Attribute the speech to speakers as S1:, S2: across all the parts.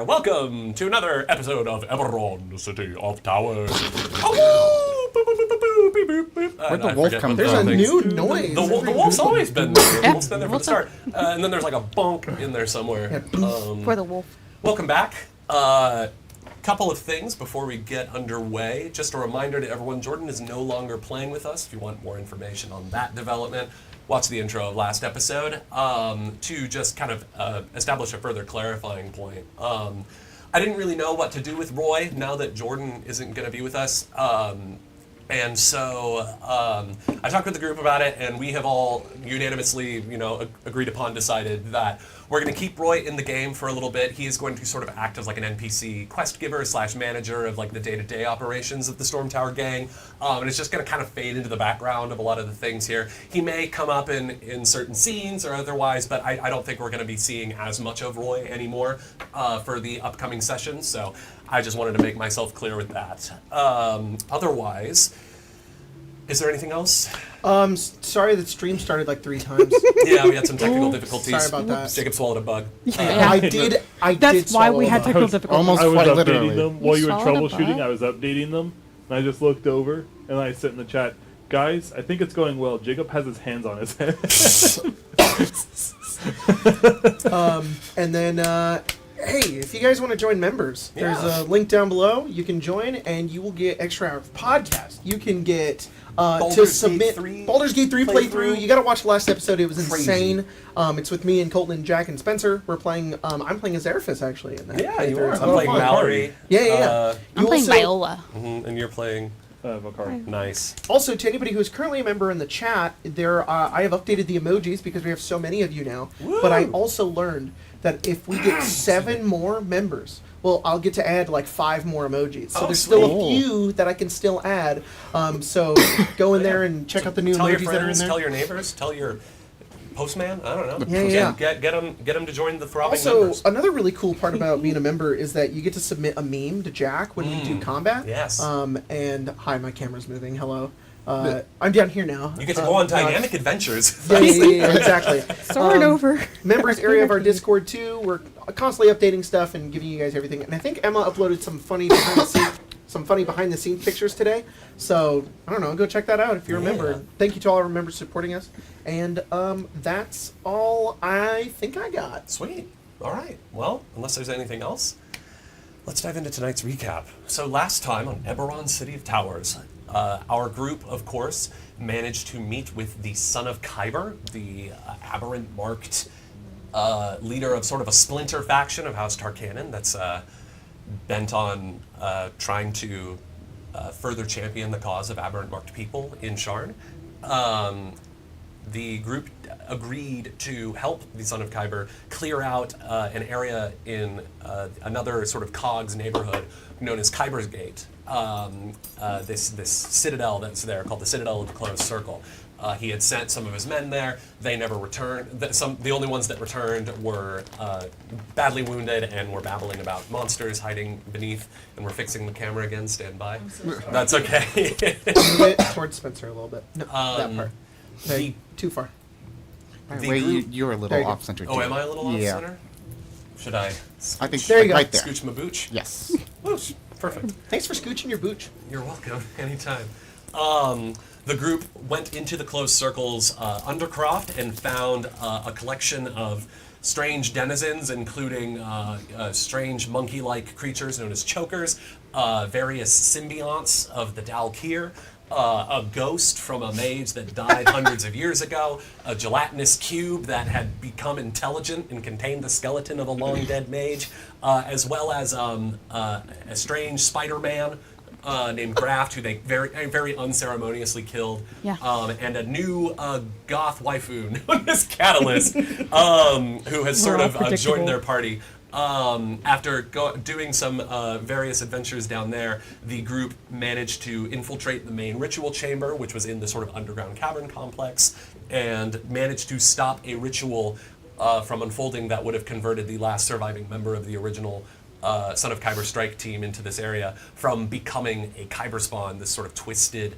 S1: welcome to another episode of Eberron, City of Towers.
S2: Where'd the wolf come from?
S3: There's a new noise.
S1: The wolf's always been there. The wolf's been there from the start. And then there's like a bonk in there somewhere.
S4: For the wolf.
S1: Welcome back. Couple of things before we get underway. Just a reminder to everyone, Jordan is no longer playing with us. If you want more information on that development, watch the intro of last episode to just kind of establish a further clarifying point. I didn't really know what to do with Roy now that Jordan isn't going to be with us. And so I talked with the group about it, and we have all unanimously, agreed upon, decided that we're going to keep Roy in the game for a little bit. He is going to sort of act as like an NPC quest giver / manager of like the day-to-day operations of the Storm Tower gang, and it's just going to kind of fade into the background of a lot of the things here. He may come up in certain scenes or otherwise, but I don't think we're going to be seeing as much of Roy anymore for the upcoming sessions. So I just wanted to make myself clear with that. Otherwise, is there anything else?
S3: Sorry that stream started like 3 times.
S1: Yeah, we had some technical difficulties.
S3: Sorry about that.
S1: Jacob swallowed a bug.
S3: I did.
S4: That's why we had technical difficulties.
S2: Almost
S5: I was
S2: quite
S5: updating
S2: literally.
S5: them while you were
S4: Swallowed a
S5: troubleshooting.
S4: bug?
S5: I was updating them, and I just looked over and I said in the chat, "Guys, I think it's going well. Jacob has his hands on his head."
S3: And then, hey, if you guys want to join members, there's a link down below. You can join, and you will get extra hour of podcast. You can get to submit Baldur's Gate 3 playthrough. You got to watch the last episode. It was insane. It's with me and Colton and Jack and Spencer. We're playing. I'm playing as Zerafis actually. In that
S1: Yeah, you
S3: playthrough.
S1: are.
S3: It's a
S1: I'm
S3: lot of
S1: playing
S3: fun.
S1: Mallory.
S3: Yeah.
S4: I'm playing Viola.
S1: And you're playing
S5: Vakar.
S1: nice.
S3: Also, to anybody who is currently a member in the chat, I have updated the emojis because we have so many of you now.
S1: Woo!
S3: But I also learned that if we get 7 more members, well, I'll get to add like 5 more emojis. So there's still a few that I can still add. So go in there and check out the new
S1: Tell your
S3: emojis that are in
S1: friends,
S3: there.
S1: tell your neighbors, tell your postman. I don't know.
S3: Yeah.
S1: Get them to join the throbbing
S3: Also,
S1: members.
S3: another really cool part about being a member is that you get to submit a meme to Jack when we do combat.
S1: Yes.
S3: And hi, my camera's moving. Hello. I'm down here now.
S1: You get to go on dynamic adventures.
S3: Yeah, exactly.
S4: Start over.
S3: Members area of our Discord too. We're constantly updating stuff and giving you guys everything. And I think Emma uploaded some funny behind the scenes pictures today. So I don't know. Go check that out if you're a member. Thank you to all our members supporting us. And that's all I think I got.
S1: Sweet. All right. Well, unless there's anything else, let's dive into tonight's recap. So last time on Eberron, City of Towers, our group, of course, managed to meet with the son of Carver, the aberrant-marked leader of sort of a splinter faction of House Tarkanan that's bent on trying to further champion the cause of aberrant-marked people in Sharn. The group agreed to help the son of Carver clear out an area in another sort of cogs neighborhood known as Kyber's Gate. This citadel that's there called the Citadel of the Closed Circle. He had sent some of his men there. They never returned. The only ones that returned were badly wounded and were babbling about monsters hiding beneath. And we're fixing the camera again. Stand by. That's okay.
S3: Move it towards Spencer a little bit. No, that part. Hey, too far.
S2: Wait, you're a little off center too.
S1: Oh, am I a little off center? Should I?
S2: I think
S3: There you go.
S2: right there.
S1: Scooch my booch?
S2: Yes.
S1: Whoosh. Perfect.
S3: Thanks for scooching your booch.
S1: You're welcome. Anytime. The group went into the Closed Circle's Undercroft and found a collection of strange denizens, including strange monkey-like creatures known as chokers, various symbionts of the Dalkir, a ghost from a mage that died hundreds of years ago, a gelatinous cube that had become intelligent and contained the skeleton of a long-dead mage, as well as a strange Spider-Man named Graft, who they very unceremoniously killed, and a new goth waifu known as Catalyst, who has sort of joined their party. After doing some various adventures down there, the group managed to infiltrate the main ritual chamber, which was in the sort of underground cavern complex, and managed to stop a ritual from unfolding that would have converted the last surviving member of the original Son of Kyber strike team into this area from becoming a Kyber spawn, this sort of twisted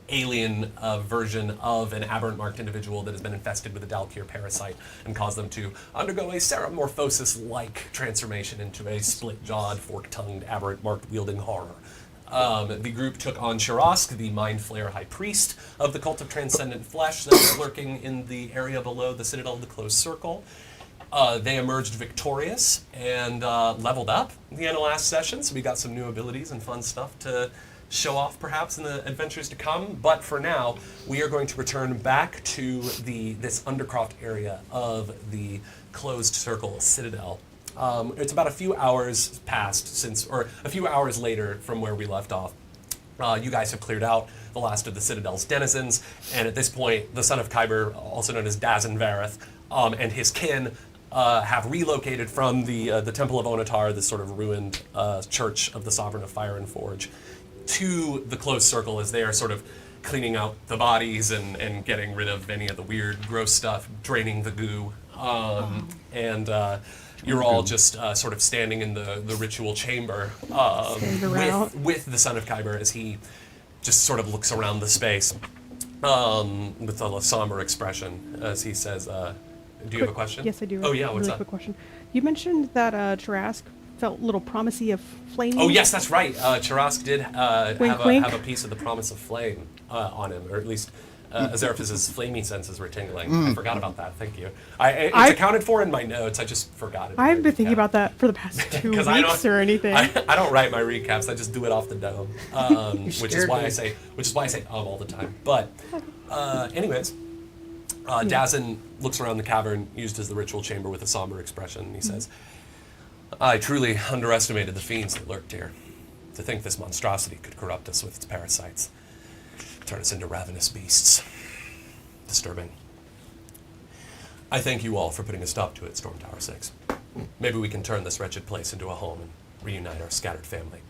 S1: alien version of an aberrant-marked individual that has been infested with a Dalkir parasite and caused them to undergo a Ceramorphosis-like transformation into a split-jawed, fork-tongued, aberrant-marked wielding horror. The group took on Sharask, the Mind Flayer High Priest of the Cult of Transcendent Flesh that was lurking in the area below the Citadel of the Closed Circle. They emerged victorious and leveled up at the end of last session, so we got some new abilities and fun stuff to show off perhaps in the adventures to come. But for now, we are going to return back to this Undercroft area of the Closed Circle Citadel. It's about a few hours past since, or a few hours later from where we left off. You guys have cleared out the last of the Citadel's denizens, and at this point, the son of Kyber, also known as Dazen Vareth, and his kin have relocated from the Temple of Onatar, this sort of ruined church of the Sovereign of Fire and Forge, to the Closed Circle as they are sort of cleaning out the bodies and getting rid of any of the weird, gross stuff, draining the goo, and you're all just sort of standing in the ritual chamber with the son of Kyber as he just sort of looks around the space with a somber expression as he says, do you have a question?
S4: Yes, I do.
S1: Oh, yeah, what's
S4: really
S1: up?
S4: Quick question. You mentioned that Jarask felt a little promisey of flaming.
S1: Oh, yes, that's right. Charask did
S4: Wink, wink.
S1: have a piece of the promise of flame on him, or at least Azerphus's flaming senses were tingling. I forgot about that. Thank you. It's accounted for in my notes. I just forgot it.
S4: I've been thinking about that for the past 2 weeks or anything.
S1: I don't write my recaps. I just do it off the dome, which is why I say all the time. But anyways. Dazen looks around the cavern used as the ritual chamber with a somber expression, and he says, I truly underestimated the fiends that lurked here. To think this monstrosity could corrupt us with its parasites, turn us into ravenous beasts. Disturbing. I thank you all for putting a stop to it, Storm Tower 6. Maybe we can turn this wretched place into a home and reunite our scattered family.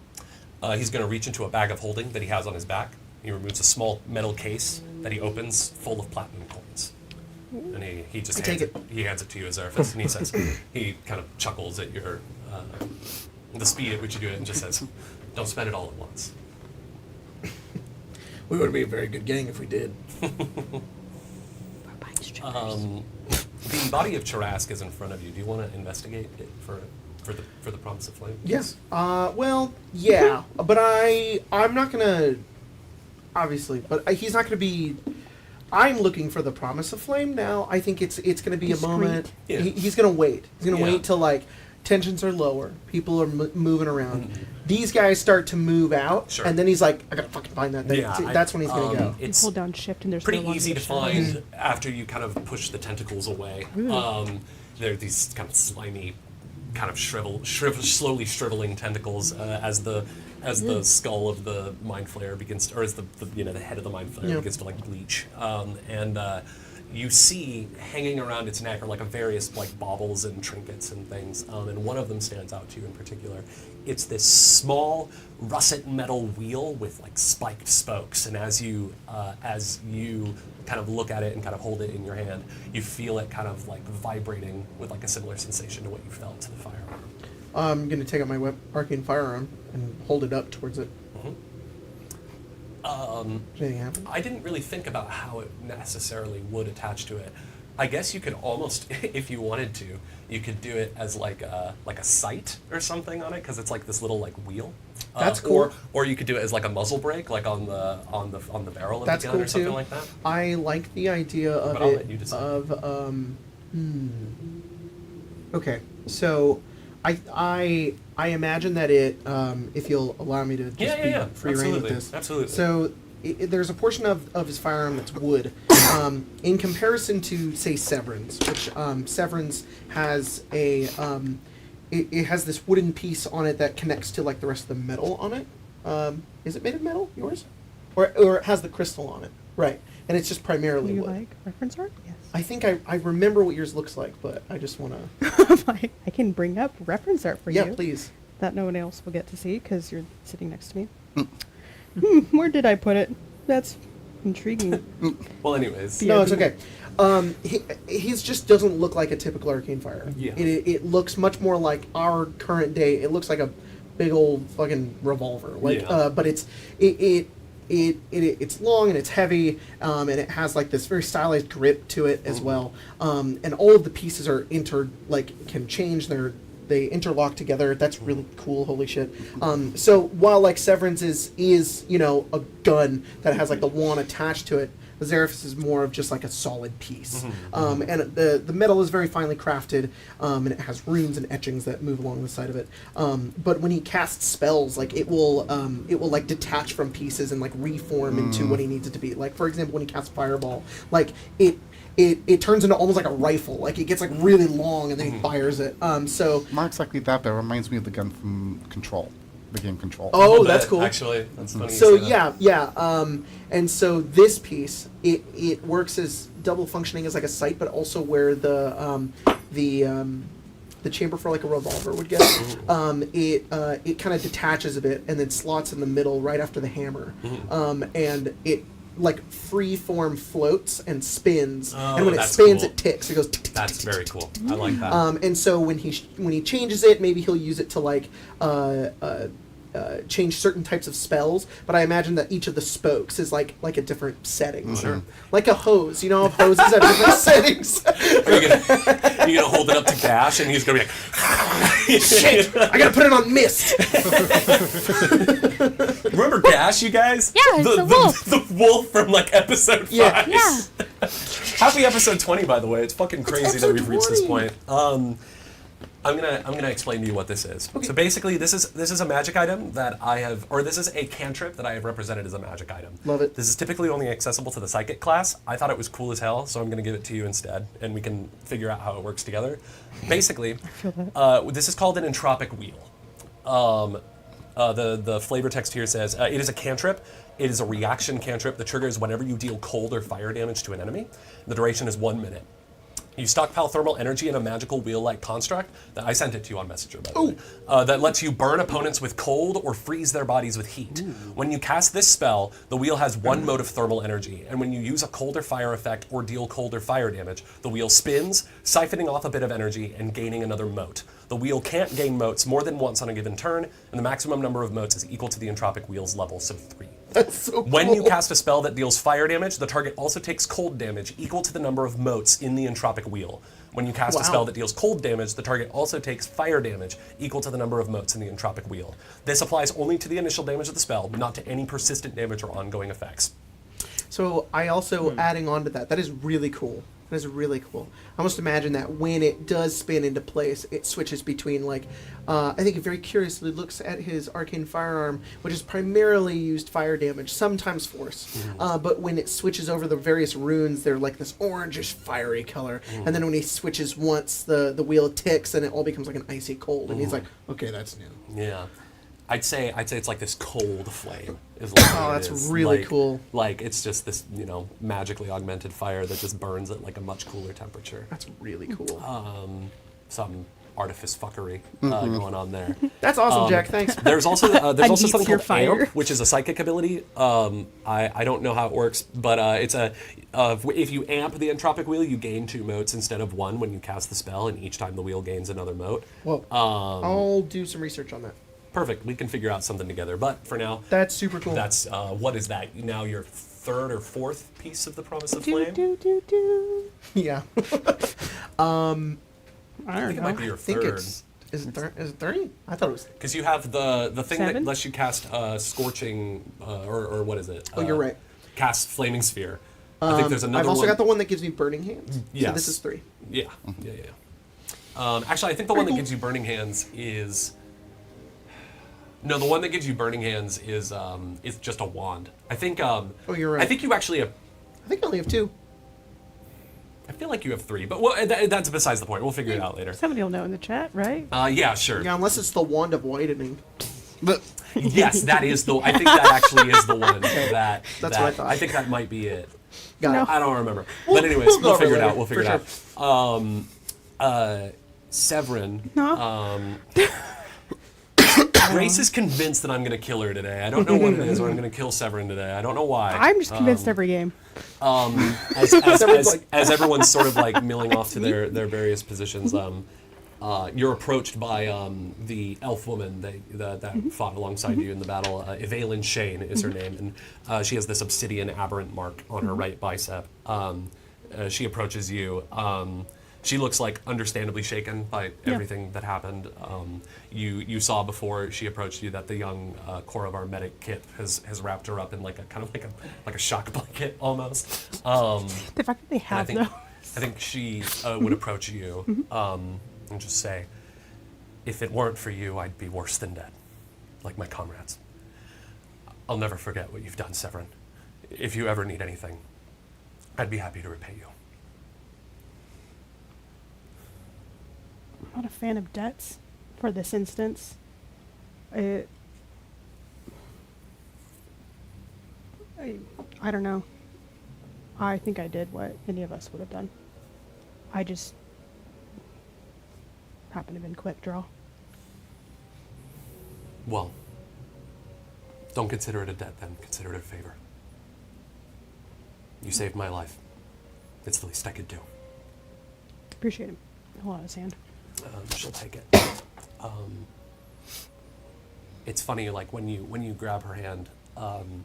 S1: He's going to reach into a bag of holding that he has on his back. He removes a small metal case that he opens full of platinum coins. And he just hands it to you as Zarfus, and he says, he kind of chuckles at your the speed at which you do it and just says, don't spend it all at once.
S3: We would be a very good gang if we did.
S1: The body of Charask is in front of you. Do you want to investigate it for the promise of flame?
S3: Yes. Well, yeah, but I'm not gonna. Obviously, but he's not gonna be. I'm looking for the promise of flame now. I think it's gonna be a moment.
S1: Yeah.
S3: He's gonna wait. He's gonna wait till like tensions are lower, people are moving around. Mm-hmm. These guys start to move out, and then he's like, I gotta fucking find that thing.
S1: Yeah,
S3: that's when he's gonna go.
S1: It's
S4: hold down shift and there's
S1: pretty
S4: no
S1: easy to find after you kind of push the tentacles away. There are these kind of slimy, kind of slowly shriveling tentacles as the skull of the Mind Flayer begins to, or as the head of the Mind Flayer begins to like bleach, and you see hanging around its neck are like various like baubles and trinkets and things, and one of them stands out to you in particular. It's this small russet metal wheel with like spiked spokes, and as you kind of look at it and kind of hold it in your hand, you feel it kind of like vibrating with like a similar sensation to what you felt to the firearm.
S3: I'm going to take out my arcane firearm and hold it up towards it. Anything happen?
S1: I didn't really think about how it necessarily would attach to it. I guess you could almost, if you wanted to, you could do it as like a sight or something on it, because it's like this little like wheel.
S3: That's cool.
S1: Or you could do it as like a muzzle brake, like on the barrel of the gun or something like that.
S3: I like the idea of
S1: I'll let you decide.
S3: Okay, so I imagine that it, if you'll allow me to just be free reign with this.
S1: Absolutely.
S3: So there's a portion of his firearm that's wood. In comparison to, say, Severon's, which Severon's has a, it has this wooden piece on it that connects to like the rest of the metal on it. Is it made of metal, yours? Or it has the crystal on it, right. And it's just primarily
S4: wood.
S3: wood.
S4: Like reference art? Yes.
S3: I think I remember what yours looks like, but I just want to...
S4: I can bring up reference art for you.
S3: Yeah, please.
S4: That no one else will get to see because you're sitting next to me. Where did I put it? That's intriguing.
S1: Well, anyways.
S3: No, it's okay. His just doesn't look like a typical arcane fire.
S1: Yeah.
S3: It looks much more like our current day. It looks like a big old fucking revolver. Like, but it it's long and it's heavy, and it has like this very stylized grip to it as well. And all of the pieces are can change they interlock together. That's really cool. Holy shit. So while like Severon's is a gun that has like the wand attached to it, Azereth's is more of just like a solid piece. And the metal is very finely crafted, and it has runes and etchings that move along the side of it. But when he casts spells, like it will like detach from pieces and like reform into what he needs it to be. Like for example, when he casts Fireball, like it turns into almost like a rifle. Like it gets like really long and then he fires it. So
S2: not exactly that, but it reminds me of the gun from Control. The game Control.
S3: Oh, that's cool.
S1: Actually, that's funny.
S3: So yeah. And so this piece, it works as double functioning as like a sight, but also where the chamber for like a revolver would get. It kind of detaches a bit and then slots in the middle right after the hammer. And it like free form floats and spins, and when it spins,
S1: cool.
S3: It ticks. It goes.
S1: That's very cool. I like that.
S3: And so when he changes it, maybe he'll use it to like change certain types of spells. But I imagine that each of the spokes is like a different setting.
S1: Sure.
S3: Like a hose. You know, hoses have different settings.
S1: You're gonna hold it up to Gash, and he's gonna be like,
S3: shit! I gotta put it on mist.
S1: Remember Gash, you guys?
S6: Yeah, it's the wolf.
S1: The wolf from like episode 5.
S6: Yeah.
S1: Happy episode 20, by the way. It's fucking crazy that we've reached this point. I'm gonna explain to you what this is. Okay. So basically, this is a magic item that I have, or this is a cantrip that I have represented as a magic item.
S3: Love it.
S1: This is typically only accessible to the psychic class. I thought it was cool as hell, so I'm gonna give it to you instead, and we can figure out how it works together. Basically, this is called an entropic wheel. The flavor text here says it is a cantrip. It is a reaction cantrip that triggers whenever you deal cold or fire damage to an enemy. The duration is 1 minute. You stockpile thermal energy in a magical wheel-like construct that I sent it to you on Messenger, by the way, that lets you burn opponents with cold or freeze their bodies with heat. When you cast this spell, the wheel has 1 mode of thermal energy, and when you use a cold or fire effect or deal cold or fire damage, the wheel spins, siphoning off a bit of energy and gaining another mote. The wheel can't gain motes more than once on a given turn, and the maximum number of motes is equal to the entropic wheel's level, so 3.
S3: That's so cool.
S1: When you cast a spell that deals fire damage, the target also takes cold damage equal to the number of motes in the entropic wheel. When you cast a spell that deals cold damage, the target also takes fire damage equal to the number of motes in the entropic wheel. This applies only to the initial damage of the spell, not to any persistent damage or ongoing effects.
S3: So I also, adding on to that is really cool. That is really cool. I almost imagine that when it does spin into place, it switches between like, I think it very curiously looks at his arcane firearm, which is primarily used fire damage, sometimes force. But when it switches over the various runes, they're like this orangish fiery color. And then when he switches once, the wheel ticks and it all becomes like an icy cold. And he's like, okay, that's new.
S1: Yeah. I'd say it's like this cold flame. Is like
S3: that's really cool.
S1: Like it's just this, magically augmented fire that just burns at like a much cooler temperature.
S3: That's really cool.
S1: Some artifice fuckery going on there.
S3: That's awesome, Jack. Thanks.
S1: There's also something called
S4: fire.
S1: Amp, which is a psychic ability. I don't know how it works, but it's if you amp the entropic wheel, you gain 2 motes instead of 1 when you cast the spell, and each time the wheel gains another mote.
S3: Well, I'll do some research on that.
S1: Perfect. We can figure out something together. But for now,
S3: that's super cool.
S1: That's what is that? Now your 3rd or 4th piece of the Promise of
S4: Do,
S1: Flame.
S3: Yeah.
S4: I don't
S1: think it
S4: know.
S1: might be your
S3: I think
S1: 3rd.
S3: is it 30? I thought it was.
S1: Because you have the thing that
S4: 7?
S1: lets you cast Scorching, or what is it?
S3: Oh, you're right.
S1: Cast Flaming Sphere. I think there's another
S3: I've also
S1: one.
S3: got the one that gives me Burning Hands.
S1: Yes.
S3: So this is 3.
S1: Yeah. Actually, I think the one that gives you Burning Hands is. No, the one that gives you Burning Hands is just a wand. I think. Oh,
S3: you're right.
S1: I think you actually have.
S3: I think I only have 2.
S1: I feel like you have 3, but well, that's besides the point. We'll figure it out later.
S4: Somebody will know in the chat, right?
S1: Yeah, sure.
S3: Yeah, unless it's the Wand of Whitening.
S2: But
S1: Yes, that is the. I think that actually is the one. That's
S3: what I thought.
S1: I think that might be it.
S3: Got it.
S1: I don't remember.
S3: We'll-
S1: But anyways,
S3: we'll go
S1: we'll
S3: over
S1: figure it
S3: later,
S1: out. We'll figure
S3: for
S1: it out. Severon.
S4: No.
S1: Grace is convinced that I'm going to kill her today. I don't know what it is, or I'm going to kill Severon today. I don't know why.
S4: I'm just convinced every game.
S1: As everyone's sort of like milling off to their various positions, you're approached by the elf woman that fought alongside you in the battle. Evelyn Shane is her name, and she has this obsidian aberrant mark on her right bicep. She approaches you. She looks like understandably shaken by everything that happened. You saw before she approached you that the young core of our medic Kit has wrapped her up in like a kind of like a shock blanket almost.
S4: The fact that they have those.
S1: I think she would approach you and just say, "If it weren't for you, I'd be worse than dead, like my comrades. I'll never forget what you've done, Severon. If you ever need anything, I'd be happy to repay you."
S4: I'm not a fan of debts for this instance. I don't know. I think I did what any of us would have done. I just happened to have been quick draw.
S1: Well, don't consider it a debt then. Consider it a favor. You saved my life. It's the least I could do.
S4: Appreciate it. Hold on his hand.
S1: She'll take it. It's funny, like when you grab her hand, and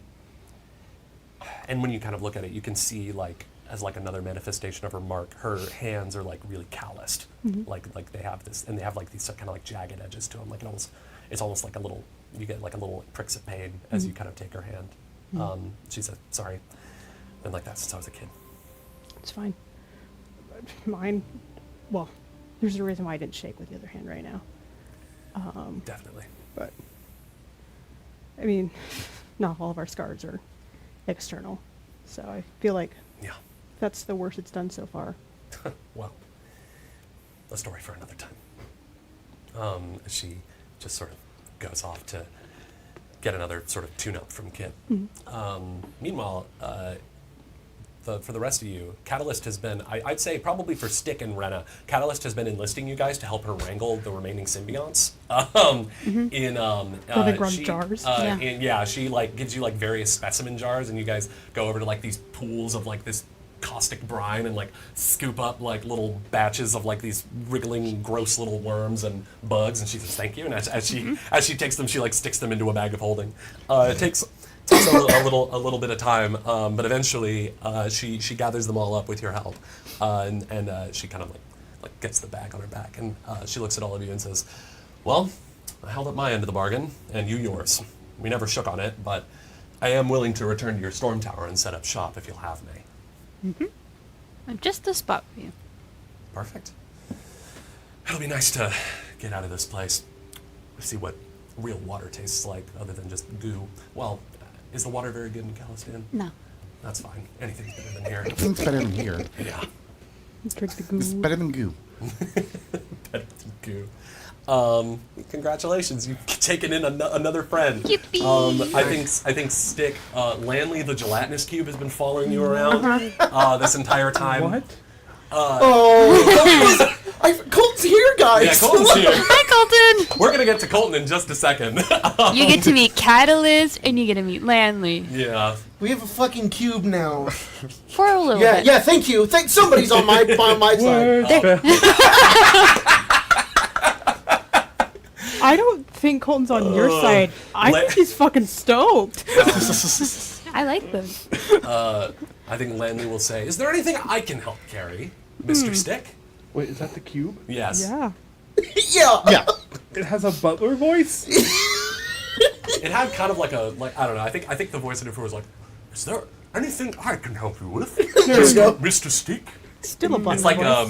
S1: when you kind of look at it, you can see like as like another manifestation of her mark, her hands are like really calloused, like they have this, and they have like these kind of like jagged edges to them, like it's almost like a little, you get like a little like, pricks of pain as you kind of take her hand. She said, "Sorry, been like that since I was a kid."
S4: It's fine. Mine, well, there's a reason why I didn't shake with the other hand right now.
S1: Definitely.
S4: But, I mean, not all of our scars are external. So I feel like
S1: Yeah.
S4: that's the worst it's done so far.
S1: Well, a story for another time. She just sort of goes off to get another sort of tune-up from Kit. Meanwhile, for the rest of you, Catalyst has been, I'd say probably for Stick and Rena, Catalyst has been enlisting you guys to help her wrangle the remaining symbionts.
S4: They run jars.
S1: She like gives you like various specimen jars, and you guys go over to like these pools of like this caustic brine and like scoop up like little batches of like these wriggling gross little worms and bugs, and she says thank you, and as she takes them, she like sticks them into a bag of holding. It takes a little bit of time, but eventually she gathers them all up with your help, and she kind of like gets the bag on her back, and she looks at all of you and says, "Well, I held up my end of the bargain, and you yours. We never shook on it, but I am willing to return to your storm tower and set up shop if you'll have me."
S6: Just the spot for you.
S1: Perfect. It'll be nice to get out of this place, see what real water tastes like, other than just goo. Well, is the water very good in Calistan?
S6: No.
S1: That's fine. Anything's better than here.
S2: Everything's better than here.
S1: Yeah.
S4: Drink the
S2: It's
S4: goo.
S2: better than goo.
S1: Better than goo. Congratulations, you've taken in another friend.
S6: Yippee!
S1: I think Stick, Lanley the gelatinous cube has been following you around this entire time.
S5: What?
S3: Colton's here, guys.
S1: Yeah, Colton's here.
S6: Hi, Colton!
S1: We're gonna get to Colton in just a second.
S6: You get to meet Catalyst, and you get to meet Landley.
S1: Yeah.
S3: We have a fucking cube now.
S6: For a little
S3: Yeah,
S6: bit.
S3: yeah. Thank you. Somebody's on my side.
S4: I don't think Colton's on your side. I think he's fucking stoked.
S6: I like them.
S1: I think Lanley will say, "Is there anything I can help carry, Mr. Stick?"
S5: Wait, is that the cube?
S1: Yes.
S4: Yeah.
S3: Yeah.
S2: Yeah.
S5: It has a butler voice?
S1: It had kind of like I don't know. I think the voice in it was like, "Is there anything I can help you with,
S3: There we go.
S1: Mr. Stick?"
S4: Still a butler
S1: It's like
S4: voice.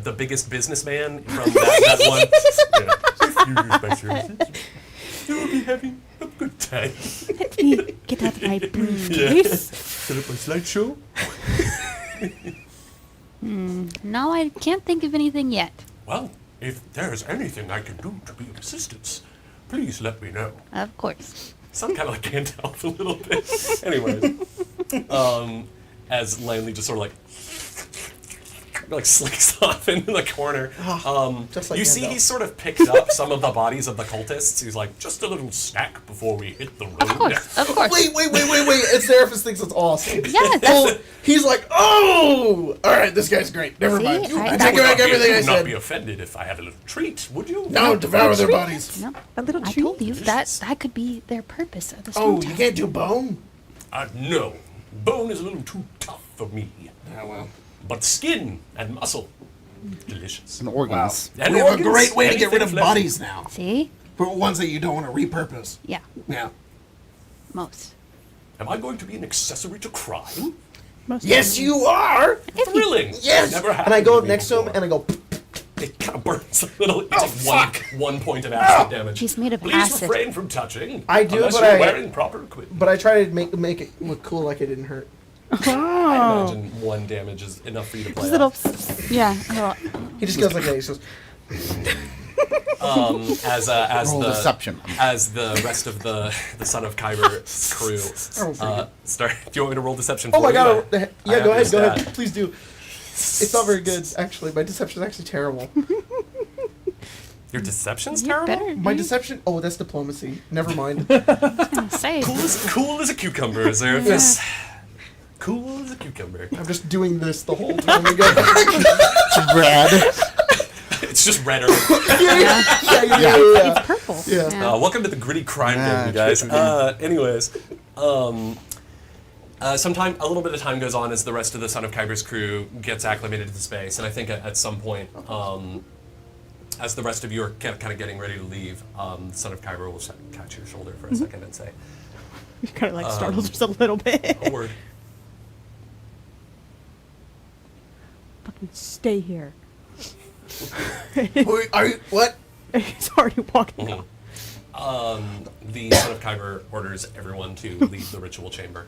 S1: the biggest businessman from that one. Yeah. If you use my services, you will be having a good time.
S6: Let me get out my briefcase.
S1: Set up my slideshow.
S6: No, I can't think of anything yet.
S1: Well, if there's anything I can do to be of assistance, please let me know.
S6: Of course.
S1: Sound kind of like Gandalf a little bit. Anyways, as Lanley just sort of like like slinks off into the corner.
S3: Just like
S1: you see,
S3: Gandalf.
S1: he sort of picked up some of the bodies of the cultists. He's like, just a little snack before we hit the road.
S6: Of course, of course.
S3: Wait! It's Seraphis thinks it's awesome.
S6: Yeah,
S3: Well,
S6: that's,
S3: he's like, oh! Alright, this guy's great. Never
S6: See,
S3: mind.
S6: I-
S3: I take back everything I
S1: You would not be
S3: said.
S1: offended if I had a little treat, would you?
S3: No, devour their bodies.
S6: no,
S4: A little
S6: I
S4: treat.
S6: told you that could be their purpose at the
S3: Oh,
S6: same
S3: you
S6: time.
S3: can't do bone?
S1: No. Bone is a little too tough for me.
S3: Oh, well.
S1: But skin and muscle, delicious.
S2: And organs.
S1: And
S7: We have a
S1: organs,
S7: great way to get rid of
S1: anything fleshy.
S7: bodies now.
S6: See?
S7: For ones that you don't want to repurpose.
S6: Yeah,
S7: Yeah.
S6: most.
S1: Am I going to be an accessory to crime?
S3: Yes, you are!
S1: Thrilling.
S3: Yes!
S1: Never
S3: And I
S1: happened
S3: go
S1: to
S3: up
S1: me
S3: next to him
S1: before.
S3: and I go,
S1: It kind of burns a little. It's
S3: Oh,
S1: like one point of acid damage.
S6: He's made of
S1: Please
S6: acid.
S1: refrain from touching.
S3: I do,
S1: unless
S3: but
S1: you're
S3: I-
S1: wearing proper equipment.
S3: but I try to make it look cool like it didn't hurt.
S1: I imagine one damage is enough for you to play.
S4: Just little.
S1: off.
S6: Yeah. Well,
S3: He just goes like that. He goes,
S1: As
S2: Roll
S1: the
S2: deception.
S1: as the rest of the Son of Kyber crew start. Do you want me to roll deception?
S3: oh
S1: for
S3: my
S1: you?
S3: god,
S1: I
S3: yeah,
S1: have
S3: go
S1: your
S3: ahead,
S1: stat.
S3: Please do. It's not very good, actually. My deception is actually terrible.
S1: Your deception's
S6: you're
S1: terrible.
S6: better.
S3: My deception, oh, that's diplomacy. Never mind.
S6: Say.
S1: Cool as a cucumber, Azevedo. Cool as a cucumber.
S3: I'm just doing this the whole time we go back.
S2: It's red.
S1: It's just redder.
S3: yeah.
S4: Purple.
S3: Yeah.
S1: Welcome to the gritty crime
S2: Yeah,
S1: game, you guys.
S2: true.
S1: Anyways, sometime a little bit of time goes on as the rest of the Son of Kyber's crew gets acclimated to the space, and I think at some point, as the rest of you are kind of getting ready to leave, the Son of Kyber will catch your shoulder for a second and say,
S4: Kind of like startles us a little bit.
S1: "A word."
S4: Fucking stay here.
S3: Are you, what?
S4: He's already walking out.
S1: The Son of Kyber orders everyone to leave the ritual chamber.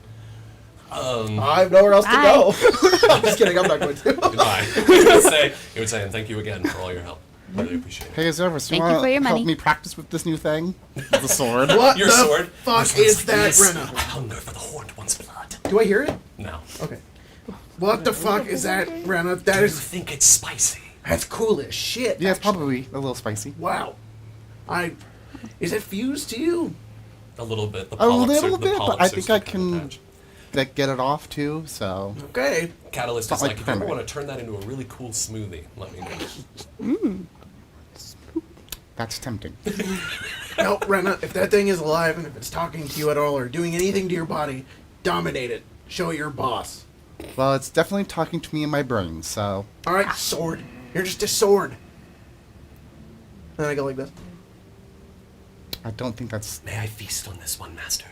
S3: I have nowhere else to go. I'm just kidding. I'm not going to.
S1: Goodbye. He would say, and thank you again for all your help. Really appreciate it.
S2: Hey, Azevedo, so
S6: Thank you
S2: wanna
S6: for your
S2: help
S6: money.
S2: me practice with this new thing? The sword.
S3: What
S1: Your
S3: the
S1: sword.
S3: fuck
S1: This one's
S3: is
S1: for
S3: that,
S1: this.
S3: Rena?
S1: I hunger for the horned one's blood.
S3: Do I hear it?
S1: No.
S3: Okay. What the fuck is that, Rena? That
S1: Do you
S3: is
S1: think it's spicy?
S3: that's cool as shit.
S2: Yeah, it's
S3: actually.
S2: probably a little spicy.
S3: Wow. Is it fused to you?
S1: A little bit. The
S2: A
S1: polyps
S2: little
S1: are, the
S2: bit, but
S1: polyps
S2: I
S1: are
S2: think I
S1: starting to
S2: can
S1: attach.
S2: get it off too, so.
S3: Okay.
S1: Catalyst
S2: Not
S1: is
S2: like
S1: like, if you ever
S2: permanent.
S1: want to turn that into a really cool smoothie, let me know.
S2: That's tempting.
S3: No, Rena, if that thing is alive and if it's talking to you at all or doing anything to your body, dominate it. Show it your boss.
S2: Well, it's definitely talking to me in my brain, so.
S3: Alright, sword. You're just a sword. And I go like this.
S2: I don't think that's.
S1: May I feast on this one, master?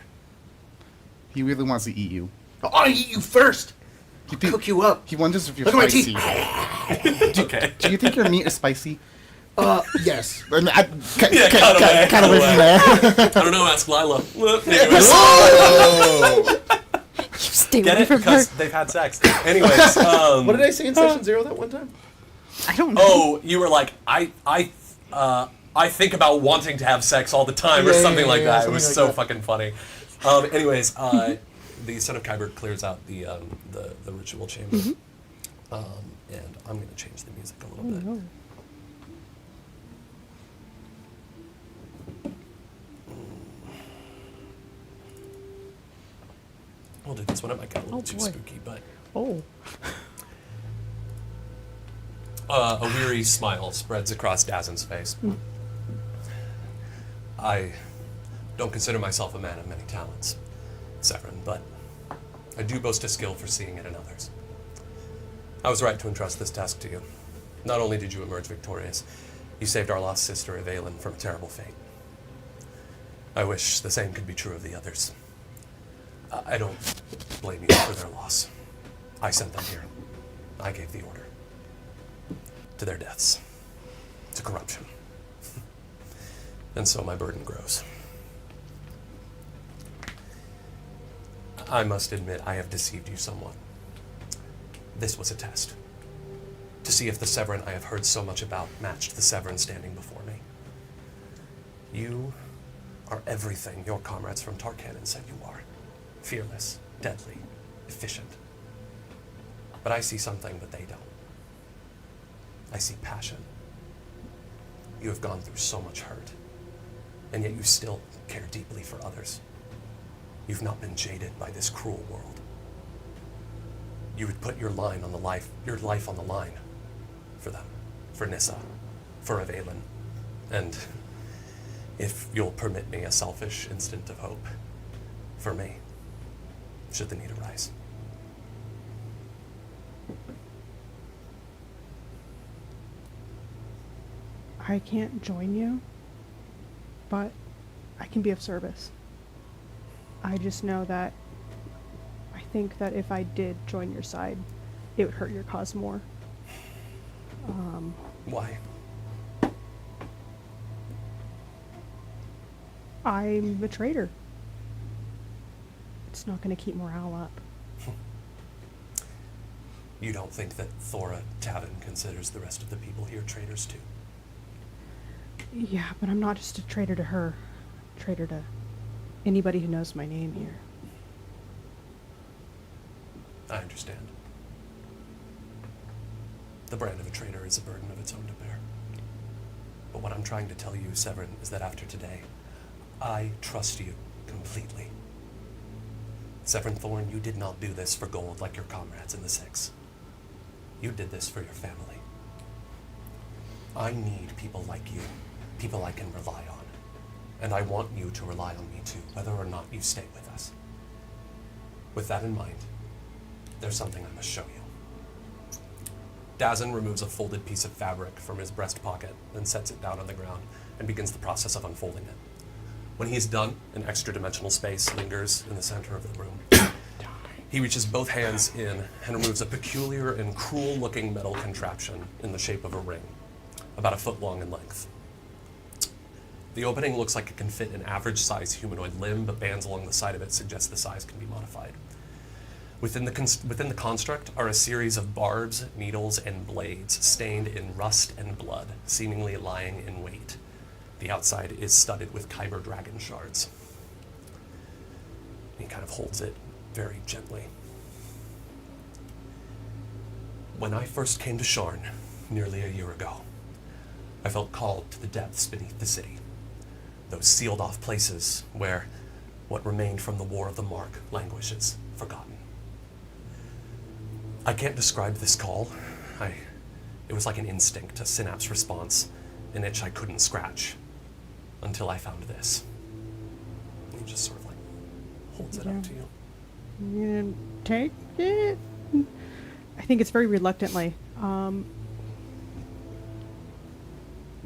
S2: He really wants to eat you.
S3: I'll eat you first.
S2: He
S3: Cook you up.
S2: He wonders if you're
S3: Look at my
S2: spicy.
S1: Okay.
S2: Do you think your meat is spicy?
S3: Yes.
S2: Cut
S1: cut
S2: away
S1: away.
S2: from there.
S1: I don't know, ask Lila. Anyways,
S6: Stay
S1: get
S6: away
S1: it?
S6: from her.
S1: Because they've had sex. Anyways,
S3: What did I say in session 0 that one time?
S4: I don't know.
S1: oh, you were like, I think about wanting to have sex all the time, or
S3: Yeah,
S1: something
S3: yeah,
S1: like
S3: yeah,
S1: that. It
S3: something
S1: was
S3: like
S1: so
S3: that.
S1: fucking funny. Anyways, the Son of Kyber clears out the ritual chamber, and I'm gonna change the music a little bit.
S4: No.
S1: We'll do this one. It might get a little
S4: Oh,
S1: too
S4: boy.
S1: spooky, but
S4: Oh.
S1: a weary smile spreads across Dazen's face. I don't consider myself a man of many talents, Severon, but I do boast a skill for seeing it in others. I was right to entrust this task to you. Not only did you emerge victorious, you saved our lost sister Evelyn from a terrible fate. I wish the same could be true of the others. I don't blame you for their loss. I sent them here. I gave the order. To their deaths. To corruption. And so my burden grows. I must admit, I have deceived you somewhat. This was a test. To see if the Severon I have heard so much about matched the Severon standing before me. You are everything your comrades from Tarkanan said you are. Fearless, deadly, efficient. But I see something that they don't. I see passion. You have gone through so much hurt, and yet you still care deeply for others. You've not been jaded by this cruel world. You would put your life on the line for them, for Nissa, for Avelin, and if you'll permit me a selfish instant of hope, for me, should the need arise.
S4: I can't join you, but I can be of service. I just know that I think that if I did join your side, it would hurt your cause more.
S1: Why?
S4: I'm a traitor. It's not going to keep morale up.
S1: You don't think that Thora Tavin considers the rest of the people here traitors too?
S4: Yeah, but I'm not just a traitor to her. I'm a traitor to anybody who knows my name here.
S1: I understand. The brand of a traitor is a burden of its own to bear. But what I'm trying to tell you, Severon, is that after today, I trust you completely. Severon Thorn, you did not do this for gold like your comrades in the Six. You did this for your family. I need people like you, people I can rely on. And I want you to rely on me too, whether or not you stay with us. With that in mind, there's something I must show you. Dazen removes a folded piece of fabric from his breast pocket, then sets it down on the ground and begins the process of unfolding it. When he's done, an extra-dimensional space lingers in the center of the room. He reaches both hands in and removes a peculiar and cruel-looking metal contraption in the shape of a ring, about a foot long in length. The opening looks like it can fit an average-sized humanoid limb, but bands along the side of it suggest the size can be modified. Within the construct are a series of barbs, needles, and blades stained in rust and blood, seemingly lying in wait. The outside is studded with Kyber dragon shards. He kind of holds it very gently. When I first came to Sharn, nearly a year ago, I felt called to the depths beneath the city. Those sealed-off places where what remained from the War of the Mark languishes, forgotten. I can't describe this call. It was like an instinct, a synapse response, an itch I couldn't scratch, until I found this. He just sort of like holds it up to you.
S4: You gonna take it? I think it's very reluctantly.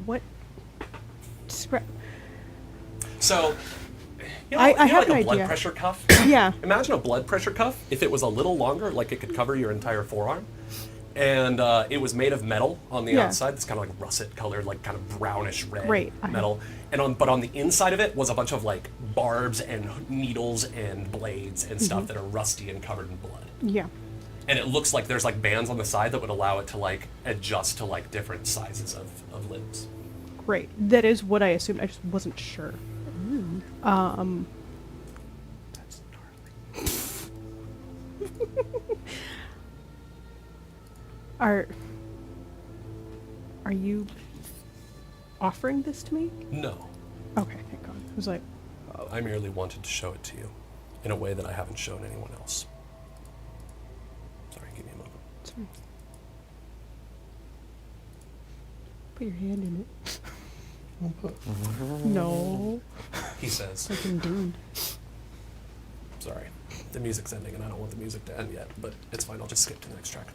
S4: What?
S1: So,
S4: I have
S1: like
S4: an
S1: a blood
S4: idea.
S1: pressure cuff?
S4: Yeah.
S1: Imagine a blood pressure cuff if it was a little longer, like it could cover your entire forearm. And it was made of metal on the
S4: Yeah.
S1: outside. It's kind of like russet colored, like kind of brownish red
S4: Great.
S1: metal. But on the inside of it was a bunch of like barbs and needles and blades and stuff that are rusty and covered in blood.
S4: Yeah.
S1: And it looks like there's like bands on the side that would allow it to like adjust to like different sizes of limbs.
S4: Great. That is what I assumed. I just wasn't sure.
S1: That's gnarly.
S4: Are you offering this to me?
S1: No.
S4: Okay, thank God. I was like,
S1: I merely wanted to show it to you in a way that I haven't shown anyone else. Sorry, give me a moment.
S4: sorry. Put your hand in it. No.
S1: He says,
S4: Like in Dune.
S1: sorry, the music's ending and I don't want the music to end yet, but it's fine, I'll just skip to the next track.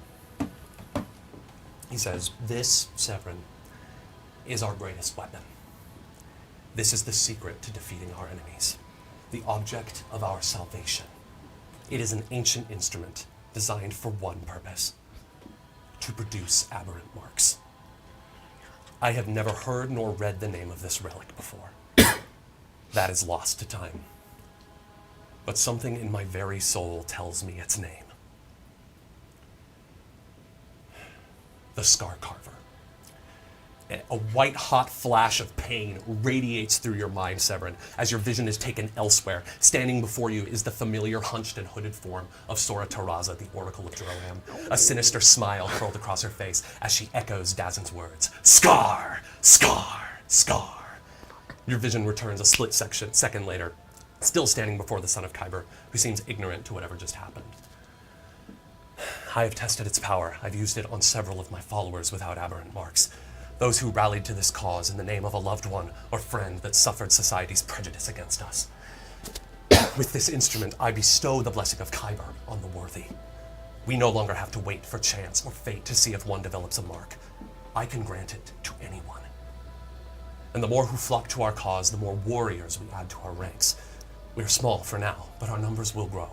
S1: He says, this, Severon, is our greatest weapon. This is the secret to defeating our enemies, the object of our salvation. It is an ancient instrument designed for one purpose, to produce aberrant marks. I have never heard nor read the name of this relic before. That is lost to time. But something in my very soul tells me its name. The Scar Carver. A white hot flash of pain radiates through your mind, Severon, as your vision is taken elsewhere. Standing before you is the familiar hunched and hooded form of Sora Taraza, the Oracle of Droam. A sinister smile curled across her face as she echoes Dazen's words. Scar! Scar! Scar! Your vision returns a split second later, still standing before the son of Kyber, who seems ignorant to whatever just happened. I have tested its power. I've used it on several of my followers without aberrant marks. Those who rallied to this cause in the name of a loved one or friend that suffered society's prejudice against us. With this instrument, I bestow the blessing of Kyber on the worthy. We no longer have to wait for chance or fate to see if one develops a mark. I can grant it to anyone. And the more who flock to our cause, the more warriors we add to our ranks. We are small for now, but our numbers will grow.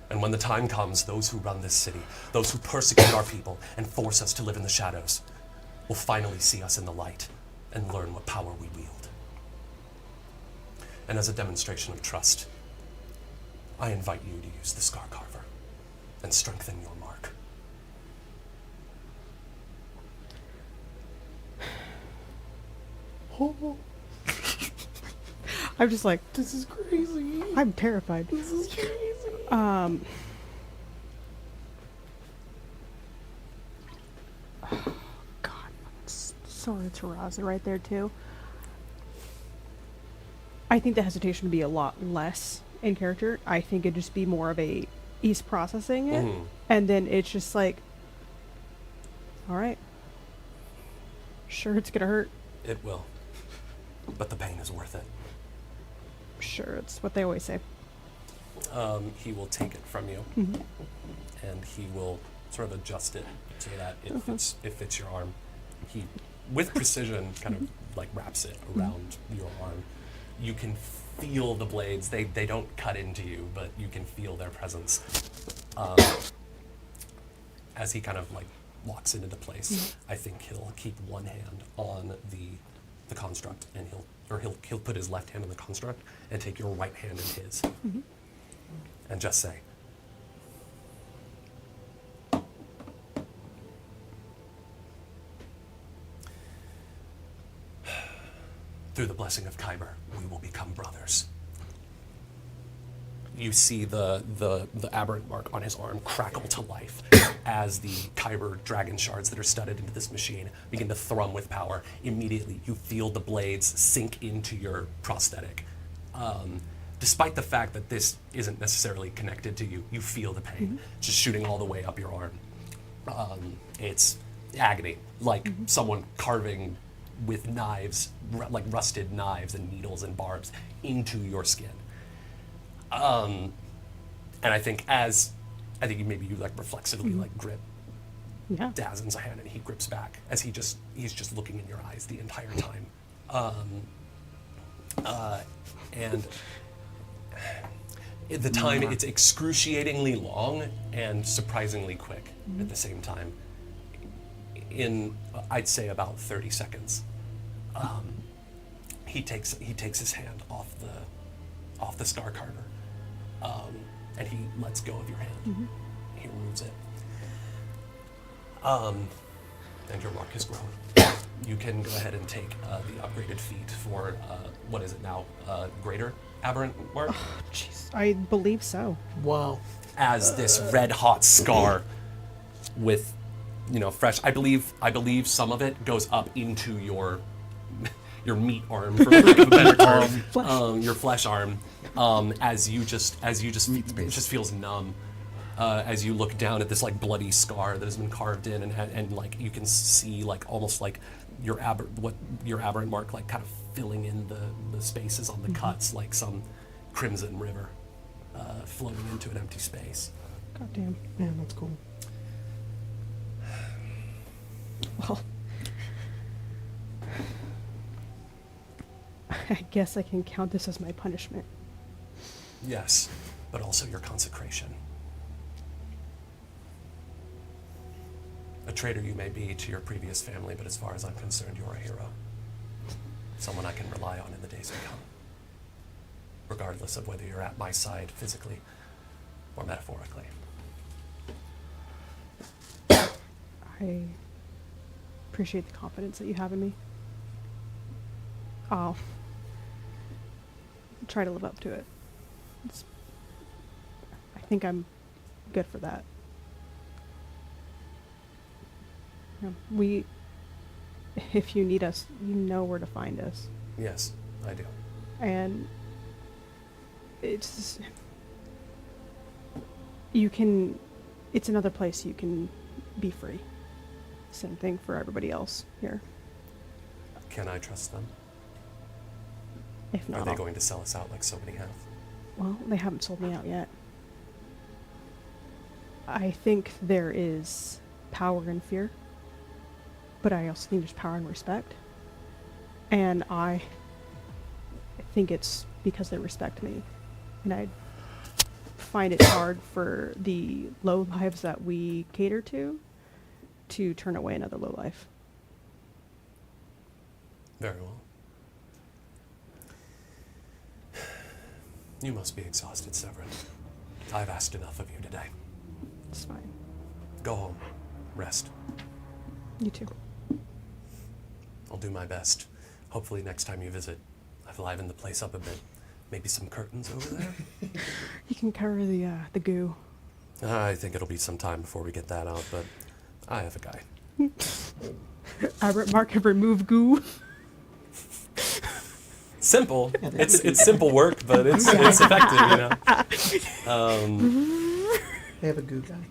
S1: And when the time comes, those who run this city, those who persecute our people and force us to live in the shadows, will finally see us in the light and learn what power we wield. And as a demonstration of trust, I invite you to use the Scar Carver and strengthen your mark.
S4: I'm just like,
S3: This is crazy.
S4: I'm terrified.
S3: This is crazy.
S4: God, Sora Taraza right there too. I think the hesitation would be a lot less in character. I think it'd just be more of a he's processing it, and then it's just like, all right, sure, it's gonna hurt.
S1: It will, but the pain is worth it.
S4: Sure, it's what they always say.
S1: He will take it from you, and he will sort of adjust it so that it fits your arm. He, with precision, kind of like wraps it around your arm. You can feel the blades. They don't cut into you, but you can feel their presence as he kind of like locks it into place. I think he'll keep one hand on the construct, and he'll put his left hand on the construct and take your right hand in his, and just say, "Through the blessing of Kyber, we will become brothers." You see the aberrant mark on his arm crackle to life as the Kyber dragon shards that are studded into this machine begin to thrum with power. Immediately, you feel the blades sink into your prosthetic. Despite the fact that this isn't necessarily connected to you, you feel the pain just shooting all the way up your arm. It's agony, like someone carving with knives, like rusted knives and needles and barbs into your skin. And I think you like reflexively like grip
S4: Yeah.
S1: Dazen's hand, and he grips back as he's just looking in your eyes the entire time. And at the time, it's excruciatingly long and surprisingly quick at the same time. In I'd say about 30 seconds, he takes his hand off the Scar Carver, and he lets go of your hand. He removes it, and your mark has grown. You can go ahead and take the upgraded feat for what is it now? Greater aberrant mark.
S4: Jeez, I believe so.
S3: Wow.
S1: As this red hot scar with, fresh. I believe some of it goes up into your meat arm, for lack of a better term, your flesh arm. As you just it just feels numb. As you look down at this like bloody scar that has been carved in, and like you can see like almost like your aberrant mark like kind of filling in the spaces on the cuts, like some crimson river flowing into an empty space.
S4: God damn.
S3: Yeah, that's cool.
S4: Well, I guess I can count this as my punishment.
S1: Yes, but also your consecration. A traitor you may be to your previous family, but as far as I'm concerned, you're a hero. Someone I can rely on in the days to come. Regardless of whether you're at my side physically or metaphorically.
S4: I appreciate the confidence that you have in me. I'll try to live up to it. I think I'm good for that. If you need us, you know where to find us.
S1: Yes, I do.
S4: And it's another place you can be free. Same thing for everybody else here.
S1: Can I trust them?
S4: If not,
S1: Are they going to sell us out like so many have?
S4: well, they haven't sold me out yet. I think there is power in fear, but I also think there's power in respect. And I think it's because they respect me. And I find it hard for the low lives that we cater to turn away another low life.
S1: Very well. You must be exhausted, Severon. I've asked enough of you today.
S4: It's fine.
S1: Go home. Rest.
S4: You too.
S1: I'll do my best. Hopefully next time you visit, I've livened the place up a bit. Maybe some curtains over there?
S4: You can cover the goo.
S1: I think it'll be some time before we get that out, but I have a guy.
S4: Mark have removed goo.
S1: Simple. It's simple work, but it's effective, you know.
S3: They have a goo guy.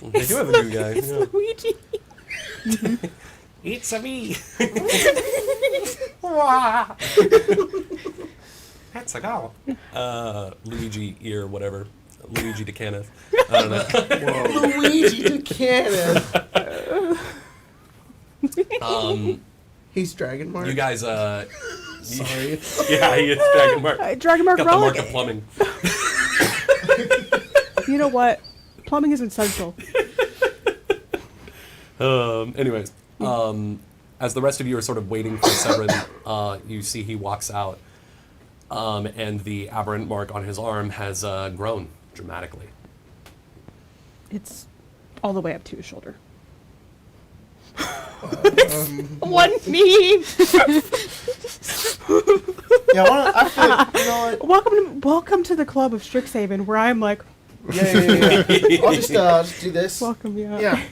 S1: They do have a new guy. Yeah.
S4: Luigi.
S1: It's a me. That's a go. Luigi ear, whatever. Luigi to Kenneth. I don't know.
S3: Luigi to cannon. He's Dragon Mark.
S1: You guys,
S3: Sorry.
S1: yeah, he is Dragon Mark.
S4: Dragon Mark
S1: Got the
S4: Relic.
S1: mark of plumbing.
S4: You know what? Plumbing is essential.
S1: Anyways, as the rest of you are sort of waiting for Severon, you see he walks out, and the aberrant mark on his arm has grown dramatically.
S4: It's all the way up to his shoulder. One meme.
S3: Yeah, I feel like, you know what?
S4: Welcome to the club of Strixhaven, where I'm like,
S3: Yeah. I'll just do this.
S4: welcome, yeah.
S3: Yeah.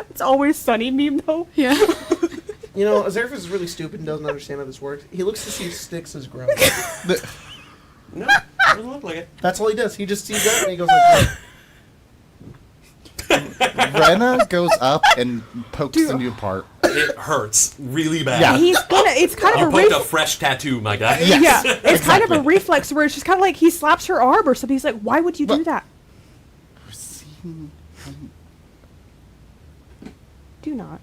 S4: It's always sunny meme though.
S6: Yeah.
S3: You know, Azerif is really stupid and doesn't understand how this works. He looks to see if sticks has grown.
S1: No, doesn't look like it.
S3: That's all he does. He just sees that and he goes like,
S2: Rena goes up and pokes
S4: Dude.
S2: the new part.
S1: It hurts really bad.
S2: Yeah.
S4: It's kind
S1: You
S4: of a
S1: poked a
S4: reflex.
S1: fresh tattoo, my guy.
S2: Yes,
S4: Yeah, it's kind of a reflex where it's just kind of like he slaps her arm or something. He's like, why would you do
S2: But-
S4: that?
S2: Seeing-
S4: Do not.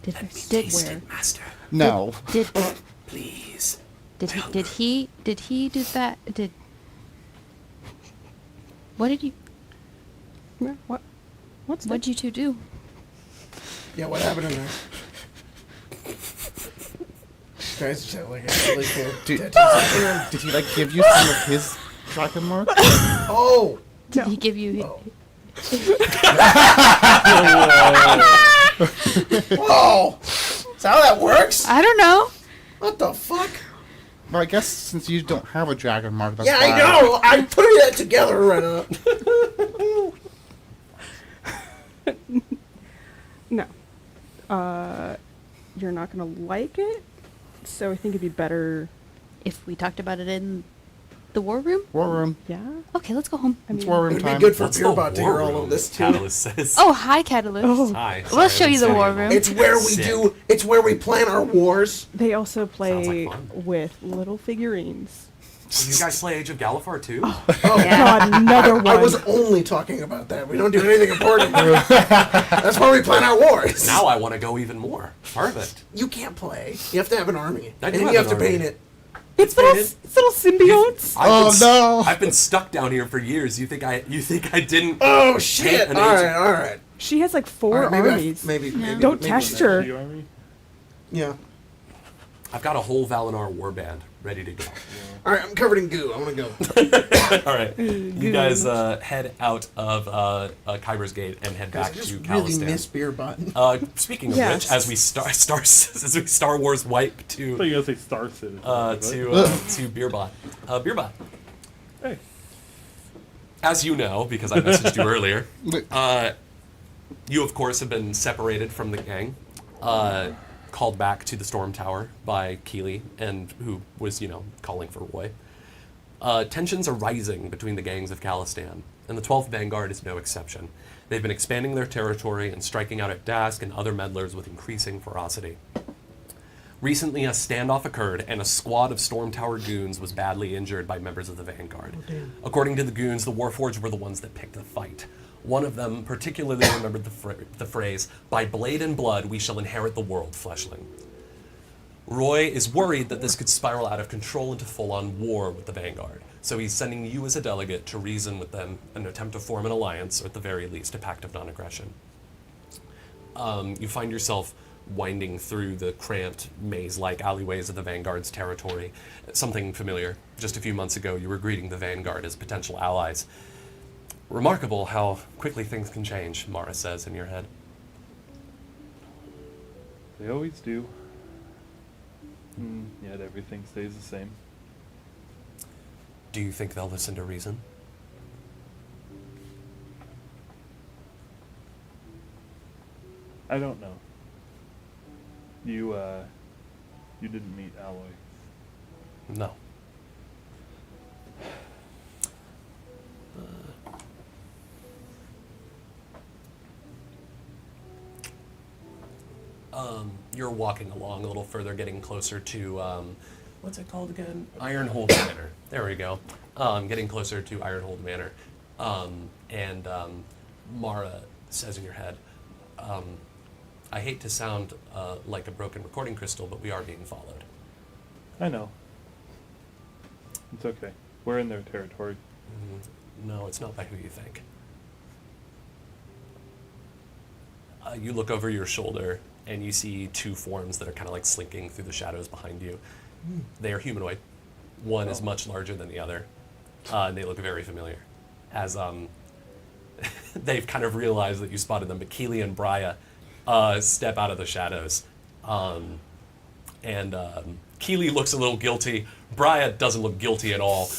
S6: Did
S1: Taste
S6: where?
S1: it, master.
S2: No.
S6: Did
S1: Please.
S6: he do that? What did you?
S4: What? What's that?
S6: What'd you two do?
S3: yeah, what happened in there? Guys just have like a really cool
S2: Did,
S3: tattoos.
S2: did he like give you some of his dragon mark?
S3: Oh!
S6: Did he give you?
S3: Oh. Whoa! Is that how that works?
S6: I don't know.
S3: What the fuck?
S2: Well, I guess since you don't have a dragon mark, that's
S3: Yeah,
S2: why.
S3: I know! I'm putting that together, Rena.
S4: No. You're not gonna like it, so I think it'd be better.
S6: If we talked about it in the war room.
S2: War room.
S4: Yeah.
S6: Okay, let's go home.
S4: I
S2: It's
S4: mean,
S2: war room
S3: It'd be
S2: time.
S3: good for
S1: What's
S3: Beer
S1: the
S3: Bot to
S1: war
S3: hear all
S1: room?
S3: of this, too.
S1: Catalyst says.
S6: Oh, hi, Catalyst.
S4: Oh.
S1: Hi.
S6: We'll
S1: sorry,
S6: show you the
S1: I'm
S6: war
S1: sitting.
S6: room.
S3: It's where we
S1: Sick.
S3: it's where we plan our wars.
S4: they also play
S1: like fun.
S4: with little figurines.
S1: You guys play Age of Galifar too?
S3: Oh,
S4: God, another one.
S3: I was only talking about that. We don't do anything important. That's where we plan our wars.
S1: Now I want to go even more. Perfect.
S3: You can't play. You have to have an army.
S1: I
S3: And
S1: do
S3: then
S1: have
S3: you have
S1: an
S3: to paint
S1: army.
S3: it.
S4: it's little symbiotes.
S1: I've been stuck down here for years. You think I didn't?
S3: Oh, shit.
S1: an
S3: Alright,
S1: agent.
S3: alright.
S4: She has like 4
S3: Alright, maybe
S4: armies.
S3: maybe
S4: Don't test her.
S5: The army?
S3: Yeah.
S1: I've got a whole Valinor warband ready to go.
S3: All right, I'm covered in goo. I want to go.
S1: All right, you guys head out of Kyber's Gate and head back
S3: I just
S1: to
S3: really
S1: Calistan.
S3: miss beer button.
S1: Speaking of
S4: Yes.
S1: which, as we Star Wars wipe
S5: I thought
S1: to
S5: you were gonna say Star Citizen.
S1: to Beerbot. Beerbot,
S5: Hey.
S1: as you know, because I messaged you earlier, you of course have been separated from the gang, called back to the Storm Tower by Keeley, and who was, calling for Roy. Tensions are rising between the gangs of Calistan, and the 12th Vanguard is no exception. They've been expanding their territory and striking out at Dask and other meddlers with increasing ferocity. Recently, a standoff occurred, and a squad of Storm Tower goons was badly injured by members of the Vanguard. According to the goons, the Warforged were the ones that picked the fight. One of them particularly remembered the phrase, "By blade and blood we shall inherit the world, fleshling." Roy is worried that this could spiral out of control into full-on war with the Vanguard, so he's sending you as a delegate to reason with them and attempt to form an alliance, or at the very least, a pact of non-aggression. You find yourself winding through the cramped, maze-like alleyways of the Vanguard's territory. Something familiar. Just a few months ago, you were greeting the Vanguard as potential allies. Remarkable how quickly things can change, Mara says in your head.
S5: They always do. Yet everything stays the same.
S1: Do you think they'll listen to reason?
S5: I don't know. You didn't meet Alloy.
S1: No. You're walking along a little further, getting closer to, what's it called again? Ironhold Manor. There we go. Getting closer to Ironhold Manor. And Mara says in your head, I hate to sound like a broken recording crystal, but we are being followed.
S5: I know. It's okay. We're in their territory.
S1: No, it's not by who you think. You look over your shoulder and you see two forms that are kind of like slinking through the shadows behind you. They are humanoid. One is much larger than the other, and they look very familiar. As they've kind of realized that you spotted them, but Keeley and Brya step out of the shadows. And Keeley looks a little guilty. Brya doesn't look guilty at all.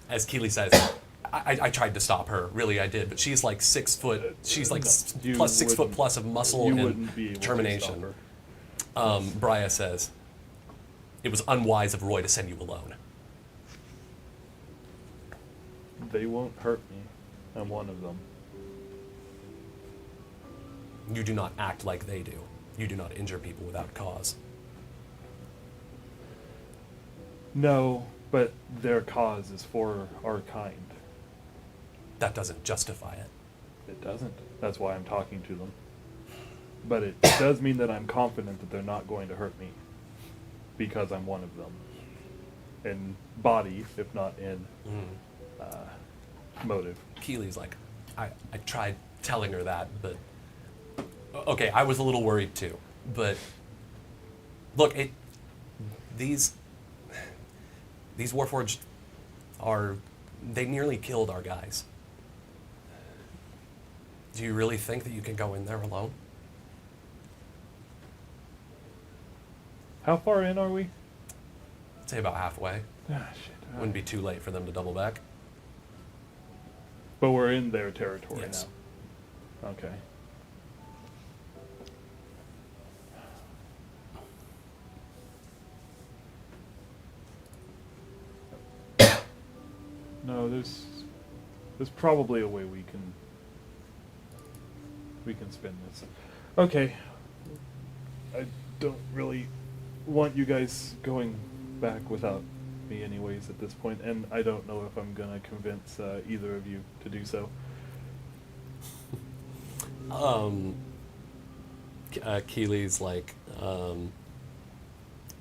S1: As Keeley says, I tried to stop her, really I did, but she's like 6 foot, she's like
S5: You
S1: plus 6 foot
S5: wouldn't-
S1: plus of muscle
S5: you
S1: and
S5: wouldn't be able
S1: determination.
S5: to stop her.
S1: Brya says, it was unwise of Roy to send you alone.
S5: They won't hurt me. I'm one of them.
S1: You do not act like they do. You do not injure people without cause.
S5: No, but their cause is for our kind.
S1: That doesn't justify it.
S5: It doesn't. That's why I'm talking to them. But it does mean that I'm confident that they're not going to hurt me. Because I'm one of them. In body, if not in motive.
S1: Keeley's like, I tried telling her that, but... Okay, I was a little worried too. But... Look, these Warforged are... They nearly killed our guys. Do you really think that you can go in there alone?
S5: How far in are we?
S1: I'd say about halfway.
S5: Ah, shit.
S1: Wouldn't be too late for them to double back.
S5: But we're in their territory
S1: Yes.
S5: now. Okay. No, there's probably a way we can spin this. Okay. I don't really want you guys going back without me anyways at this point, and I don't know if I'm gonna convince either of you to do so.
S1: Keeley's like,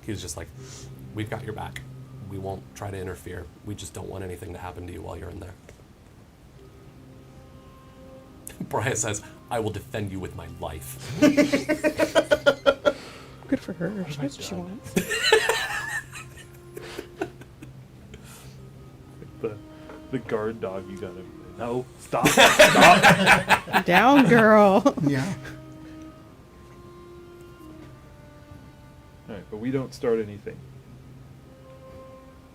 S1: he's just like, we've got your back. We won't try to interfere. We just don't want anything to happen to you while you're in there. Brya says, I will defend you with my life.
S4: Good for her. She knows what she wants.
S5: The guard dog, you gotta... No, stop, stop!
S4: Down, girl.
S2: Yeah.
S5: Alright, but we don't start anything.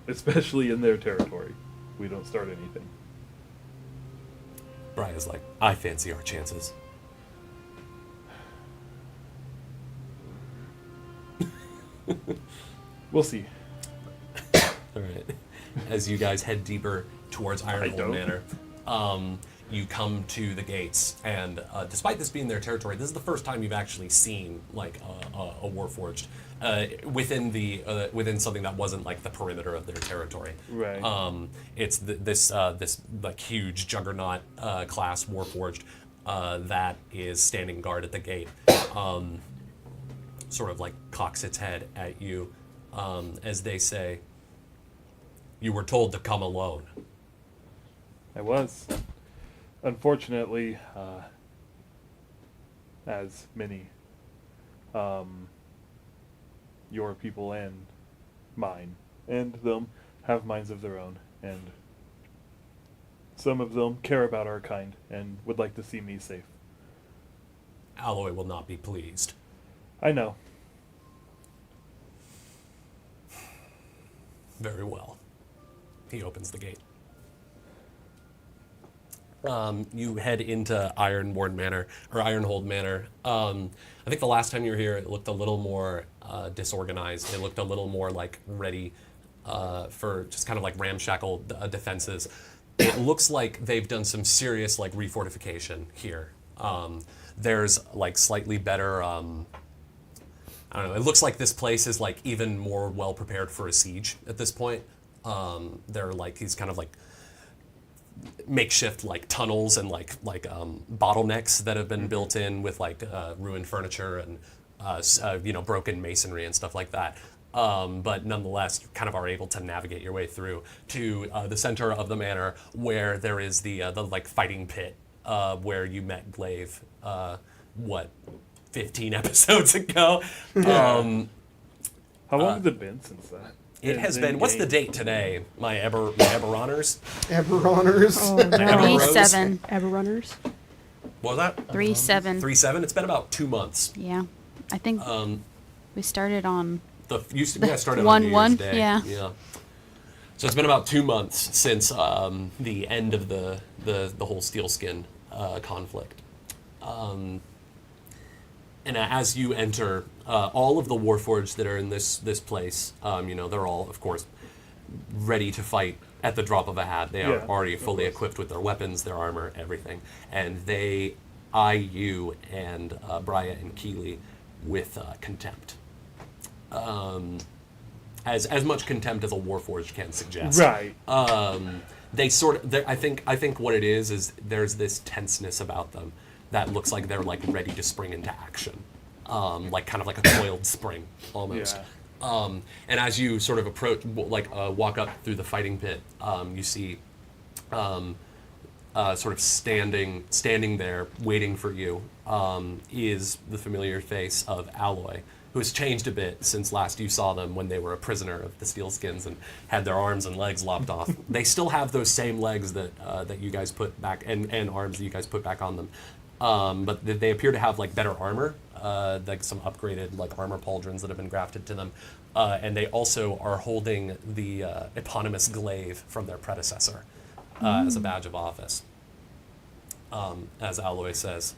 S5: Especially in their territory. We don't start anything.
S1: Bria's like, I fancy our chances.
S5: We'll see.
S1: All right. As you guys head deeper towards Ironhold Manor, you come to the gates, and despite this being their territory, this is the first time you've actually seen like a Warforged within something that wasn't like the perimeter of their territory.
S5: Right.
S1: It's this like huge juggernaut class Warforged that is standing guard at the gate. Sort of like cocks its head at you as they say, "You were told to come alone."
S5: I was. Unfortunately, as many, your people and mine, and them, have minds of their own, and some of them care about our kind, and would like to see me safe.
S1: Alloy will not be pleased.
S5: I know.
S1: Very well. He opens the gate. You head into Ironhold Manor. I think the last time you were here, it looked a little more disorganized. It looked a little more like ready for just kind of like ramshackle defenses. It looks like they've done some serious like refortification here. There's like slightly better. I don't know. It looks like this place is like even more well prepared for a siege at this point. There are like these kind of like makeshift like tunnels and like bottlenecks that have been built in with like ruined furniture and broken masonry and stuff like that. But nonetheless, you kind of are able to navigate your way through to the center of the manor, where there is the like fighting pit where you met Glaive. 15 episodes ago.
S5: How long has it been since that?
S1: It has been. What's the date today? My Eberroners?
S3: Eberroners.
S4: Oh, no.
S1: Eberron.
S6: 3-7.
S4: Eberrunners.
S1: What was that?
S6: 3-7.
S1: 3-7. It's been about 2 months.
S6: Yeah. I think we started on
S1: You started on New
S6: 1-1,
S1: Year's Day.
S6: yeah.
S1: So it's been about 2 months since the end of the whole Steelskin conflict. And as you enter, all of the Warforged that are in this place, they're all, of course, ready to fight at the drop of a hat. They are already fully equipped with their weapons, their armor, everything. And they eye you and Brya and Keeley with contempt. As much contempt as a Warforged can suggest.
S5: Right.
S1: I think what it is there's this tenseness about them that looks like they're like ready to spring into action, like kind of like a coiled spring almost.
S5: Yeah.
S1: And as you sort of approach, walk up through the fighting pit, you see, sort of standing there waiting for you, is the familiar face of Alloy, who has changed a bit since last you saw them when they were a prisoner of the Steelskins and had their arms and legs lopped off. They still have those same legs that you guys put back and arms that you guys put back on them. But they appear to have like better armor, like some upgraded like armor pauldrons that have been grafted to them, and they also are holding the eponymous glaive from their predecessor as a badge of office. As Alloy says,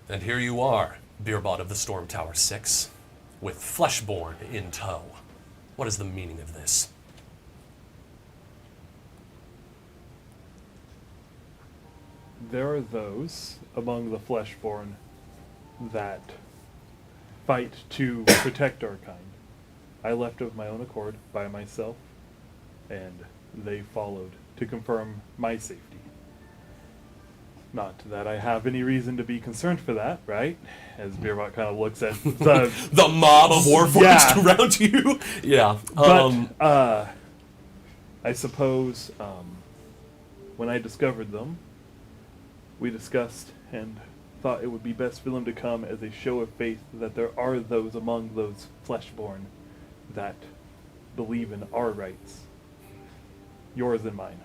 S1: "And here you are, Beerbot of the Storm Tower 6, with Fleshborn in tow. What is the meaning of this?"
S5: There are those among the Fleshborn that fight to protect our kind. I left of my own accord by myself, and they followed to confirm my safety. Not that I have any reason to be concerned for that, right? As Beerbot kind of looks at
S1: the mob of Warforged around you. Yeah.
S5: But I suppose when I discovered them, we discussed, and thought it would be best for them to come as a show of faith that there are those among those fleshborn that believe in our rights. Yours and mine.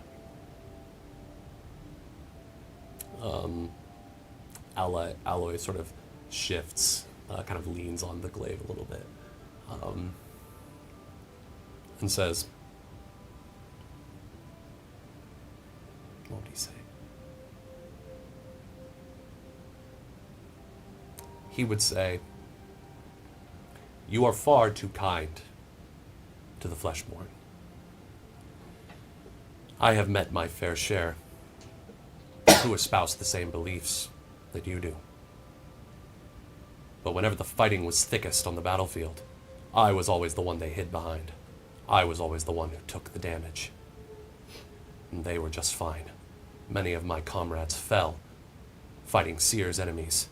S1: Alloy sort of shifts, kind of leans on the glaive a little bit, and says, what would he say? He would say, "You are far too kind to the fleshborn. I have met my fair share who espouse the same beliefs that you do. But whenever the fighting was thickest on the battlefield, I was always the one they hid behind. I was always the one who took the damage. And they were just fine. Many of my comrades fell fighting Seer's enemies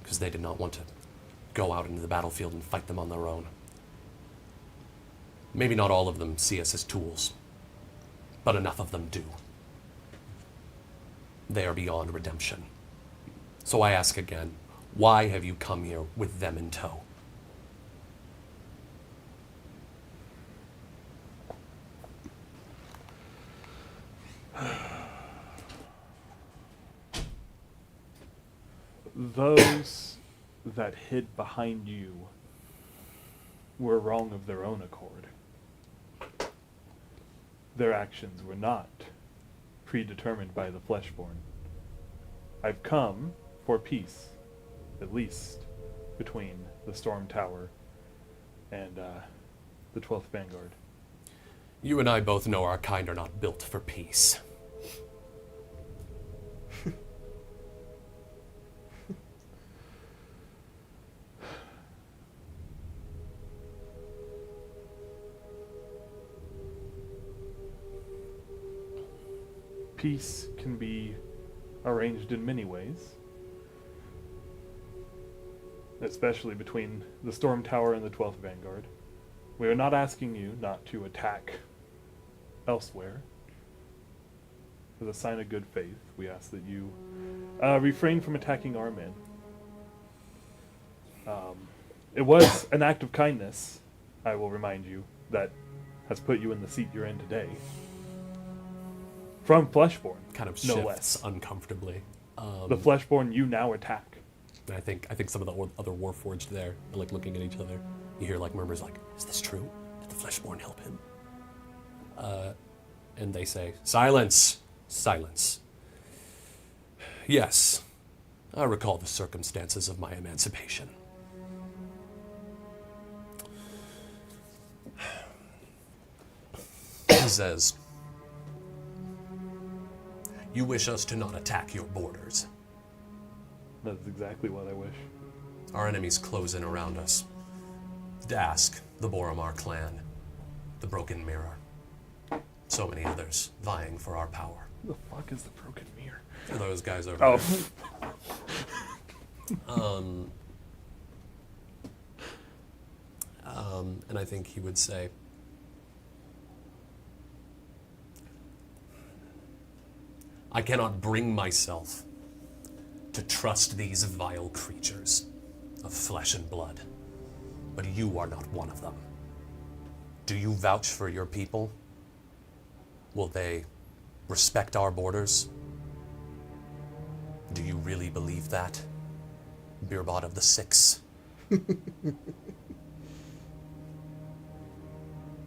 S1: because they did not want to go out into the battlefield and fight them on their own. Maybe not all of them see us as tools, but enough of them do. They are beyond redemption. So I ask again, why have you come here with them in tow?"
S5: Those that hid behind you were wrong of their own accord. Their actions were not predetermined by the fleshborn. I've come for peace, at least between the Storm Tower and the 12th Vanguard.
S1: You and I both know our kind are not built for peace.
S5: Peace can be arranged in many ways, especially between the Storm Tower and the 12th Vanguard. We are not asking you not to attack elsewhere. As a sign of good faith, we ask that you refrain from attacking our men. It was an act of kindness, I will remind you, that has put you in the seat you're in today. From Fleshborn,
S1: Kind of
S5: no
S1: shifts
S5: less.
S1: uncomfortably.
S5: The Fleshborn you now attack.
S1: And I think some of the other Warforged there are like looking at each other. You hear like murmurs like, "Is this true? Did the Fleshborn help him?" And they say, "Silence! Silence. Yes, I recall the circumstances of my emancipation. He says, you wish us to not attack your borders.
S5: That's exactly what I wish.
S1: Our enemies close in around us. Dask, the Boromar clan, the Broken Mirror. So many others vying for our power.
S5: Who the fuck is the Broken Mirror?
S1: They're those guys over
S5: Oh.
S1: there. And I think he would say, I cannot bring myself to trust these vile creatures of flesh and blood, but you are not one of them. Do you vouch for your people? Will they respect our borders? Do you really believe that, Beerbot of the Six?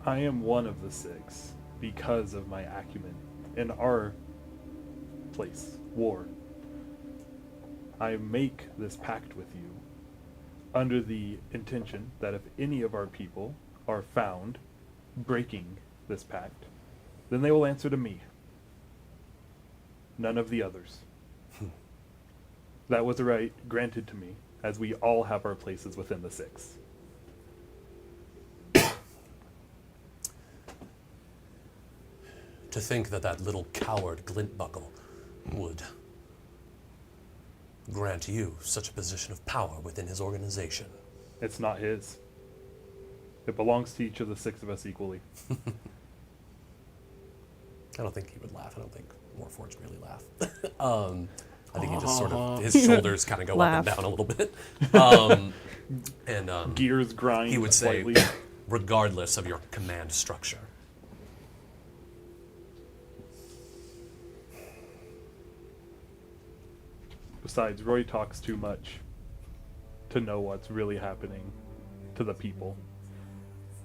S5: I am one of the six because of my acumen in our place, war. I make this pact with you under the intention that if any of our people are found breaking this pact, then they will answer to me. None of the others. That was a right granted to me, as we all have our places within the six.
S1: To think that that little coward Glintbuckle would grant you such a position of power within his organization.
S5: It's not his. It belongs to each of the six of us equally.
S1: I don't think he would laugh. I don't think Warforged really laugh. I think he just sort of, his shoulders kind of go up and
S4: Laugh.
S1: down a little bit. And
S5: Gears grind
S1: he would say,
S5: slightly.
S1: regardless of your command structure.
S5: Besides, Roy talks too much to know what's really happening to the people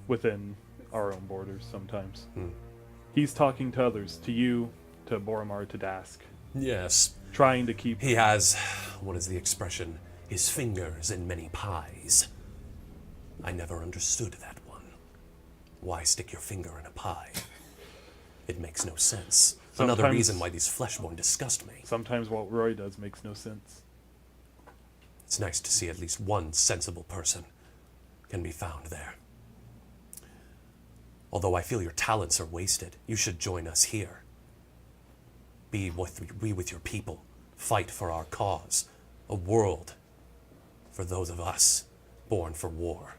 S5: within our own borders sometimes. He's talking to others, to you, to Boromar, to Dask,
S1: Yes.
S5: trying to keep...
S1: He has, what is the expression? His fingers in many pies. I never understood that one. Why stick your finger in a pie? It makes no sense. Another
S5: Sometimes-
S1: reason why these fleshborn disgust me.
S5: Sometimes what Roy does makes no sense.
S1: It's nice to see at least one sensible person can be found there. Although I feel your talents are wasted, you should join us here. Be with your people. Fight for our cause. A world for those of us born for war.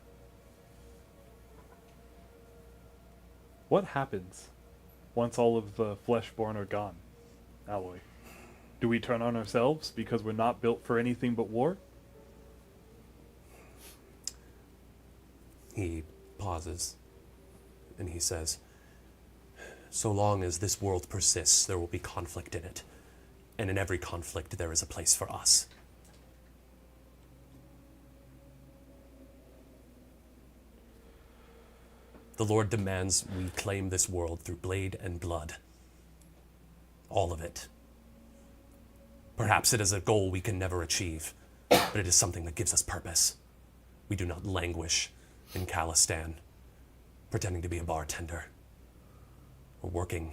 S5: What happens once all of the fleshborn are gone, Alloy? Do we turn on ourselves because we're not built for anything but war?
S1: He pauses, and he says, so long as this world persists, there will be conflict in it. And in every conflict, there is a place for us. The Lord demands we claim this world through blade and blood. All of it. Perhaps it is a goal we can never achieve, but it is something that gives us purpose. We do not languish in Khalistan, pretending to be a bartender, or working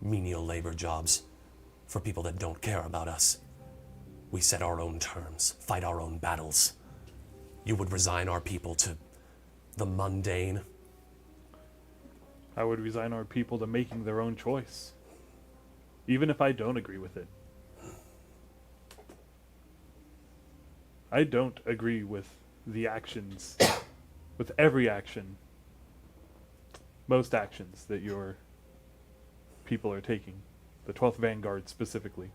S1: menial labor jobs for people that don't care about us. We set our own terms, fight our own battles. You would resign our people to the mundane.
S5: I would resign our people to making their own choice, even if I don't agree with it. I don't agree with the actions, with every action, most actions that your people are taking, the 12th Vanguard specifically.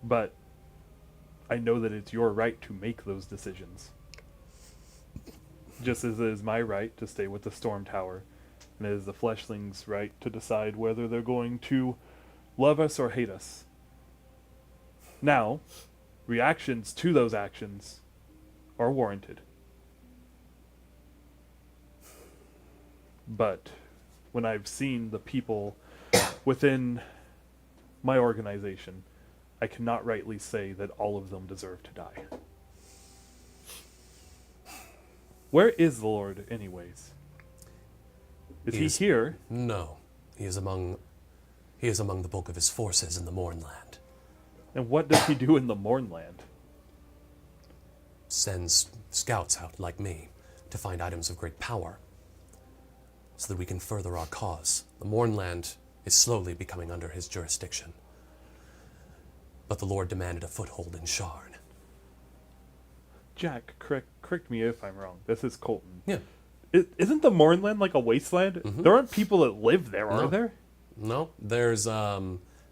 S5: But I know that it's your right to make those decisions. Just as it is my right to stay with the Storm Tower, and it is the Fleshlings' right to decide whether they're going to love us or hate us. Now, reactions to those actions are warranted. But when I've seen the people within my organization, I cannot rightly say that all of them deserve to die. Where is the Lord, anyways? Is he here?
S1: No. He is among the bulk of his forces in the Mornland.
S5: And what does he do in the Mornland?
S1: Sends scouts out like me to find items of great power so that we can further our cause. The Mornland is slowly becoming under his jurisdiction. But the Lord demanded a foothold in Sharn.
S5: Jack, correct me if I'm wrong. This is Colton.
S1: Yeah.
S5: Isn't the Mornland like a wasteland?
S1: Mm-hmm.
S5: There aren't people that live there, are
S1: No.
S5: there?
S1: No, there's a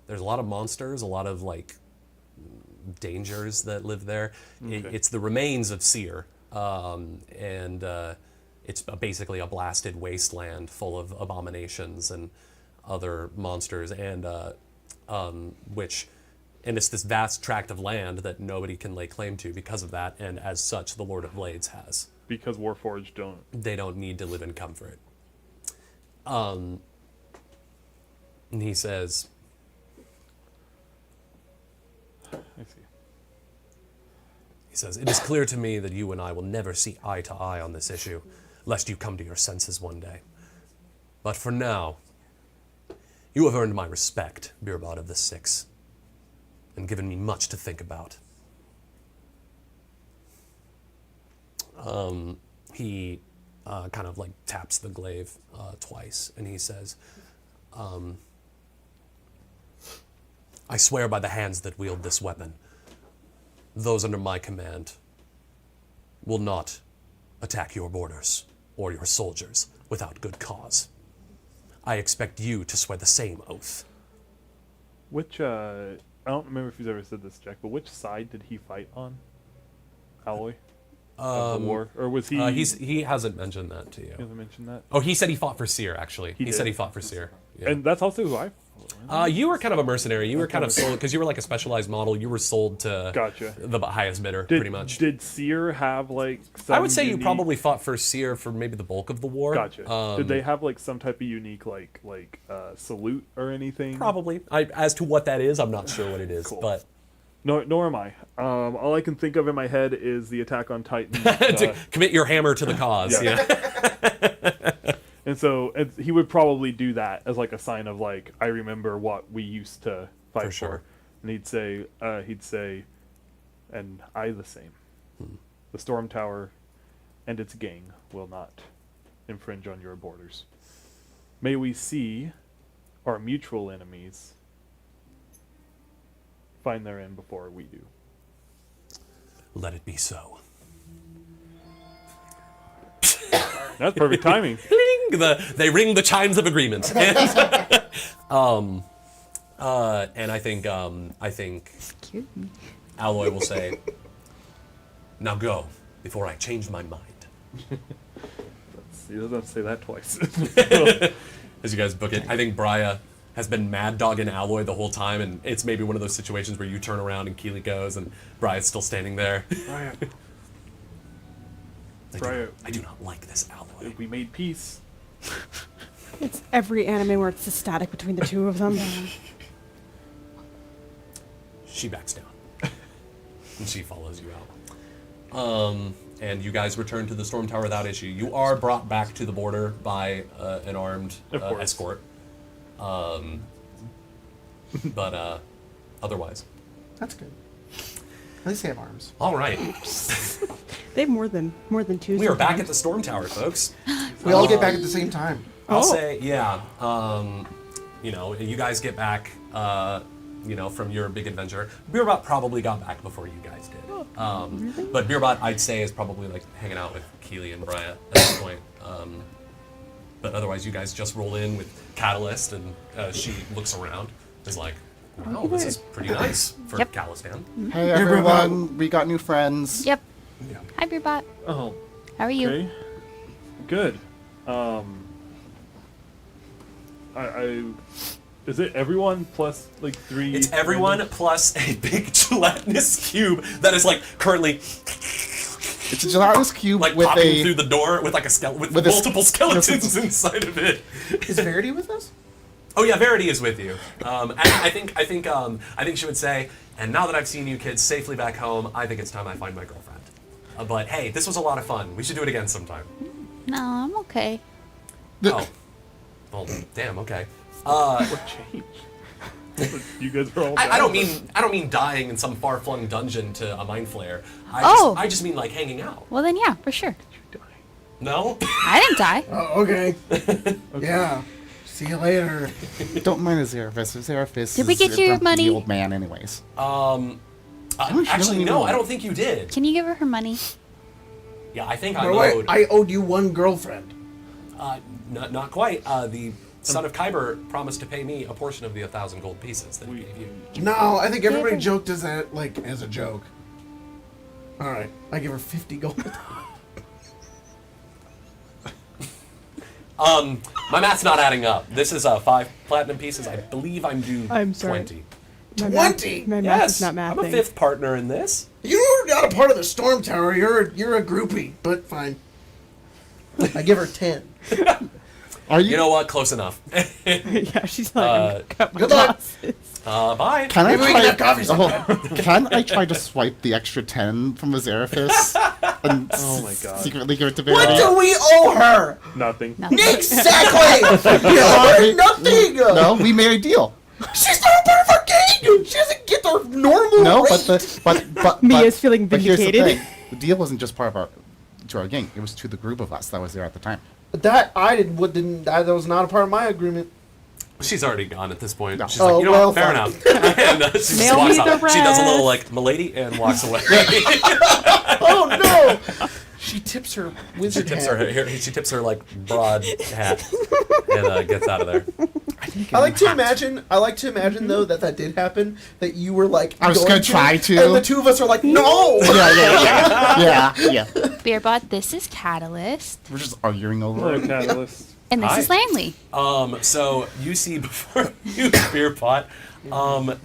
S1: lot of monsters, a lot of like dangers that live there.
S5: Okay.
S1: It's the remains of Seer, and it's basically a blasted wasteland full of abominations and other monsters, and it's this vast tract of land that nobody can lay claim to because of that, and as such, the Lord of Blades has.
S5: Because Warforged don't.
S1: They don't need to live in comfort. And he says,
S5: I see.
S1: He says, it is clear to me that you and I will never see eye to eye on this issue, lest you come to your senses one day. But for now, you have earned my respect, Birbad of the Six, and given me much to think about. He kind of like taps the glaive twice, and he says, I swear by the hands that wield this weapon, those under my command will not attack your borders or your soldiers without good cause. I expect you to swear the same oath.
S5: Which don't remember if he's ever said this, Jack, but which side did he fight on? Alloy? Of the war? Or was he...
S1: he hasn't mentioned that to you.
S5: He hasn't mentioned that?
S1: Oh, he said he fought for Seer, actually. He
S5: did?
S1: said he fought for Seer. Yeah.
S5: And that's also who I fought.
S1: You were kind of a mercenary. You were kind of sold, because you were like a specialized model. You were sold to
S5: Gotcha.
S1: the highest bidder, pretty much.
S5: Did Seer have, like, some
S1: I would say you
S5: unique-
S1: probably fought for Seer for maybe the bulk of the war.
S5: Gotcha. Did they have, like, some type of unique, like salute or anything?
S1: Probably. As to what that is, I'm not sure what it is,
S5: Cool.
S1: but...
S5: Nor am I. All I can think of in my head is the Attack on Titan.
S1: to commit your hammer to the cause,
S5: Yeah.
S1: yeah.
S5: And so he would probably do that as like a sign of like, I remember what we used to fight for.
S1: sure.
S5: And he'd say, and I the same. The Storm Tower and its gang will not infringe on your borders. May we see our mutual enemies find their end before we do.
S1: Let it be so.
S5: That's perfect timing.
S1: They ring the chimes of agreement. And, and I think
S6: Excuse me.
S1: Alloy will say, "Now go, before I change my mind."
S5: He doesn't have to say that twice.
S1: As you guys book it, I think Brya has been mad dogging Alloy the whole time, and it's maybe one of those situations where you turn around and Keely goes, and Brya's still standing there.
S5: Brya,
S1: I do not like this Alloy.
S5: we made peace.
S4: It's every anime where it's static between the two of them.
S1: She backs down. And she follows you out. And you guys return to the Storm Tower without issue. You are brought back to the border by an armed
S5: Of course.
S1: escort. But otherwise.
S3: That's good. At least they have arms.
S1: All right.
S4: They have more than two.
S1: We are back
S4: sometimes.
S1: at the Storm Tower, folks.
S3: We all get back at the same time.
S1: I'll
S4: Oh.
S1: say, yeah. You guys get back, from your big adventure. Beerbot probably got back before you guys did.
S4: Really?
S1: But Beerbot, I'd say, is probably like hanging out with Keely and Brya at this point. But otherwise, you guys just roll in with Catalyst, and she looks around, is like, wow, this is pretty nice for
S6: Yep.
S1: Calistan.
S2: Hey everyone, we got new friends.
S6: Yep. Hi, Beerbot.
S5: Oh,
S6: How are you?
S5: okay. Good. Is it everyone plus like 3?
S1: It's everyone plus a big gelatinous cube that is like currently
S2: It's a gelatinous cube
S1: like
S2: with
S1: popping
S2: a
S1: through the door with like a with
S2: with a
S1: multiple
S2: s-
S1: skeletons inside of it.
S3: Is Verity with us?
S1: Oh yeah, Verity is with you. And I think she would say, and now that I've seen you kids safely back home, I think it's time I find my girlfriend. But hey, this was a lot of fun. We should do it again sometime.
S6: No, I'm okay.
S1: Oh, well, damn. Okay.
S5: What change? You guys are all.
S1: I don't mean dying in some far-flung dungeon to a mind flare.
S6: Oh.
S1: I just mean like hanging out.
S6: Well, then, yeah, for sure.
S1: No.
S6: I didn't die.
S3: Oh, okay. Yeah. See you later.
S2: Don't mind the Zeraphis. Zeraphis
S6: Did we
S2: is
S6: get
S2: a
S6: you
S2: grumpy
S6: money?
S2: old man, anyways.
S1: Actually,
S2: really
S1: no.
S2: know.
S1: I don't think you did.
S6: Can you give her her money?
S1: Yeah, I think I
S3: By the way,
S1: owed.
S3: I owed you one girlfriend.
S1: Not quite. The son of Kyber promised to pay me a portion of the 1,000 gold pieces that he gave you.
S3: No, I think everybody
S6: her-
S3: joked as that, like, as a joke. All right, I give her 50 gold.
S1: My math's not adding up. This is 5 platinum pieces. I believe I'm due
S4: I'm sorry.
S1: 20.
S4: My
S3: 20?
S4: Math, my math
S1: Yes,
S4: is not mathing.
S1: I'm a 5th partner in this.
S3: You're not a part of the Storm Tower. You're a groupie, but fine. I give her 10.
S2: Are you?
S1: You know what? Close enough.
S4: Yeah, she's like, I'm gonna cut my
S3: good luck.
S4: losses.
S1: Bye.
S2: Can I
S3: Maybe we
S2: try?
S3: can have coffee sometime.
S2: Can I try to swipe the extra 10 from a Zeraphis and
S5: Oh my God.
S2: secretly give it to
S3: What
S2: Verity?
S3: do we owe her?
S5: Nothing.
S6: Nothing.
S3: Exactly! You owe her nothing!
S2: No, we made a deal.
S3: She's not a part of our gang! She doesn't get the normal
S2: No,
S3: rate!
S2: but
S4: Mia's feeling
S2: but here's the
S4: vindicated.
S2: thing. The deal wasn't just part of our gang. It was to the group of us that was there at the time.
S3: That that was not a part of my agreement.
S1: She's already gone at this point.
S2: No.
S1: She's
S3: Oh,
S1: like, you know
S3: well,
S1: what? Fair
S3: fine.
S1: enough. And she just
S4: Mail
S1: walks
S4: me
S1: out.
S4: the
S1: She does a little
S4: rest.
S1: like milady and walks away.
S3: Oh no! She tips her
S1: She
S3: wizard
S1: tips
S3: hat.
S1: her she tips her like broad hat and gets out of there.
S2: thinking
S3: I like to
S2: hot.
S3: imagine. I like to imagine though that did happen. That you were like,
S2: I was
S3: going
S2: gonna try to.
S3: and the two of us are like, no.
S2: Yeah.
S6: Beerbot, this is Catalyst.
S2: We're just arguing over
S5: Hello,
S2: it.
S5: Catalyst.
S6: And this
S1: Hi.
S6: is Landley.
S1: So you see before you beer pot,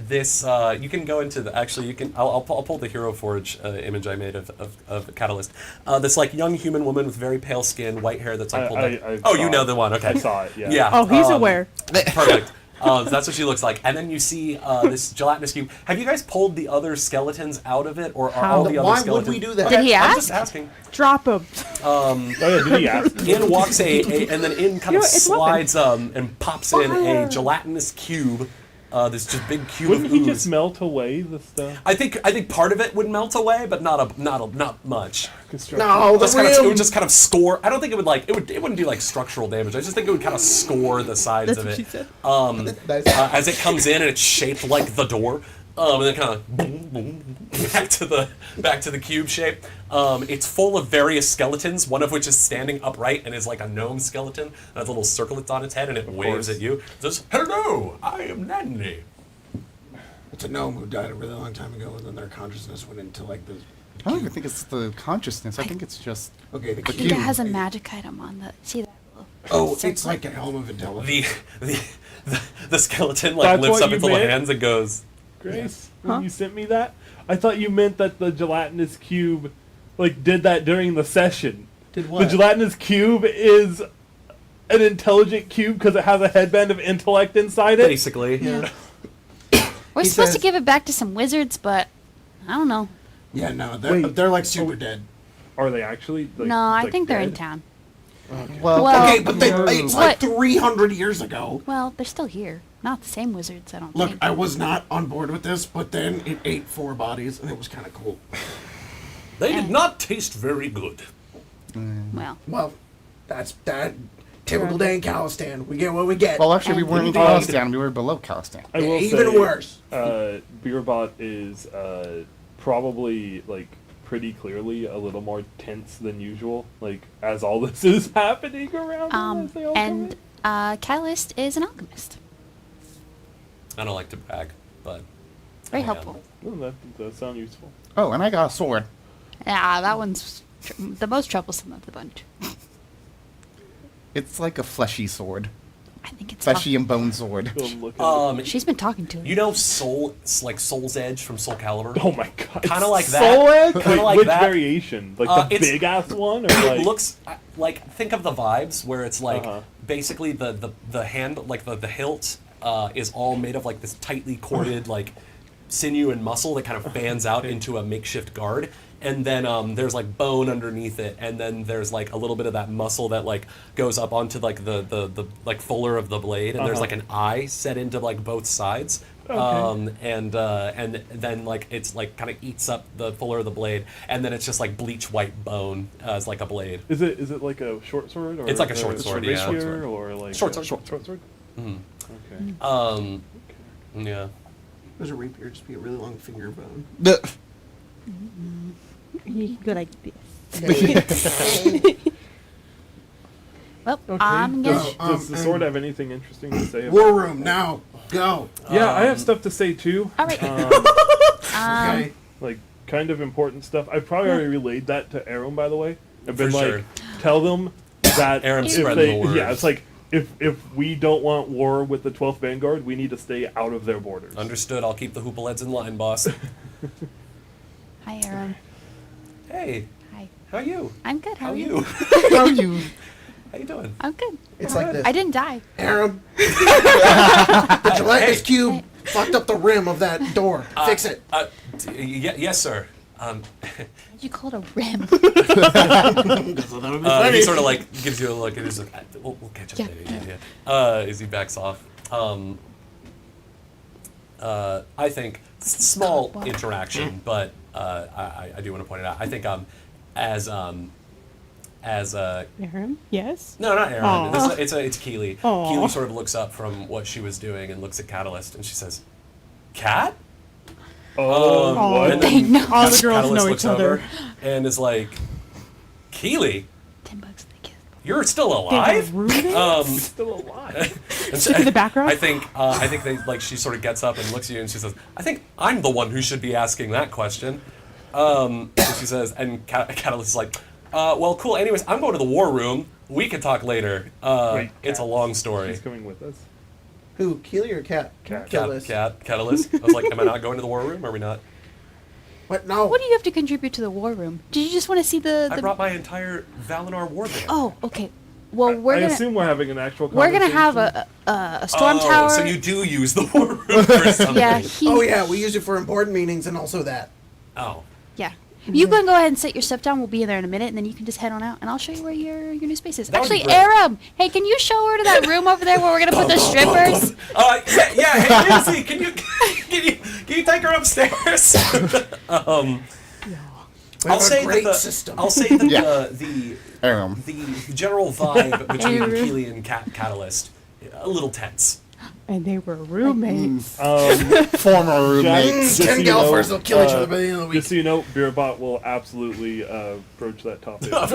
S1: this you can go into the you can I'll pull the Hero Forge image I made of Catalyst. This like young human woman with very pale skin, white hair that's like pulled
S5: I
S1: up.
S5: saw
S1: You know
S5: it.
S1: the one. Okay,
S5: I saw it, yeah.
S1: Yeah.
S4: Oh, he's aware.
S1: Perfect. That's what she looks like. And then you see this gelatinous cube. Have you guys pulled the other skeletons out of it, or are
S4: How?
S1: all the other
S3: Why
S1: skeletons?
S3: would we do that?
S6: Did he
S1: I'm
S6: ask?
S1: just asking.
S4: Drop him.
S5: Oh, yeah, did he ask?
S1: In walks and then in kind
S4: You
S1: of
S4: know, it's weapon.
S1: slides and pops in a
S4: Fire.
S1: gelatinous cube. This just big cube
S5: Wouldn't
S1: of
S5: he
S1: ooze.
S5: just melt away the stuff?
S1: I think part of it would melt away, but not much.
S3: No, the
S1: Just kind of, it
S3: rim.
S1: would just kind of score. I don't think it would it wouldn't do like structural damage. I just think it would kind of score the sides
S4: That's
S1: of
S4: what
S1: it.
S4: she said.
S3: Nice.
S1: As it comes in and it's shaped like the door, and then kind of boom, boom, back to the cube shape. It's full of various skeletons, one of which is standing upright and is like a gnome skeleton. And has a little circlet on its head, and it waves
S5: course.
S1: at you. It says, "Hello, I am Nanny."
S7: It's a gnome who died a really long time ago, and then their consciousness went into like the.
S2: I don't even think it's the consciousness. I think it's just
S7: Okay, the
S6: I think
S7: cube.
S6: it has a magic item on the. See that? Little
S7: Oh,
S6: circle?
S7: it's like a helm of intelligence.
S1: The skeleton like
S5: That's
S1: lifts
S5: what
S1: up
S5: you
S1: its little
S5: meant?
S1: hands and goes.
S5: Grace,
S4: Huh?
S5: when you sent me that, I thought you meant that the gelatinous cube, like, did that during the session.
S3: Did
S5: The
S3: what?
S5: gelatinous cube is an intelligent cube because it has a headband of intellect inside it.
S1: Basically,
S3: Yeah.
S6: We're
S3: He
S6: supposed
S3: says-
S6: to give it back to some wizards, but I don't know.
S7: Yeah, no,
S5: Wait.
S7: they're like super dead.
S5: Are they actually? Like,
S6: no, I
S5: like
S6: think they're in
S5: dead?
S6: town.
S2: well.
S6: Well-
S7: Okay, but it's like
S6: What?
S7: 300 years ago.
S6: Well, they're still here. Not the same wizards, I don't
S7: Look,
S6: think.
S7: I was not on board with this, but then it ate 4 bodies, and it was kind of cool.
S1: they did not taste very good.
S6: Well,
S7: Well, that's that. Typical day in Calistan. We get what we get.
S2: Well, actually, we weren't in
S5: Indeed.
S2: Calistan. We were below Calistan.
S5: I will
S7: Even
S5: say,
S7: worse.
S5: Beerbot is probably like pretty clearly a little more tense than usual. Like as all this is happening around him, as they all come
S6: and
S5: in.
S6: Catalyst is an alchemist.
S1: I don't like to brag, but
S6: Very
S1: I am.
S6: helpful.
S5: Oh, that does sound useful.
S2: Oh, and I got a sword.
S6: Yeah, that one's the most troublesome of the bunch.
S2: It's like a fleshy sword.
S6: I think it's
S2: Fleshy and bone sword.
S5: Go and look at it.
S6: She's been talking to her.
S1: You know Soul's Edge from Soul Calibur?
S5: Oh my god!
S1: Kinda like that.
S5: Soul Edge?
S1: Kinda
S5: Wait,
S1: like
S5: which
S1: that.
S5: variation? Like the
S1: It's-
S5: big ass one, or
S1: It
S5: like
S1: looks like, think of the vibes where it's like
S5: Uh-huh.
S1: basically the hand, like the hilt is all made of like this tightly corded like sinew and muscle that kind of fans out into a makeshift guard. And then there's like bone underneath it, and then there's like a little bit of that muscle that like goes up onto like the like fuller of the blade, and there's
S5: Uh-huh.
S1: like an eye set into like both sides.
S5: Okay.
S1: And then like it's like kind of eats up the fuller of the blade, and then it's just like bleach white bone as like a blade.
S5: is it like a short sword? Or
S1: It's like a short sword, yeah.
S5: rapier,
S1: Short sword.
S5: or like
S1: Short
S5: a
S1: sword.
S5: Short sword. Okay.
S1: Yeah.
S7: There's a rapier, just be a really long finger bone.
S4: You go like this.
S6: Well,
S3: Okay.
S6: I'm gonna.
S5: Does the sword have anything interesting to say? About
S7: War room now. Go.
S5: Yeah, I have stuff to say too.
S6: All right.
S7: Okay.
S5: Like kind of important stuff. I've probably already relayed that to Aram, by the way. I've been
S1: For
S5: like,
S1: sure.
S5: tell them that
S1: Aram's
S5: if
S1: spreading the word.
S5: Yeah, it's like if we don't want war with the 12th Vanguard, we need to stay out of their borders.
S1: Understood. I'll keep the hoopleheads in line, boss.
S6: Hi, Aram.
S1: Hey,
S6: Hi.
S1: how are you?
S6: I'm good. How,
S1: How
S6: are
S1: are
S6: you?
S1: you?
S2: How are you?
S1: How you doing?
S6: I'm good.
S3: It's like this.
S6: I didn't die.
S7: Aram. The gelatinous
S1: Hey.
S7: cube fucked up the rim of that door. Fix it.
S1: Yes, sir.
S6: You called a rim.
S1: He sort of like gives you a look and is like, we'll catch up
S6: Yeah,
S1: later. As he backs off. I think small interaction, but I do want to point it out. I think as
S4: Aram? Yes?
S1: no, not Aaron.
S4: Aw.
S1: It's Keely.
S4: Aw.
S1: Keely sort of looks up from what she was doing and looks at Catalyst, and she says, "Cat?"
S5: Oh,
S4: Aw.
S5: what?
S1: And
S6: They
S1: then
S6: know.
S4: All the girls
S1: Catalyst
S4: know
S1: looks
S4: each other.
S1: over and is like, "Keely,
S6: $10 in the gift
S1: You're still
S4: They were
S1: alive?
S4: roommates?
S5: Still alive.
S4: Stick in the background?
S1: I think they like she sort of gets up and looks at you and she says, "I think I'm the one who should be asking that question." And she says, and Catalyst is like, "Well, cool. Anyways, I'm going to the war room. We can talk later.
S5: Wait,
S1: it's a long story."
S5: He's coming with us.
S3: Who? Keely or Cat? Catalyst.
S1: Catalyst. I was like, "Am I not going to the war room? Are we not?"
S3: What? No.
S6: What do you have to contribute to the war room? Did you just want to see the?
S1: I brought my entire Valinor war band.
S6: Oh, okay. Well, we're
S5: I
S6: gonna
S5: assume we're having an actual
S6: we're gonna have
S5: conversation.
S6: a storm tower.
S1: So you do use the war room for something.
S6: Yeah.
S3: Oh yeah, we use it for important meetings and also that.
S1: Oh.
S6: Yeah. You can go ahead and set your stuff down. We'll be there in a minute, and then you can just head on out, and I'll show you where your new space is.
S1: That would be
S6: Actually,
S1: great.
S6: Aram, hey, can you show her to that room over there where we're gonna put the strippers?
S1: Yeah. Hey, Nancy, can you take her upstairs?
S3: We have a great system.
S1: I'll say that
S2: Yeah.
S1: the general vibe between Keely and Catalyst a little tense.
S4: And they were roommates.
S2: Former roommates.
S5: Just so
S3: 10
S5: you know,
S3: Galfers will kill each other by the end of the week.
S5: Just so you know, Beerbot will absolutely broach that topic.
S1: Of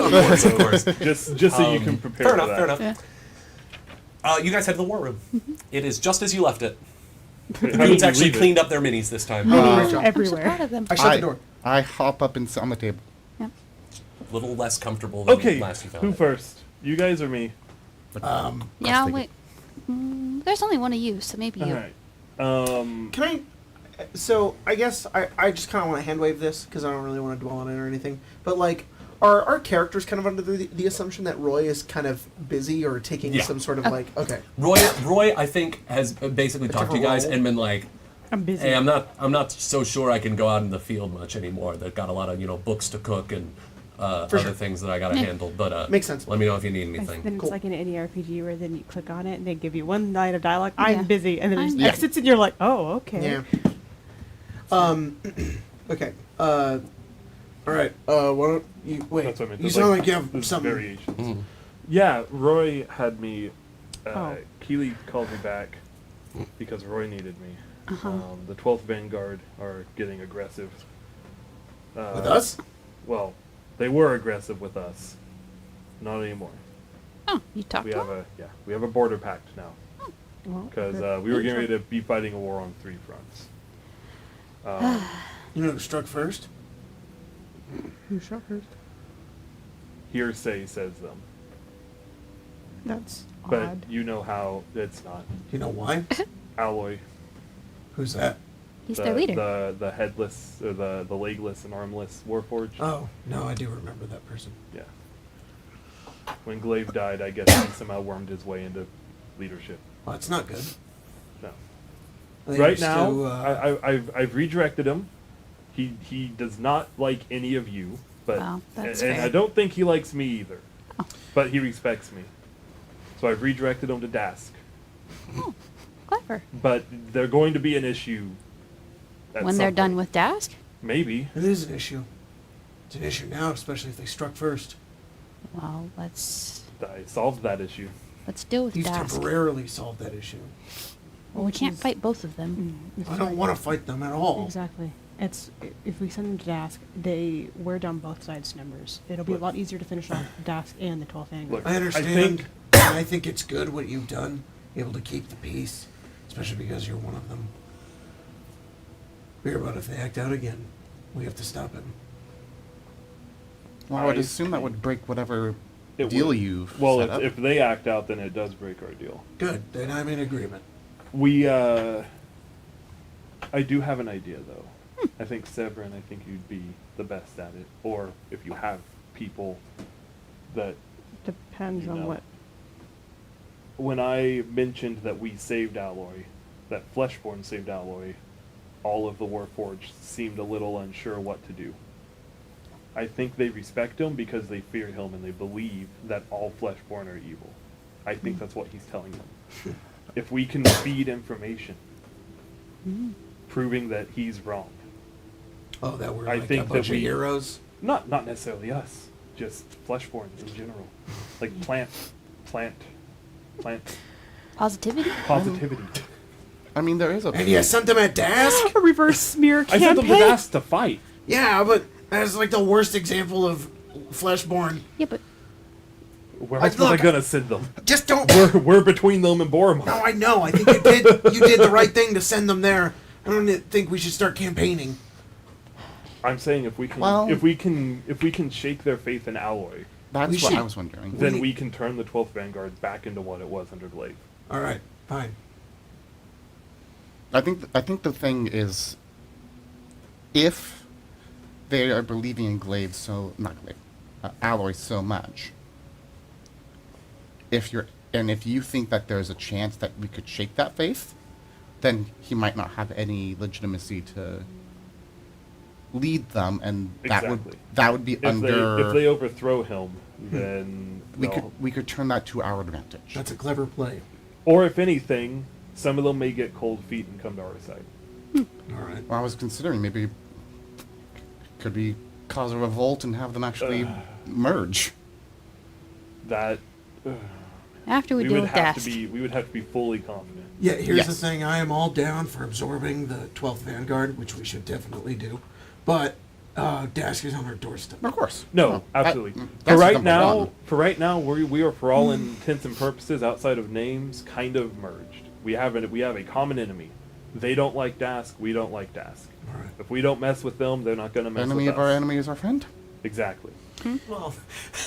S1: course.
S5: Just so you can prepare
S1: Fair
S5: for
S1: enough.
S5: that.
S1: Fair enough.
S6: Yeah.
S1: You guys head to the war room. It is just as you left it.
S5: How did
S1: Goons
S5: you
S1: actually
S5: leave it?
S1: cleaned up their minis this time.
S3: Great
S6: I'm so
S4: Everywhere.
S6: proud of them.
S3: I shut the door.
S2: I hop up and sit on the table.
S1: A little less comfortable than
S5: Okay,
S1: last you found
S5: who
S1: it.
S5: first? You guys or me?
S6: Yeah,
S2: take
S6: wait. There's only one of you, so maybe you.
S5: All right.
S3: Can I? So I guess I just kind of want to hand wave this because I don't really want to dwell on it or anything. But like, are our characters kind of under the assumption that Roy is kind of busy or taking
S1: Yeah.
S3: some sort of like okay?
S1: Roy, I think, has basically talked to you guys
S3: role.
S1: and been like,
S4: I'm busy.
S1: "Hey, I'm not so sure I can go out in the field much anymore. They've got a lot of books to cook and other
S3: sure.
S1: things that I got to handle. But
S3: Makes sense.
S1: Let me know if you need
S4: Then
S1: anything."
S4: it's
S3: Cool.
S4: like in any RPG where then you click on it and they give you one line of dialogue. I'm
S6: Yeah.
S4: busy, and then there's
S6: I'm
S4: exits, and you're like, oh, okay.
S3: Yeah. Okay. All right. Why don't you wait?
S5: That's what I meant.
S3: You
S5: There's,
S3: sound like you
S5: there's
S3: have something.
S5: variations. Yeah, Roy had me.
S4: Oh.
S5: Keely called me back because Roy needed me.
S6: Uh-huh.
S5: The 12th Vanguard are getting aggressive.
S3: With us?
S5: Well, they were aggressive with us. Not anymore.
S6: Oh, you talked
S5: We
S6: to
S5: have
S6: him?
S5: we have a border pact now
S4: Well,
S5: because
S4: good.
S5: we were getting ready to be fighting a war on 3 fronts.
S3: You know who struck first?
S4: Who shot first?
S5: Hearsay says them,
S4: That's
S5: but
S4: odd.
S5: you know how it's not.
S3: Do you know why?
S5: Alloy,
S3: Who's that?
S6: He's their leader.
S5: the headless or the legless and armless Warforged.
S3: Oh no, I do remember that person.
S5: Yeah. When Glaive died, I guess he somehow wormed his way into leadership.
S3: Well, that's not good.
S5: No.
S3: I think
S5: Right
S3: he's
S5: now,
S3: too,
S5: I've redirected him. He does not like any of you, but
S6: Wow, that's
S5: and
S6: fair.
S5: I don't think he likes me either.
S6: Oh.
S5: But he respects me. So I've redirected him to Dask.
S6: Clever.
S5: But they're going to be an issue. at
S6: When
S5: some
S6: they're done
S5: point.
S6: with Dask?
S5: Maybe.
S3: it is an issue. It's an issue now, especially if they struck first.
S6: Well, let's
S5: I solved that issue.
S6: deal with
S3: You've
S6: Dask.
S3: temporarily solved that issue.
S6: Well, we can't fight both of them.
S3: I don't want to fight them at all.
S4: Exactly. It's if we send them to Dask, we're down both sides' numbers. It'll be a
S5: Look.
S4: lot easier to finish off Dask and the 12th Vanguard.
S5: Look,
S3: I understand,
S5: think-
S3: and I think it's good what you've done, able to keep the peace, especially because you're one of them. We're about if they act out again, we have to stop him.
S2: Well, I would
S5: I
S2: assume that would break whatever
S5: It
S2: deal
S5: would.
S2: you've
S5: Well,
S2: set up.
S5: if they act out, then it does break our deal.
S3: Good, then I'm in agreement.
S5: We, I do have an idea, though. I think Severon, I think you'd be the best at it. Or if you have people that,
S4: Depends
S5: you
S4: on
S5: know.
S4: what.
S5: when I mentioned that we saved Alloy, that Fleshborn saved Alloy, all of the Warforged seemed a little unsure what to do. I think they respect him because they fear him and they believe that all Fleshborn are evil. I think that's what he's telling them. If we can feed information proving that he's wrong,
S3: Oh, that we're
S5: I
S3: like
S5: think
S3: a
S5: that
S3: bunch of
S5: we-
S3: heroes?
S5: not necessarily us, just Fleshborn in general, like plant
S6: Positivity?
S5: positivity.
S2: I mean, there is a.
S3: And you sent them at Dask?
S4: A reverse smear
S5: I
S4: campaign.
S5: sent them to Dask to fight.
S3: Yeah, but that's like the worst example of Fleshborn.
S6: Yeah, but
S5: Where else was I gonna send them?
S3: Just don't.
S5: We're between them and Boromar.
S3: No, I know. I think you did. You did the right thing to send them there. I don't think we should start campaigning.
S5: I'm saying if we can,
S2: Well-
S5: if we can shake their faith in Alloy,
S2: That's
S3: We
S2: what
S3: should-
S2: I was wondering.
S5: then we can turn the 12th Vanguard back into what it was under Glaive.
S7: All right, fine.
S2: I think the thing is, if they are believing in Glaive not Glaive, Alloy so much, if you think that there's a chance that we could shake that faith, then he might not have any legitimacy to lead them, and
S5: Exactly.
S2: that would be
S5: If
S2: under.
S5: they overthrow him, then
S2: we could turn that to our advantage.
S7: That's a clever play.
S5: or if anything, some of them may get cold feet and come to our side.
S7: All right.
S2: Well, I was considering maybe could we cause a revolt and have them actually merge.
S5: That
S6: After we
S5: we
S6: deal
S5: would
S6: with
S5: have to
S6: dask.
S5: be fully confident.
S7: Yeah, here's the
S2: Yes.
S7: thing. I am all down for absorbing the 12th Vanguard, which we should definitely do. But Dask is on our doorstep.
S2: Of course.
S5: No, absolutely. For
S2: that's
S5: right
S2: number
S5: now,
S2: one.
S5: we are for all intents and purposes, outside of names, kind of merged. We have a common enemy. They don't like Dask. We don't like Dask.
S7: All right.
S5: If we don't mess with them, they're not going to mess
S2: Enemy
S5: with
S2: of our
S5: us.
S2: enemy is our friend.
S5: Exactly.
S1: Well,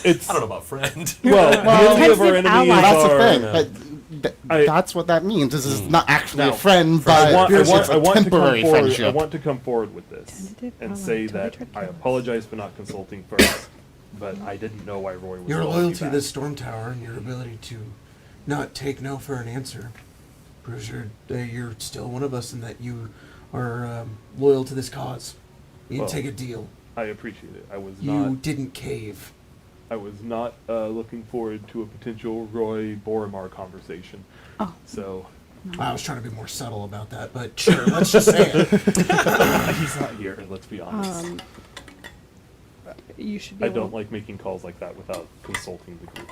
S5: It's
S1: I don't know about friend.
S5: well, the enemy of our
S6: Depends if
S5: enemy
S6: ally.
S5: is
S2: That's the
S5: our.
S2: thing.
S5: I-
S2: That's what that means. This is not actually
S5: Now,
S2: a friend,
S5: I
S2: but
S5: want,
S2: it's
S5: I
S2: a
S5: want to come
S2: temporary
S5: forward. I
S2: friendship.
S5: want to come forward with this
S4: Tentative
S5: and
S4: ally
S5: say
S4: till they
S5: that
S4: try to
S5: I
S4: kill us.
S5: apologize for not consulting first, but I didn't know why Roy was.
S7: Your
S5: calling
S7: loyalty
S5: me
S7: to
S5: back.
S7: this storm tower and your ability to not take no for an answer proves you're still one of us and that you are loyal to this cause. You didn't
S5: Well,
S7: take a deal.
S5: I appreciate it. I was
S7: You
S5: not.
S7: didn't cave.
S5: I was not looking forward to a potential Roy Boromar conversation.
S6: Oh.
S5: So
S7: I was trying to be more subtle about that, but sure, let's just say it.
S5: he's not here. Let's be honest.
S4: You should be
S5: I
S4: able
S5: don't like making calls like that without consulting the group.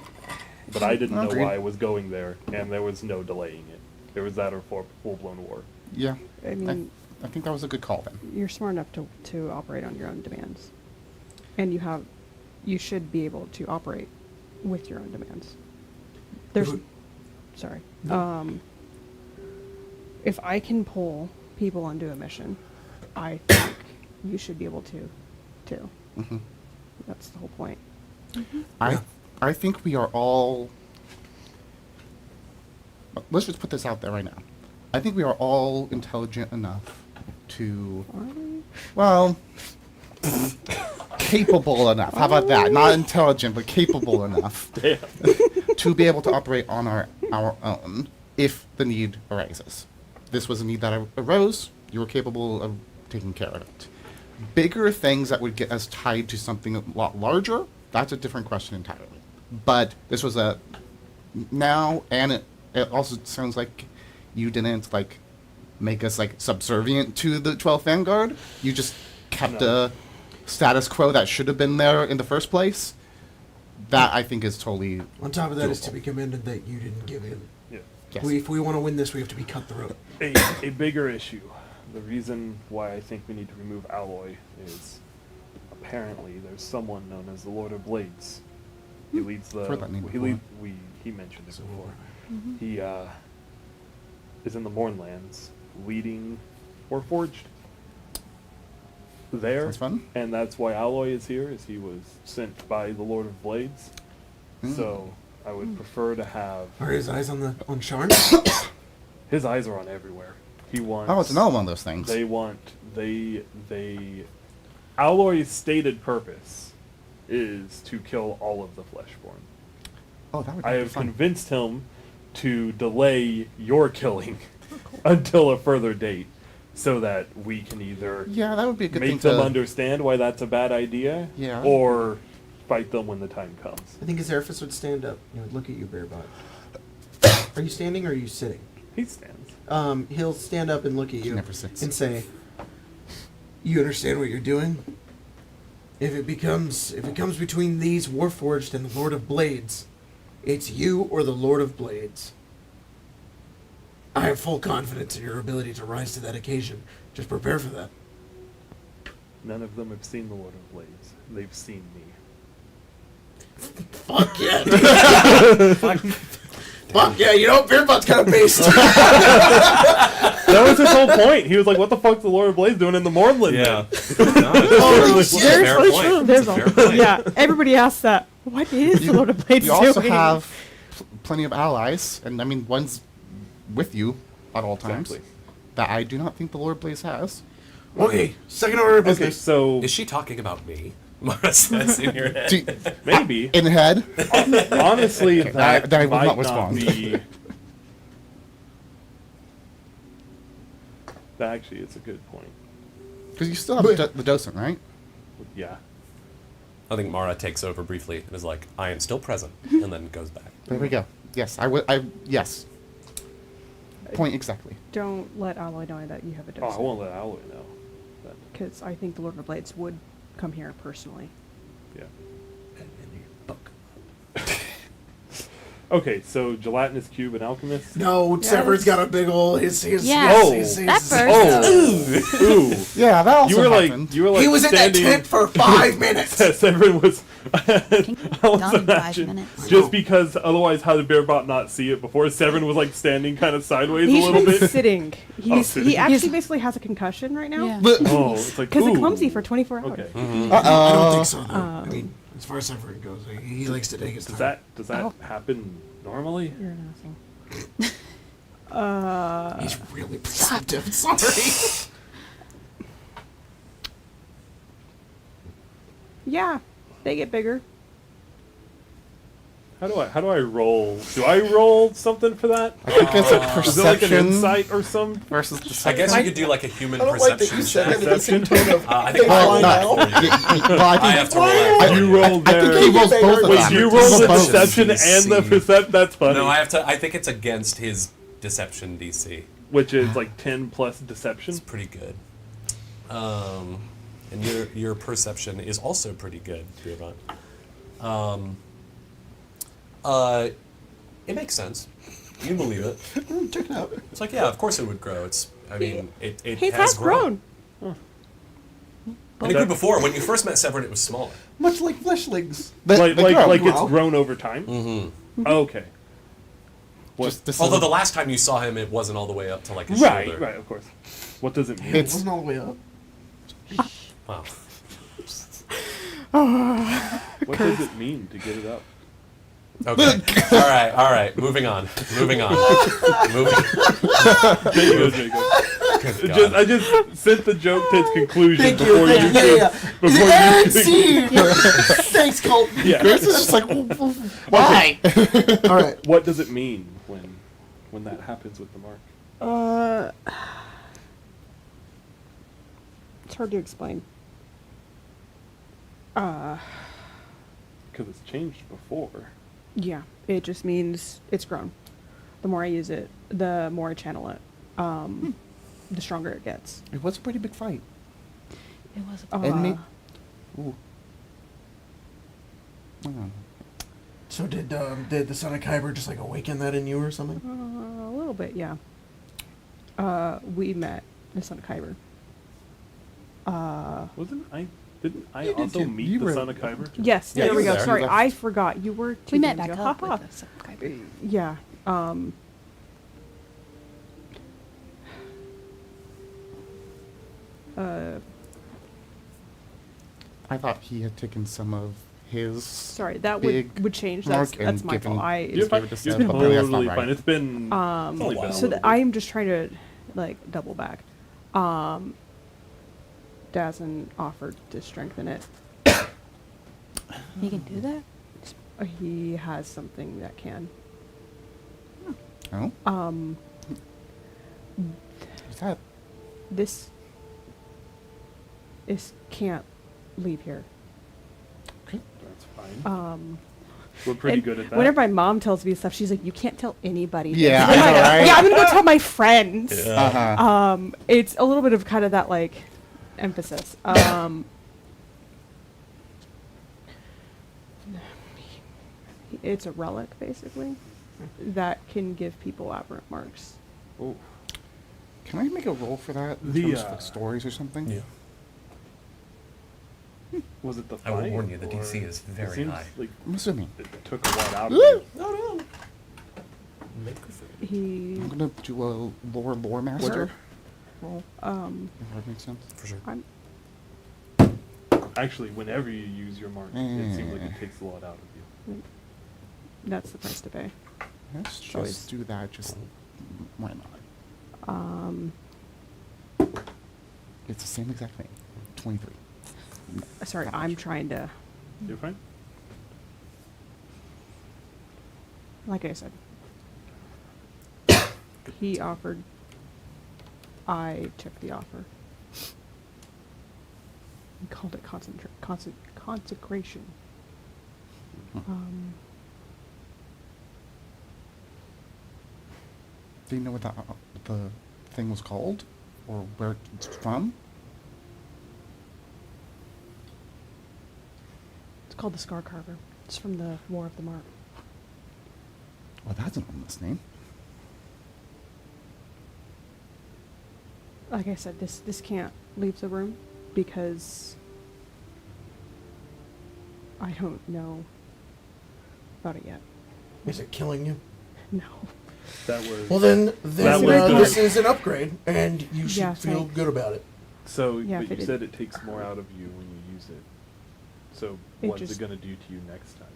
S5: But I didn't know
S2: Agreed.
S5: why I was going there, and there was no delaying it. There was that or full-blown war.
S2: Yeah.
S4: I mean,
S2: I think that was a good call then.
S4: you're smart enough to operate on your own demands, and you should be able to operate with your own demands. There's,
S7: Who-
S4: sorry, if I can pull people onto a mission, I think you should be able to, too.
S2: Mhm.
S4: That's the whole point.
S2: I think we are all. Let's just put this out there right now. I think we are all intelligent enough to, well, capable enough. How about that? Not intelligent, but capable enough
S5: Damn.
S2: to be able to operate on our own if the need arises. This was a need that arose. You were capable of taking care of it. Bigger things that would get us tied to something a lot larger, that's a different question entirely. But this was a now, and it also sounds like you didn't like make us like subservient to the 12th Vanguard. You just kept
S5: No.
S2: a status quo that should have been there in the first place. That I think is totally
S7: On top of that is
S2: doable.
S7: to be commended that you didn't give in.
S5: Yeah.
S2: Yes.
S7: If we want to win this, we have to be cutthroat.
S5: A bigger issue. The reason why I think we need to remove Alloy is apparently there's someone known as the Lord of Blades. He leads the.
S2: Heard that name
S5: He
S2: before.
S5: he mentioned it
S7: So,
S5: before. He is in the Mournlands, leading Warforged. There,
S2: Sounds fun.
S5: and that's why Alloy is here. Is he was sent by the Lord of Blades. So I would prefer to have
S7: Are his eyes on Sharn?
S5: his eyes are on everywhere. He wants.
S2: Oh, it's another one of those things.
S5: They Alloy's stated purpose is to kill all of the Fleshborn.
S2: Oh, that would
S5: I
S2: be
S5: have
S2: fun.
S5: convinced him to delay your killing until a further date, so that we can either
S2: Yeah, that would be a good thing
S5: make them
S2: to
S5: understand why that's a bad idea,
S2: Yeah.
S5: or fight them when the time comes.
S7: I think his Airfist would stand up. He would look at you, Bearbot. Are you standing or are you sitting?
S5: He stands.
S7: He'll stand up and look at you
S2: Never sits.
S7: and say, "You understand what you're doing? If it becomes between these Warforged and the Lord of Blades, it's you or the Lord of Blades. I have full confidence in your ability to rise to that occasion. Just prepare for that."
S5: None of them have seen the Lord of Blades. They've seen me.
S7: Fuck yeah. Fuck yeah, you know, Beerbutt's kind of based.
S5: That was his whole point. He was like, "What the fuck's the Lord of Blades doing in the Mournland?"
S1: Yeah.
S7: Holy
S1: It's a
S7: shit.
S1: fair point.
S4: There's
S1: It's a fair point.
S4: yeah. Everybody asks that. What is the Lord of Blades
S2: You also
S4: doing?
S2: have plenty of allies, and I mean, one's with you at all times.
S5: Exactly.
S2: That I do not think the Lord Blaze has.
S7: Okay, second order of
S5: Okay,
S7: business.
S5: so
S1: Is she talking about me? Mara says in your head.
S2: Do-
S5: maybe
S2: in head,
S5: honestly,
S2: Okay,
S5: that
S2: I will
S5: might
S2: not respond.
S5: be. That actually is a good point.
S2: because you still have the docent, right?
S5: Yeah.
S1: I think Mara takes over briefly and is like, I am still present, and then goes back.
S2: There we go. Yes, yes. Point exactly.
S4: Don't let Alloy know that you have a
S5: Oh, I
S4: docent.
S5: won't let Alloy know. But,
S4: Because I think the Lord of Blades would come here personally.
S5: yeah. Okay, so gelatinous cube and alchemist.
S7: No, Severon's got a big ol' his
S6: Yeah.
S5: Oh,
S6: That first.
S5: Oh, ooh.
S2: Yeah, that also
S5: You were
S2: happened.
S7: He was in that
S5: standing.
S7: tent for 5 minutes.
S5: Severin was.
S6: Can
S5: I
S6: done
S5: was
S6: in 5
S5: imagine,
S6: minutes.
S5: just because otherwise, how did Bearbot not see it before? Severin was like standing kind of sideways
S4: He's
S5: a little bit.
S4: sitting.
S5: sitting.
S4: He actually basically has a concussion right now.
S6: Yeah.
S5: Oh, it's like
S4: Because
S5: ooh.
S4: it's clumsy for 24 hours.
S5: Okay.
S7: I don't think so, though. I mean, as far as Severin goes, he likes to take his time.
S5: Does that happen normally?
S4: You're an asshole.
S7: He's really perceptive. Sorry.
S4: Yeah, they get bigger.
S5: How do I roll? Do I roll something for that?
S2: I think it's a
S5: Is it like an
S2: perception
S5: insight or some?
S2: versus
S1: I
S2: deception.
S1: guess you could do like a human
S7: I don't like that
S1: perception
S7: you said
S1: check.
S7: that in the same tone of.
S1: I think
S2: Well,
S1: I
S2: not-
S1: roll that for you.
S2: well, I
S1: I
S2: think
S1: have to roll that.
S2: I-
S5: You roll
S2: I think
S5: there.
S2: he rolls both of
S5: Wait,
S2: them.
S5: you
S2: He
S5: roll
S2: rolls
S5: the
S2: both of them.
S5: deception and the perception. That's funny.
S1: No, I have to. I think it's against his deception DC.
S5: Which is like 10 plus deception.
S1: It's pretty good. And your perception is also pretty good, Beerbutt. It makes sense. You believe it.
S7: Check it out.
S1: It's like, yeah, of course it would grow. It's, I mean, it
S4: He
S1: has
S4: has grown.
S1: And it grew before. When you first met Severin, it was smaller.
S7: Much like fleshlings.
S5: Like
S2: grow.
S5: it's
S7: Wow.
S5: grown over time.
S1: Mm-hmm.
S5: Okay. What?
S2: Just this
S1: Although
S2: is-
S1: the last time you saw him, it wasn't all the way up to like his
S5: Right,
S1: shoulder.
S5: right, of course. What does it mean?
S7: It
S2: It's-
S7: wasn't all the way up.
S1: Wow.
S5: What does it mean to get it up?
S1: Okay. All right. Moving on. Moving on. Moving.
S5: There you go, Jacob.
S1: Good God.
S5: I just sent the joke to its conclusion
S7: Thank you.
S5: before
S7: Thank
S5: you
S7: you. Yeah,
S5: could-
S7: yeah.
S5: before
S7: And
S5: you
S7: scene. Thanks, Colt.
S5: Yeah.
S2: Grace is just like, why?
S7: All right.
S5: What does it mean when that happens with the mark?
S4: It's hard to explain.
S5: Because it's changed before.
S4: Yeah, it just means it's grown. The more I use it, the more I channel it, the stronger it gets.
S2: It was a pretty big fight.
S6: It was.
S2: Enemy. Ooh. Oh.
S7: So did the son of Kyber just like awaken that in you or something?
S4: A little bit, yeah. We met the son of Kyber.
S5: Didn't I
S7: You did
S5: also
S7: too.
S5: meet
S2: You
S5: the
S2: were-
S5: son of Kyber?
S4: Yes,
S2: Yeah,
S4: there
S2: you
S4: we
S2: were
S4: go.
S2: there.
S4: Sorry,
S2: You were-
S4: I forgot. You were.
S6: We met
S4: teasing
S6: back
S4: me.
S6: up
S4: Ha ha.
S6: with the subscriber.
S4: Yeah.
S2: I thought he had taken some of his.
S4: Sorry, that
S2: big
S4: would change.
S2: mark
S4: That's
S2: and
S4: my
S2: given-
S4: fault.
S5: You're fine.
S2: Give it to
S5: You're
S2: Seth, but really that's not
S5: totally
S2: right.
S5: fine. It's been. It's only been a
S4: So
S5: little
S4: I
S5: bit.
S4: am just trying to like double back. Dazen offered to strengthen it.
S6: You can do that?
S4: He has something that can.
S2: Oh, is that?
S4: This can't leave here.
S5: That's fine. We're pretty
S4: And
S5: good at that.
S4: Whenever my mom tells me stuff, she's like, "You can't tell anybody." this."
S2: Yeah,
S4: I'm
S2: I know,
S4: like,
S2: right?
S4: Yeah, I'm gonna go tell my friends.
S2: Uh-huh.
S4: It's a little bit of kind of that like emphasis. It's a relic, basically, that can give people aberrant marks.
S5: Oh,
S2: Can I make a roll for that in
S5: The,
S2: terms of like, stories or something?
S1: Yeah.
S5: Was it the
S1: I will
S5: fight,
S1: warn you, the
S5: or-
S1: DC is
S5: it
S1: very
S5: seems
S1: high.
S5: Like
S2: I'm assuming.
S5: it took a lot out of you.
S1: No, no.
S4: He.
S2: I'm gonna do a lore master. Roll. If that makes sense.
S1: For sure.
S4: I'm.
S5: Actually, whenever you use your mark, it seems like it takes a lot out of you.
S4: That's the price to pay.
S2: Let's
S4: So it's-
S2: just do that. Just why not? It's the same exact thing. 23.
S4: Sorry, I'm trying to.
S5: You're fine.
S4: Like I said, he offered. I took the offer. He called it consecration.
S2: Do you know what the thing was called, or where it's from?
S4: It's called the Scar Carver. It's from the War of the Mark.
S2: Well, that's an ominous name.
S4: Like I said, this can't leave the room because I don't know about it yet.
S3: Is it killing you?
S4: No.
S5: That was
S3: Well, then
S5: That was good.
S3: this is an upgrade, and you should
S4: Yeah,
S3: feel
S4: thanks.
S3: good about it.
S5: so.
S4: Yeah,
S5: But
S4: if
S5: you
S4: it-
S5: said it takes more out of you when you use it. So
S4: It
S5: what's
S4: just-
S5: it gonna do to you next time?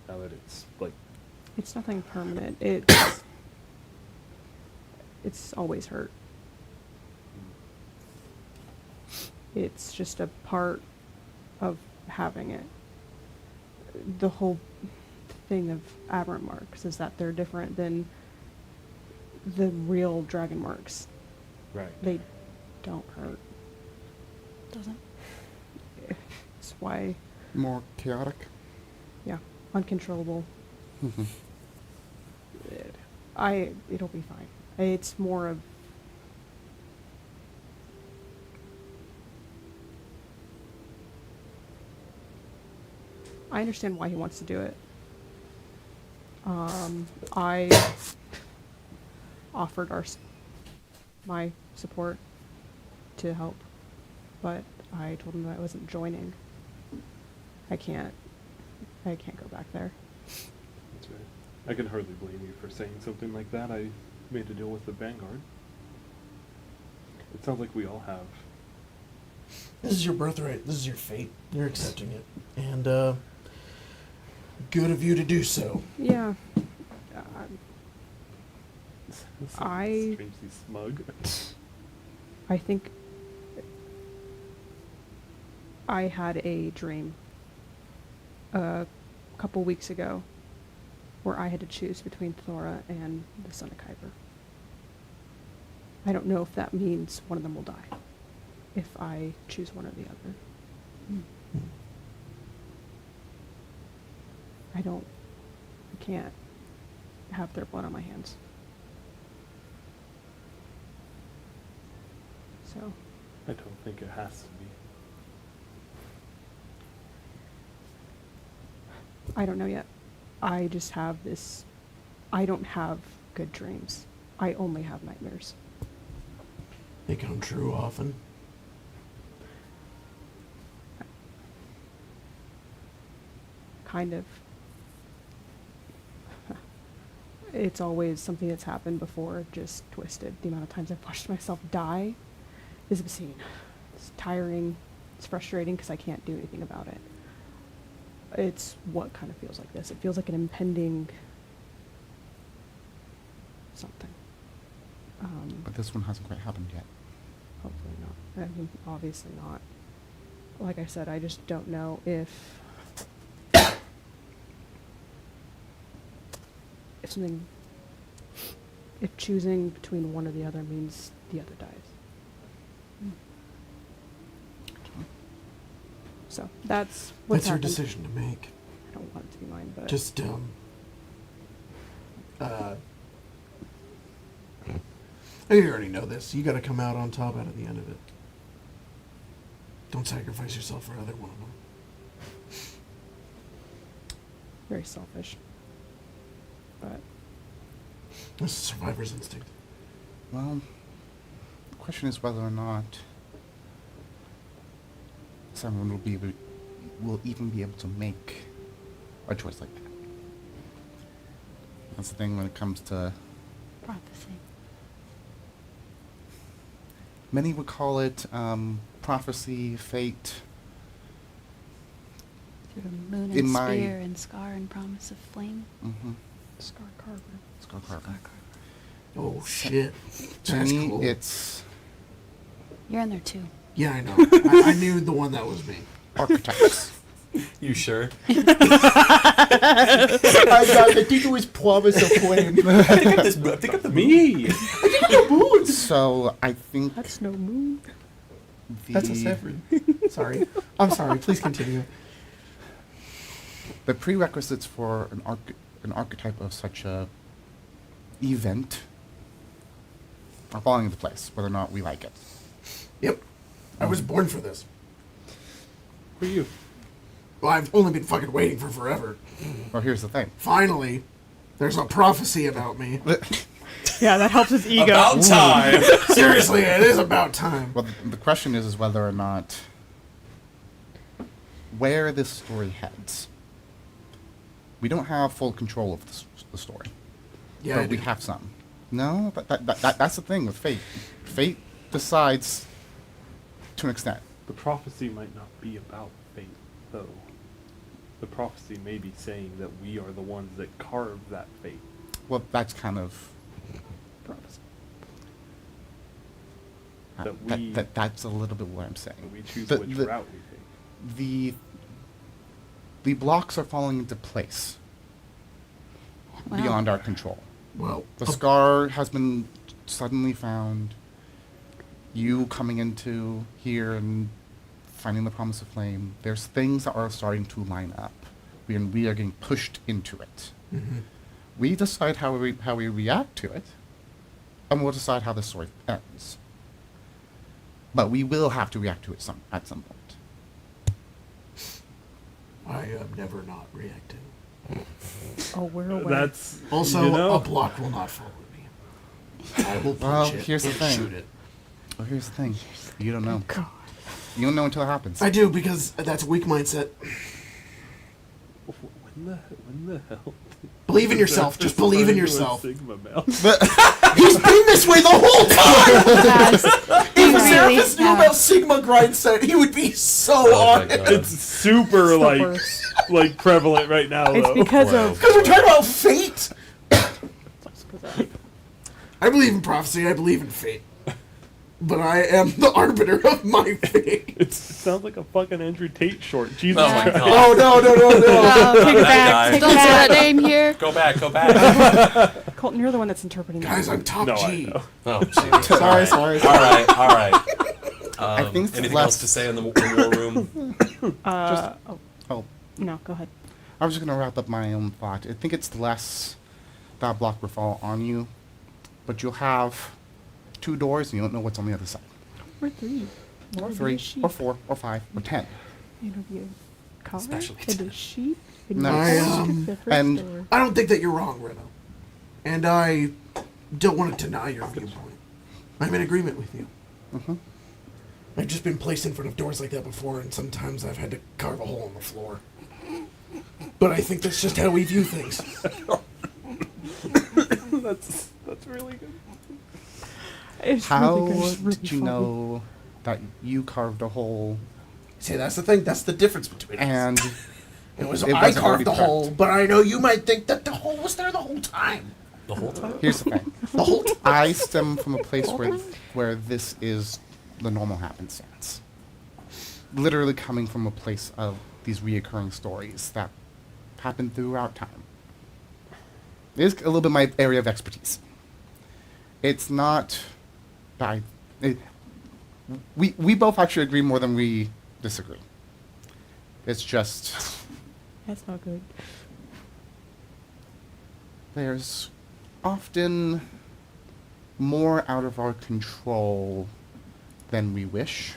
S5: Now that it's like
S4: It's nothing permanent. It's always hurt. It's just a part of having it. The whole thing of aberrant marks is that they're different than the real dragon marks.
S5: right.
S4: They don't hurt.
S6: Doesn't.
S4: It's why,
S2: More chaotic.
S4: yeah, uncontrollable.
S2: Mhm.
S4: It'll be fine. It's more of I understand why he wants to do it. I offered my support to help, but I told him that I wasn't joining. I can't go back there.
S5: That's right. I can hardly blame you for saying something like that. I made a deal with the Vanguard. It sounds like we all have.
S3: This is your birthright. This is your fate. You're accepting it, and good of you to do so.
S4: Yeah.
S5: Strangely smug.
S4: I think I had a dream a couple weeks ago where I had to choose between Thora and the Son of Kuiper. I don't know if that means one of them will die if I choose one or the other. I can't have their blood on my hands. So,
S5: I don't think it has to be.
S4: I don't know yet. I just have this. I don't have good dreams. I only have nightmares.
S3: They come true often.
S4: Kind of. It's always something that's happened before, just twisted. The amount of times I've watched myself die is obscene. It's tiring. It's frustrating because I can't do anything about it. It's what kind of feels like this. It feels like an impending something.
S2: But this one hasn't quite happened yet.
S4: Hopefully not. I mean, obviously not. Like I said, I just don't know if something, if choosing between one or the other means the other dies. So that's what's
S3: That's your
S4: happened.
S3: decision to make.
S4: I don't want it to be mine, but
S3: Just you already know this. You got to come out on top out of the end of it. Don't sacrifice yourself for either one of them.
S4: very selfish. But
S3: This is survivor's instinct.
S2: Well, the question is whether or not Severon will be will even be able to make a choice like that. That's the thing when it comes to...
S6: Prophecy.
S2: Many would call it prophecy, fate.
S6: Through moon
S2: In
S6: and
S2: my-
S6: spear and scar and promise of flame.
S2: Mm-hmm.
S4: Scar carver.
S2: Scar
S6: Scar
S2: carver.
S6: carver.
S7: Oh shit.
S2: To
S7: That's
S2: me,
S7: cool.
S2: it's
S6: You're in there too.
S7: Yeah, I know. I knew the one that was me.
S2: archetypes.
S1: You sure?
S3: I think it was promise of flame.
S1: I think of the
S5: Me!
S2: So I think
S4: That's no moon.
S3: That's a Severon. Sorry. I'm sorry. Please continue.
S2: the prerequisites for an archetype of such a event are falling into place, whether or not we like it.
S7: Yep. I was born for this.
S5: For you.
S7: Well, I've only been fucking waiting for forever.
S2: Well, here's the thing.
S7: Finally, there's a prophecy about me.
S4: Yeah, that helps his ego.
S1: About time.
S7: Seriously, it is about time.
S2: Well, the question is whether or not where this story heads. We don't have full control of the story,
S7: Yeah, I
S2: but we
S7: do.
S2: have some. No, that's the thing with fate. Fate decides to an extent.
S5: The prophecy might not be about fate, though. The prophecy may be saying that we are the ones that carve that fate.
S2: Well, that's kind of
S4: Prophecy.
S2: that's a little bit what I'm saying.
S5: And we choose
S2: The-
S5: which
S2: the-
S5: route we take.
S2: The blocks are falling into place
S6: Wow.
S2: beyond our control.
S7: Well,
S2: The scar has been suddenly found. You coming into here and finding the promise of flame. There's things that are starting to line up. We are getting pushed into it.
S7: mm-hmm.
S2: We decide how we react to it, and we'll decide how the story ends. But we will have to react to it at some point.
S7: I am never not reacting.
S4: Oh, we're aware.
S5: That's
S7: Also,
S5: you know,
S7: a block will not follow me. I will
S2: Well,
S7: punch it
S2: here's the
S7: and
S2: thing.
S7: shoot it.
S2: Well, here's the thing. You don't know.
S4: God.
S2: You don't know until it happens.
S7: I do, because that's a weak mindset.
S5: when the hell?
S7: Believe in
S5: did
S7: yourself.
S5: that
S7: Just believe in
S5: turn into a
S7: yourself.
S5: Sigma male?
S7: He's been this way the whole time! If
S6: Really
S7: Seraphis knew
S6: have.
S7: about Sigma grindset, he would be so
S1: Oh my
S7: on it.
S1: God.
S5: It's super
S4: the
S5: like
S4: worst.
S5: like prevalent right now.
S4: It's
S5: though.
S4: because
S1: Wow.
S4: of.
S7: Because we're talking about fate.
S4: It's because of-
S7: I believe in prophecy. I believe in fate. But I am the arbiter of my fate.
S5: It sounds like a fucking Andrew Tate short. Jesus
S1: Oh my
S5: Christ.
S1: God.
S7: Oh, no.
S6: Oh,
S4: Take it
S1: That
S4: back.
S1: guy.
S4: Take
S6: don't
S4: it
S6: say that
S4: back.
S6: name here.
S1: Go back.
S4: Colton, you're the one that's interpreting
S7: Guys,
S4: that.
S7: I'm top
S5: No, I
S7: G.
S5: know.
S1: Oh, geez.
S3: Sorry.
S1: All right.
S2: I think it's
S1: anything
S2: less-
S1: else to say in the war room?
S4: Oh,
S2: Oh,
S4: no, go ahead.
S2: I was just gonna wrap up my own thought. I think it's less that block will fall on you, but you'll have 2 doors and you don't know what's on the other side.
S4: Or 3.
S2: Or
S4: Maybe
S2: 3,
S4: a sheep.
S2: or 4, or 5, or 10.
S4: It'll be a cover.
S1: Especially
S4: It'll be a sheep. It'll
S2: No.
S4: be
S7: I,
S4: a
S7: um,
S2: and-
S4: door.
S7: I don't think that you're wrong, Rena. And I don't want to deny your viewpoint. I'm in agreement with you.
S2: Mhm.
S7: I've just been placed in front of doors like that before, and sometimes I've had to carve a hole in the floor. But I think that's just how we view things.
S5: That's really good.
S4: It's
S2: How
S4: really good. It's really
S2: did you
S4: funny.
S2: know that you carved a hole
S7: See, that's the thing. That's the difference between us.
S2: and
S7: It was
S2: it
S7: I
S2: wasn't already
S7: carved the
S2: prepped?
S7: hole, but I know you might think that the hole was there the whole time.
S1: The whole time?
S2: here's the thing.
S7: The whole time.
S2: I stem from a place where this is the normal happenstance. Literally coming from a place of these reoccurring stories that happen throughout time. It is a little bit my area of expertise. It's not that we both actually agree more than we disagree. It's just
S4: That's not good.
S2: there's often more out of our control than we wish.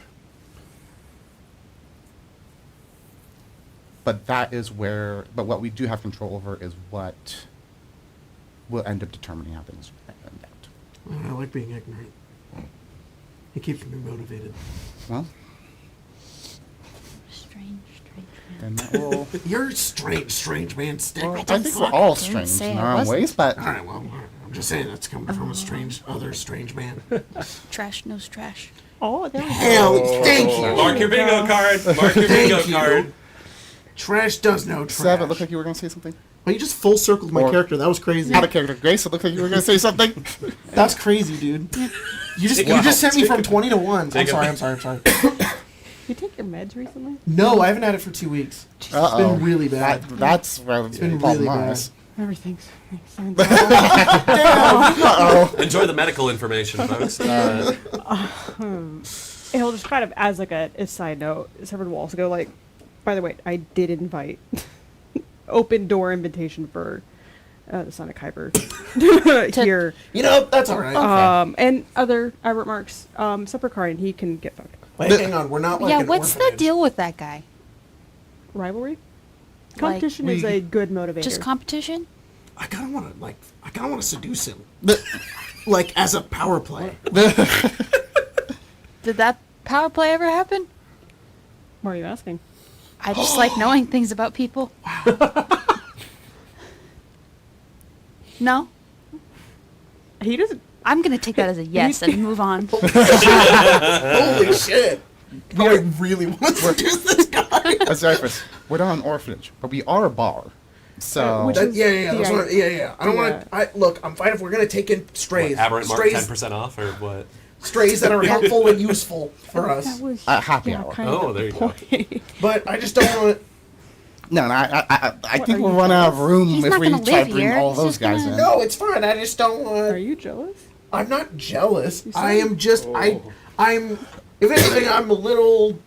S2: But what we do have control over is what will end up determining how things end out.
S7: I like being ignorant. It keeps me motivated.
S2: Well,
S6: Strange.
S2: Then that will.
S7: You're strange man. Stick.
S2: I think we're all strange
S6: say
S2: in
S6: I
S2: our own
S6: wasn't.
S2: ways, but
S7: All right, well, I'm just saying that's coming from a other strange man.
S6: Trash knows trash.
S4: Oh, there we go.
S7: Hell, thank you.
S1: Mark your bingo card. Mark your bingo
S7: Thank
S1: card.
S7: you. Trash does know trash.
S2: Sev, it looked like you were going to say something.
S3: Well, you just full circled my
S2: Or-
S3: character. That was crazy.
S2: Out of character. Grace, it looked like you were going to say something.
S3: That's crazy, dude. You just sent me from 20 to 1. I'm sorry.
S4: You take your meds recently?
S3: No, I haven't had it for 2 weeks.
S2: Uh-oh.
S3: It's been really bad.
S2: That's where the
S3: been
S2: problem
S3: really bad.
S2: lies.
S4: Everything's makes sense.
S2: Uh-oh.
S1: Enjoy the medical information, folks.
S4: It'll just kind of, as like a side note, Severon will also go like, by the way, I did invite open door invitation for the son of Kyber here.
S3: You know, that's all right.
S4: And other Albert Marks, separate card, and he can get fucked.
S3: Wait, hang on. We're not like
S6: Yeah,
S3: an
S6: what's the
S3: orphanage.
S6: deal with that guy?
S4: Rivalry? Competition is a good motivator.
S6: Just competition?
S7: I kind of want to seduce him. Like as a power play.
S6: Did that power play ever happen?
S4: What are you asking?
S6: I just like knowing things about people. No?
S4: He doesn't.
S6: I'm going to take that as a yes and move on.
S7: Holy shit! I really want to seduce this guy.
S2: Azevedo, we're not an orphanage, but we are a bar. So
S4: Which is
S7: Yeah.
S4: the
S7: That's what,
S4: idea.
S7: yeah. I don't want to. Look, I'm fine if we're gonna take in strays.
S1: Aberrant Mark
S7: strays,
S1: 10% off or what?
S7: strays that are helpful and useful for us.
S4: That was
S2: happy hour.
S4: kind
S1: Oh,
S4: of
S1: there
S4: the
S1: you go.
S4: point.
S7: But I just don't want.
S2: no, I
S4: What,
S2: think
S4: are
S2: we'll
S4: you
S2: run out of
S4: jealous?
S2: room
S6: He's
S2: if
S6: not
S2: we
S6: gonna
S2: try to
S6: live
S2: bring
S6: here.
S2: all
S6: He's
S2: those
S6: just
S2: guys
S6: gonna-
S2: in.
S7: No, it's fine. I just don't want.
S4: Are you jealous?
S7: I'm not jealous.
S4: You
S7: I
S4: said-
S7: am just. I'm. If anything, I'm a little.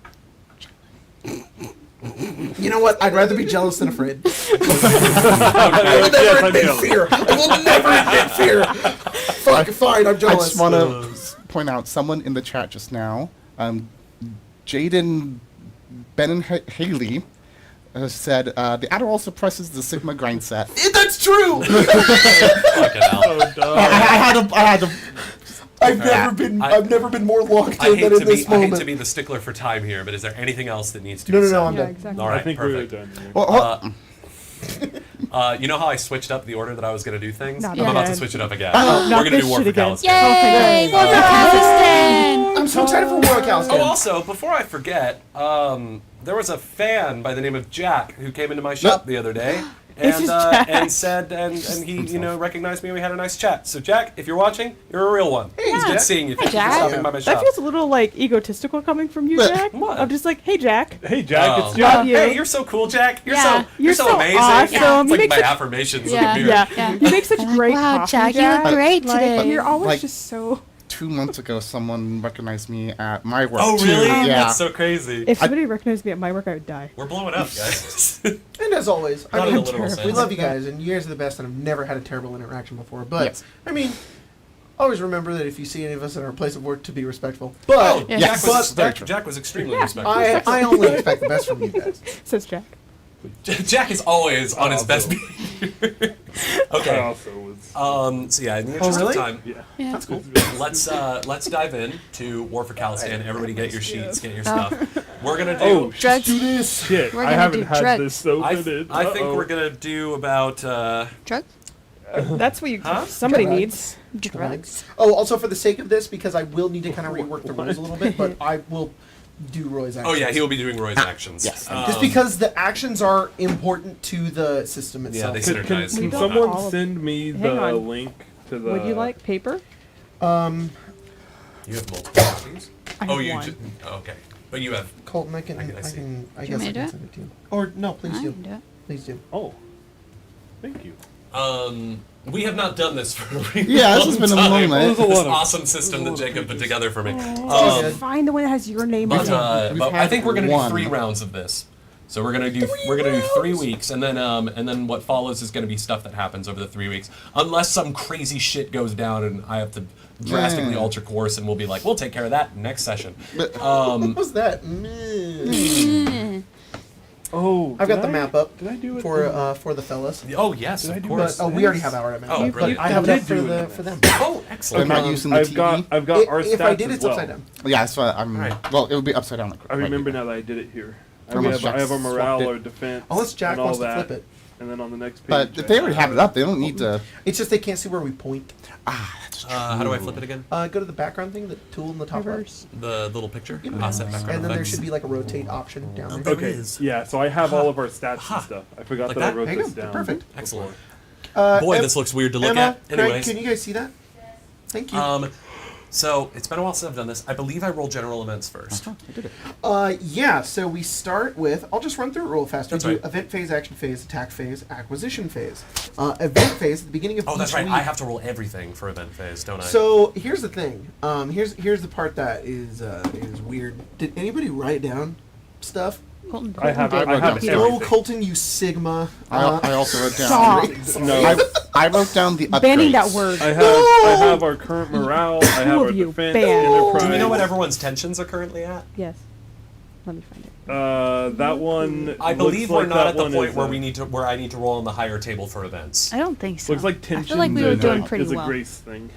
S7: You know what? I'd rather be jealous than afraid. I will never admit fear. I will never admit fear. Fuck, fine, I'm
S2: I
S7: jealous.
S2: just want to point out someone in the chat just now, Jaden Ben and Haley, said the Adderall suppresses the Sigma grind set.
S7: That's true.
S1: Fucking hell.
S2: I had to.
S7: I've never been more locked
S1: I
S7: in
S1: hate
S7: than in
S1: to be
S7: this
S1: I hate
S7: moment.
S1: to be the stickler for time here, but is there anything else that needs to
S7: No,
S1: be
S7: no, no,
S1: said?
S7: I'm
S4: Yeah,
S7: done.
S4: exactly.
S1: All right,
S5: I think
S1: perfect.
S5: we're done here.
S2: Well,
S1: You know how I switched up the order that I was going to do things?
S4: Not
S1: I'm about to
S4: again.
S1: switch it up again.
S4: Not
S1: We're going to
S4: this
S1: do War
S4: shit
S1: for
S4: again.
S1: Calistan.
S6: Yay! War for Kazakhstan!
S7: I'm so excited for War Calston.
S1: Oh, also, before I forget, there was a fan by the name of Jack who came into my shop the other day
S4: This is Jack.
S1: and said and he recognized me and we had a nice chat. So Jack, if you're watching, you're a real one. It's good seeing you. Thank you for
S6: Jack.
S1: stopping by my
S4: That
S1: shop.
S4: feels a little like egotistical coming from you, Jack.
S1: What?
S4: I'm just like, hey, Jack.
S5: Hey, Jack,
S1: Oh.
S5: it's Jack.
S4: Love you.
S1: Hey, you're so cool, Jack. You're
S6: Yeah.
S1: you're so amazing.
S4: awesome.
S6: Yeah.
S1: It's
S4: You
S1: like
S4: make
S1: my
S4: such
S1: affirmations in
S6: Yeah.
S1: the mirror.
S4: yeah. You make such great
S6: Wow,
S4: coffee,
S6: Jack, you look great
S4: Like,
S6: today.
S4: You're always
S2: Like-
S4: just so.
S2: 2 months ago, someone recognized me at my work.
S1: Oh,
S2: too.
S1: really?
S2: Yeah.
S1: That's so crazy.
S4: If somebody recognized me at my work, I would die.
S1: We're blowing up, guys.
S3: And as always,
S1: Not
S3: I
S1: in a
S3: mean,
S1: literal
S3: we
S1: sense.
S3: love you guys, and you guys are the best, and I've never had a terrible interaction before. But,
S2: Yes.
S3: I mean, always remember that if you see any of us in our place of work, to be respectful. But,
S1: Oh,
S6: Yeah.
S1: Jack, was,
S2: Very true.
S1: Jack was extremely
S4: Yeah.
S1: respectful.
S3: I only expect the best from you guys.
S4: Says Jack.
S1: Jack is always on his best
S5: Bill.
S1: behavior.
S5: I
S1: Okay.
S5: also was.
S1: So yeah, in the interest
S3: really?
S1: of time,
S5: Yeah.
S6: Yeah.
S3: That's cool.
S1: let's dive in to War for Calistan. Everybody, get your sheets, get your stuff. We're gonna do.
S5: Oh,
S6: Drugs.
S7: Do this.
S5: shit.
S6: We're
S5: I
S6: gonna
S5: haven't
S6: do
S5: had
S6: drugs.
S5: this
S1: I
S5: open.
S1: I think we're gonna do about.
S6: Drugs?
S4: That's what you.
S1: Huh?
S4: Somebody
S3: Drugs.
S4: needs.
S6: Drugs.
S3: Oh, also for the sake of this, because I will need to kind of rework the rules a little bit, but I will do Roy's actions.
S1: Oh yeah, he will be doing Roy's actions.
S2: yes.
S3: Just because the actions are important to the system
S1: Yeah,
S3: itself.
S1: they
S5: Can,
S1: synergize.
S4: We
S5: can
S4: don't
S5: someone
S4: all of-
S5: send me
S4: Hang
S5: the
S4: on.
S5: link to the?
S4: Would you like paper?
S1: You have multiple copies.
S4: I have
S1: Oh, you.
S4: one.
S1: Okay, but you have.
S3: Colton, I can,
S1: I
S3: I,
S1: see.
S3: guess
S6: you
S3: I
S6: want me
S3: can
S6: to do it?
S3: send it to you. Or no, please
S6: I
S3: do.
S6: can do it.
S3: Please do.
S5: Oh, thank you.
S1: We have not done this for a really
S2: Yeah, this
S1: long
S2: has been a
S1: time.
S2: moment.
S5: There's a
S1: This
S5: lot of-
S1: awesome system that Jacob put together for me.
S3: good.
S4: Find the one that has your name
S1: But,
S4: in it.
S2: We've
S1: but I
S2: had
S1: think we're gonna do
S2: one.
S1: 3 rounds of this. So we're gonna do 3 weeks, and then what follows is gonna be stuff that happens over the 3 weeks, unless some crazy shit goes down and I have to drastically
S2: Yeah.
S1: alter course, and we'll be like, we'll take care of that next session.
S3: What was that? Meh.
S5: Oh,
S3: I've
S5: did
S3: got the
S5: I-
S3: map up
S5: Did I do it
S3: for the fellas.
S1: Oh yes,
S5: Did I
S1: of
S5: do
S1: course.
S3: But we already have our map.
S1: Oh,
S3: But
S1: brilliant.
S3: I have it
S5: I
S3: up
S5: did
S3: for
S5: do
S3: the
S5: it.
S3: for them.
S1: Oh,
S2: They're
S1: excellent.
S2: not using the
S5: I've
S2: TV.
S5: got our
S3: If
S5: stats
S3: I did,
S5: as
S3: it's
S5: well.
S3: upside down.
S2: Yeah, that's what I'm.
S1: Right.
S2: Well, it would be upside down.
S5: I remember now that I did it here. I have a
S2: Swapped
S5: morale
S2: it.
S5: or defense.
S3: Unless Jack
S5: and all
S3: wants to
S5: that.
S3: flip it.
S5: And then on the next page.
S2: But if they already have it up, they don't need to.
S3: It's just they can't see where we point.
S2: That's true.
S1: How do I flip it again?
S3: Go to the background thing, the tool in the top left.
S4: Reverse.
S1: The little picture?
S3: Yep.
S1: Asset background
S3: And then there
S1: effects.
S3: should be like a rotate option down there.
S1: There
S5: Okay.
S1: is.
S5: Yeah. So I have all of our stats
S1: Ha.
S5: and stuff. I forgot
S1: Like
S5: that
S1: that?
S5: I wrote
S3: There you
S5: this
S3: go.
S5: down.
S3: Perfect.
S1: Excellent.
S5: before.
S1: Boy,
S3: Em-
S1: this looks weird to look
S3: Emma,
S1: at.
S3: Craig,
S1: Anyways.
S3: can you guys see that? Thank you.
S1: So it's been a while since I've done this. I believe I roll general events first.
S2: I did it.
S3: Yeah, so we start with, I'll just run through it real fast.
S1: That's
S3: we do
S1: right.
S3: event phase, action phase, attack phase, acquisition phase. Event phase, at the beginning of
S1: Oh, that's
S3: each
S1: right.
S3: week.
S1: I have to roll everything for event phase, don't I?
S3: So here's the thing. Here's the part that is weird. Did anybody write down stuff?
S6: Colton,
S5: I have
S2: I wrote down
S3: You
S5: everything.
S3: know, Colton, you Sigma.
S2: I also wrote
S4: Stop.
S2: down.
S5: No.
S2: I wrote down the upgrades.
S4: Banning that word.
S5: I have our current morale. I have
S4: Two
S5: our
S4: of you,
S5: defense.
S4: banned.
S5: Enterprise.
S1: do we know what everyone's tensions are currently at?
S4: Yes. Let me find it.
S5: That one.
S1: I believe
S5: looks
S1: we're
S5: like
S1: not
S5: that
S1: at the
S5: one
S1: point
S5: is
S1: where
S5: a-
S1: where I need to roll on the higher table for events.
S6: I don't think so.
S5: Looks like
S6: I
S5: tension.
S6: feel like we were doing pretty
S5: is a
S6: well.
S5: Grace thing.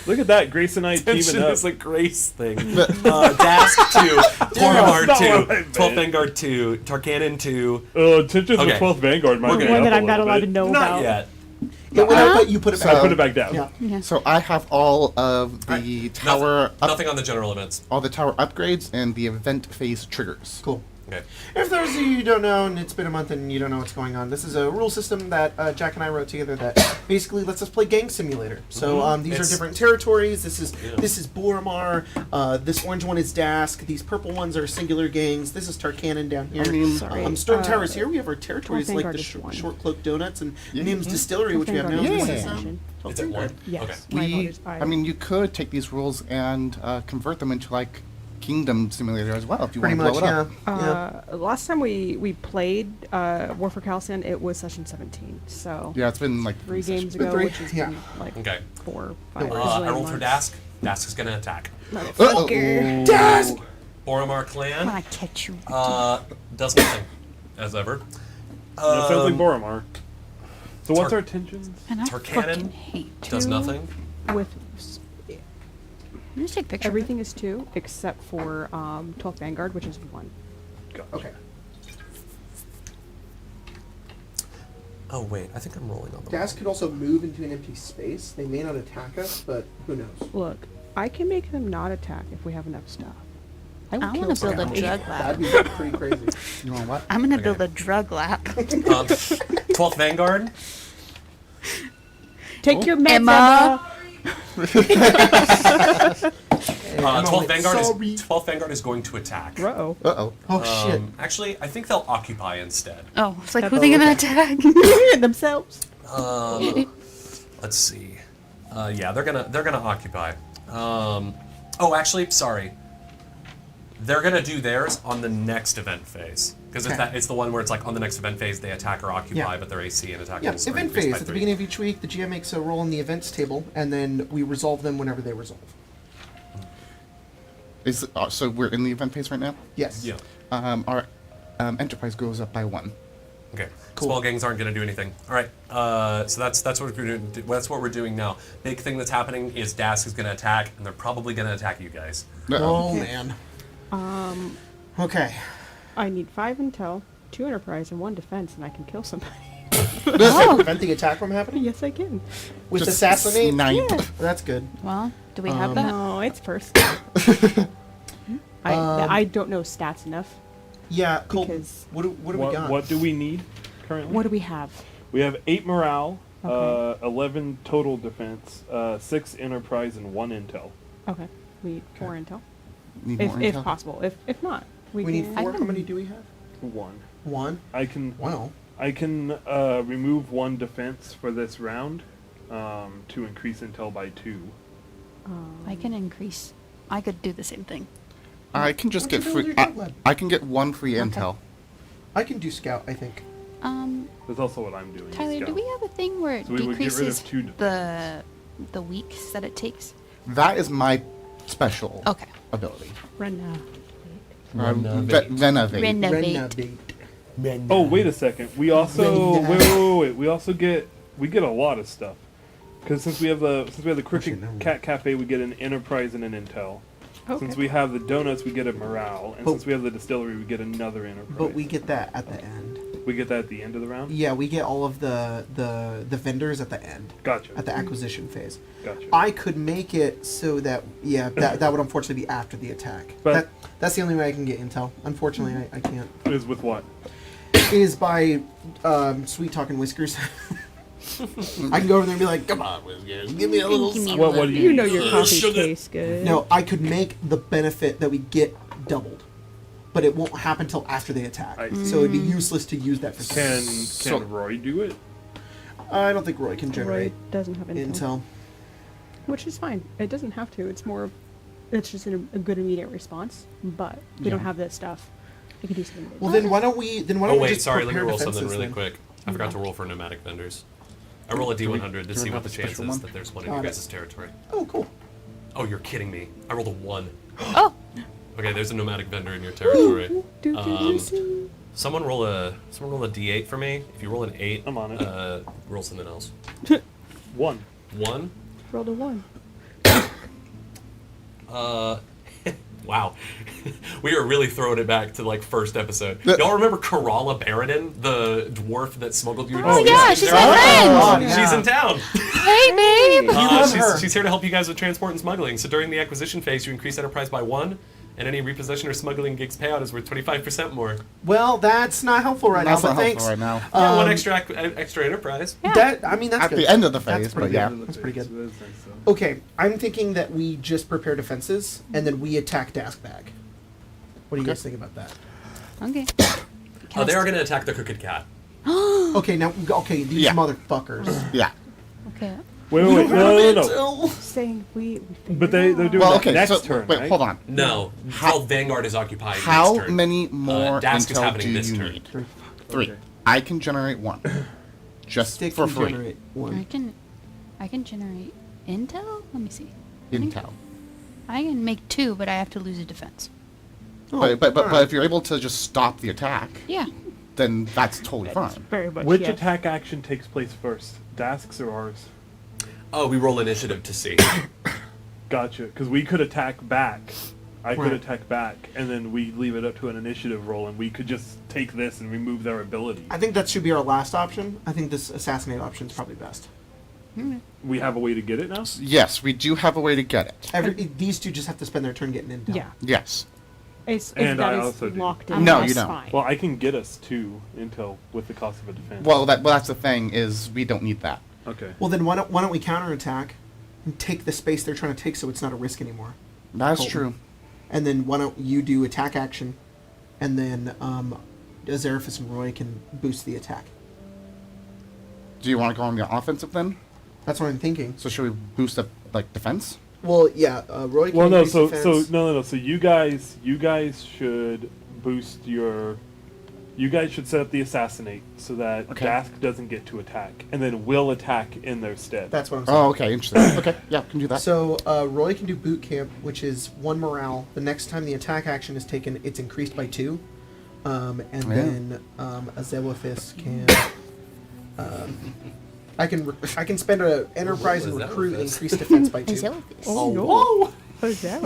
S5: Look at that, Grace and I
S1: Tension
S5: teaming up.
S1: is a grace thing. Dask 2, Tormar
S5: that's not
S1: 2,
S5: what I meant.
S1: 12th Vanguard 2, Tarkanon 2.
S5: Tension's
S1: Okay.
S5: the 12th Vanguard. Might
S1: We're
S5: be
S1: good.
S5: up
S4: One that
S5: a
S4: I'm not
S5: little
S4: allowed to
S5: bit.
S4: know
S1: Not
S4: about.
S1: yet.
S3: It went up, but you put it
S2: So-
S3: back.
S5: I put it back down.
S3: Yeah.
S6: Yeah.
S2: So I have all of the tower,
S1: Nothing on the general events.
S2: all the tower upgrades and the event phase triggers.
S3: Cool.
S1: Okay.
S3: If those of you who don't know, and it's been a month and you don't know what's going on, this is a rule system that Jack and I wrote together that basically lets us play Gang Simulator. So these
S1: It's-
S3: are different territories. This is
S1: Yeah.
S3: this is Boromar. This orange one is Dask. These purple ones are singular gangs. This is Tarkanon down here.
S2: I mean-
S4: Sorry.
S3: Stone Towers here. We have our territories like
S4: Vanguard
S3: the
S4: is one.
S3: Short Cloak Donuts and
S2: Yeah.
S3: Nim's Distillery, which we have now.
S4: Vanguard
S3: in
S4: is
S3: the
S2: Yeah.
S4: one
S3: system.
S4: extension.
S1: Is it one?
S4: Yes.
S1: Okay.
S4: My
S2: We,
S4: apologies.
S2: I mean, you could take these rules and convert them into like Kingdom Simulator as well if you
S3: Pretty
S2: want to
S3: much,
S2: blow it
S3: yeah.
S2: up.
S3: Yeah.
S4: Last time we played War for Chalcedon, it was session 17. So
S2: Yeah, it's been like
S4: 3 games
S3: Been
S4: ago,
S3: three,
S4: which has
S3: yeah.
S4: been like
S1: Okay.
S4: 4, 5
S3: worries.
S1: I
S4: gazillion
S1: rolled for
S4: months.
S1: Dask. Dask is going to attack.
S4: Motherfucker.
S3: Dask!
S1: Boromar
S6: I
S1: clan
S6: want to catch you.
S1: does nothing, as ever.
S5: That sounds like
S1: Um,
S5: Boromar. So what's
S1: Tar-
S5: our tensions?
S6: And I
S1: Tarkanon
S6: fucking hate.
S1: does
S4: Two.
S1: nothing.
S4: With
S6: Let me just take a picture. of it.
S4: everything is 2 except for 12th Vanguard, which is 1.
S5: Gotcha.
S3: Okay.
S1: Oh wait, I think I'm rolling on the
S3: Dask could also move into an empty space. They may not attack us, but who knows?
S4: Look, I can make them not attack if we have enough stuff.
S6: I
S4: will
S6: want
S4: kill
S6: to build a
S4: someone.
S6: drug
S3: That'd
S6: lab.
S3: be pretty crazy.
S2: You want what?
S6: I'm gonna
S1: Okay.
S6: build a drug lab.
S1: 12th Vanguard.
S4: Take your meds,
S6: Emma.
S3: I'm
S1: 12th
S3: only-
S1: Vanguard
S3: sorry.
S1: is 12th Vanguard is going to attack.
S4: Uh-oh.
S2: Uh-oh.
S3: Oh shit.
S1: Actually, I think they'll occupy instead.
S6: Oh, it's like
S4: That's
S6: who they
S4: all
S6: gonna
S4: okay.
S6: attack?
S4: Themselves.
S1: Let's see. Yeah, they're gonna occupy. Oh, actually, sorry. They're gonna do theirs on the next event phase because
S3: Okay.
S1: it's the one where it's like on the next event phase they attack or occupy,
S3: Yeah.
S1: but their AC and attack
S3: Yeah,
S1: rolls are
S3: event
S1: increased
S3: phase.
S1: by
S3: At the
S1: 3.
S3: beginning of each week, the GM makes a roll on the events table, and then we resolve them whenever they resolve.
S2: So we're in the event phase right now?
S3: Yes.
S1: Yeah.
S2: Our enterprise goes up by 1.
S1: Okay.
S3: Cool.
S1: Small gangs aren't going to do anything. All right. So that's what we're doing. That's what we're doing now. Big thing that's happening is Dask is going to attack, and they're probably going to attack you guys.
S3: Oh man. Okay.
S4: I need 5 intel, 2 enterprise, and 1 defense, and I can kill somebody.
S6: Oh,
S3: Prevent the attack from happening
S4: Yes, I can.
S3: with
S2: Just
S3: assassinate.
S2: snipe.
S4: Yeah.
S3: That's good.
S6: well, do we have that?
S4: No, it's personal. I don't know stats enough.
S3: Yeah. Cool.
S4: Because-
S3: What do we got?
S5: What do we need currently?
S4: What do we have?
S5: We have 8 morale,
S4: Okay.
S5: 11 total defense, 6 enterprise, and 1 intel.
S4: Okay, we need 4 intel.
S2: Need
S4: If,
S2: more
S4: if
S2: intel?
S4: possible. If not,
S3: we
S4: can...
S3: need 4.
S6: I
S3: How
S6: can-
S3: many do we have?
S5: 1.
S3: 1.
S5: I can
S3: Wow.
S5: remove 1 defense for this round to increase intel by 2.
S6: I can increase. I could do the same thing.
S2: I can just
S3: Why don't
S2: get
S3: you
S2: free.
S3: build your drug lab?
S2: I can get 1 free intel.
S3: I can do scout. I think.
S5: That's also what I'm doing. is
S6: Tyler, do
S5: scout.
S6: we have a thing where it
S5: So we would get rid of
S6: decreases
S5: 2 defense.
S6: the weeks that it takes?
S2: That is my special
S6: Okay.
S2: ability.
S4: Rena.
S2: Renovate.
S6: Renovate.
S3: Renovate.
S5: Oh, wait a second. We also wait. We also get a lot of stuff because since we have the Cricket
S3: no.
S5: Cat Cafe, we get an enterprise and an intel.
S4: Okay.
S5: Since we have the donuts, we get a morale, and
S3: But-
S5: since we have the distillery, we get another enterprise.
S3: But we get that at the end.
S5: We get that at the end of the round.
S3: Yeah, we get all of the vendors at the end,
S5: Gotcha.
S3: at the acquisition phase.
S5: Gotcha.
S3: I could make it so that that would unfortunately be after the attack.
S5: But-
S3: That's the only way I can get intel. Unfortunately, I can't.
S5: Is with what?
S3: It is by sweet talking whiskers. I can go over there and be like, "Come on, whiskers, give me a little."
S6: Give me a
S3: something."
S5: What do
S4: You
S5: you?
S4: know your coffee
S1: sugar.
S4: tastes good.
S3: No, I could make the benefit that we get doubled, but it won't happen till after they attack.
S5: I
S3: So it'd be useless to use that for.
S5: Can
S2: So-
S5: Roy do it?
S3: I don't think Roy can
S4: Roy
S3: generate
S4: doesn't have intel.
S3: intel.
S4: Which is fine. It doesn't have to. It's more, it's just a good immediate response. But we don't
S2: Yeah.
S4: have that stuff. We can do something.
S3: Well, then why don't we? Then why
S1: Oh
S3: don't we
S1: wait,
S3: just
S1: sorry. Let me
S3: prepare
S1: roll something
S3: defenses
S1: really
S3: then?
S1: quick. I forgot to roll for nomadic vendors. I roll a D100 to
S2: do
S1: see
S2: we
S1: what
S2: have
S1: the
S2: a special
S1: chance is
S2: one?
S1: that there's one in
S3: Got
S1: your
S3: it.
S1: guys' territory.
S3: Oh, cool.
S1: Oh, you're kidding me. I rolled a 1.
S6: Oh,
S1: Okay, there's a nomadic vendor in your territory.
S4: Do,
S1: Um,
S4: do.
S1: Someone roll a D8 for me. If you roll an 8,
S5: I'm on it.
S1: roll something else.
S5: 1.
S1: 1.
S4: Rolled a 1.
S1: Wow. We are really throwing it back to like first episode.
S2: The-
S1: Y'all remember Kerala Baradin, the dwarf that smuggled you?
S6: oh yeah, she's my
S3: Oh,
S6: friend.
S3: yeah.
S1: She's in town.
S6: Hey, babe.
S3: love her.
S1: She's here to help you guys with transport and smuggling. So during the acquisition phase, you increase enterprise by 1, and any repossession or smuggling gigs payout is worth 25% more.
S3: Well, that's not helpful right
S2: That's
S3: now.
S2: not
S3: But
S2: helpful
S3: thanks.
S2: right now.
S1: Yeah, one
S3: Um,
S1: extra enterprise.
S6: Yeah.
S3: That I mean that's
S2: At
S3: good.
S2: the end of the
S3: That's
S2: phase,
S3: pretty
S2: but yeah.
S3: good. That's pretty good.
S5: That's nice, though.
S3: Okay, I'm thinking that we just prepare defenses and then we attack Dask back. What do you
S2: Okay.
S3: guys think about that?
S6: Okay.
S1: They are going to attack the crooked cat.
S3: Okay, now these
S2: Yeah.
S3: motherfuckers.
S2: Yeah.
S6: Okay.
S5: Wait, no.
S4: Saying we figured
S5: But they're doing
S2: Well,
S5: that
S2: okay.
S5: next
S2: So
S5: turn,
S2: wait,
S5: right?
S2: hold on.
S1: No,
S2: How-
S1: Vanguard is occupying
S2: How
S1: next turn.
S2: many more
S1: Dask is
S2: intel
S1: happening
S2: do
S1: this
S2: you
S1: turn.
S2: need?
S3: 3.
S2: 3.
S5: Okay.
S2: I can generate 1, just
S3: Stick
S2: for
S3: can
S2: free.
S3: generate
S6: I
S3: 1.
S6: can generate intel. Let me see.
S2: Intel.
S6: I can make 2, but I have to lose a defense.
S2: But if you're able to just stop the attack,
S6: Yeah.
S2: then that's totally fine.
S4: very much.
S5: Which
S4: yes.
S5: attack action takes place first? Dask's or ours?
S1: Oh, we roll initiative to see.
S5: Gotcha. Because we could attack back. I could
S3: Right.
S5: attack back, and then we leave it up to an initiative roll, and we could just take this and remove their ability.
S3: I think that should be our last option. I think this assassinate option is probably best.
S5: We have a way to get it now?
S2: Yes, we do have a way to get it.
S3: These two just have to spend their turn getting intel.
S4: Yeah.
S2: Yes.
S4: It's
S5: And
S4: that
S5: I
S4: is
S5: also do.
S4: locked in.
S2: No,
S4: that's
S2: you don't.
S4: Fine.
S5: Well, I can get us 2 intel with the cost of a defense.
S2: Well, that's the thing is we don't need that.
S5: Okay.
S3: Well, then why don't we counterattack and take the space they're trying to take so it's not a risk anymore?
S2: That's
S3: Colton.
S2: true.
S3: And then why don't you do attack action, and then Azeraphis and Roy can boost the attack.
S2: Do you want to go on the offensive then?
S3: That's what I'm thinking.
S2: So should we boost up like defense?
S3: Well, yeah, Roy can
S5: Well, no.
S3: increase
S5: So
S3: defense.
S5: no. So you guys should boost your. You guys should set up the assassinate so that
S2: Okay.
S5: Dask doesn't get to attack, and then we'll attack in their stead.
S3: That's what I'm saying.
S2: Oh, okay, interesting. Okay, yeah, can do that.
S3: So Roy can do boot camp, which is 1 morale. The next time the attack action is taken, it's increased by 2. And
S2: Yeah.
S3: then Azevedo can. I can spend an enterprise and recruit and
S1: Azevedo?
S3: increase defense by 2.
S6: Azevedo.
S4: Oh, no.
S3: Whoa!
S4: What is that?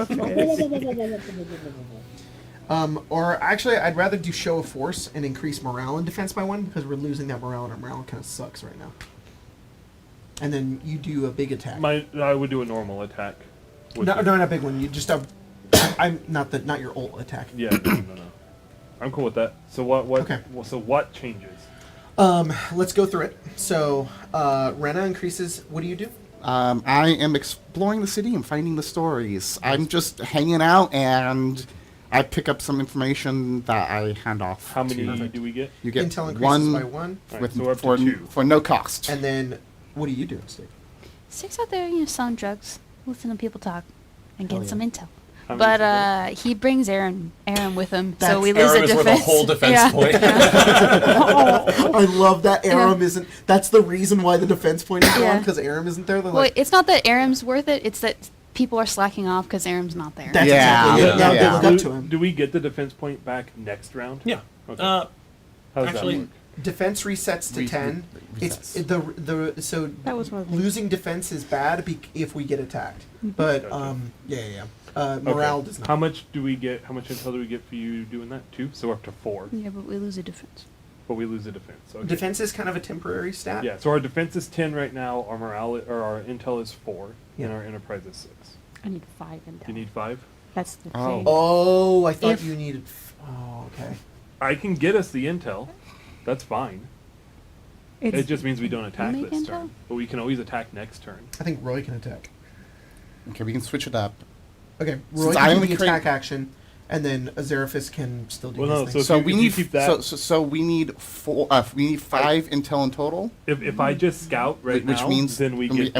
S3: Or actually, I'd rather do show of force and increase morale and defense by 1 because we're losing that morale, and our morale kind of sucks right now. And then you do a big attack.
S5: I would do a normal attack. with
S3: No,
S5: it.
S3: not a big one. You just I'm not your ult attack.
S5: Yeah, no. I'm cool with that. So what?
S3: Okay.
S5: So what changes?
S3: Let's go through it. So Rena increases. What do you do?
S2: I am exploring the city and finding the stories. I'm just hanging out and I pick up some information that I hand off.
S5: How many
S2: to-
S5: do we get?
S2: You get
S3: Intel increases
S2: one
S3: by 1,
S5: Alright,
S2: with
S5: so we're up
S2: for,
S5: to 2.
S2: for no cost.
S3: and then what do you do instead?
S6: Six out there, selling drugs, listening to people talk, and getting
S3: yeah.
S6: some intel.
S5: How many
S6: But he brings Aram with him, so
S3: That's-
S6: we lose
S1: Aram
S6: a
S1: is worth
S6: defense.
S1: a whole defense
S6: Yeah.
S1: point.
S3: I love that Aram isn't. That's the reason why the defense point is
S6: Yeah.
S3: gone because Aram isn't there. They're
S6: Well,
S3: like,
S6: it's not that Aram's worth it; it's that people are slacking off because Aram's not there.
S3: that's
S2: Yeah,
S3: exactly it.
S1: yeah,
S3: They
S2: yeah.
S3: look up to him.
S5: Do we get the defense point back next round?
S1: Yeah.
S5: Okay.
S1: Uh,
S5: How does
S1: actually-
S5: that work?
S3: Defense resets to 10. It's
S2: Resets.
S3: so
S4: That was one of the
S3: losing defense is bad if we get attacked. But
S5: Gotcha.
S3: yeah. Morale does not.
S5: How much do we get? How much intel do we get for you doing that? 2, so we're up to 4.
S6: Yeah, but we lose a defense.
S5: But we lose a defense. Okay.
S3: Defense is kind of a temporary stat.
S5: Yeah. So our defense is 10 right now. Our morale or our intel is 4,
S3: Yeah.
S5: and our enterprise is 6.
S4: I need 5 intel.
S5: You need 5.
S4: That's the
S2: Oh.
S4: thing.
S3: Oh, I thought
S4: If-
S3: you needed. Oh, okay.
S5: I can get us the intel. That's fine.
S4: It's,
S5: It just means we don't attack
S6: make
S5: this
S6: intel?
S5: turn, but we can always attack next turn.
S3: I think Roy can attack.
S2: Okay, we can switch it up.
S3: Okay,
S2: Since
S3: Roy
S2: I
S3: can do
S2: only
S3: the
S2: create-
S3: attack action, and then Azeraphis can still do
S5: Well,
S3: his
S5: no,
S3: thing.
S5: so if
S2: So
S5: you-
S2: we
S5: if you
S2: need
S5: keep that-
S2: so we need 4. We need 5 intel in total,
S5: If I just scout right
S2: which
S5: now,
S2: means
S5: then we
S2: and
S5: get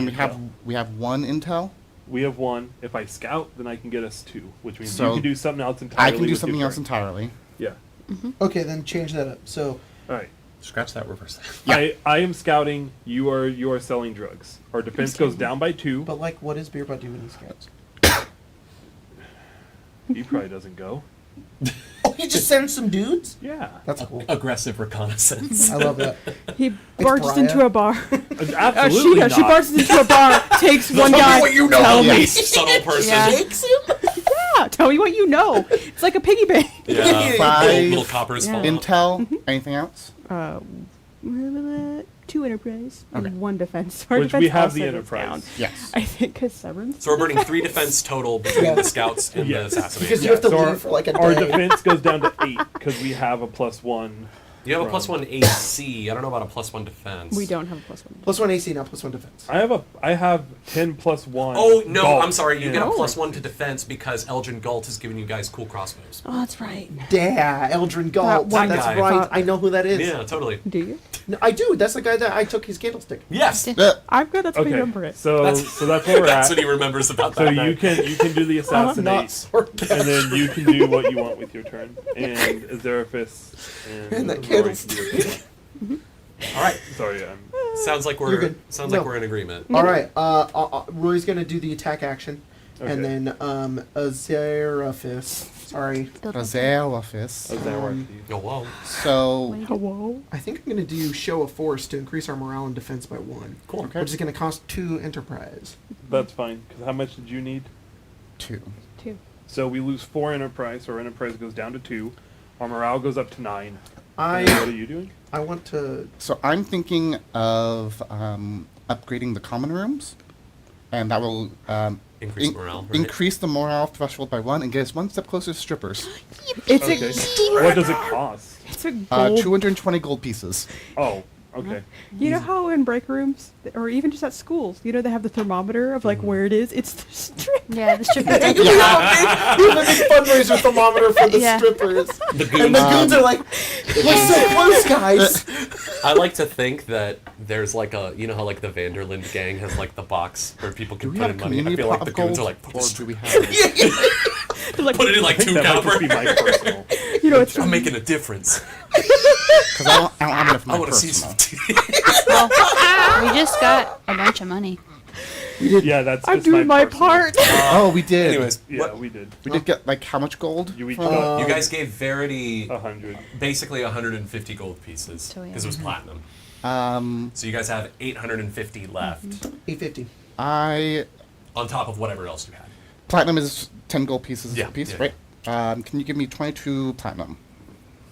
S2: we have
S5: intel.
S2: 1 intel.
S5: We have 1. If I scout, then I can get us 2, which means
S2: So
S5: you can do something else entirely.
S2: I can do
S5: with
S2: something
S5: your
S2: else
S5: turn.
S2: entirely.
S5: Yeah.
S3: Okay, then change that up. So
S5: All right.
S1: Scratch that, reverse that.
S2: Yeah.
S5: I am scouting. You are selling drugs. Our defense goes down by 2.
S3: But like, what does Beerbot do when he scouts?
S5: He probably doesn't go.
S3: Oh, he just sends some dudes.
S5: Yeah.
S3: That's cool.
S1: Aggressive reconnaissance.
S3: I love that.
S4: He barges
S3: Mariah.
S4: into a bar.
S5: Absolutely not.
S4: She barges into a bar, takes one guy.
S3: what you know.
S4: Tell me.
S2: Yes.
S1: Subtle person.
S6: Yeah.
S3: Takes him.
S4: Yeah, tell me what you know. It's like a piggy bank.
S1: Yeah.
S2: 5
S1: Little coppers
S4: Yeah.
S1: fall off.
S2: intel. Anything else?
S4: 2 enterprise
S2: Okay.
S4: and 1 defense. Our
S5: Which we
S4: defense
S5: have
S4: also
S5: the
S4: goes
S5: enterprise.
S4: down.
S2: Yes.
S4: I think because Severon's.
S1: So we're burning 3 defense total between
S3: Yeah.
S1: the scouts and
S5: Yes.
S1: the assassination.
S3: Because you have to
S5: So
S3: leave for like a day.
S5: Our defense goes down to 8 because we have a +1.
S1: You have a
S5: from-
S1: +1 AC. I don't know about a +1 defense.
S4: We don't have a +1.
S3: +1 AC, not +1 defense.
S5: I have 10 +1.
S1: Oh no!
S5: Galt
S1: I'm sorry. You
S5: in-
S1: get a +1 to defense because Eldrin Galt has given you guys cool crossbows.
S4: Oh, that's right.
S3: Yeah, Eldrin Galt.
S4: That one
S3: That's
S1: guy.
S3: right. I know who that is.
S1: Yeah, totally.
S4: Do you?
S3: No, I do. That's the guy that I took his candlestick.
S1: Yes,
S4: I'm good. That's how you
S5: Okay,
S4: remember it.
S5: so
S1: That's-
S5: that's where we're
S1: that's
S5: at.
S1: what he remembers about
S5: So
S1: that
S5: you
S1: night.
S5: can do the assassinate,
S3: Not sarcastic.
S5: and then you can do what you want with your turn. And Azeraphis
S3: And that
S5: Rory
S3: candlestick.
S5: can do it.
S1: All right.
S5: Sorry, I'm.
S1: Sounds like
S3: You're
S1: we're
S3: good.
S1: sounds
S3: No.
S1: like we're in agreement.
S3: All right. Roy's gonna do the attack action, and
S5: Okay.
S3: then Azeraphis. Sorry,
S2: Azeraphis.
S5: Azeraphis.
S1: Oh whoa.
S2: So
S4: Hello.
S3: I think I'm gonna do show of force to increase our morale and defense by 1.
S1: Cool.
S2: Okay.
S3: Which is gonna cost 2 enterprise.
S5: That's fine. 'Cause how much did you need?
S2: 2.
S4: 2.
S5: So we lose 4 enterprise, so our enterprise goes down to 2. Our morale goes up to 9.
S3: I
S5: And what are you doing?
S3: I want to.
S2: So I'm thinking of upgrading the common rooms, and that will
S1: Increase morale, right?
S2: increase the morale threshold by 1 and get us 1 step closer to strippers.
S4: It's
S5: Okay. What does it cost?
S4: It's a gold.
S2: 220 gold pieces.
S5: Oh, okay.
S4: You know how in break rooms, or even just at schools, they have the thermometer of like where it is. It's the strip.
S6: Yeah, the stripper.
S3: You have a big fundraiser thermometer for the
S6: Yeah.
S3: strippers.
S1: The
S3: And
S1: goons.
S3: the goons are like, we're so close, guys.
S1: I like to think that there's like a, you know how like the Vanderland gang has like the box where people
S2: Do
S1: can
S2: we
S1: put
S2: have
S1: in
S2: a
S1: money. I
S2: community
S1: feel like
S2: pot
S1: the
S2: of
S1: goons
S2: gold,
S1: are like, put
S2: or
S1: this-
S2: do we have?
S4: They're like,
S1: put it in like
S5: I think
S1: 2
S5: that might just
S1: copper.
S5: be my personal.
S4: it's
S1: I'm making a difference.
S2: Because I don't have enough.
S1: I want to see some.
S6: Well, we just got a bunch of money.
S5: Yeah, that's
S4: I'm
S5: just
S4: doing my
S5: personal.
S4: part.
S2: Oh, we did.
S1: Anyways,
S5: Yeah,
S1: what,
S5: we did.
S2: we did get like how much gold?
S5: You each
S2: from-
S5: got
S1: you guys gave Verity
S5: 100.
S1: basically 150 gold pieces
S6: So, yeah.
S1: because it was platinum.
S2: Um,
S1: So you guys have 850 left
S3: 850.
S2: I
S1: on top of whatever else you had.
S2: platinum is 10 gold pieces
S1: Yeah,
S2: a piece,
S1: yeah.
S2: right? Can you give me 22 platinum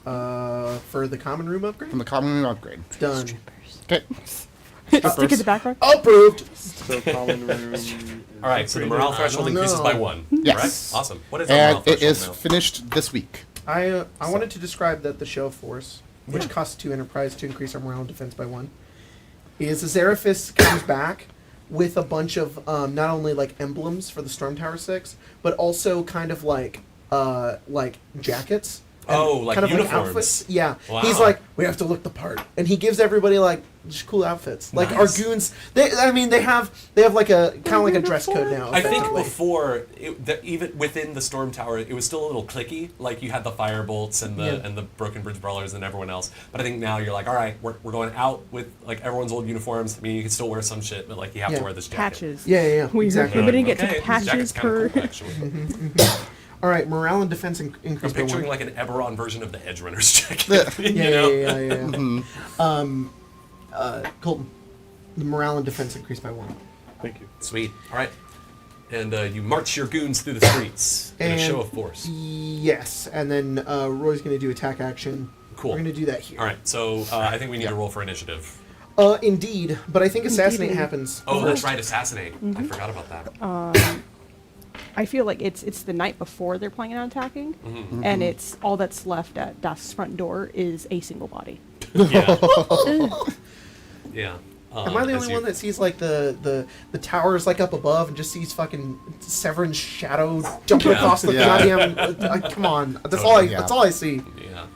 S3: For the common room upgrade?
S2: from the common room upgrade?
S3: Done.
S2: Okay.
S4: Stick in the background.
S3: Approved.
S5: So common room. is
S1: All right, so the
S5: upgraded.
S1: morale threshold
S3: don't
S1: increases
S3: know.
S1: by 1.
S2: Yes.
S1: Right? Awesome. What is our morale
S2: And it
S1: threshold
S2: is
S1: now?
S2: finished this week.
S3: I wanted to describe that the show of force, which
S1: Yeah.
S3: costs 2 enterprise to increase our morale and defense by 1, is Azeraphis comes back with a bunch of not only like emblems for the Storm Tower 6, but also kind of like jackets. and
S1: Oh, like
S3: kind of
S1: uniforms.
S3: outfits. Yeah.
S1: Wow.
S3: He's like, we have to look the part, and he gives everybody like just cool outfits. Like our
S1: Nice.
S3: goons, they have like a kind of like a dress code now.
S1: I think
S3: effectively.
S1: before, even within the Storm Tower, it was still a little cliquey. Like you had the Firebolts and the
S3: Yeah.
S1: Broken Bridge Brawlers and everyone else. But I think now you're like, all right, we're going out with like everyone's old uniforms. I mean, you can still wear some shit, but like you have
S3: Yeah.
S1: to wear this jacket.
S4: Patches.
S3: Yeah,
S4: We're
S3: exactly.
S4: limiting it
S1: Okay,
S4: to
S1: this jacket's
S4: patches
S1: kinda
S4: per.
S1: cool, actually.
S3: All right, morale and defense
S1: I'm
S3: increase by 1.
S1: picturing like an Eberron version of the Edge Runners jacket. you
S3: Yeah,
S1: know?
S3: yeah. Colton, the morale and defense increased by 1.
S5: Thank you.
S1: Sweet. All right. And you march your goons through the streets in a
S3: And-
S1: show of force.
S3: Yes, and then Roy's going to do attack action.
S1: Cool.
S3: We're going to do that here.
S1: All right, so I think we need to roll for initiative.
S3: Indeed, but I think assassinate
S4: Indeed.
S3: happens.
S1: Oh, that's
S3: first.
S1: right, assassinate. I forgot about that.
S4: I feel like it's the night before they're planning on attacking, and it's all that's left at Dask's front door is a single body.
S1: Yeah. Yeah.
S3: Am I the only one that sees like the towers like up above and just sees fucking Severn's shadow jumping
S1: Yeah.
S3: across the
S2: Yeah.
S3: goddamn? Come on, that's
S1: Totally.
S3: all.
S2: Yeah.
S3: That's all I see.
S1: Yeah.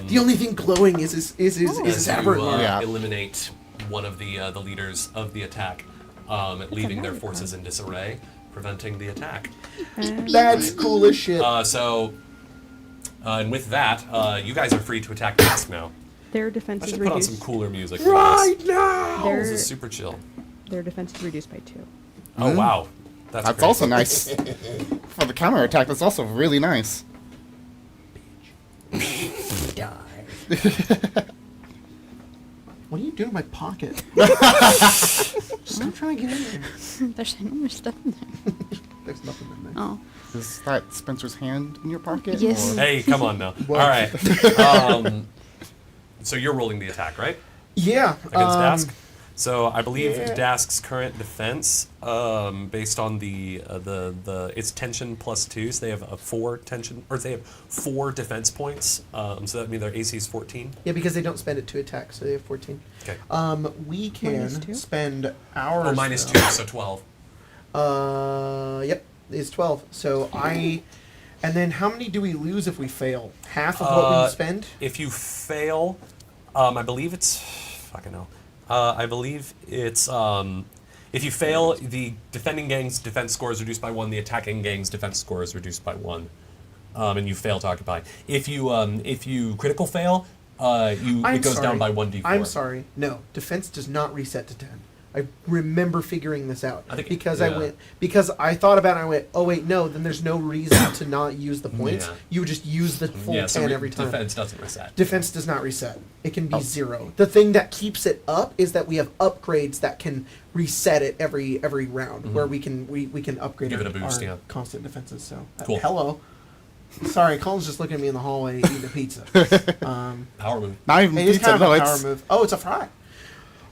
S3: The only thing glowing is
S1: As
S3: Eberron.
S1: you
S2: Yeah.
S1: eliminate one of the leaders of the attack, leaving their forces in disarray, preventing the attack.
S3: That's cool as shit.
S1: And with that, you guys are free to attack Dask now.
S4: Their
S1: I
S4: defense is
S1: should put on
S4: reduced.
S1: some cooler music for
S3: Right
S1: this.
S3: now.
S1: This
S4: Their,
S1: is super chill.
S4: their defense is reduced by 2.
S1: Oh wow,
S2: That's
S1: great.
S2: also nice. For the counterattack, that's also really nice.
S3: What are you doing in my pocket? Stop trying to get in there.
S6: There's no more stuff in there.
S3: There's nothing in there.
S6: Oh.
S2: Is that Spencer's hand in your pocket?
S6: Yes.
S2: or-
S1: Hey, come on now. All right. So you're rolling the attack, right?
S3: Yeah.
S1: Against Dask. So I believe
S3: yeah.
S1: Dask's current defense, based on the it's tension +2, so they have a 4 tension, or they have 4 defense points. So that means their AC is 14.
S3: Yeah, because they don't spend it to attack, so they have 14.
S1: Okay.
S3: We can
S4: -2?
S3: spend ours.
S1: Oh, minus
S3: though.
S1: 2, so 12.
S3: Yep, it's 12. So and then how many do we lose if we fail? Half of what we spend?
S1: If you fail, I believe it's fucking hell. I believe it's if you fail, the defending gang's defense score is reduced by 1. The attacking gang's defense score is reduced by 1, and you fail to occupy. If you critical fail, it goes down by 1d4.
S3: I'm sorry. No, defense does not reset to 10. I remember figuring this out
S1: I think-
S3: because
S1: yeah.
S3: because I thought about it and I went, oh wait, no, then there's no reason to not use the points.
S1: Yeah.
S3: You would just use the full 10
S1: so
S3: every time.
S1: defense doesn't reset.
S3: Defense does not reset. It can be 0. The thing that keeps it up is that we have upgrades that can reset it every round, where we can upgrade
S1: Give it
S3: our,
S1: a boost,
S3: our
S1: yeah.
S3: constant defenses. So
S1: Cool.
S3: hello. Sorry, Colin's just looking at me in the hallway eating a pizza.
S1: Power move.
S2: Not even
S3: It is
S2: pizza,
S3: kind of
S2: no,
S3: a power
S2: it's
S3: move. Oh, it's a fry.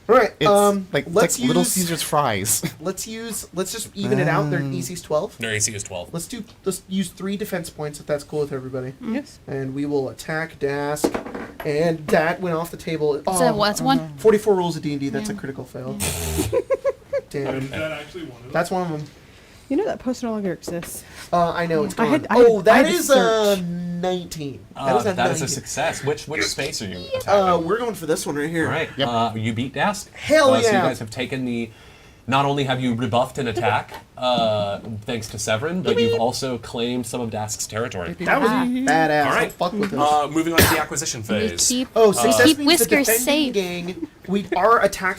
S3: All right.
S2: it's like
S3: let's use
S2: Little Caesar's fries.
S3: Let's just even it out. Their EC's 12.
S1: Their AC is 12.
S3: Let's use 3 defense points if that's cool with everybody.
S4: Yes.
S3: And we will attack Dask. And that went off the table.
S6: So that's 1.
S3: 44 rules of D&D. That's a
S6: Yeah.
S3: critical fail.
S5: And
S3: Damn.
S5: is that actually one of them?
S3: That's one of them.
S4: You know that post no longer exists.
S3: I know it's
S4: I
S3: gone.
S4: had- I had-
S3: Oh,
S4: I
S3: that
S4: had to
S3: is
S4: search.
S3: 19. That is a
S1: That
S3: 19.
S1: is a success. Which space are you attacking?
S3: We're going for this one right here.
S1: All right.
S2: Yep.
S1: You beat Dask.
S3: Hell
S1: So you
S3: yeah.
S1: guys have taken the. Not only have you rebuffed an attack, thanks to Severon, but you've also claimed some of Dask's territory.
S3: That was badass.
S1: All right.
S3: Don't fuck with us.
S1: Moving on to the acquisition
S6: We
S1: phase.
S6: keep,
S3: Oh,
S6: we
S3: success
S6: keep
S3: means the
S6: Whiskers
S3: defending
S6: safe.
S3: gang.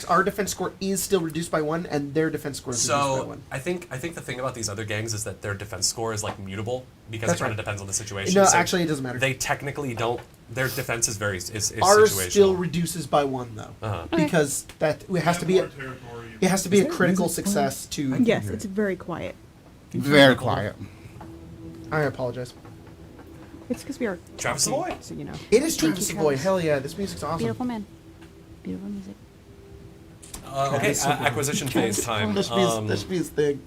S3: Our defense score is still reduced by 1, and their defense score is reduced by
S1: So
S3: 1.
S1: I think the thing about these other gangs is that their defense score is like mutable because
S3: That's
S1: it kind of
S3: right.
S1: depends on the situation.
S3: No,
S1: So
S3: actually, it doesn't matter.
S1: They technically don't. Their defense is very is
S3: Ours
S1: situational.
S3: still reduces by 1 though,
S1: Uh-huh.
S3: because it has to be
S5: More territory.
S3: it has to be a critical success to.
S4: Yes, it's very quiet.
S2: Very quiet.
S3: I apologize.
S4: It's because we are
S1: Travis
S4: talking,
S1: Savoy.
S4: so you know.
S3: It is
S6: Thank
S3: Travis
S6: you,
S3: Savoy.
S6: Travis.
S3: Hell yeah, this music's awesome.
S6: Beautiful man. Beautiful music.
S1: Okay, acquisition phase time.
S3: This be his thing.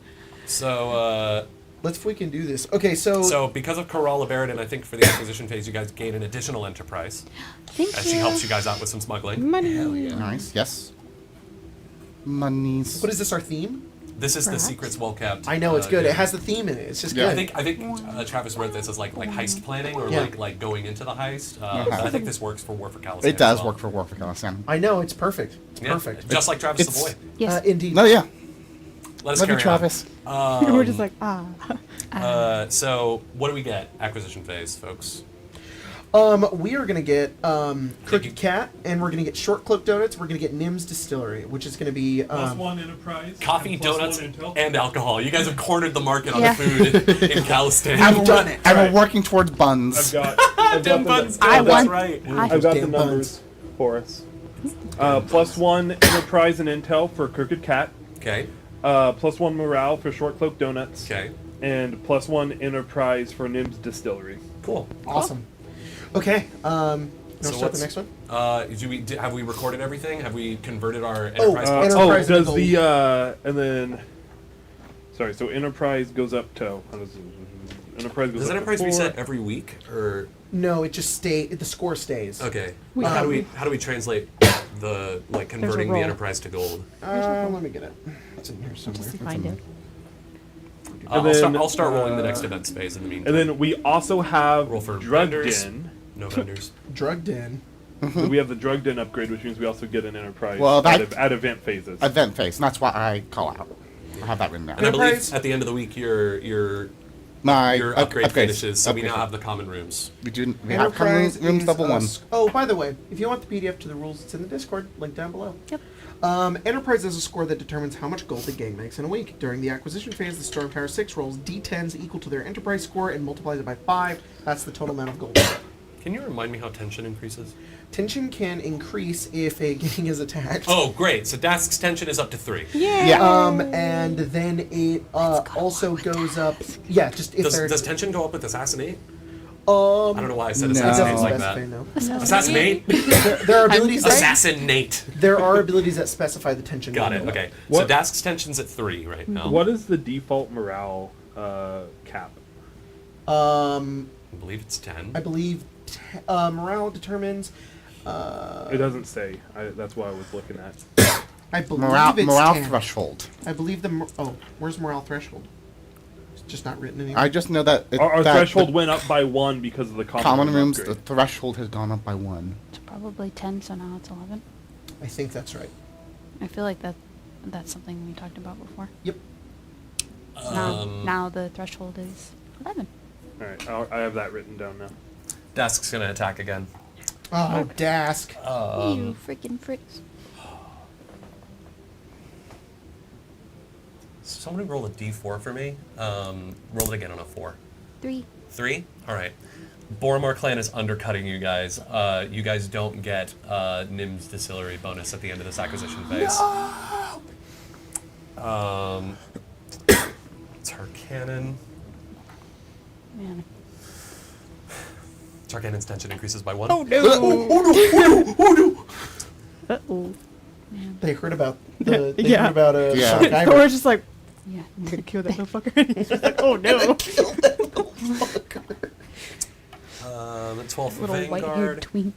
S1: So
S3: Let's freaking do this. Okay, so
S1: because of Corral Eberron, I think for the acquisition phase, you guys gain an additional enterprise
S6: Thank
S1: as
S6: you.
S1: she helps you guys out with some smuggling.
S4: Money.
S2: Nice. Yes. Monies.
S3: what is this? Our theme?
S1: This is
S4: Perhaps.
S1: the secrets well kept.
S3: I know it's good.
S1: game.
S3: It has the theme in it. It's just
S2: Yeah.
S3: good.
S1: I think Travis wrote this as like heist planning or
S3: Yeah.
S1: like going into the heist.
S2: Yeah.
S1: But I think this works for War for Calistan.
S2: It does
S1: as well.
S2: work for War for Calistan.
S3: I know it's perfect. It's
S1: Yeah,
S3: perfect.
S1: just like Travis
S2: It's-
S1: Savoy.
S6: Yes.
S3: Indeed.
S2: No, yeah.
S1: Let us
S2: Love you,
S1: carry
S2: Travis.
S4: We're just like, ah.
S1: So what do we get? Acquisition phase, folks.
S3: We are gonna get Crooked Cat, and we're gonna get Short Cloak Donuts. We're gonna get Nim's Distillery, which is gonna be
S5: +1 enterprise.
S1: Coffee,
S5: and +1
S1: donuts,
S5: intel.
S1: and alcohol. You guys have cornered the market on
S6: Yeah.
S1: the food in Calistan.
S3: I've done it.
S2: And
S5: Right.
S2: we're working towards buns.
S5: I've got
S1: Damn
S5: the-
S1: buns.
S6: I
S1: That's
S6: won.
S1: right.
S5: I've got the
S3: Damn
S5: numbers for us. +1 enterprise and intel for Crooked Cat.
S1: Okay.
S5: +1 morale for short cloak donuts.
S1: Okay.
S5: And +1 enterprise for Nim's distillery.
S1: Cool.
S3: Awesome. Okay. You
S1: So
S3: want to start the
S1: what's-
S3: next one?
S1: Have we recorded everything? Have we converted our
S3: Oh,
S1: enterprise?
S3: Enterprise
S5: Oh,
S3: and
S5: does
S3: gold.
S5: and then, sorry. So enterprise goes up to. How does enterprise goes
S1: Does
S5: up
S1: enterprise
S5: to 4.
S1: reset every week or?
S3: No, it just the score stays.
S1: Okay.
S4: We-
S1: How do we translate the converting the
S4: roll.
S1: enterprise to gold?
S3: Let me get it. It's in here somewhere.
S6: Just to find it.
S5: And then,
S1: I'll start rolling the next events phase in the meantime.
S5: And then we also have
S1: Roll for
S5: drug
S1: vendors.
S5: den.
S1: No vendors.
S3: Drugged in.
S5: So we have the drug den upgrade, which means we also get an enterprise
S2: Well, that-
S5: at event phases.
S2: Event phase, and that's what I call out. I have that written down.
S1: And I believe
S3: Enterprise-
S1: at the end of the week your
S2: My
S1: upgrade
S2: upgrades.
S1: finishes, so we now
S2: Upgrades.
S1: have the common rooms.
S2: We have common rooms
S3: is
S2: level
S3: a
S2: 1.
S3: Oh, by the way, if you want the PDF to the rules, it's in the Discord. Link down below.
S6: Yep.
S3: Enterprise is a score that determines how much gold the gang makes in a week. During the acquisition phase, the Storm Tower 6 rolls D10s equal to their Enterprise score and multiplies it by 5. That's the total amount of gold.
S1: Can you remind me how tension increases?
S3: Tension can increase if a gang is attacked.
S1: Oh, great. So Dask's tension is up to 3.
S2: Yeah.
S3: And then it also goes up. Yeah, just if
S1: Does
S3: there's.
S1: tension go up with assassinate? I
S3: Um,
S1: don't know why I said
S2: No.
S1: assassinate
S3: doesn't
S1: like
S3: specify,
S1: that.
S3: no.
S1: Assassinate?
S3: There are abilities. That,
S1: Assassinate.
S3: there are abilities that specify the tension.
S1: Got it.
S3: level.
S1: Okay.
S5: What-
S1: So Dask's tension's at 3 right now.
S5: What is the default morale cap?
S1: I believe it's 10.
S3: I believe morale determines.
S5: It doesn't say. That's what I was looking at.
S3: I believe
S2: Morale,
S3: it's
S2: morale
S3: 10.
S2: threshold.
S3: I believe where's morale threshold? It's just not written anywhere.
S2: I just know that
S5: Our
S2: that
S5: threshold
S2: the
S5: went up by 1 because of the
S2: common
S5: room
S2: rooms. The
S5: upgrade.
S2: threshold has gone up by 1.
S6: It's probably 10, so now it's 11.
S3: I think that's right.
S6: I feel like that's something we talked about before.
S3: Yep.
S6: Now the threshold is 11.
S5: All right, I have that written down now.
S1: Dask's gonna attack again.
S3: Oh, Dask.
S6: You freaking fricks.
S1: Somebody roll a d4 for me. Roll it again on a 4.
S6: 3.
S1: 3? Alright. Boromar clan is undercutting you guys. You guys don't get Nim's distillery bonus at the end of this acquisition phase. It's her cannon.
S6: Man.
S1: Tarkanon's tension increases by 1.
S3: Oh no!
S4: Uh-oh.
S6: Man.
S3: They heard about the. They
S4: Yeah.
S3: heard about
S2: Yeah.
S3: Shark Ivor.
S4: Thor's just like,
S6: Yeah.
S4: I'm gonna kill that motherfucker. And he's just like, oh no.
S1: 12 for
S6: Little white-haired
S1: Vanguard.
S6: twink.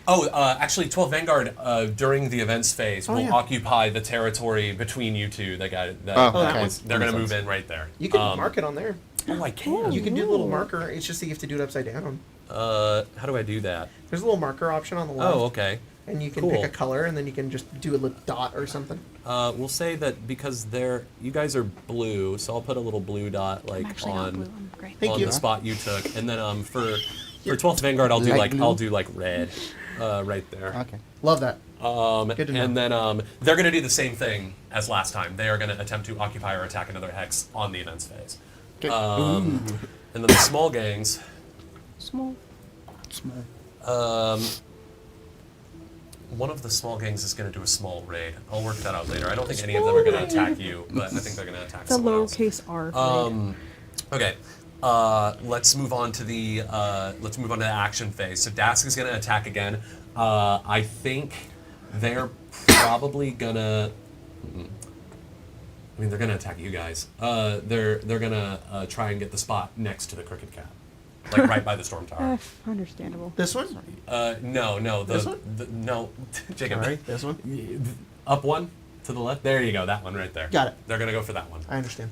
S1: Oh, actually, 12 Vanguard during the events phase will
S3: yeah.
S1: occupy the territory between you two. They're
S2: okay.
S1: going to move in right there.
S3: You can mark it on there.
S1: Oh, I can.
S3: You can do the little marker. It's just that you have to do it upside down.
S1: How do I do that?
S3: There's a little marker option on the left.
S1: Oh, okay.
S3: And you can
S1: Cool.
S3: pick a color, and then you can just do a little dot or something.
S1: We'll say that because you guys are blue, so I'll put a little blue dot
S6: I'm actually not blue. I'm gray.
S3: Thank
S1: on
S3: you.
S1: the spot you took, and then for 12th Vanguard, I'll do
S2: Light blue?
S1: red, right there.
S2: Okay.
S3: Love that. Good to know.
S1: And then they're going to do the same thing as last time. They are going to attempt to occupy or attack another hex on the events phase.
S2: Okay.
S1: And then the small gangs.
S4: Small.
S2: Small.
S1: One of the small gangs is going to do a small raid. I'll work that out later. I don't think any of them are going to attack you, but I think they're going to attack
S4: It's a
S1: someone else.
S4: lowercase r.
S1: Okay. Let's move on to the action phase. So Dask is going to attack again. I think they're probably gonna. I mean, they're gonna attack you guys. They're gonna try and get the spot next to the Crooked Cat, like right by the storm tower.
S4: Understandable.
S3: This one?
S1: No.
S3: This one?
S1: No, Jacob.
S3: Sorry, this one?
S1: Up one to the left. There you go. That one right there.
S3: Got it.
S1: They're gonna go for that one.
S3: I understand.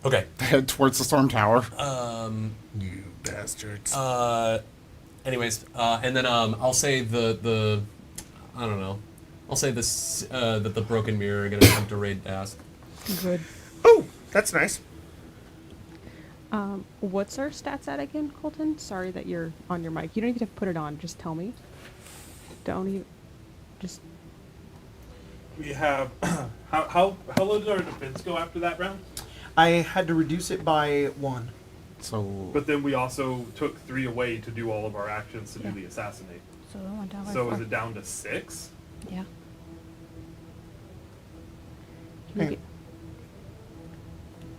S1: Okay.
S2: Head towards the storm tower.
S8: You bastards.
S1: Anyways, and then I'll say the I don't know. I'll say this that the broken mirror are gonna attempt to raid Dask.
S4: Good.
S3: Oh, that's nice.
S4: What's our stats at again, Colton? Sorry that you're on your mic. You don't even have to put it on. Just tell me. Don't even. Just.
S5: We have how low did our defense go after that round?
S3: I had to reduce it by 1.
S2: So
S5: But then we also took 3 away to do all of our actions to do the assassinate.
S6: So it went down by
S5: So
S6: 4.
S5: is it down to 6?
S6: Yeah.
S4: Can you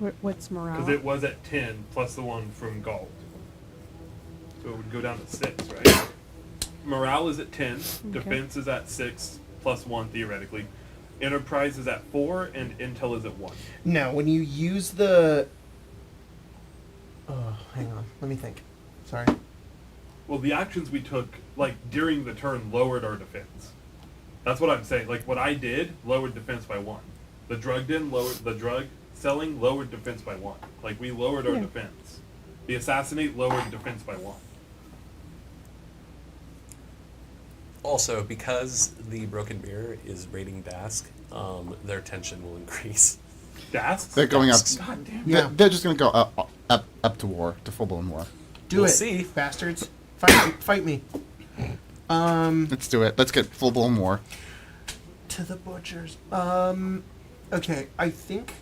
S4: get- what's morale?
S5: Because it was at 10 plus the one from Galt. So it would go down to 6, right? Morale is at 10. Defense is at 6 plus 1 theoretically. Enterprise is at 4 and Intel is at 1.
S3: Now, when you use the... hang on. Let me think. Sorry.
S5: Well, the actions we took, like, during the turn lowered our defense. That's what I'm saying. Like, what I did lowered defense by 1. The drug selling lowered defense by 1. Like, we lowered our
S4: Yeah.
S5: defense. The assassinate lowered defense by 1.
S1: Also, because the Broken Mirror is raiding Dask, their tension will increase.
S5: Dasks?
S2: They're going up.
S5: God damn.
S3: Yeah.
S2: They're just going to go up to war, to full-blown war.
S3: Do
S1: We'll
S3: it,
S1: see.
S3: bastards. Fight me.
S2: Let's do it. Let's get full-blown war.
S3: To the butchers. Okay, I think...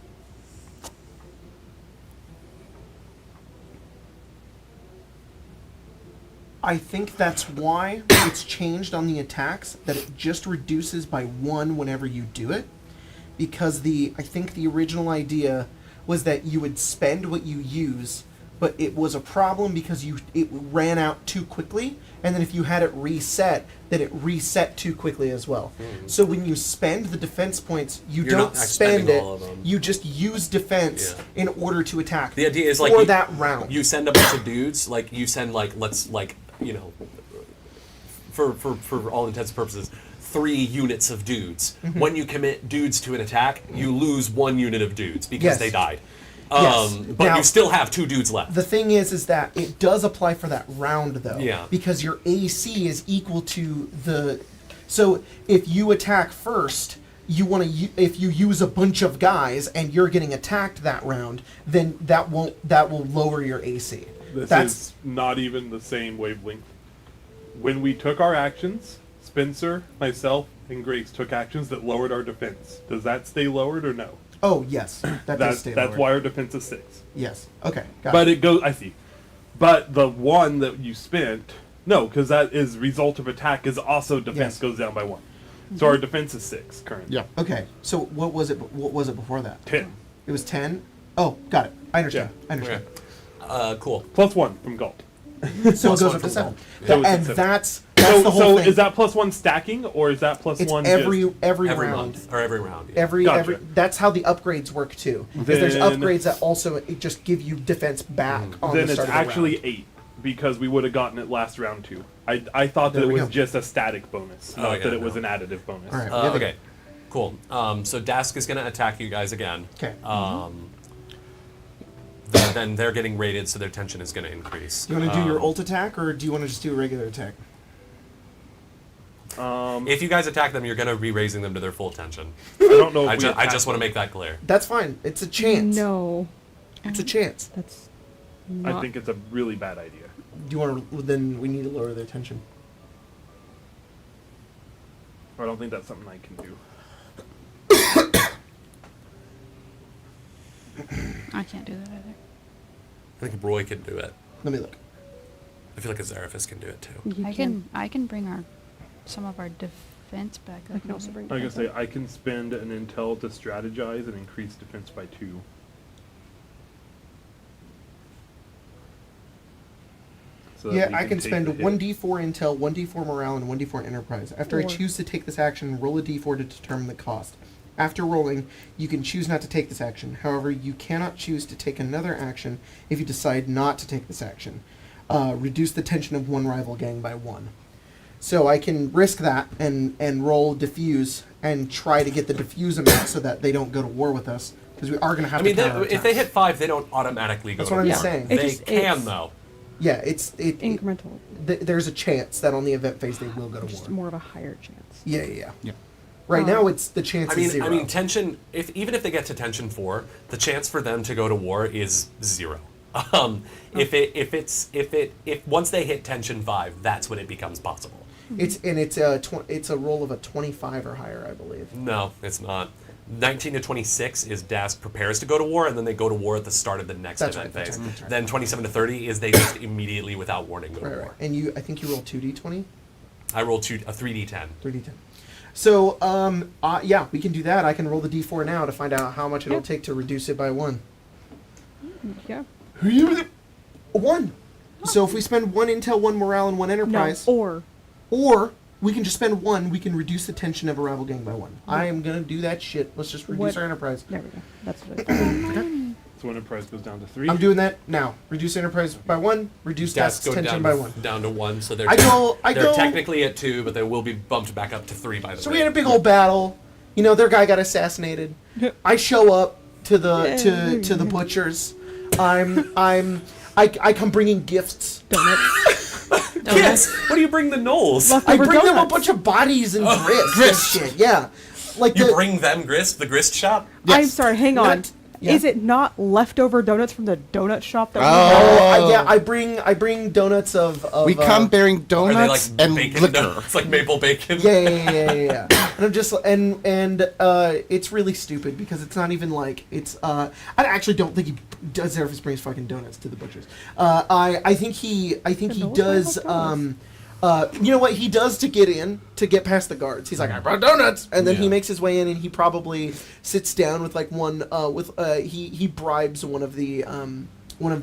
S3: that's why it's changed on the attacks, that it just reduces by 1 whenever you do it. Because I think the original idea was that you would spend what you use, but it was a problem because it ran out too quickly, and then if you had it reset, then it reset too quickly as well. So when you spend the defense points,
S1: You're
S3: don't
S1: not
S3: spend
S1: expending
S3: it.
S1: all of them.
S3: You just use defense
S1: Yeah.
S3: in order to attack.
S1: The idea is like
S3: for
S1: you,
S3: that round.
S1: You send a bunch of dudes, like you send for all intents and purposes, 3 units of dudes.
S3: Mm-hmm.
S1: When you commit dudes to an attack, you lose 1 unit of dudes because
S3: Yes.
S1: they died.
S3: Yes.
S1: But
S3: Now-
S1: you still have 2 dudes left.
S3: The thing is that it does apply for that round, though.
S1: Yeah.
S3: Because your AC is equal to the... So if you attack first, if you use a bunch of guys and you're getting attacked that round, then that will lower your AC.
S5: This
S3: That's
S5: is not even the same wavelength. When we took our actions, Spencer, myself, and Grace took actions that lowered our defense. Does that stay lowered or no?
S3: Oh yes, that does stay
S5: That's
S3: lower.
S5: why our defense is 6.
S3: Yes. Okay. Got
S5: But
S3: it.
S5: it goes. I see. But the 1 that you spent, no, because that is result of attack is also defense
S3: Yes.
S5: goes down by 1. So our defense is 6 currently.
S2: Yeah.
S3: Okay. So what was it? What was it before that?
S5: 10
S3: It was 10. Oh, got it. I understand.
S5: Yeah.
S3: I understand.
S1: Cool.
S5: plus 1 from Galt.
S3: So it
S1: Plus
S3: goes
S1: one
S3: up to
S1: from
S3: 7.
S5: So it's at
S3: And
S5: 7.
S3: that's
S5: So,
S3: the whole
S5: so
S3: thing.
S5: is that plus 1 stacking or is that plus
S3: It's
S5: 1
S3: every
S5: just,
S1: Every
S3: round.
S1: month or every round. Yeah.
S3: Every
S5: Gotcha.
S3: that's how the upgrades work too. Is there's
S5: Then-
S3: upgrades that also just give you defense back on
S5: then
S3: the
S5: it's
S3: start of the
S5: actually
S3: round.
S5: 8 because we would have gotten it last round too. I thought that
S3: There
S5: it
S3: we
S5: was
S3: go.
S5: just a static bonus,
S1: Oh,
S5: not
S1: yeah,
S5: that it was
S1: no.
S5: an additive bonus.
S3: All right. we have a-
S1: Okay. Cool. So Dask is going to attack you guys again.
S3: Okay.
S1: Then they're getting raided, so their tension is going to increase.
S3: Do you want to do your ult attack, or do you want to just do a regular attack?
S1: If you guys attack them, you're going to be raising them to their full tension.
S5: I don't know if
S1: I
S5: we
S1: just
S5: attacked
S1: want to
S5: them.
S1: make that clear.
S3: That's fine. It's a chance.
S4: No,
S3: It's a chance.
S4: that's
S5: I
S4: not.
S5: think it's a really bad idea.
S3: Do you want to? Then we need to lower their tension.
S5: I don't think that's something I can do.
S6: I can't do that either.
S1: I think Roy can do it.
S3: Let me look.
S1: I feel like Azaraphis can do it too.
S4: You
S6: I can bring some of our defense back
S4: I
S6: up.
S4: can also
S6: maybe.
S4: bring.
S5: I can
S4: defense
S5: say I can spend an intel to strategize and increase defense by 2. So that
S3: Yeah,
S5: we
S3: I can
S5: take
S3: spend
S5: the hit.
S3: 1d4 intel, 1d4 morale, and 1d4 enterprise. After I
S4: Or-
S3: choose to take this action, roll a d4 to determine the cost. After rolling, you can choose not to take this action. However, you cannot choose to take another action if you decide not to take this action. Reduce the tension of one rival gang by 1. So I can risk that and roll diffuse and try to get the diffuse amount so that they don't go to war with us, because we are going to have
S1: I mean,
S3: to
S1: if
S3: counterattack.
S1: they hit 5, they don't automatically go
S3: That's
S1: to
S3: what I'm
S1: war.
S3: saying.
S1: They
S4: It just-
S1: can,
S4: it's-
S1: though.
S3: Yeah, it's
S4: incremental.
S3: there's a chance that on the event phase they will go to
S4: Just
S3: war.
S4: more of a higher chance.
S3: Yeah.
S2: Yeah.
S3: Right
S4: Um,
S3: now, it's the chance
S1: I
S3: is 0.
S1: mean, tension. Even if they get to tension 4, the chance for them to go to war is 0. If once they hit tension 5, that's when it becomes possible.
S3: It's a roll of a 25 or higher, I believe.
S1: No, it's not. 19 to 26 is Dask prepares to go to war, and then they go to war at the start of the next
S3: That's
S1: event
S3: right, that's
S1: phase.
S3: right, that's right.
S1: Then 27 to 30 is they just immediately, without warning, go to
S3: Right,
S1: war.
S3: right. And I think you roll 2d20,
S1: I rolled a 3d10.
S3: 3d10. So, yeah, we can do that. I can roll the d4 now to find out how much it'll take to reduce it by 1.
S4: Yeah.
S3: 1. So if we spend 1 intel, 1 morale, and 1 enterprise,
S4: No,
S3: or we can just spend 1, we can reduce the tension of a rival gang by 1. I am gonna do that shit. Let's just reduce
S4: What-
S3: our enterprise.
S4: there we go. That's what I
S5: So enterprise goes down to 3.
S3: I'm doing that now. Reduce enterprise by 1. Reduce
S1: Desks
S3: task
S1: go
S3: tension
S1: down
S3: by
S1: to,
S3: 1.
S1: down to 1, so they're,
S3: I
S1: they're
S3: go-
S1: technically at 2, but they will be bumped back up to 3 by the
S3: So
S1: way.
S3: we had a big old battle. You know, their guy got assassinated. I show up to the to the butchers. I come bringing gifts.
S1: Yes! What do you bring the gnolls?
S3: I
S4: Leftover
S3: bring them a
S4: donuts.
S3: bunch of bodies and grist.
S2: Grist.
S3: And shit. Yeah, like
S1: You
S3: the,
S1: bring them grist, the grist shop?
S2: Yes.
S4: I'm sorry, hang on.
S3: Not- yeah.
S4: Is it not leftover donuts from the donut shop that we
S3: Oh,
S4: had?
S3: yeah, I bring donuts of
S2: We come bearing
S1: Are they like
S2: donuts and
S1: bacon
S2: liquor.
S1: donuts? Like maple bacon?
S3: Yeah. And I'm just and it's really stupid because it's not even like it's. I actually don't think he does ever brings fucking donuts to the butchers. I think he
S4: Knowles
S3: does.
S4: donuts.
S3: You know what he does to get past the guards? He's like, I brought donuts, and then he
S1: Yeah.
S3: makes his way in, and he probably sits down with like one he bribes one of the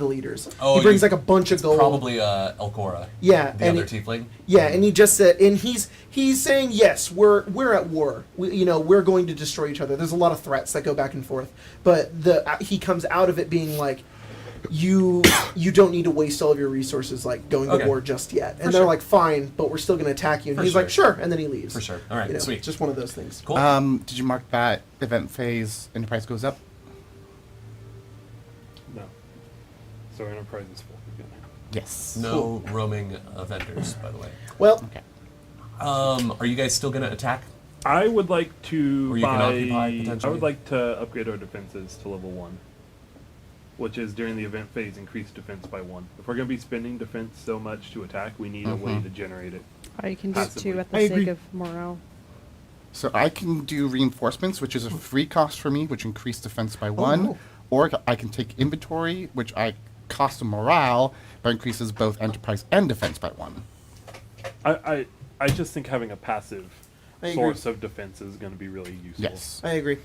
S3: leaders.
S1: Oh,
S3: he brings
S1: you-
S3: like a bunch of gold.
S1: Probably Elcora.
S3: Yeah,
S1: The
S3: and
S1: other tiefling.
S3: Yeah, and he just said, and he's saying, yes, we're at war. We're going to destroy each other. There's a lot of threats that go back and forth, but he comes out of it being like, you don't need to waste all of your resources like going to
S1: Okay.
S3: war just yet. And
S1: For
S3: they're
S1: sure.
S3: like, fine, but we're still going to attack you. And
S1: For
S3: he's
S1: sure.
S3: like, sure, and then he leaves.
S1: For sure. All right, sweet.
S3: Just one of those things.
S1: Cool.
S2: Did you mark that event phase enterprise goes up?
S5: No. So enterprise is full again.
S2: Yes.
S1: no roaming vendors, by the way.
S3: Well,
S2: Okay.
S1: Are you guys still gonna attack?
S5: I would like to
S1: Or you can
S5: buy.
S1: occupy,
S5: I
S1: potentially.
S5: would like to upgrade our defenses to level 1, which is during the event phase increase defense by 1. If we're going to be spending defense so much to attack, we need a way to generate it.
S4: I can do
S5: Possibly.
S4: 2 at
S3: I
S4: the
S3: agree.
S4: sake of morale.
S2: So I can do reinforcements, which is a free cost for me, which increase defense by 1.
S3: no.
S2: Or I can take inventory, which I cost a morale, but increases both enterprise and defense by 1.
S5: I just think having a passive
S3: I agree.
S5: source of defense is going to be really useful.
S2: Yes.
S3: I agree.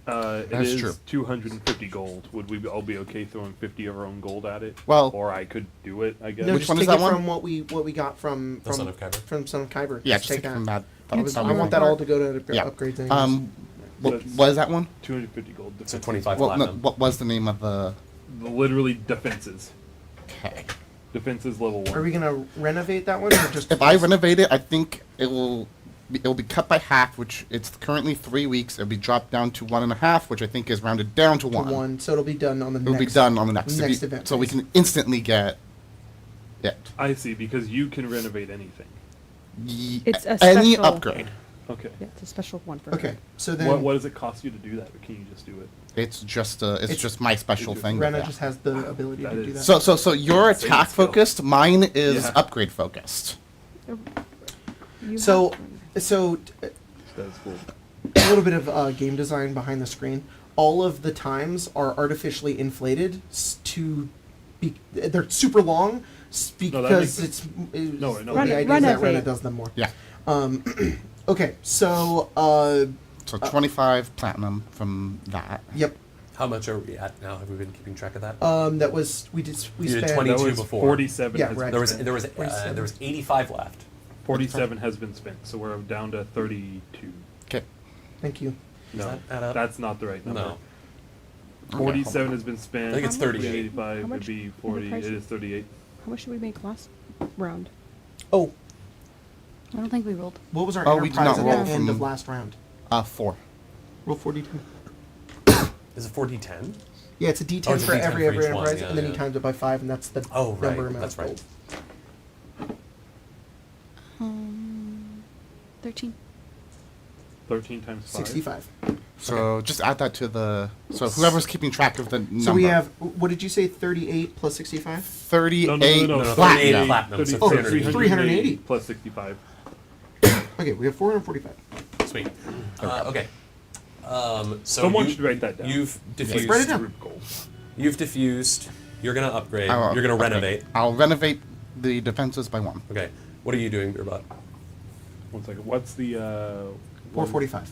S5: It
S2: That's
S5: is
S2: true.
S5: 250 gold. Would we all be okay throwing 50 of our own gold at it?
S2: Well-
S5: or I could do it, I guess.
S3: No,
S2: Which
S3: just
S2: one is
S3: take
S2: that
S3: it
S2: one?
S3: from what we got from
S1: The Son of Kyber?
S3: From Son of Kyber.
S2: Yeah,
S3: Just
S2: just take it from that.
S3: I
S4: It's
S3: want that all to go to
S2: Yeah.
S3: upgrades. Anyways.
S2: What is that one?
S5: 250 gold.
S1: So
S5: Defenses.
S1: 25
S2: Well, no,
S1: platinum.
S2: what was the name of the?
S5: Literally defenses.
S2: Okay.
S5: Defenses level 1.
S3: Are we gonna renovate that one or just?
S2: If I renovate it, I think it'll be cut by half, which it's currently 3 weeks. It'll be dropped down to 1.5, which I think is rounded down to
S3: to
S2: 1.
S3: one, so it'll be done on the
S2: It'll
S3: next.
S2: be done on the next
S3: event.
S2: so we
S3: phase.
S2: can instantly get it.
S5: I see, because you can renovate anything.
S4: It's a
S2: any
S4: special-
S2: upgrade.
S5: Okay.
S4: Yeah, it's a special one for
S3: Okay,
S4: her.
S3: so then
S5: What does it cost you to do that? Or can you just do it?
S2: It's just it's
S3: It's-
S2: just my special
S5: it's-
S2: thing.
S3: Rena
S2: yeah.
S3: just has the ability
S5: That
S3: to do
S5: is-
S3: that.
S2: So you're
S5: Same
S2: attack
S5: skill.
S2: focused. Mine is
S5: Yeah.
S2: upgrade focused.
S4: You
S3: So,
S4: have-
S3: so
S5: That's cool.
S3: a little bit of game design behind the screen. All of the times are artificially inflated to be. They're super long
S5: No, that makes
S3: because it's.
S5: No,
S3: the
S5: Rena-
S3: idea is that Rena
S4: renovate.
S3: does them more.
S2: Yeah.
S3: Okay, so
S2: So 25 platinum from that.
S3: yep.
S1: How much are we at now? Have we been keeping track of that?
S3: That was we
S1: You did
S3: spent
S1: 20
S5: That
S1: 22
S5: was
S1: before.
S5: 47.
S3: Yeah,
S5: has
S3: right.
S5: been
S1: There was
S5: spent.
S1: there was 85 left.
S5: 47 has been spent, so we're down to 32.
S2: Okay.
S3: Thank you.
S1: Does
S5: No,
S1: that add up?
S5: that's not the right number.
S1: No.
S5: 47 has been spent.
S1: I think it's 38.
S5: 85
S4: How
S5: would
S4: much
S5: be 40. It
S4: price?
S5: is 38.
S4: How much did we make last round?
S3: Oh,
S6: I don't think we rolled.
S3: what was our
S2: Oh, we did
S3: enterprise
S2: not
S3: at
S2: roll
S3: the end of
S2: from-
S3: last round?
S2: 4.
S3: Roll 42.
S1: Is it 4d10?
S3: Yeah, it's a D10
S1: Oh, it's a
S3: for
S1: D10
S3: every
S1: for each one,
S3: enterprise,
S1: yeah,
S3: and then
S1: yeah.
S3: you times it by 5, and that's the
S1: Oh, right,
S3: number amount
S1: that's
S3: of
S1: right.
S3: gold.
S6: 13.
S5: 13 times 5.
S3: 65.
S2: So just add that to the. So whoever's keeping track of the number.
S3: So we have, what did you say, 38 plus 65?
S2: 38
S5: No, no, no, no, no,
S1: Thirty-eight
S2: platinum.
S1: platinum, so
S5: 380
S3: 380.
S5: plus 65.
S3: Okay, we have 445.
S1: Sweet. Okay. So
S5: Someone
S1: you,
S5: should write that down.
S1: You've diffused.
S3: write it down.
S5: Group goal.
S1: You've diffused. You're gonna upgrade.
S2: I'll-
S1: You're gonna
S2: okay.
S1: renovate.
S2: I'll renovate the defenses by 1.
S1: Okay. What are you doing, Beerbot?
S5: 1 second. What's the
S3: 445.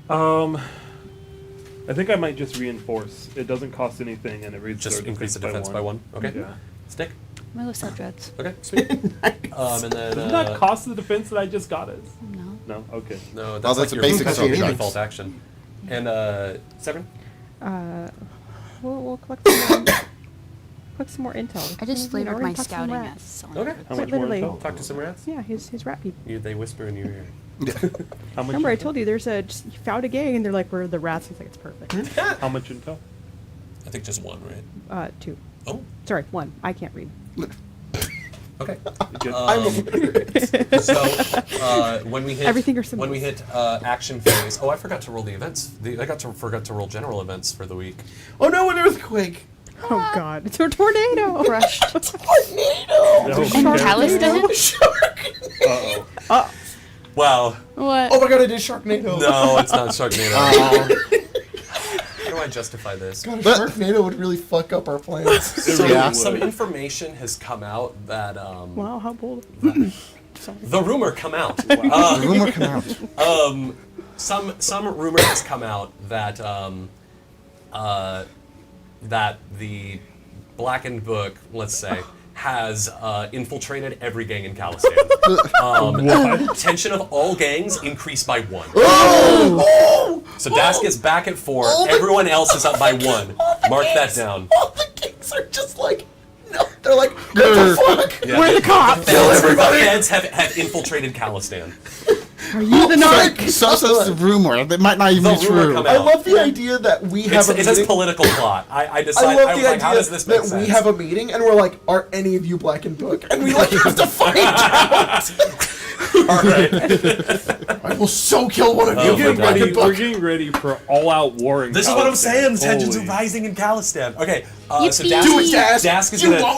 S5: I think I might just reinforce. It doesn't cost anything, and it reads
S1: Just
S5: their
S1: increase the defense by 1. Okay.
S5: Yeah.
S1: Stick.
S6: I'm gonna go sell dreads.
S1: Okay, sweet. And then
S5: Doesn't that cost the defense that I just got us?
S6: No.
S5: No. Okay.
S1: no, that's,
S2: that's
S1: like
S2: a
S1: your
S2: basic
S1: default,
S3: subject.
S1: default action. And Severon?
S4: We'll collect some more, collect some more intel.
S6: I just
S4: You know,
S6: flavored
S4: we're
S6: my
S4: gonna talk to some
S6: scouting as
S4: rats.
S6: selling.
S1: Okay.
S5: How
S4: But
S5: much more
S4: literally-
S5: intel?
S1: Talk to some rats.
S4: Yeah, his rat people.
S1: They whisper in your ear.
S5: How much?
S4: Remember, I
S5: intel?
S4: told you there's a just, you found a gang, and they're like, we're the rats. He's like, it's perfect.
S5: How much intel?
S1: I think just 1, right?
S4: 2.
S1: Oh.
S4: Sorry, 1. I can't read.
S1: Okay.
S5: Just-
S1: So when we hit
S4: Everything are
S1: when we
S4: symbols.
S1: hit action phase. Oh, I forgot to roll the events. Forgot to roll general events for the week.
S3: Oh no, an earthquake!
S4: Oh God, it's a tornado.
S6: Crushed.
S3: Tornado!
S5: No,
S6: And
S5: okay.
S6: Callus
S5: Uh-oh.
S1: Wow.
S6: What?
S3: Oh my god, I did Sharknado.
S1: No, it's not Sharknado. How do I justify this?
S3: God, a Sharknado would really fuck up our plans.
S5: It
S1: So,
S5: really
S1: some
S5: would.
S1: information has come out that
S4: Wow, how bold. Sorry.
S1: the rumor come out.
S2: The rumor come out.
S1: Some rumor has come out that that the Blackened Book, let's say, has infiltrated every gang in Calistan. Tension of all gangs increased by 1. So Dask is back at 4. Everyone else is up by 1. Mark that down.
S3: All the kings are just like, no, they're like, what the fuck?
S1: Yeah,
S4: Where are the cops?
S1: The feds have infiltrated Calistan.
S4: Are you the narc?
S2: So says the rumor. That might not even
S1: The
S2: be
S1: rumor
S2: true.
S1: come
S3: I
S1: out.
S3: love the idea that we have a
S1: It says
S3: meeting.
S1: political plot. I
S3: I
S1: decided,
S3: love
S1: I was
S3: the
S1: like, how
S3: idea
S1: does this make
S3: that
S1: sense?
S3: we have a meeting and we're like, are any of you Black and Book? And we like have to find out.
S1: All right.
S3: I will so kill one of you.
S1: Oh,
S3: if you're
S1: my
S3: Black
S1: God.
S3: and
S5: We're
S3: Book.
S5: getting ready for all-out war in
S1: This is what I'm
S5: Calistan.
S1: saying. Tensions are
S5: Holy-
S1: rising in Calistan. Okay, so
S6: Yippee.
S3: Do it, Dask.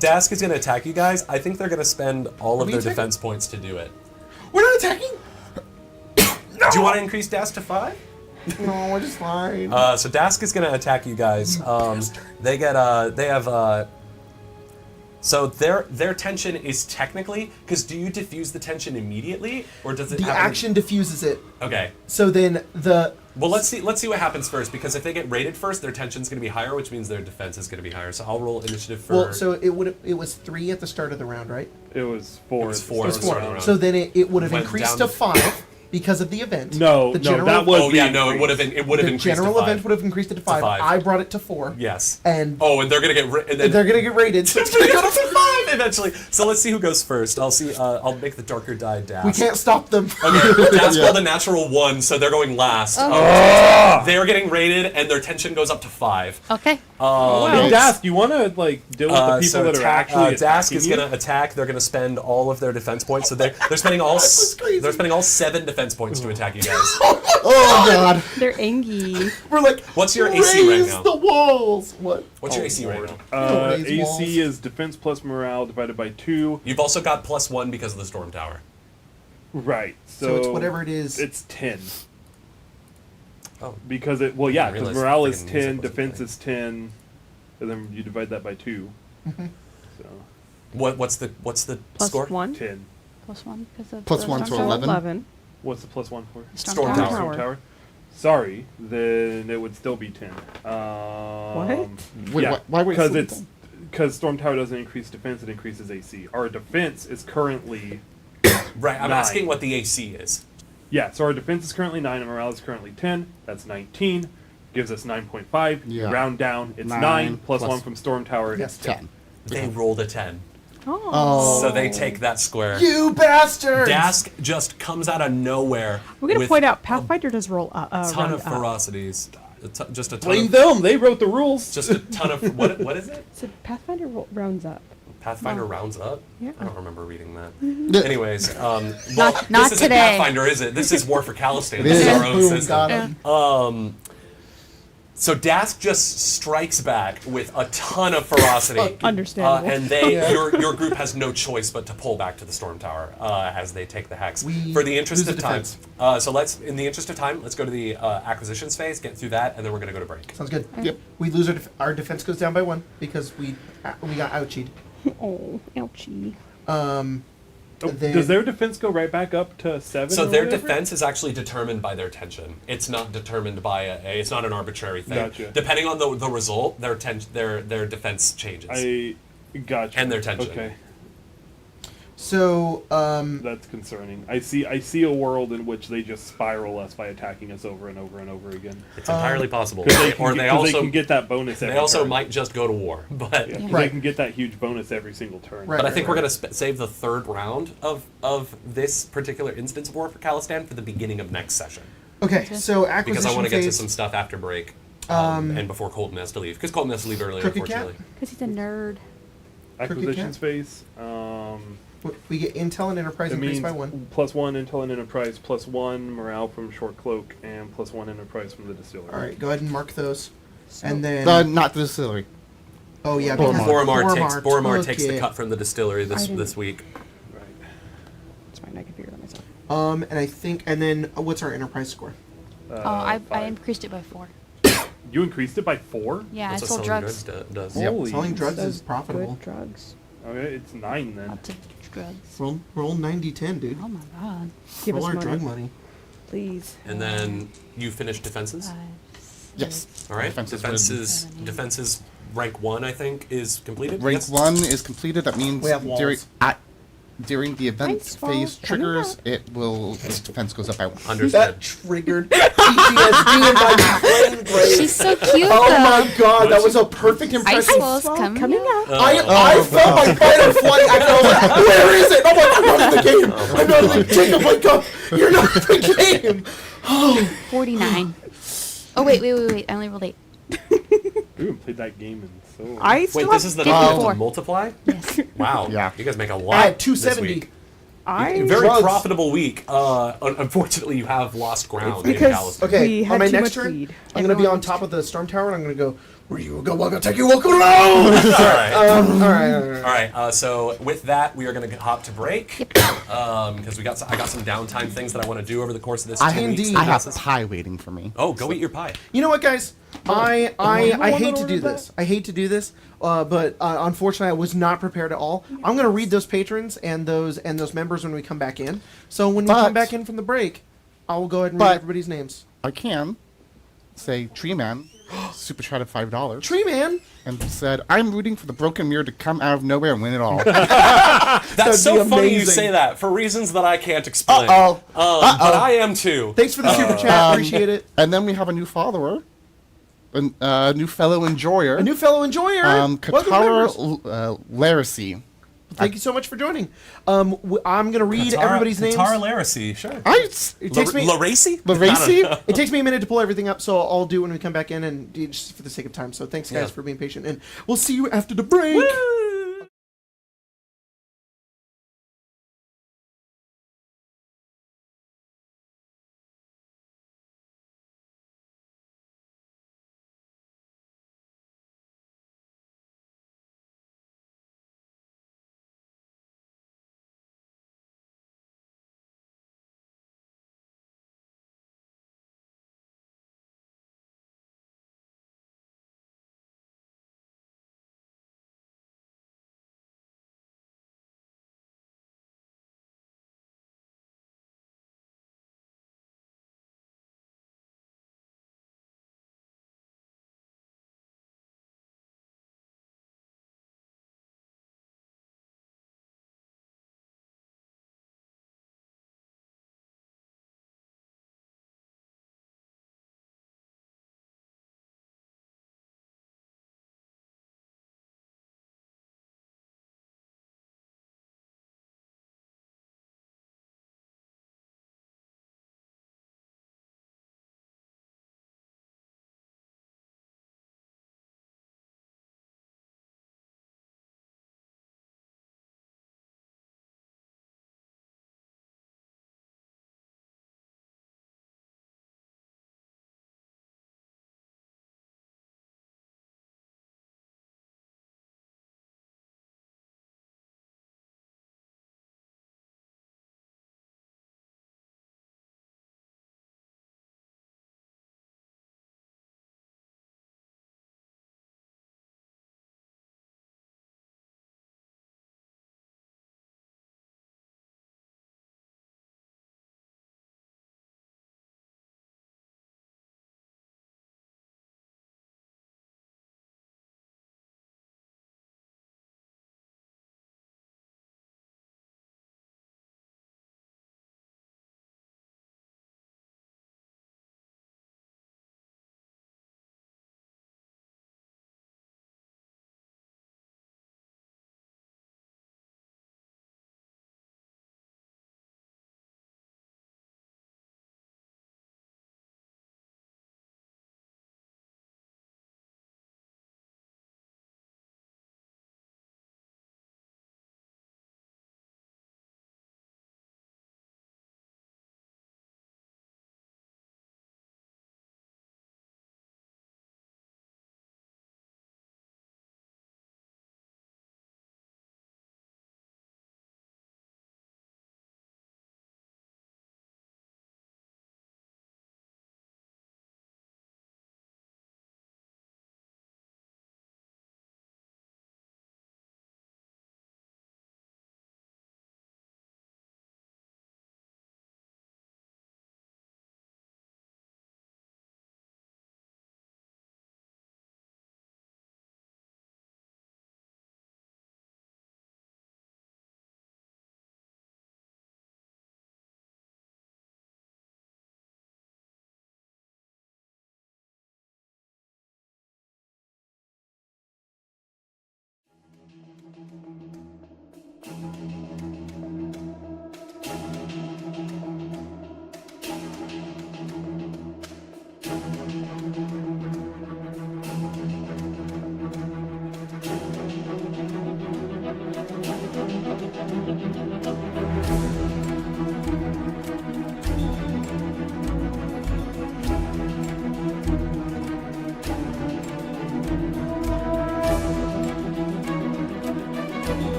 S1: Dask is gonna attack you guys. I think they're gonna spend all of
S3: we
S1: their
S3: attacking?
S1: defense points to do it.
S3: We're not attacking.
S1: Do you want to increase Dask to 5?
S3: No, I just lied.
S1: So Dask is gonna attack you guys. They have so their tension is technically, because do you diffuse the tension immediately, or does it
S3: the
S1: happen?
S3: action diffuses it.
S1: Okay.
S3: So then the
S1: Well, let's see what happens first, because if they get raided first, their tension's going to be higher, which means their defense is going to be higher. So I'll roll initiative for.
S3: well, so it was 3 at the start of the round, right?
S5: It was 4.
S1: It was
S5: at the
S1: 4
S5: start
S1: at
S5: of
S1: the
S5: the
S1: start of the
S5: round.
S1: round.
S3: So then it would have
S1: Went
S3: increased
S1: down
S3: to 5 because of the event.
S5: No,
S3: the
S5: no,
S3: general,
S5: that was
S1: Oh
S5: the
S1: yeah, no, it
S5: increase.
S1: would have
S3: the
S1: increased
S3: general
S1: to 5.
S3: event would have increased it to 5.
S1: 5.
S3: I brought it to 4.
S1: Yes.
S3: And
S1: Oh, and they're gonna get and then
S3: they're gonna get raided.
S1: it's gonna go to 5 eventually. So let's see who goes first. I'll see. I'll make the darker die Dask.
S3: We can't stop them.
S1: Okay, Dask rolled a natural 1, so they're going last. They are getting raided, and their tension goes up to 5.
S6: Okay.
S5: Hey, Dask, you want to like deal with the people
S1: So
S5: that are actually
S1: Dask
S5: attacking
S1: is
S5: you?
S1: going to attack. They're going to spend all of their defense points. So they're spending all they're spending all 7 defense points to attack you guys.
S3: Oh god.
S4: They're angry.
S3: We're like,
S1: What's your AC right
S3: raise
S1: now?
S3: the walls. What?
S1: What's your AC right now?
S3: Raise
S5: AC
S3: walls.
S5: is defense plus morale divided by 2.
S1: You've also got +1 because of the storm tower.
S5: Right.
S3: So it's whatever it is.
S5: It's 10.
S1: Oh,
S5: Because it well
S1: I
S5: yeah,
S1: didn't
S5: because
S1: realize
S5: morale is
S1: freaking music
S5: 10,
S1: wasn't
S5: defense
S1: playing.
S5: is 10, and then you divide that by 2. So
S1: what's the
S4: Plus
S1: score?
S4: 1.
S5: 10.
S6: +1 because of
S2: Plus
S6: the
S2: 1
S6: storm
S2: to
S6: tower.
S2: 11.
S5: What's the +1 for?
S1: Storm
S6: Tower.
S1: tower.
S5: Storm tower. Sorry, then it would still be 10.
S4: What?
S2: Wait,
S5: yeah,
S2: why would it
S5: because
S2: still be
S5: it's
S2: 10?
S5: because storm tower doesn't increase defense; it increases AC. Our defense is currently
S1: Right, I'm
S5: 9.
S1: asking what the AC is.
S5: yeah. So our defense is currently 9, and morale is currently 10. That's 19. Gives us 9.5.
S2: Yeah.
S5: Round down, it's 9
S2: 9
S5: plus
S2: plus
S5: 1 from storm tower.
S3: Yes.
S2: 10.
S1: They rolled a 10.
S4: Oh.
S1: So they take that square.
S3: You bastards!
S1: Dask just comes out of nowhere.
S4: We're gonna
S1: with
S4: point out Pathfinder does roll
S1: a ton
S4: round
S1: of
S4: up.
S1: ferocities. Just a ton
S5: Blame
S1: of,
S5: them. They wrote the rules.
S1: just a ton of what is it?
S4: So Pathfinder rounds up.
S1: Pathfinder
S4: Wow.
S1: rounds up?
S4: Yeah.
S1: I don't remember reading that.
S2: Yeah.
S1: Anyways, well,
S6: Not
S1: this isn't
S6: today.
S1: Pathfinder, is it? This is War for Calistan.
S2: It
S1: This is
S2: is.
S1: our own
S3: Boom,
S1: system.
S3: got him.
S1: So Dask just strikes back with a ton of ferocity.
S4: Understandable.
S1: And they,
S3: Yeah.
S1: your group has no choice but to pull back to the storm tower as they take the hex.
S3: We
S1: For the interest
S3: lose
S1: of
S3: the
S1: time,
S3: defense.
S1: so in the interest of time, let's go to the acquisitions phase, get through that, and then we're going to go to break.
S3: Sounds good.
S2: Yep.
S3: We lose our defense goes down by 1 because we got ouchied.
S4: Oh, ouchie.
S5: Oh,
S3: Then-
S5: does their defense go right back up to 7?
S1: So
S5: or
S1: their
S5: whatever?
S1: defense is actually determined by their tension. It's not determined by it's not an arbitrary thing.
S5: Gotcha.
S1: Depending on the result, their defense changes.
S5: I gotcha.
S1: And their tension.
S5: Okay,
S3: So,
S5: that's concerning. I see a world in which they just spiral us by attacking us over and over and over again.
S1: It's entirely possible.
S5: Because
S1: Or
S5: they can get that bonus. Every
S1: they also
S5: turn.
S1: might just go to war. But
S5: Yeah, 'cause
S3: Right.
S5: They can get that huge bonus every single turn.
S3: Right.
S1: but I think we're gonna save the third round of this particular instance of war for Calistan for the beginning of next session,
S3: okay, so acquisition
S1: because I want to get to
S3: phase.
S1: some stuff after break. And before Colton has to leave, because Colton has to leave earlier,
S3: Crooked Cat?
S1: unfortunately.
S6: Because he's a nerd.
S5: Acquisition space.
S3: We get intel and enterprise
S5: It
S3: increased
S5: means
S3: by 1.
S5: +1 intel and enterprise, +1 morale from short cloak, and +1 enterprise from the distillery.
S3: All right, go ahead and mark those. And then,
S2: Not the distillery.
S3: oh yeah,
S2: Boromar.
S3: because
S1: Boromar takes the
S3: okay.
S1: cut from the distillery
S4: I didn't-
S1: this week.
S5: Right.
S4: It's fine. I can figure that myself.
S3: And I think, and then what's our enterprise score?
S6: I
S5: 5.
S6: increased it by 4.
S5: You increased it by 4?
S6: Yeah,
S1: That's
S6: I
S1: what
S6: sold
S1: selling
S6: drugs.
S1: does.
S2: Yep.
S5: Holy.
S3: Selling drugs
S4: Those
S3: is profitable.
S4: Good drugs.
S5: Okay, it's 9 then.
S6: Lots of drugs.
S3: Roll 90-10, dude.
S6: Oh my god.
S4: Give
S3: Roll
S4: us
S3: our
S4: money,
S3: drug money.
S4: please.
S1: And then you finish defenses.
S6: 5,
S2: Yes.
S1: All right.
S2: Defenses
S1: Defenses rank 1, I think, is completed.
S2: Rank
S1: Yes?
S2: 1 is completed. That means
S3: We have walls.
S2: during the event
S4: Thanks,
S2: phase
S4: walls. Coming
S2: triggers,
S4: up.
S2: its defense goes up by 1.
S1: Understood.
S3: That triggered PTSD in my brain grave.
S6: She's so cute
S3: Oh
S6: though.
S3: my god, that was a perfect
S6: Ice
S3: impression.
S6: walls coming,
S4: Coming
S6: up.
S4: up.
S3: I felt my fight or flight. I was like, where is it? I'm like, I'm not in the game. I'm not in the Jacob, wake up. You're not in the game. Oh,
S6: 49. Oh wait. I only rolled 8.
S5: We haven't played that game in so long.
S4: I still
S1: Wait, this is the
S6: Fifty
S1: number
S6: four.
S1: to multiply?
S6: Yes.
S1: Wow.
S2: Yeah.
S1: You guys make a
S3: I
S1: lot.
S3: had
S1: This
S3: 270.
S1: week.
S4: I
S1: Very
S3: Drugs.
S1: profitable week. Unfortunately, you have lost ground in
S4: because
S1: Calistan.
S3: Okay,
S4: we
S3: on
S4: had
S3: my
S4: too
S3: next
S4: much
S3: turn,
S4: weed.
S3: I'm going to be on
S6: Everyone's-
S3: top of the storm tower, and I'm going to go, where you go, welcome, take you, welcome around.
S1: All right.
S3: All right.
S1: All right. So with that, we are going to hop to break because I got some downtime things that I want to do over the course of this 2 weeks.
S3: Indeed.
S2: I have pie waiting for me.
S1: Oh, go eat your pie.
S3: You know what, guys? I hate to do
S4: order
S3: this. I hate to do this, but unfortunately, I was not prepared at all. I'm going to read those patrons and those members when we come back in. So when we come
S2: But-
S3: back in from the break, I will go ahead and read
S2: But-
S3: everybody's names.
S2: I can say Tree Man super chat of $5
S3: Tree Man.
S2: and said, "I'm rooting for the broken mirror to come out of nowhere and win it all."
S1: That's
S3: That'd
S1: so
S3: be
S1: funny you
S3: amazing.
S1: say that for reasons that I can't explain.
S2: Uh-oh.
S1: But I am too.
S3: Thanks for the super chat. Appreciate it.
S2: And then we have a new follower, a new fellow enjoyer,
S3: A new fellow enjoyer. Welcome, members.
S2: Katara Laracy.
S3: Thank you so much for joining. I'm going to read everybody's names.
S1: Tara Laracy, sure.
S3: It takes me.
S1: Laracy?
S2: Laracy?
S3: It takes me a minute to pull everything up, so I'll do it when we come back in, and just for the sake of time. So thanks, guys,
S1: Yeah.
S3: for being patient, and we'll see you after the break.
S1: Woo!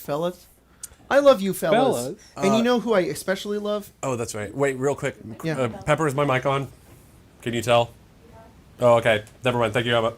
S3: fellas. I love you, fellas.
S5: Fellas?
S3: And you know who I especially love?
S1: Oh, that's right. Wait, real quick.
S3: Yeah.
S1: Pepper, is my mic on? Can you tell? Oh, okay. Never mind. Thank you, Emma.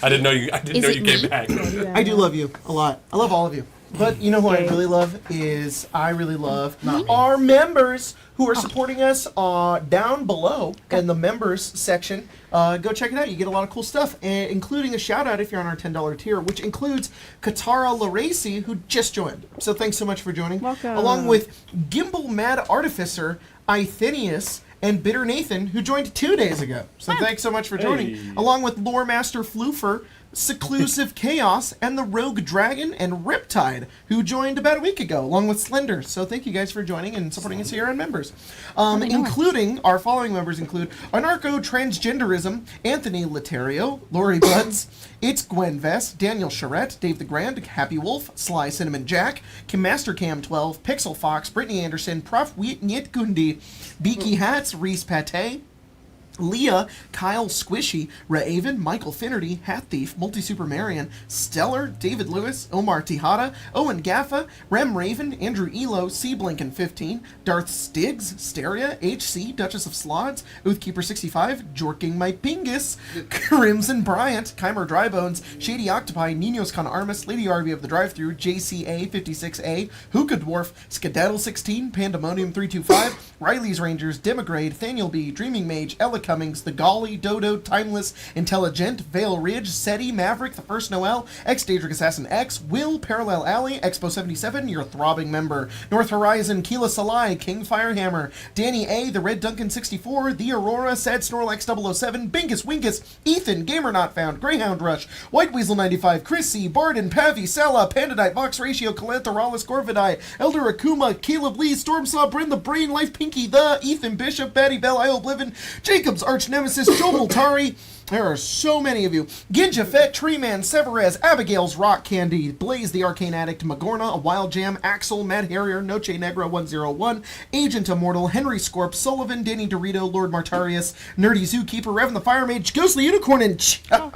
S1: I didn't know you. I didn't
S6: Is
S1: know
S6: it
S1: you
S6: me?
S1: came back.
S3: I do love you a lot. I love all of you. But you know who I really love is I really love our members who are supporting us down below in the members section. Go check it out. You get a lot of cool stuff, including a shout out if you're on our $10 tier, which includes Katara Laracy, who just joined. So thanks so much for joining.
S4: Welcome.
S3: Along with Gimbal Mad Artificer, Ithinius, and Bitter Nathan, who joined 2 days ago. So thanks so much for joining.
S5: Hey.
S3: Along with Lore Master Floofer, Seclusive Chaos, and the Rogue Dragon and Riptide, who joined about a week ago, along with Slender. So thank you guys for joining and supporting us here on members. Including, our following members include Anarcho Transgenderism, Anthony Laterio, Lori Buds, It's Gwen Vest, Daniel Charette, Dave the Grand, Happy Wolf, Sly Cinnamon Jack, Kim Master Cam 12, Pixel Fox, Brittany Anderson, Prof Wheat Niet Gundi, Beaky Hats, Reese Pate, Leah, Kyle Squishy, Raven, Michael Finnerty, Hat Thief, Multi-Super Marion, Stellar, David Lewis, Omar Tejada, Owen Gaffa, Rem Raven, Andrew Elo, C Blinken 15, Darth Stiggs, Steria, HC, Duchess of Slods, Oathkeeper 65, Jorking My Pingus, Crimson Bryant, Kymer Drybones, Shady Octopi, Ninos Con Armas, Lady RV of the Drive-Thru, JCA 56A, Hookah Dwarf, Skedaddle 16, Pandemonium 325, Riley's Rangers, Demigrade, Thaniel B, Dreaming Mage, Ella Cummings, The Golly, Dodo, Timeless, Intelligent, Vale Ridge, SETI, Maverick, The First Noel, X-Daedric Assassin X, Will, Parallel Alley, Expo 77, your throbbing member, North Horizon, Keela Salai, King Firehammer, Danny A, The Red Duncan 64, The Aurora, Sad Snorlax 007, Bingus Wingus, Ethan, Gamer Not Found, Greyhound Rush, White Weasel 95, Chris C, Barden, Pavi, Sella, Pandadite, Vox Ratio, Calanthorales, Corvidai, Elder Akuma, Caleb Lee, Stormsaw, Bryn, The Brain, Life Pinky, The, Ethan Bishop, Batty Bell, I Oblivion, Jacob's Arch Nemesis, Joe Multari. There are so many of you. Ginja Fett, Treeman, Severez, Abigail's Rock Candy, Blaze the Arcane Addict, Magorna, A Wild Jam, Axel, Mad Harrier, Noche Negra 101, Agent Immortal, Henry Scorp, Sullivan, Danny Dorito, Lord Martarius, Nerdy Zookeeper, Revan the Fire Mage, Ghostly Unicorn, and John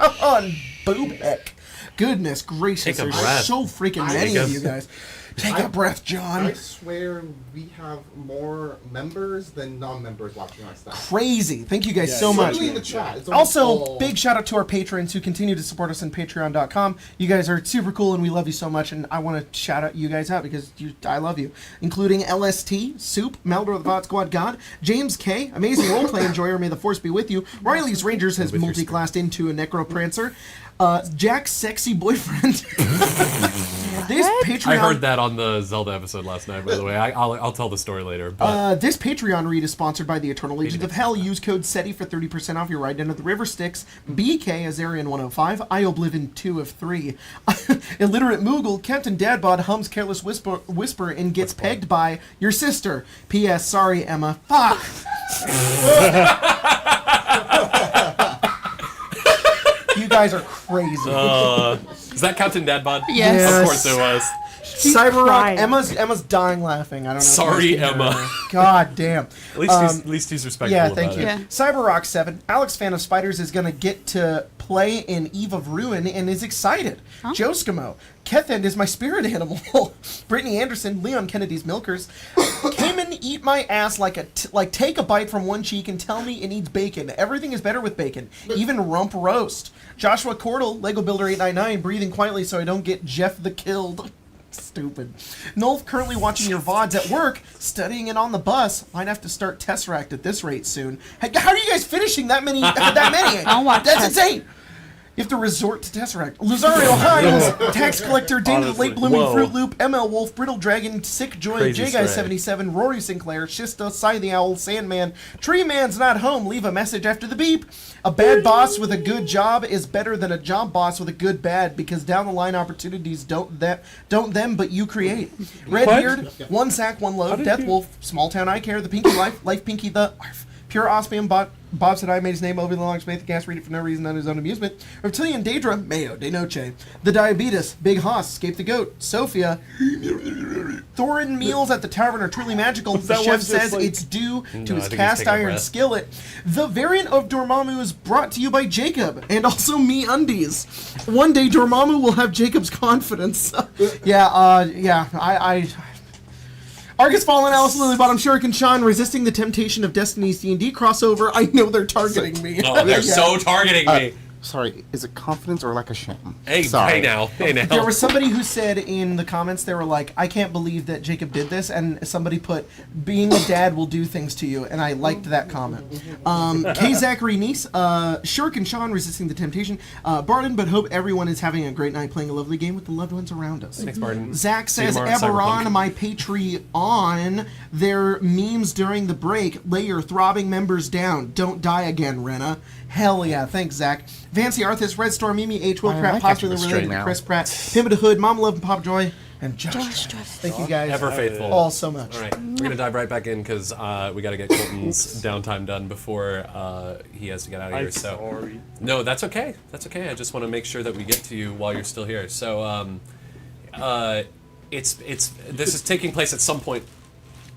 S3: Boobheck. Goodness gracious,
S1: Take a
S3: there's
S1: breath.
S3: so freaking many of you guys. Take a breath, John.
S2: I swear we have more members than non-members watching our stuff.
S3: Crazy. Thank you guys so much.
S2: Especially in the chat. It's almost
S3: Also,
S2: all-
S3: big shout out to our patrons who continue to support us on patreon.com. You guys are super cool and we love you so much, and I want to shout out you guys out because I love you. Including LST, Soup, Meldor the Bot Squad God, James K, Amazing Roleplay Enjoyer, May the Force be with you, Riley's Rangers has multi-classed into a Necroprancer, Jack's Sexy Boyfriend. This Patreon...
S1: I heard that on the Zelda episode last night, by the way. I'll tell the story later. But
S3: This Patreon read is sponsored by the Eternal Legions of Hell. Use code SETI for 30% off your ride down to the River Styx. BK Azarian 105. I Oblivion 2 of 3. Illiterate Moogle. Captain Dadbod hums Careless Whisper and gets pegged by your sister. P.S. Sorry, Emma. Fuck. You guys are crazy.
S1: is that Captain Dadbod?
S6: Yes.
S1: Of course it was.
S3: Cyberrock.
S4: crying.
S3: Emma's dying laughing. I don't know. if
S1: Sorry,
S3: you guys can hear
S1: Emma.
S3: her. God damn.
S1: At least he's respectful
S3: Yeah,
S1: about
S3: thank
S1: it.
S3: you.
S6: Yeah.
S3: Cyberrock 7. Alex, fan of spiders, is going to get to play in Eve of Ruin and is excited. Joe Skimo. Kethend is my spirit animal. Brittany Anderson. Leon Kennedy's Milkers. Came and eat my ass like take a bite from one cheek and tell me it needs bacon. Everything is better with bacon. Even rump roast. Joshua Cordell. Lego Builder 899. Breathing quietly so I don't get Jeff the Killed. Stupid. Nolf, currently watching your VODs at work, studying it on the bus. Might have to start Tesseract at this rate soon. How are you guys finishing that many?
S6: I'll watch
S3: That's
S6: Tess.
S3: insane. You have to resort to Tesseract. Luzario Hines, Tax Collector, Danger
S5: Honestly,
S3: Late Blooming
S1: whoa.
S3: Fruit Loop, ML Wolf, Brittle Dragon, Sick Joy,
S1: Crazy
S3: J Guy
S1: stray.
S3: 77, Rory Sinclair, Shista, Cy the Owl, Sandman, Tree Man's Not Home, leave a message after the beep. A bad boss with a good job is better than a job boss with a good bad, because down the line opportunities don't them but you create. Redbeard, One Sack, One Load,
S5: did
S3: Death
S5: you-
S3: Wolf, Small Town I Care, The Pinky Life, Life Pinky the Arf, Pure Osmium, Bob said I made his name over the long space. The gas read it for no reason on his own amusement. Reptilian Daedra, Mayo, De Noche. The Diabetes, Big Hoss, Escape the Goat. Sophia, Thorin meals at the tavern are truly magical. The
S5: that
S3: chef
S5: one just
S3: says
S5: like-
S3: it's due
S1: No,
S3: to
S1: I
S3: his
S1: think he's
S3: cast
S1: taking a
S3: iron
S1: breath.
S3: skillet. The variant of Dormammu is brought to you by Jacob, and also Me Undies. One day Dormammu will have Jacob's confidence. I Argus Fallen, Alice Lilybottom, Shuriken Sean, resisting the temptation of Destiny's D&D crossover. I know they're targeting me.
S1: Oh, they're
S3: Yeah.
S1: so targeting me.
S2: Sorry, is it confidence or like a shame?
S1: Hey,
S2: Sorry.
S1: hey now.
S3: There was somebody who said in the comments, they were like, I can't believe that Jacob did this, and somebody put, being a dad will do things to you, and I liked that comment. K. Zachary Nice, Shuriken Sean, resisting the temptation, Barden, but hope everyone is having a great night playing a lovely game with the loved ones around us.
S1: Thanks, Barton.
S3: Zach
S1: See you
S3: says,
S1: tomorrow at
S3: Eberron,
S1: Cyberpunk.
S3: my Patreon, their memes during the break, lay your throbbing members down. Don't die again, Rena. Hell yeah, thanks, Zach. Fancy Arthas, Red Storm, Mimi, H. Will
S2: I
S3: Pratt,
S2: like
S3: possibly
S2: actually
S3: related
S2: straight
S3: to
S2: now.
S3: Chris Pratt, Pimpa the Hood, Mama Love and Pop Joy, and Josh. Thank you guys
S1: Ever faithful.
S3: all so much.
S1: All right, we're gonna dive right back in because we got to get Colton's downtime done before he has to get out of here.
S5: I'm
S1: So
S5: sorry.
S1: no, that's okay. That's okay. I just want to make sure that we get to you while you're still here. So this is taking place at some point.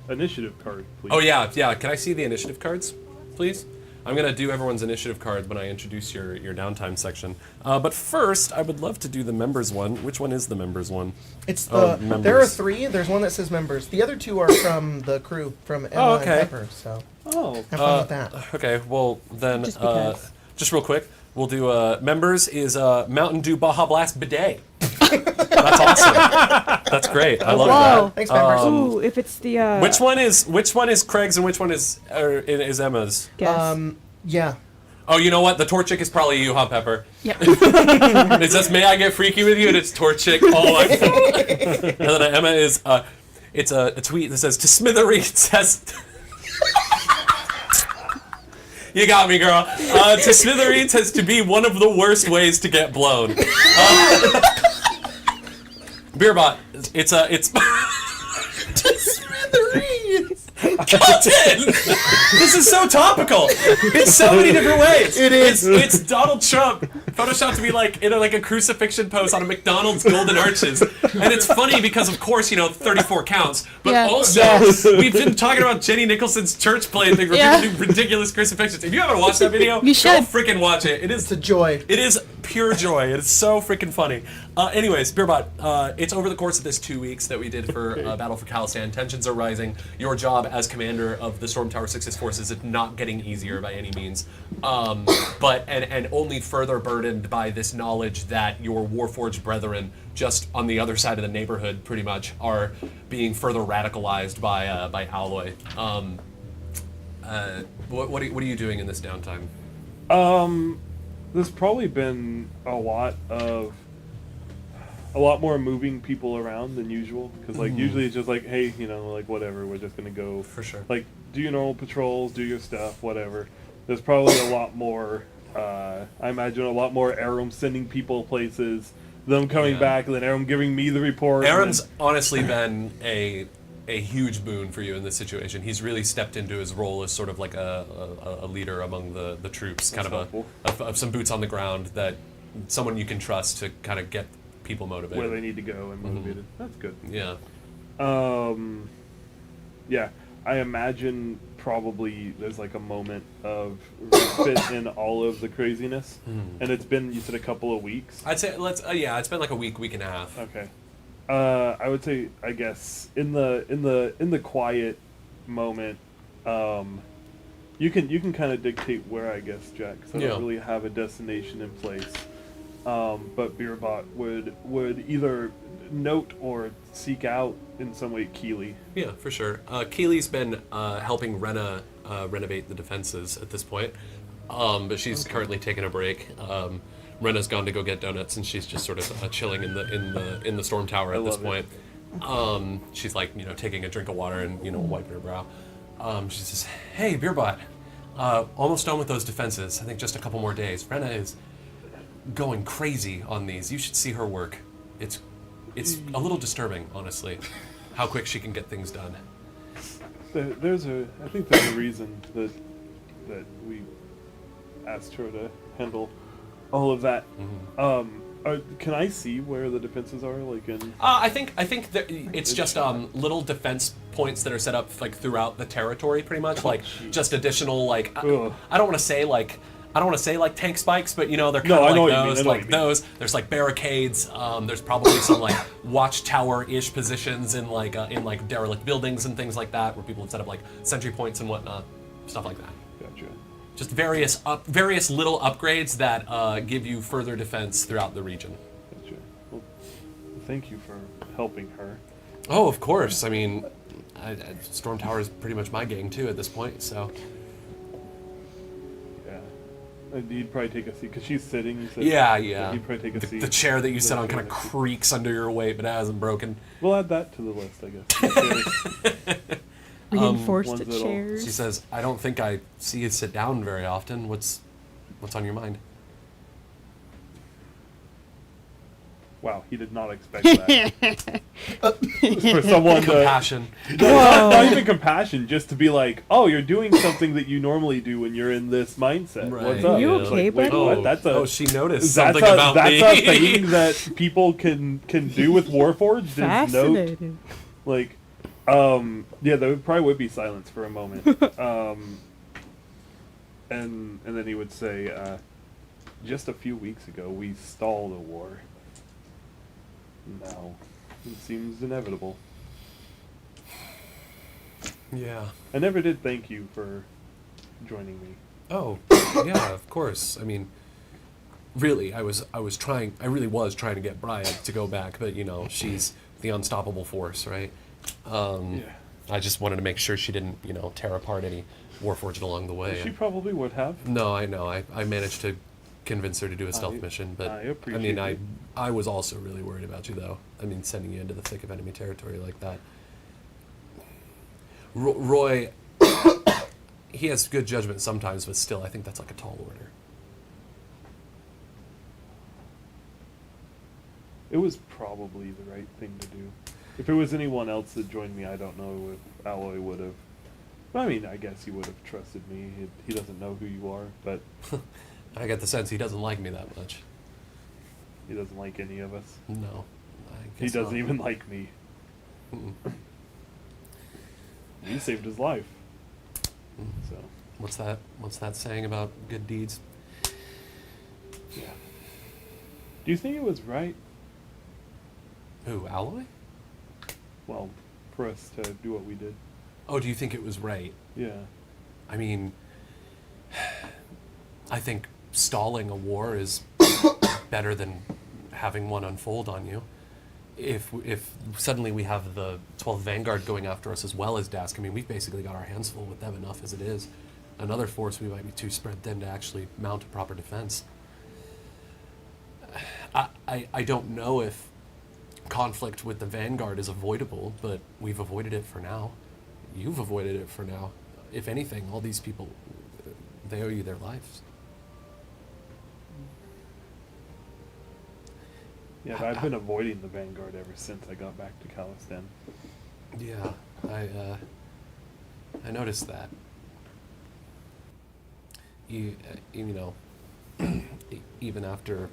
S5: Initiative card, please.
S1: Oh yeah. Can I see the initiative cards, please? I'm gonna do everyone's initiative cards when I introduce your downtime section. But first, I would love to do the members one. Which one is the members one?
S3: It's
S1: Oh,
S3: the
S1: members.
S3: there are 3. There's one that says members. The other 2 are from the crew, from Emma
S1: okay.
S3: and Pepper. So
S5: Oh,
S3: have fun with that.
S1: Okay, well then,
S4: Just because.
S1: just real quick, we'll do members is Mountain Dew Baja Blast Bidet. That's awesome. That's great. I love
S4: Whoa.
S3: Thanks, members.
S4: Ooh, if it's the
S1: that. Which one is Craig's and which one is Emma's?
S4: guess.
S3: Yeah.
S1: Oh, you know what? The Torchic is probably you, huh, Pepper?
S6: Yep.
S1: It says, "May I get freaky with you?" and it's Torchic. Oh, and then Emma is it's a tweet that says, "To smithereens has." You got me, girl. To smithereens has to be one of the worst ways to get blown. Beerbot, it's Colton! This is so topical. It's so many different ways.
S3: It is.
S1: It's Donald Trump photoshopped to be like in a crucifixion pose on a McDonald's Golden Arches, and it's funny because of course 34 counts, but
S6: Yeah.
S1: also we've been talking about Jenny Nicholson's church play thing where
S6: Yeah.
S1: people do ridiculous crucifixions. If you haven't watched that video,
S6: You should.
S1: go freaking watch it.
S3: It's a joy.
S1: It is pure joy. It's so freaking funny. Anyways, Beerbot, it's over the course of this 2 weeks that we did for Battle for Khalistan. Tensions are rising. Your job as commander of the Storm Tower 6's forces is not getting easier by any means. But only further burdened by this knowledge that your Warforged brethren, just on the other side of the neighborhood, pretty much, are being further radicalized by Alloy. What are you doing in this downtime?
S5: There's probably been a lot more moving people around than usual, because usually it's just like, hey, whatever, we're just gonna go
S1: For sure.
S5: do your normal patrols, do your stuff, whatever. There's probably a lot more I imagine a lot more Aram sending people places, them coming
S1: Yeah.
S5: back, and then Aram giving me the report. and
S1: Aram's
S5: then-
S1: honestly been a huge boon for you in this situation. He's really stepped into his role as sort of like a leader among the troops, kind
S5: That's
S1: of some boots on the ground, that someone you can trust to kind of get people motivated.
S5: where they need to go and motivated. That's good.
S1: Yeah.
S5: Yeah, I imagine probably there's like a moment of respite in all of the craziness, and it's been, you said, a couple of weeks.
S1: I'd say it's been like a week and a half.
S5: Okay. I would say, I guess, in the quiet moment, you can kind of dictate where, I guess, Jack, 'cause I
S1: Yeah.
S5: don't really have a destination in place. But Beerbot would either note or seek out in some way Keeley.
S1: Yeah, for sure. Keely's been helping Rena renovate the defenses at this point, but she's currently taking a break. Rena's gone to go get donuts, and she's just sort of chilling in the storm tower at this
S5: love it.
S1: point. She's like taking a drink of water and wiping her brow. She says, "Hey, Beerbot, almost done with those defenses. I think just a couple more days. Rena is going crazy on these. You should see her work. It's a little disturbing, honestly, how quick she can get things done."
S5: I think there's a reason that that we asked her to handle all of that. Can I see where the defenses are? Like in
S1: I think that it's just little defense points that are set up like throughout the territory, pretty much. Like just additional like I don't want to say like tank spikes, but you know they're kind of like those, like those. There's like barricades. There's probably some like watchtower-ish positions in like derelict buildings and things like that, where people have set up like sentry points and whatnot, stuff like that.
S5: Gotcha.
S1: Just various little upgrades that give you further defense throughout the region.
S5: Gotcha. Well, thank you for helping her.
S1: Oh, of course. I mean, Storm Tower is pretty much my gang too at this point. So.
S5: Yeah. You'd probably take a seat because she's sitting. You said,
S1: Yeah.
S5: You'd probably take a seat.
S1: The chair that you sit on kind of creaks under your weight, but it hasn't broken.
S5: We'll add that to the list, I guess.
S4: Reinforced
S5: ones that'll-
S4: chairs.
S1: She says, "I don't think I see you sit down very often. What's on your mind?"
S5: Wow, he did not expect that. For someone to...
S1: Compassion.
S5: Not even compassion, just to be like, oh, you're doing something that you normally do when you're in this mindset.
S1: Right.
S5: What's up?
S4: Are you
S5: It's
S4: okay,
S5: like, wait,
S4: buddy?
S5: what?
S1: She noticed
S5: That's
S1: something about me.
S5: That's a thing that people can do with Warforged. Is note,
S4: Fascinating.
S5: like, yeah, there probably would be silence for a moment. And then he would say, just a few weeks ago, we stalled a war. Now, it seems inevitable.
S1: Yeah.
S5: I never did thank you for joining me.
S1: Oh, yeah, of course. I mean, really, I really was trying to get Brian to go back, but you know, she's the unstoppable force, right?
S5: Yeah.
S1: I just wanted to make sure she didn't, you know, tear apart any Warforged along the way.
S5: She probably would have.
S1: No, I know. I managed to convince her to do a stealth mission, but
S5: I appreciate
S1: mean,
S5: it.
S1: I was also really worried about you, though. I mean, sending you into the thick of enemy territory like that. Roy, he has good judgment sometimes, but still, I think that's like a tall order.
S5: It was probably the right thing to do. If it was anyone else that joined me, I don't know if Alloy would have. I mean, I guess he would have trusted me. He doesn't know who you are, but
S1: I get the sense he doesn't like me that much.
S5: he doesn't like any of us.
S1: No.
S5: He doesn't even like me.
S1: Mm-mm.
S5: You saved his life. So,
S1: What's that saying about good deeds?
S5: yeah. Do you think it was right?
S1: Who, Alloy?
S5: Well, for us to do what we did.
S1: Oh, do you think it was right?
S5: Yeah.
S1: I mean, I think stalling a war is better than having one unfold on you. If suddenly we have the 12th Vanguard going after us as well as Dask, I mean, we've basically got our hands full with them enough as it is. Another force, we might be too spread thin to actually mount a proper defense. I don't know if conflict with the Vanguard is avoidable, but we've avoided it for now. You've avoided it for now. If anything, all these people, they owe you their lives.
S5: Yeah, but I've been avoiding the Vanguard ever since I got back to Calistan.
S1: Yeah, I noticed that. You know, even after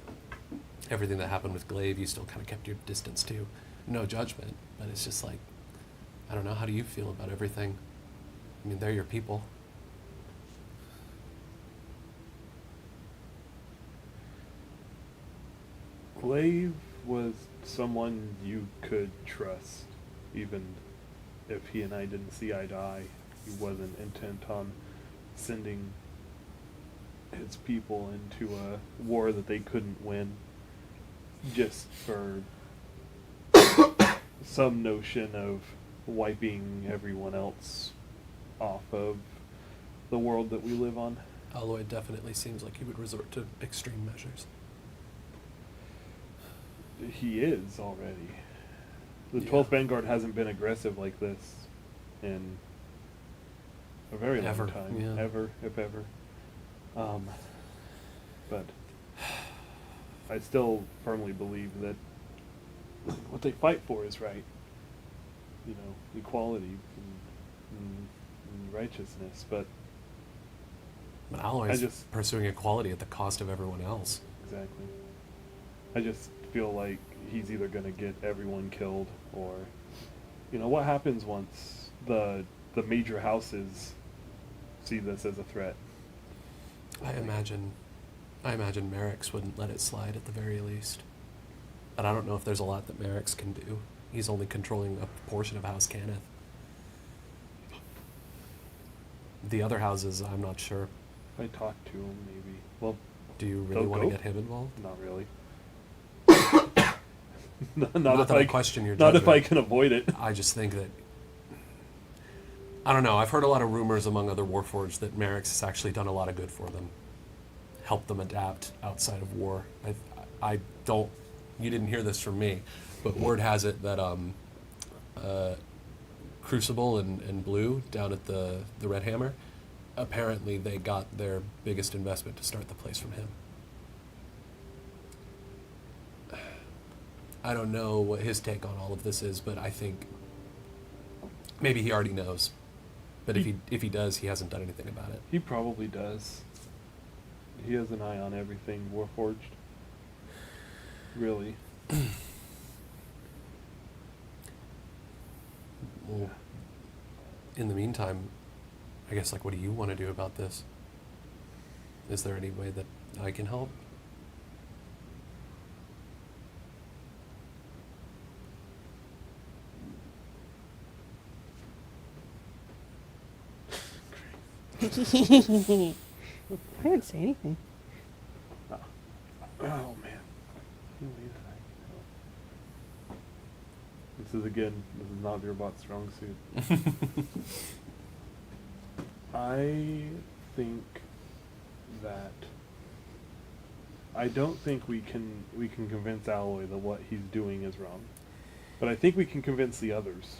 S1: everything that happened with Glaive, you still kind of kept your distance too. No judgment, but it's just like, I don't know, how do you feel about everything? I mean, they're your people.
S5: Glaive was someone you could trust, even if he and I didn't see eye to eye. He wasn't intent on sending his people into a war that they couldn't win just for some notion of wiping everyone else off of the world that we live on.
S1: Alloy definitely seems like he would resort to extreme measures.
S5: He is already. The
S1: Yeah.
S5: 12th Vanguard hasn't been aggressive like this in a very long
S1: Ever,
S5: time.
S1: yeah.
S5: Ever, if ever. But I still firmly believe that what they fight for is right. You know, equality and righteousness. But
S1: But Alloy's
S5: just-
S1: pursuing equality at the cost of everyone else.
S5: Exactly. I just feel like he's either going to get everyone killed or, what happens once the major houses see this as a threat?
S1: I imagine Merrick's wouldn't let it slide at the very least. But I don't know if there's a lot that Merrick's can do. He's only controlling a portion of House Cannith. The other houses, I'm not sure.
S5: If I talk to him, maybe. Well,
S1: Do you really
S5: They'll
S1: want to
S5: go?
S1: get him involved?
S5: not really. not
S1: Not
S5: if
S1: that I
S5: I
S1: question your
S5: Not if I
S1: judgment.
S5: can avoid it.
S1: I just think that I don't know. I've heard a lot of rumors among other Warforged that Merrick's has actually done a lot of good for them, helped them adapt outside of war. I don't. You didn't hear this from me, but word has it that Crucible and Blue down at the Red Hammer, apparently they got their biggest investment to start the place from him. I don't know what his take on all of this is, but I think maybe he already knows. But if he does, he hasn't done anything about it.
S5: He probably does. He has an eye on everything Warforged. Really.
S1: Well, in the meantime, I guess, what do you want to do about this? Is there any way that I can help?
S4: I didn't say anything.
S5: Oh man. This is not your bot's strong suit. I think that I don't think we can convince Alloy that what he's doing is wrong. But I think we can convince the others.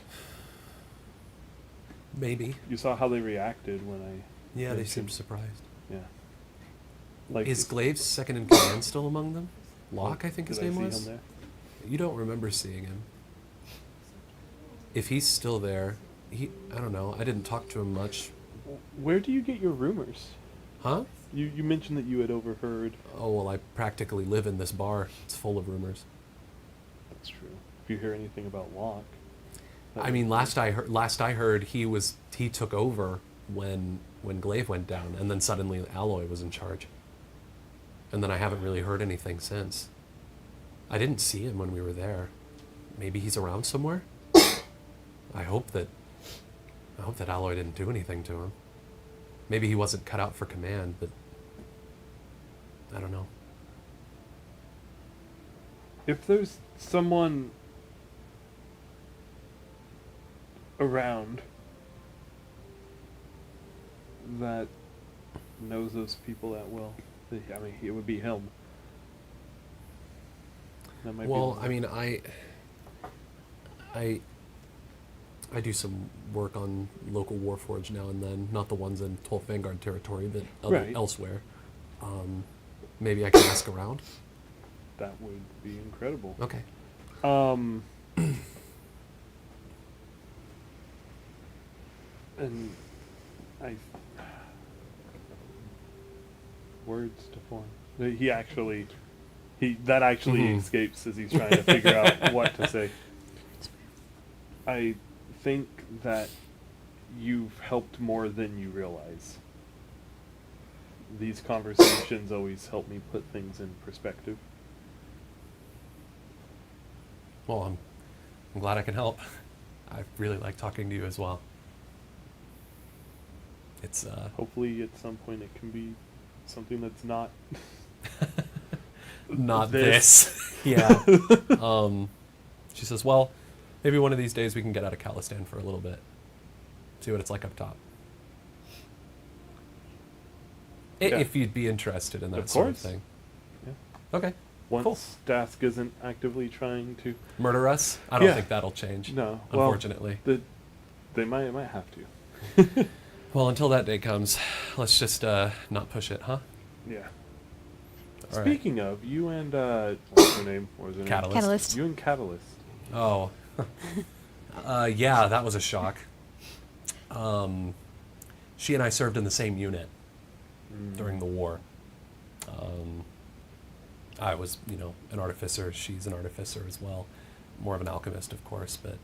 S1: Maybe.
S5: You saw how they reacted when I
S1: Yeah, they
S5: mentioned-
S1: seemed surprised.
S5: Yeah.
S1: Is Glaive's second in command still among them? Locke, I think his
S5: Did I
S1: name
S5: see
S1: was?
S5: him there?
S1: You don't remember seeing him. If he's still there, I don't know. I didn't talk to him much.
S5: Where do you get your rumors?
S1: Huh?
S5: You mentioned that you had overheard.
S1: Oh, well, I practically live in this bar. It's full of rumors.
S5: That's true. If you hear anything about Locke.
S1: I mean, last I heard he took over when Glaive went down, and then suddenly Alloy was in charge. And then I haven't really heard anything since. I didn't see him when we were there. Maybe he's around somewhere? I hope that Alloy didn't do anything to him. Maybe he wasn't cut out for command, but I don't know.
S5: If there's someone around that knows those people that well, I mean, it would be him. That might
S1: Well,
S5: be
S1: I mean, I do some work on local Warforged now and then, not the ones in 12th Vanguard territory, but
S5: Right.
S1: elsewhere. Maybe I can ask around.
S5: that would be incredible.
S1: Okay.
S5: And words to form. That actually
S1: Mhm.
S5: escapes as he's trying to figure out what to say. I think that you've helped more than you realize. These conversations always help me put things in perspective.
S1: Well, I'm glad I can help. I really like talking to you as well. It's
S5: Hopefully at some point it can be something that's not
S1: not
S5: this.
S1: this. Yeah. She says, well, maybe one of these days we can get out of Khalistan for a little bit. See what it's like up top.
S5: Yeah.
S1: If you'd be interested in that
S5: Of
S1: sort of
S5: course.
S1: thing.
S5: Yeah.
S1: Okay.
S5: Once
S1: Cool.
S5: Dask isn't actively trying to
S1: Murder us? I don't
S5: Yeah.
S1: think that'll change.
S5: No. Well,
S1: Unfortunately.
S5: they might have to.
S1: Well, until that day comes, let's just not push it, huh?
S5: Yeah.
S1: All right.
S5: Speaking of, you and what's her name? What was her name?
S1: Catalyst.
S6: Catalyst.
S5: You and Catalyst.
S1: Oh. Yeah, that was a shock. She and I served in the same unit. during the war. I was, an artificer. She's an artificer as well. More of an alchemist, of course, but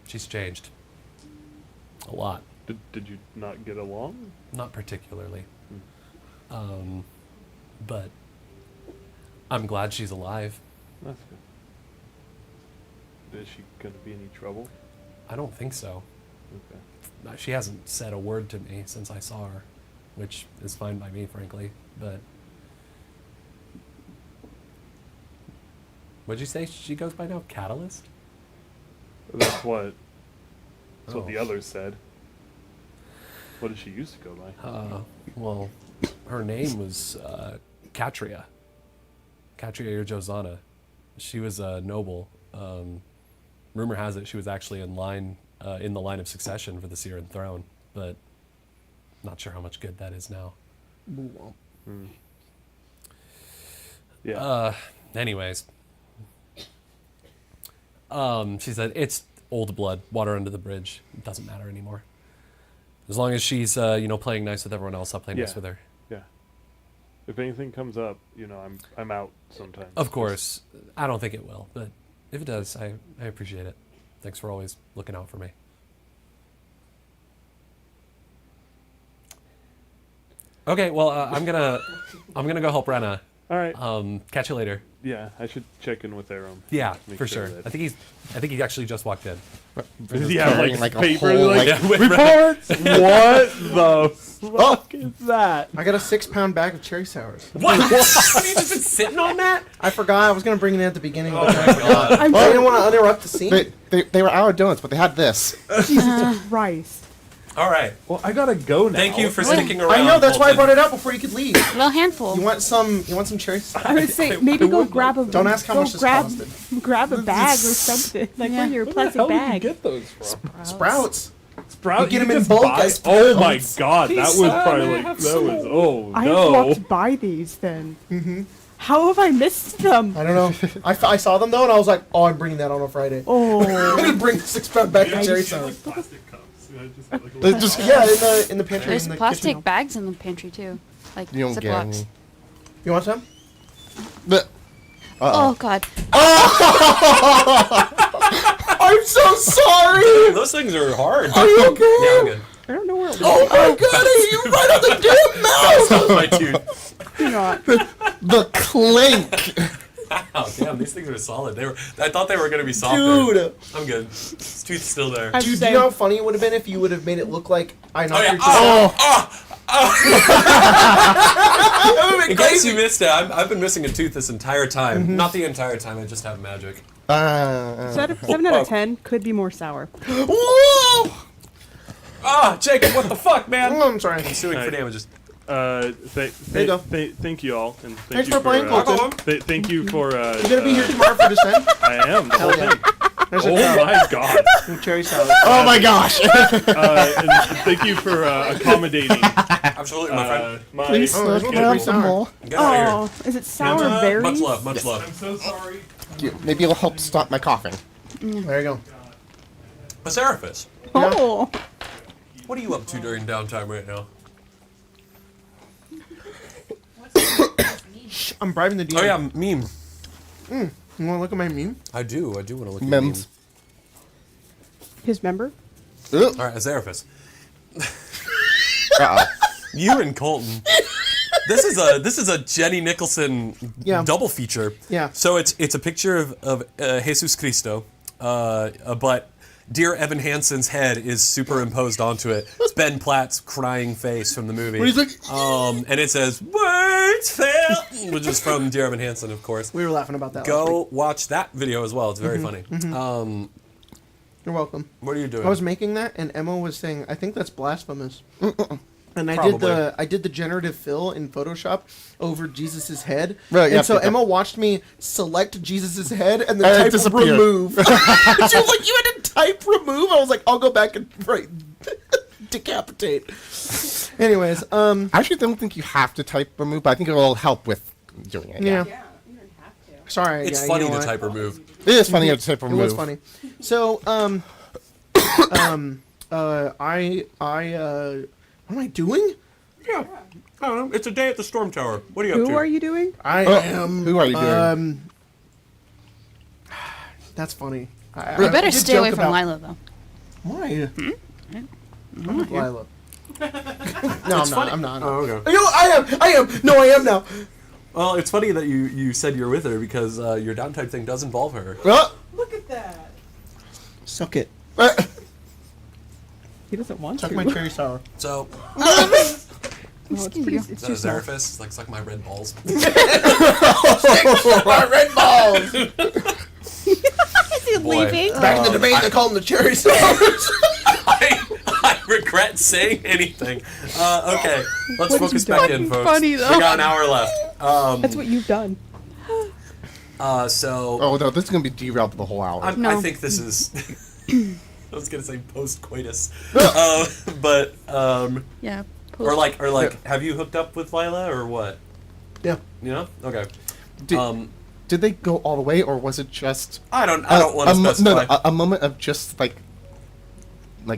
S1: she's changed a lot.
S5: Did you not get along?
S1: Not particularly. But I'm glad she's alive.
S5: That's good. Is she going to be any trouble?
S1: I don't think so.
S5: Okay.
S1: She hasn't said a word to me since I saw her, which is fine by me, frankly. But what'd you say she goes by now? Catalyst?
S5: That's what the
S1: Oh.
S5: others said. What did she used to go by?
S1: Well, her name was Katria. Katria Jozana. She was a noble. Rumor has it she was actually in the line of succession for the Searan throne, but not sure how much good that is now.
S5: Yeah.
S1: Anyways, she said it's old blood, water under the bridge. It doesn't matter anymore. As long as she's playing nice with everyone else, I'll play nice with her.
S5: Yeah. If anything comes up, I'm out sometimes.
S1: Of course, I don't think it will, but if it does, I appreciate it. Thanks for always looking out for me. Okay, well, I'm gonna go help Rena.
S5: All right.
S1: Catch you later.
S5: Yeah, I should check in with Aram.
S1: Yeah,
S5: Make
S1: for sure.
S5: that-
S1: I think he actually just walked in.
S5: Yeah,
S2: carrying,
S5: like
S2: a
S5: paper,
S2: whole,
S5: like-
S1: Yeah, with
S5: Reports? What the fuck is that?
S3: I got a 6-pound bag of cherry sours.
S1: What? Have you just been sitting on that?
S3: I forgot. I was gonna bring it in at the beginning, but
S1: Oh
S3: I
S1: my
S3: forgot.
S1: God.
S3: I didn't want to interrupt the scene.
S2: They were our donuts, but they had this.
S4: Jesus Christ.
S1: All right.
S5: Well, I gotta go now.
S1: Thank you for
S6: Wait.
S1: sticking around.
S3: I know. That's why I
S1: Colton.
S3: brought it up before you could leave.
S6: A little handful.
S3: You want some cherry sours?
S4: I would say maybe go grab a.
S3: Don't ask how
S4: go
S3: much this
S4: grab,
S3: costed.
S4: grab a bag or something. Like
S6: Yeah.
S4: one of your
S5: Where the
S4: plastic
S5: hell did you
S4: bag.
S5: get those from?
S3: Sprouts.
S5: Sprout,
S3: You get 'em in
S5: just
S3: bulk
S5: buy-
S3: as
S5: Oh my
S3: sprouts.
S5: god, that was probably like
S4: I have walked by these then. Mm-hmm. How have I missed them?
S3: I don't know. I saw them though, and I was like, "Oh, I'm bringing that on a Friday."
S4: Oh,
S3: I'm gonna bring 6-pound bag of cherry sours.
S5: plastic cups.
S3: Yeah, in the pantry.
S6: There's
S3: in the
S6: plastic
S3: kitchen.
S6: bags in the pantry too, like
S2: You don't get
S6: Ziplocs.
S2: any.
S3: You want some?
S2: But,
S6: Oh god.
S3: I'm so sorry.
S1: Those things are hard.
S3: Are you okay?
S1: Yeah, I'm good.
S4: I don't know where it was.
S3: Oh my god, you right on the damn mouth!
S1: That was my tooth.
S4: Do not.
S2: the clink.
S1: Oh, damn, these things are solid. I thought they were gonna be softer.
S3: Dude.
S1: I'm good. His tooth's still there.
S4: I'm
S3: Dude, do
S4: saying-
S3: you know how funny it would have been if you would have made it look like I knocked
S1: yeah.
S3: your tooth out?
S1: In case you missed it, I've been missing a tooth this entire time. Not the entire time. I just have magic.
S4: 7 out of 10 could be more sour.
S3: Whoa!
S1: Ah, Jacob, what the fuck, man?
S3: Oh, I'm sorry.
S1: I'm suing for damages.
S3: There you go.
S5: Thank you all, and
S3: Thanks
S5: thank you
S3: for playing, Colton.
S5: thank you for.
S3: You gonna be here tomorrow for Descent?
S5: I am. The whole
S3: yeah.
S5: thing.
S3: There's
S5: Oh
S3: a
S5: my god.
S3: some cherry sours.
S2: Oh my gosh.
S5: And thank you for accommodating
S1: Absolutely, my friend.
S5: my.
S2: Please
S3: Oh,
S2: let
S3: it's
S2: me
S3: gonna be
S2: have some
S3: sour.
S2: more.
S1: Get out
S4: Oh,
S1: of
S4: is it sour
S1: here.
S4: berries?
S1: Much love, much love.
S5: I'm so sorry.
S2: Maybe it'll help stop my coughing.
S3: There you go.
S1: Seraphis,
S4: Oh,
S1: what are you up to during downtime right now?
S3: I'm bribing the DM.
S1: Oh yeah, meme.
S3: You wanna look at my meme?
S1: I do want to look at
S2: Memes.
S4: his member?
S2: Ugh.
S1: All right, Seraphis.
S2: Uh-oh.
S1: You and Colton. This is a Jenny Nicholson
S3: Yeah.
S1: double feature.
S3: Yeah.
S1: So it's a picture of Jesus Cristo, but dear Evan Hansen's head is superimposed onto it. It's Ben Platt's crying face from the movie.
S2: What do you think?
S1: And it says "Words fail," which is from Dear Evan Hansen, of course.
S3: We were laughing about that. last
S1: Go
S3: week.
S1: watch that video as well. It's very funny.
S3: You're welcome.
S1: What are you doing?
S3: I was making that, and Emma was saying, "I think that's blasphemous." And I
S1: Probably.
S3: did the generative fill in Photoshop over Jesus's head.
S2: Right,
S3: and
S2: yep,
S3: so
S2: yep, yep.
S3: Emma watched me select Jesus's head and then
S2: And it
S3: type
S2: disappeared.
S3: remove. She was like, "You had to type remove." I was like, "I'll go back and write decapitate." Anyways,
S2: I actually don't think you have to type remove, but I think it will help with doing it.
S3: yeah. Sorry,
S1: it's
S3: yeah,
S1: funny
S3: you know
S1: to
S3: what?
S1: type remove.
S2: It is funny to type
S3: It
S2: remove.
S3: was funny. So, What am I doing?
S1: Yeah. I don't know. It's a day at the Storm Tower. What are you up to?
S4: Who are you doing?
S3: I
S2: Oh,
S3: am.
S2: who are you doing?
S3: That's funny.
S6: We better
S3: did
S6: stay
S3: joke
S6: away from
S3: about-
S6: Lila, though.
S3: Why? I'm with Lila. No,
S1: It's funny.
S3: I'm not.
S1: Oh, okay.
S3: You know, I am. No, I am now.
S1: Well, it's funny that you said you're with her because your downtime thing does involve her.
S4: Look at that.
S3: Suck it.
S4: He doesn't want
S3: Suck
S4: to.
S3: my cherry sour.
S1: So,
S4: Oh, it's
S6: Excuse
S4: pretty.
S6: you.
S4: It's
S1: is that
S4: too
S1: a
S4: small.
S1: Zeraphis? Like, suck my red balls.
S3: My red balls.
S6: Is he
S1: Boy.
S6: leaving?
S3: Back in the debate, they call them the cherry sours.
S1: I regret saying anything. Okay, let's
S4: What
S1: focus
S4: did you
S1: back
S4: do?
S1: in, folks.
S6: Funny,
S1: We
S6: though.
S1: got an hour left.
S4: That's what you've done.
S1: So
S2: Oh no, this is gonna be derailed the whole hour.
S1: I
S6: No.
S1: think this is. I was gonna say post coitus, but
S6: Yeah.
S1: or like, have you hooked up with Lila or what?
S3: Yeah.
S1: You know? Okay.
S2: Did, did they go all the way, or was it just?
S1: I don't want to specify.
S2: a moment of just like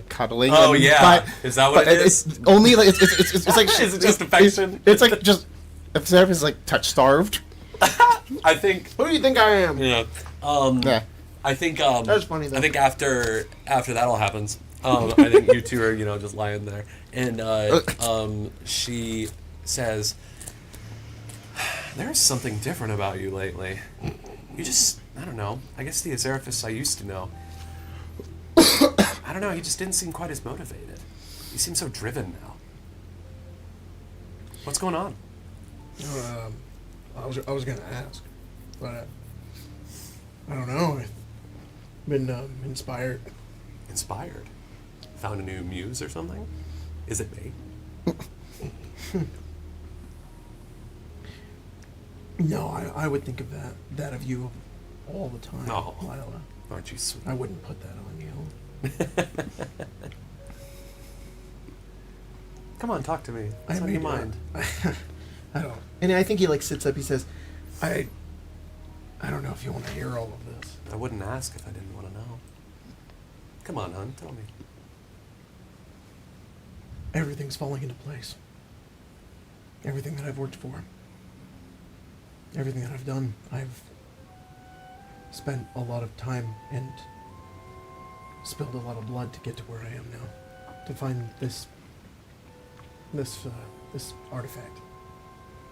S2: cuddling.
S1: Oh,
S2: and-
S1: yeah. Is that what
S2: but
S1: it is?
S2: It's only like it's like
S1: Is it just affection?
S2: It's like just if Zeph is like touch starved.
S1: I think.
S3: Who do you think I am?
S1: Yeah.
S2: Yeah.
S1: I think.
S3: That's funny, though.
S1: I think after that all happens, I think you two are just lying there, and she says, "There's something different about you lately. You just, I don't know. I guess the Azeraphis I used to know. I don't know. You just didn't seem quite as motivated. You seem so driven now. What's going on?"
S3: I was gonna ask, but I don't know. I've been inspired.
S1: Inspired? Found a new muse or something? Is it me?
S3: No, I would think of that of you all the time,
S1: Oh.
S3: Lila.
S1: Aren't you sweet?
S3: I wouldn't put that on you.
S1: Come on, talk to me.
S3: I
S1: What's on your
S3: mean,
S1: mind?
S3: I don't. And I think he sits up. He says, I don't know if you want to hear all of this.
S1: I wouldn't ask if I didn't want to know. Come on, hon, tell me.
S3: Everything's falling into place. Everything that I've worked for. Everything that I've done. I've spent a lot of time and spilled a lot of blood to get to where I am now. To find this artifact.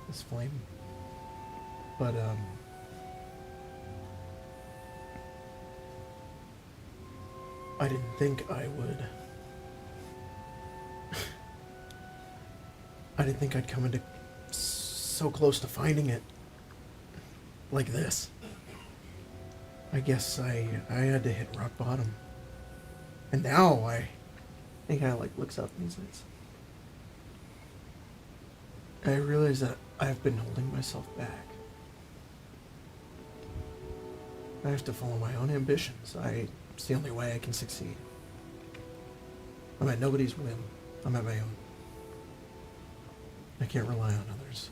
S3: This flame. But, I didn't think I would. I didn't think I'd come into so close to finding it like this. I guess I had to hit rock bottom. And now he kind of looks up and he says, I realize that I've been holding myself back. I have to follow my own ambitions. It's the only way I can succeed. I'm at nobody's whim. I'm at my own. I can't rely on others.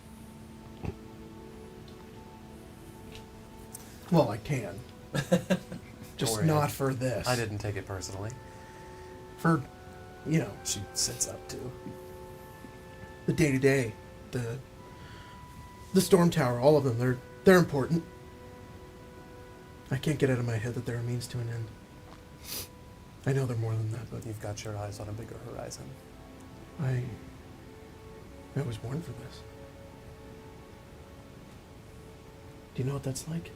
S3: Well, I can. Just
S1: worry,
S3: not for this.
S1: I didn't take it personally.
S3: For,
S1: She sits up too.
S3: the day-to-day, the storm tower, all of them, they're important. I can't get out of my head that they're a means to an end. I know they're more than that, but
S1: You've got your eyes on a bigger horizon.
S3: I was born for this. Do you know what that's like?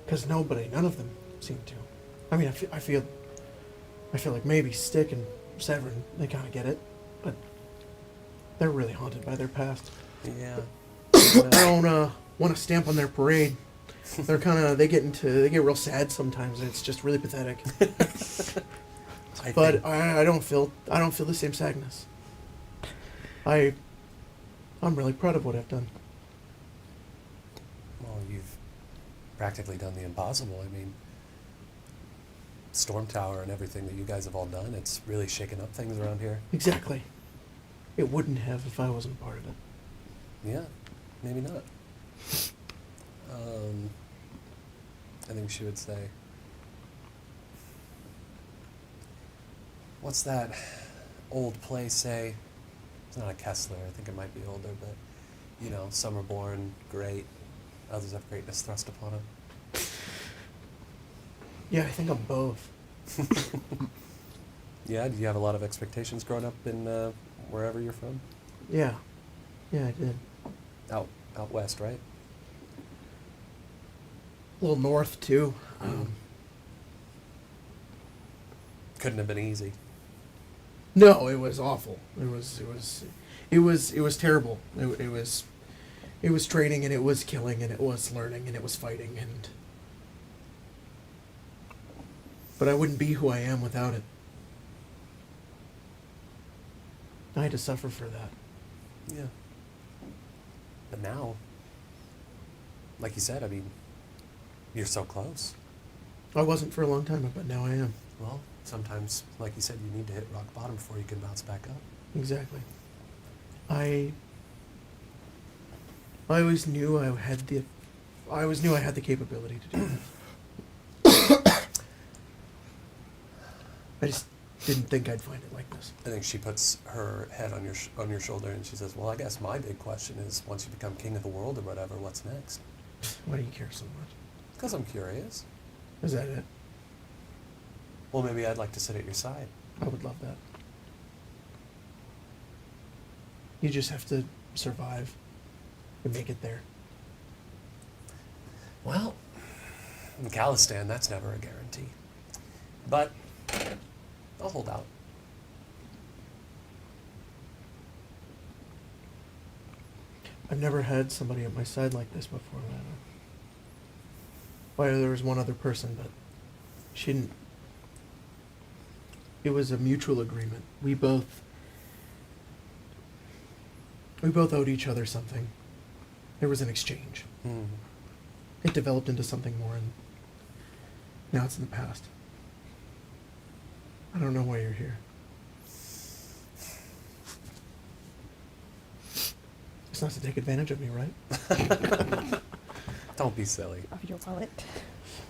S3: Because none of them seem to. I mean, I feel like maybe Stick and Severon, they kind of get it, but they're really haunted by their past.
S1: Yeah.
S3: I don't want to stamp on their parade. They're they get real sad sometimes, and it's just really pathetic. But I don't feel the same sadness. I'm really proud of what I've done.
S1: Well, you've practically done the impossible. I mean, Storm Tower and everything that you guys have all done, it's really shaken up things around here.
S3: Exactly. It wouldn't have if I wasn't part of it.
S1: Yeah, maybe not. I think she would say, what's that old place, say, it's not a Kessler, I think it might be older, but, you know, some are born great, others have greatness thrust upon them.
S3: Yeah, I think I'm both.
S1: Yeah, do you have a lot of expectations growing up in wherever you're from?
S3: Yeah. Yeah, I did.
S1: Out west, right?
S3: A little north, too.
S1: Couldn't have been easy.
S3: No, it was awful. It was terrible. It was training, and it was killing, and it was learning, and it was fighting, and... But I wouldn't be who I am without it. I had to suffer for that.
S1: Yeah. But now, like you said, I mean, you're so close.
S3: I wasn't for a long time, but now I am.
S1: Well, sometimes, like you said, you need to hit rock bottom before you can bounce back up.
S3: Exactly. I always knew I had the capability to do this. I just didn't think I'd find it like this.
S1: I think she puts her head on your shoulder and she says, well, I guess my big question is, once you become king of the world or whatever, what's next?
S3: Why do you care so much?
S1: Because I'm curious.
S3: Is that it?
S1: Well, maybe I'd like to sit at your side.
S3: I would love that. You just have to survive and make it there.
S1: Well, in Khalistan, that's never a guarantee. But I'll hold out.
S3: I've never had somebody at my side like this before, Rena. Well, there was one other person, but she didn't. It was a mutual agreement. We both owed each other something. There was an exchange. It developed into something more, and now it's in the past. I don't know why you're here. It's not to take advantage of me, right?
S1: Don't be silly.
S4: Of your wallet.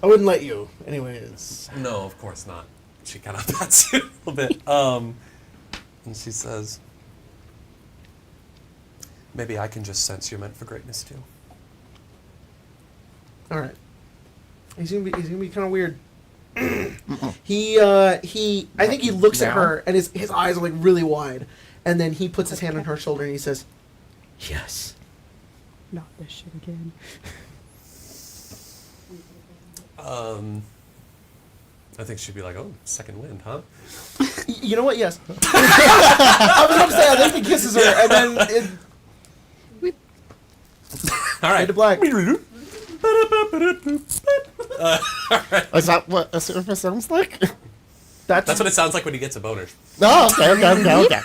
S3: I wouldn't let you. Anyways.
S1: No, of course not. She kind of pats you a little bit. And she says, maybe I can just sense you're meant for greatness too.
S3: All right. He's gonna be kind of weird. I think he looks at her and his eyes are like really wide, and then he puts his hand on her shoulder and he says, "Yes."
S4: Not this shit again.
S1: I think she'd be like, oh, second wind, huh?
S3: You know what? Yes. I was about to say, I think he kisses her, and then
S1: All right.
S3: fade to black.
S2: Is that what a surface sounds like?
S1: That's what it sounds like when he gets a boner.
S2: Oh, okay.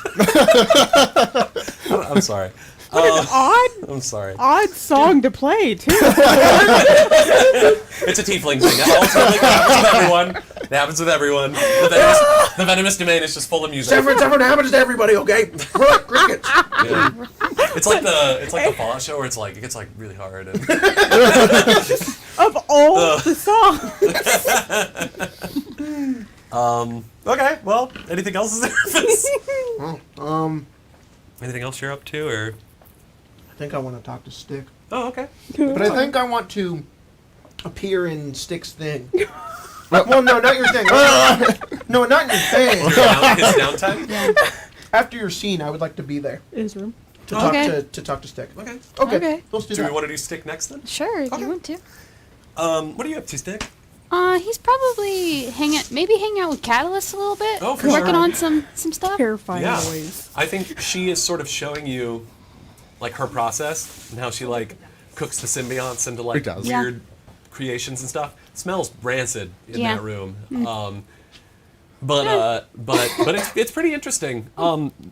S1: I'm sorry. I'm sorry.
S4: Odd song to play too.
S1: It's a tiefling thing. That ultimately happens with everyone. It happens with everyone. The venomous domain is just full of music.
S3: Severon happens to everybody, okay? We're like crickets.
S1: Yeah. It's like the Fallout show where it gets like really hard. And
S4: Of all the songs.
S1: Okay. Well, anything else is there? Anything else you're up to, or?
S3: I think I want to talk to Stick.
S1: Oh, okay.
S3: But I think I want to appear in Stick's thing. Well, no, not your thing. No, not your thing.
S1: His downtime.
S3: After your scene, I would like to be there
S4: His room.
S3: to
S6: Okay.
S3: talk to Stick.
S1: Okay.
S6: Okay.
S3: Let's do
S1: Do we
S3: that.
S1: want to do stick next then?
S6: Sure, if
S1: Okay.
S6: you want to.
S1: What are you up to, Stick?
S6: He's probably hanging out with Catalyst a little bit.
S1: Oh, for
S6: working
S1: sure.
S6: on some stuff.
S4: Terrifying
S1: Yeah.
S4: noise.
S1: I think she is sort of showing you, like, her process and how she like cooks the symbionts into like
S2: It does.
S1: weird creations and stuff. Smells rancid in
S6: Yeah.
S1: that room. But it's pretty interesting.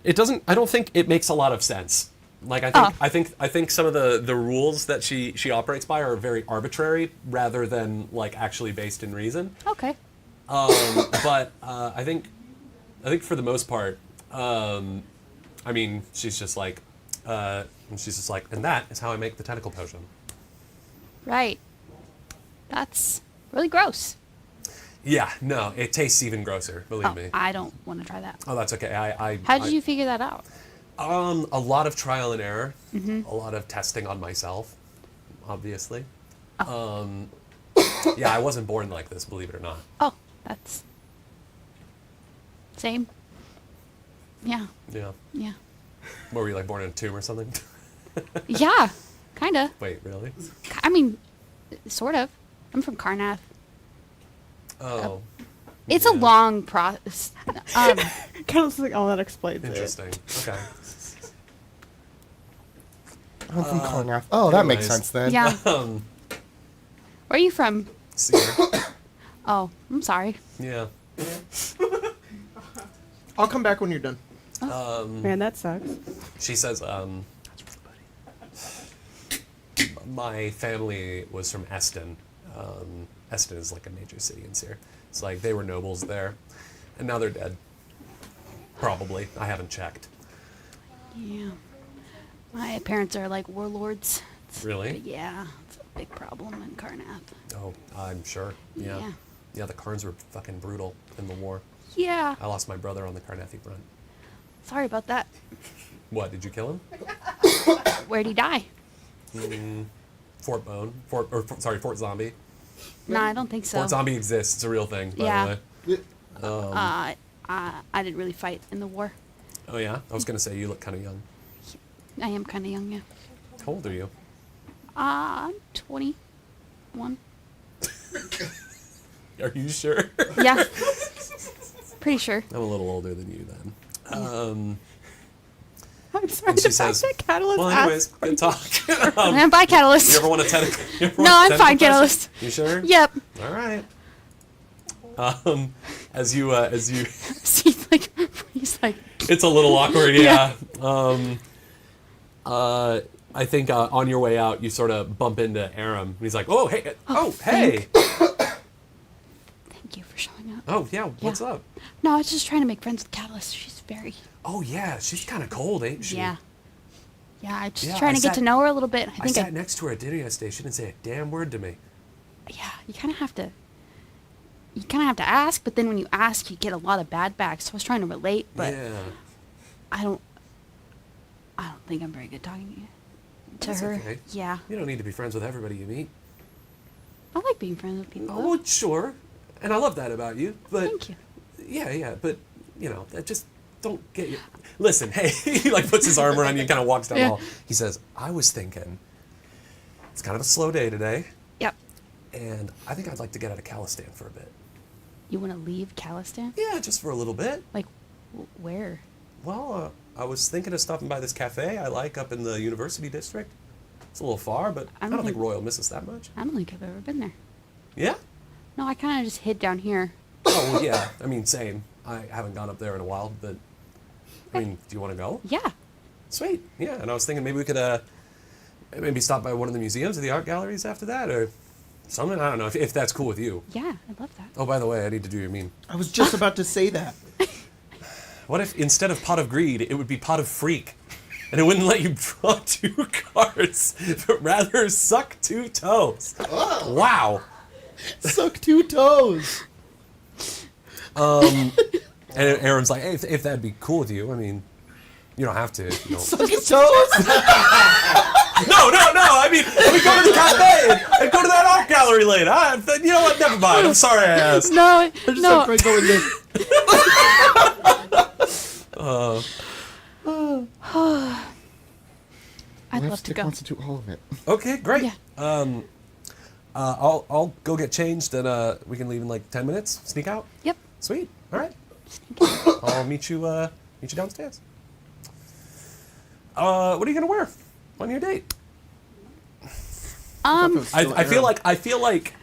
S1: It doesn't. I don't think it makes a lot of sense. Like I think some of the rules that she operates by are very arbitrary rather than like actually based in reason.
S6: Okay.
S1: But I think for the most part, I mean, she's just like, and that is how I make the tentacle potion.
S6: Right. That's really gross.
S1: Yeah, no, it tastes even grosser. Believe
S6: Oh,
S1: me.
S6: I don't want to try that.
S1: Oh, that's okay.
S6: How did you figure that out?
S1: A lot of trial and error.
S6: Mm-hmm.
S1: A lot of testing on myself, obviously.
S6: Oh.
S1: Yeah, I wasn't born like this, believe it or not.
S6: Oh, that's same. Yeah,
S1: Yeah.
S6: yeah,
S1: What were you, like, born in a tomb or something?
S6: yeah. Kinda.
S1: Wait, really?
S6: I mean, sort of. I'm from Karnath.
S1: Oh,
S6: It's
S1: Yeah.
S6: a long process.
S4: Kind of like, oh, that explains it.
S1: interesting. Okay.
S2: I'm from Carnath. Oh, that makes
S1: anyways.
S2: sense then.
S6: Yeah.
S1: Um,
S6: Where are you from?
S1: Seer.
S6: Oh, I'm sorry.
S1: Yeah.
S3: I'll come back when you're done.
S4: Man, that sucks.
S1: She says, my family was from Eston. Eston is like a major city in Seer. It's like they were nobles there, and now they're dead. Probably. I haven't checked.
S6: Yeah. My parents are like warlords.
S1: Really?
S6: Yeah, it's a big problem in Karnath.
S1: Oh, I'm sure. Yeah.
S6: Yeah.
S1: Yeah, the Karns were fucking brutal in the war.
S6: Yeah.
S1: I lost my brother on the Karnathi front.
S6: Sorry about that.
S1: What, did you kill him?
S6: Where'd he die?
S1: Fort Zombie.
S6: No, I don't think so.
S1: Fort Zombie exists. It's a real thing, by
S6: Yeah.
S1: the way.
S6: I didn't really fight in the war.
S1: Oh, yeah? I was going to say, you look kind of young.
S6: I am kind of young, yeah.
S1: How old are you?
S6: I'm 21.
S1: Are you sure?
S6: Yeah. Pretty sure.
S1: I'm a little older than you then.
S4: I'm sorry.
S1: And she
S4: The
S1: says,
S4: fact that Catalyst
S1: well,
S4: asked
S1: anyways, good talk.
S6: And bye, Catalyst.
S1: You ever want to
S6: No, I'm fine, Catalyst.
S1: You sure?
S6: Yep.
S1: All right. As you,
S6: He's like,
S1: it's a little awkward, yeah. I think on your way out, you sort of bump into Aram. He's like, "Oh, hey, hey,
S6: thank you for showing up.
S1: oh yeah, what's
S6: Yeah.
S1: up?
S6: No, I was just trying to make friends with Catalyst. She's very,
S1: Oh yeah, she's kind of cold, ain't she?
S6: yeah. Yeah, I'm just
S1: Yeah,
S6: trying
S1: I
S6: to get to
S1: sat-
S6: know her a little bit. I
S1: I
S6: think
S1: sat next to her at dinner station. She didn't say a damn word to me.
S6: yeah, you kind of have to. You kind of have to ask, but then when you ask, you get a lot of bad back. So I was trying to relate, but
S1: Yeah,
S6: I don't think I'm very good talking to
S1: That's
S6: her.
S1: okay.
S6: Yeah,
S1: you don't need to be friends with everybody you meet.
S6: I like being friends with people.
S1: Oh, well, sure, and I love that about you. But
S6: Thank you.
S1: yeah, but that just don't get you. Listen, hey, he like puts his arm around you and kind of walks down the
S6: Yeah.
S1: hall. He says, "I was thinking, it's kind of a slow day today,
S6: Yep.
S1: and I think I'd like to get out of Calistan for a bit.
S6: You want to leave Calistan?
S1: Yeah, just for a little bit.
S6: Like, where?
S1: Well, I was thinking of stopping by this cafe I like up in the University District. It's a little far, but I don't think Royal misses that much.
S6: I don't think I've ever been there.
S1: Yeah?
S6: No, I kind of just hid down here.
S1: Oh, well, yeah. I mean, same. I haven't gone up there in a while, but I mean, do you want to go?
S6: Yeah.
S1: Sweet. Yeah, and I was thinking maybe we could maybe stop by one of the museums or the art galleries after that, or something. I don't know if that's cool with you.
S6: Yeah, I love that.
S1: Oh, by the way, I need to do your meme.
S3: I was just about to say that.
S1: What if instead of pot of greed, it would be pot of freak? And it wouldn't let you draw 2 cards, but rather suck 2 toes.
S2: Oh.
S1: Wow.
S3: Suck 2 toes.
S1: And Aaron's like, hey, if that'd be cool with you, I mean, you don't have to. You know.
S3: Suck his toes.
S1: No. I mean, we go to the cafe and go to that art gallery later. You know what? Never mind. I'm sorry I asked.
S6: No,
S3: I just
S6: no.
S3: like Greg going this.
S6: I'd love to
S2: Lipstick
S6: go.
S2: wants to do all of it.
S1: Okay, great.
S6: Yeah.
S1: I'll go get changed and we can leave in like 10 minutes. Sneak out.
S6: Yep.
S1: Sweet. All right. I'll meet you downstairs. What are you gonna wear on your date? I feel like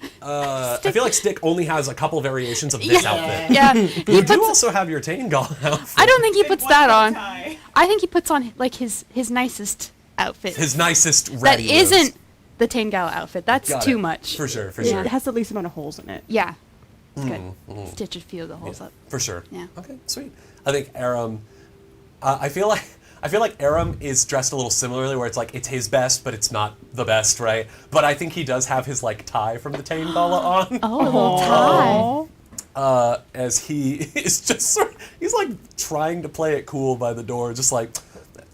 S1: Stick only has a couple variations of this outfit.
S6: Yeah.
S1: You do also have your Taingal outfit.
S6: I don't think he puts that on. I think he puts on like his nicest outfit.
S1: His nicest
S6: that
S1: ratty
S6: isn't
S1: moves.
S6: the Tangala outfit. That's
S1: Got
S6: too
S1: it.
S6: much.
S1: For sure.
S4: Yeah, it has the least amount of holes in it.
S6: Yeah. It's good. Stitch a few of the holes up.
S1: For sure.
S6: Yeah.
S1: Okay, sweet. I think Aram. I feel like Aram is dressed a little similarly, where it's like it's his best, but it's not the best, right? But I think he does have his like tie from the Taingala on.
S6: Oh, a little tie.
S1: as he is just he's like trying to play it cool by the door, just like,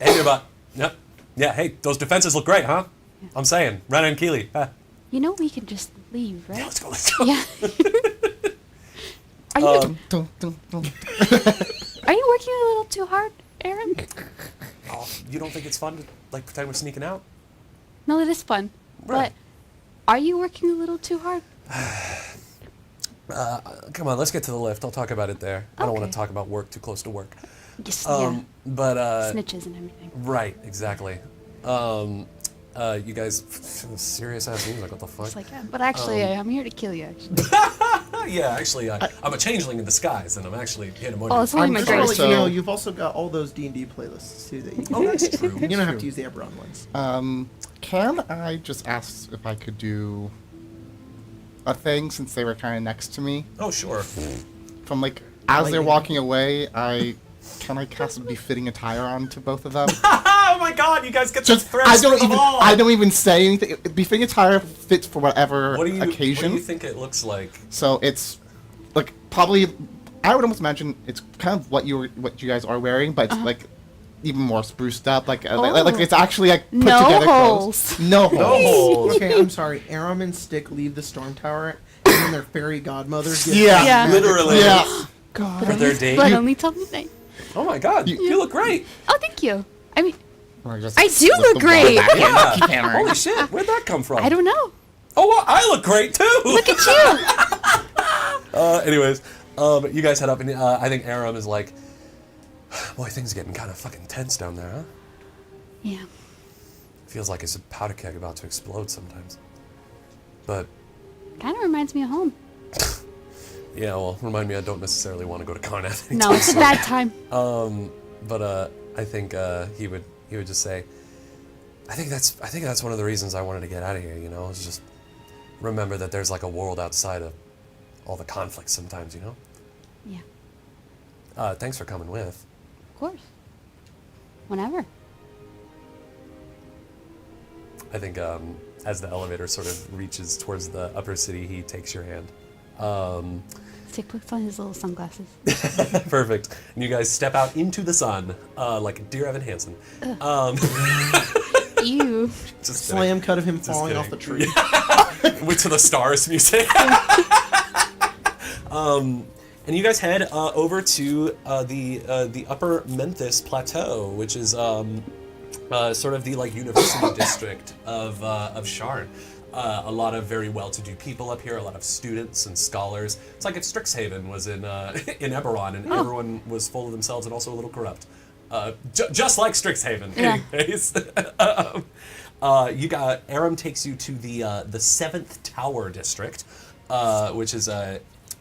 S1: hey, about, yep, yeah, hey, those defenses look great, huh?
S6: Yeah.
S1: I'm saying, Rena and Keeley.
S6: You know we can just leave, right?
S1: Yeah, let's go, let's go.
S6: Yeah. Are you
S2: Dun, dun, dun.
S6: are you working a little too hard, Aram?
S1: Oh, you don't think it's fun to like pretend we're sneaking out?
S6: No, it is fun.
S1: Right.
S6: But are you working a little too hard?
S1: Come on, let's get to the lift. I'll talk about it there. I don't want
S6: Okay.
S1: to talk about work too close to work.
S6: Yes,
S1: But
S6: snitches and everything.
S1: right, exactly. You guys, serious ass music. What the fuck?
S6: It's like, yeah, but actually, I'm here to kill you. Actually.
S1: Yeah, actually, I'm a changeling in disguise, and I'm actually here to
S6: Oh, it's only
S2: I'm
S6: my
S3: Just to let
S6: greatest
S2: so-
S3: you
S6: fear.
S3: know, you've also got all those D&D playlists too that you can.
S1: Oh, that's true.
S3: You don't have to use the Eberron ones.
S2: Can I just ask if I could do a thing since they were kind of next to me?
S1: Oh, sure.
S2: From like as they're
S3: Lightning.
S2: walking away, can I cast a befitting attire onto both of them?
S1: Oh my God! You guys get the
S2: Just
S1: threats
S2: I don't
S1: for the
S2: even
S1: ball.
S2: I don't even say anything. Befitting attire fits for whatever
S1: What do you
S2: occasion.
S1: What do you think it looks like?
S2: So it's like probably I would almost imagine it's kind of what you guys are wearing, but it's like even more spruced up. Like like it's actually like put
S6: No
S2: together
S6: holes.
S2: clothes. No holes.
S1: Oh,
S3: Okay, I'm sorry. Aram and Stick leave the storm tower, and then their fairy godmother gives
S2: Yeah.
S3: them
S6: Yeah.
S3: magic
S1: literally.
S2: Yeah.
S4: God.
S1: For their date.
S6: But only till midnight.
S1: Oh my God! You look great.
S6: Oh, thank you. I mean,
S2: Or just
S6: I do
S2: slip
S6: look
S2: the
S6: great.
S2: ball back in.
S1: Yeah.
S2: Keep hammering.
S1: Holy shit! Where'd that come from?
S6: I don't know.
S1: Oh, well, I look great too.
S6: Look at you.
S1: Anyways, you guys head up, and I think Aram is like, boy, things are getting kind of fucking tense down there, huh?
S6: Yeah.
S1: Feels like it's a powder keg about to explode sometimes. But
S6: Kind of reminds me of home.
S1: yeah, well, remind me, I don't necessarily want to go to Karnath.
S6: No, it's a bad time.
S1: But I think he would just say, I think that's one of the reasons I wanted to get out of here. You know, is just remember that there's like a world outside of all the conflicts sometimes. You know.
S6: Yeah.
S1: Thanks for coming with.
S6: Of course. Whenever.
S1: I think as the elevator sort of reaches towards the upper city, he takes your hand.
S6: Stick puts on his little sunglasses.
S1: Perfect. And you guys step out into the sun like dear Evan Hansen.
S6: Ew.
S1: Just
S3: slam cut of him
S1: Just
S3: falling off the
S1: kidding.
S3: tree.
S1: Wait to the stars music. And you guys head over to the upper Memphis Plateau, which is sort of the like university district of Sharn. A lot of very well-to-do people up here, a lot of students and scholars. It's like if Strixhaven was in Eberron, and everyone was full of themselves and also a little corrupt. Just like Strixhaven,
S6: Yeah.
S1: anyways. You got Aram takes you to the 7th Tower district, which is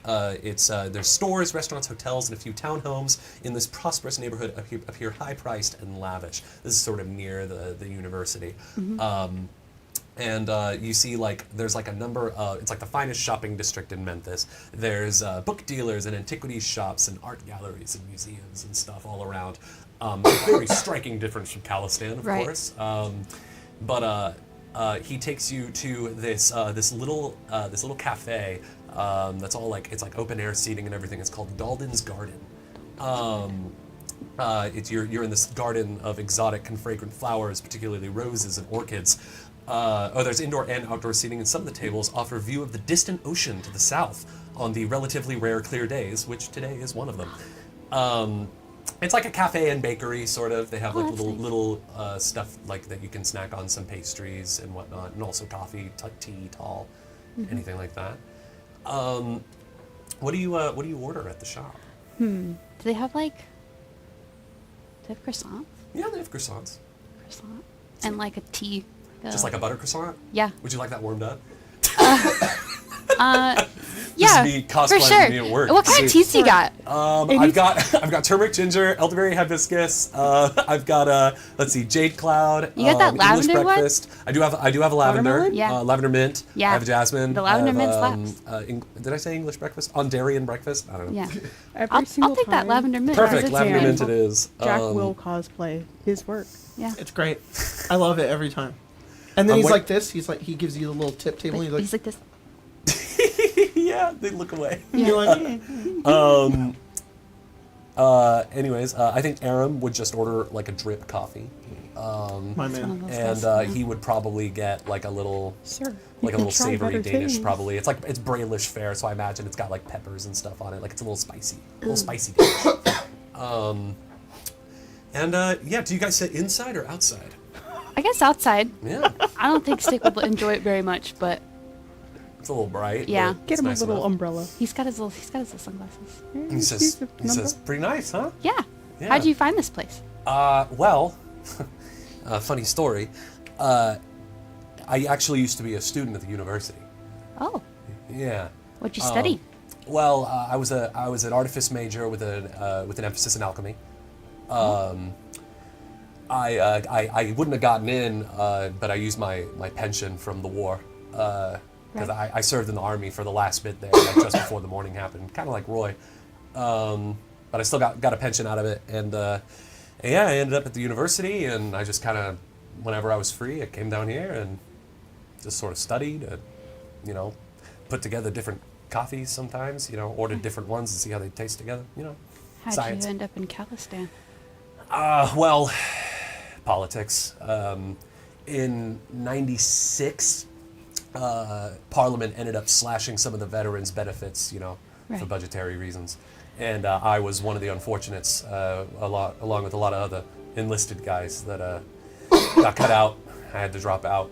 S1: there's stores, restaurants, hotels, and a few townhomes in this prosperous neighborhood up here high-priced and lavish. This is sort of near the university. And you see, like, there's like a number of, it's like the finest shopping district in Memphis. There's book dealers and antiquities shops and art galleries and museums and stuff all around. Very striking difference from Calistan, of
S6: Right.
S1: course. But he takes you to this little cafe that's all like, it's like open air seating and everything. It's called Dalden's Garden. You're in this garden of exotic and fragrant flowers, particularly roses and orchids. There's indoor and outdoor seating, and some of the tables offer a view of the distant ocean to the south on the relatively rare clear days, which today is one of them. It's like a cafe and bakery, sort of. They have like
S6: that's nice.
S1: little stuff like that you can snack on, some pastries and whatnot, and also coffee, tea, tall, anything like that. What do you order at the shop?
S6: Do they have like? Do they have croissants?
S1: Yeah, they have croissants.
S6: Croissant. And like a tea.
S1: Just like a butter croissant?
S6: Yeah.
S1: Would you like that warmed up?
S6: Yeah.
S1: me
S6: For
S1: cosplaying
S6: sure.
S1: me at work.
S6: What kind of teas do you got?
S1: I've got turmeric ginger, elderberry hibiscus. I've got let's see, jade cloud.
S6: You got that
S1: English
S6: lavender one?
S1: breakfast. I do have a lavender.
S4: Watermelon?
S6: Yeah.
S1: Lavender mint.
S6: Yeah.
S1: I have jasmine.
S6: The lavender
S1: I have,
S6: mint slaps.
S1: did I say English breakfast? Ondarian breakfast? I don't know.
S6: Yeah.
S4: Every
S6: I'll
S4: single
S6: take that
S4: time
S6: lavender mint.
S1: Perfect.
S4: It's
S1: Lavender
S4: Jack.
S1: mint it is.
S4: Jack will cosplay his work.
S6: Yeah.
S3: It's great. I love it every time. And then
S1: I'm
S3: he's
S1: wait-
S3: like this. He's like, he gives you the little tip table. And
S6: He's
S3: he's like,
S6: like this.
S1: Yeah. Yeah, they look away.
S3: You're like,
S1: Anyways, I think Aram would just order like a drip coffee.
S3: my man.
S1: And he would probably get like a little,
S4: Sir,
S1: like a
S4: you
S1: little
S4: can try
S1: savory
S4: better
S1: Danish.
S4: things.
S1: Probably it's Brailish fare, so I imagine it's got like peppers and stuff on it. Like it's a little spicy, Danish. Yeah, do you guys sit inside or outside?
S6: I guess outside.
S1: Yeah,
S6: I don't think Stick would enjoy it very much, but
S1: it's a little bright.
S6: Yeah.
S1: but
S4: Get
S1: it's
S4: him
S1: nice
S4: a little
S1: enough.
S4: umbrella.
S6: he's got his little sunglasses.
S1: He says, pretty nice, huh?
S6: Yeah.
S1: Yeah.
S6: How'd you find this place?
S1: Well, funny story. I actually used to be a student at the university.
S6: Oh,
S1: Yeah.
S6: what'd you study?
S1: Well, I was an artifice major with an emphasis in alchemy. I wouldn't have gotten in, but I used my pension from the war because
S6: Right.
S1: I served in the army for the last bit there, like just before the morning happened, kind of like Roy. But I still got a pension out of it, and yeah, I ended up at the university, and I just kind of, whenever I was free, I came down here and just sort of studied, put together different coffees sometimes, ordered different ones and see how they taste together,
S6: How'd
S1: science.
S6: you end up in Calistan?
S1: Well, politics. In '96, Parliament ended up slashing some of the veterans' benefits, for
S6: Right.
S1: budgetary reasons. And I was one of the unfortunates, along with a lot of other enlisted guys that got cut out. I had to drop out.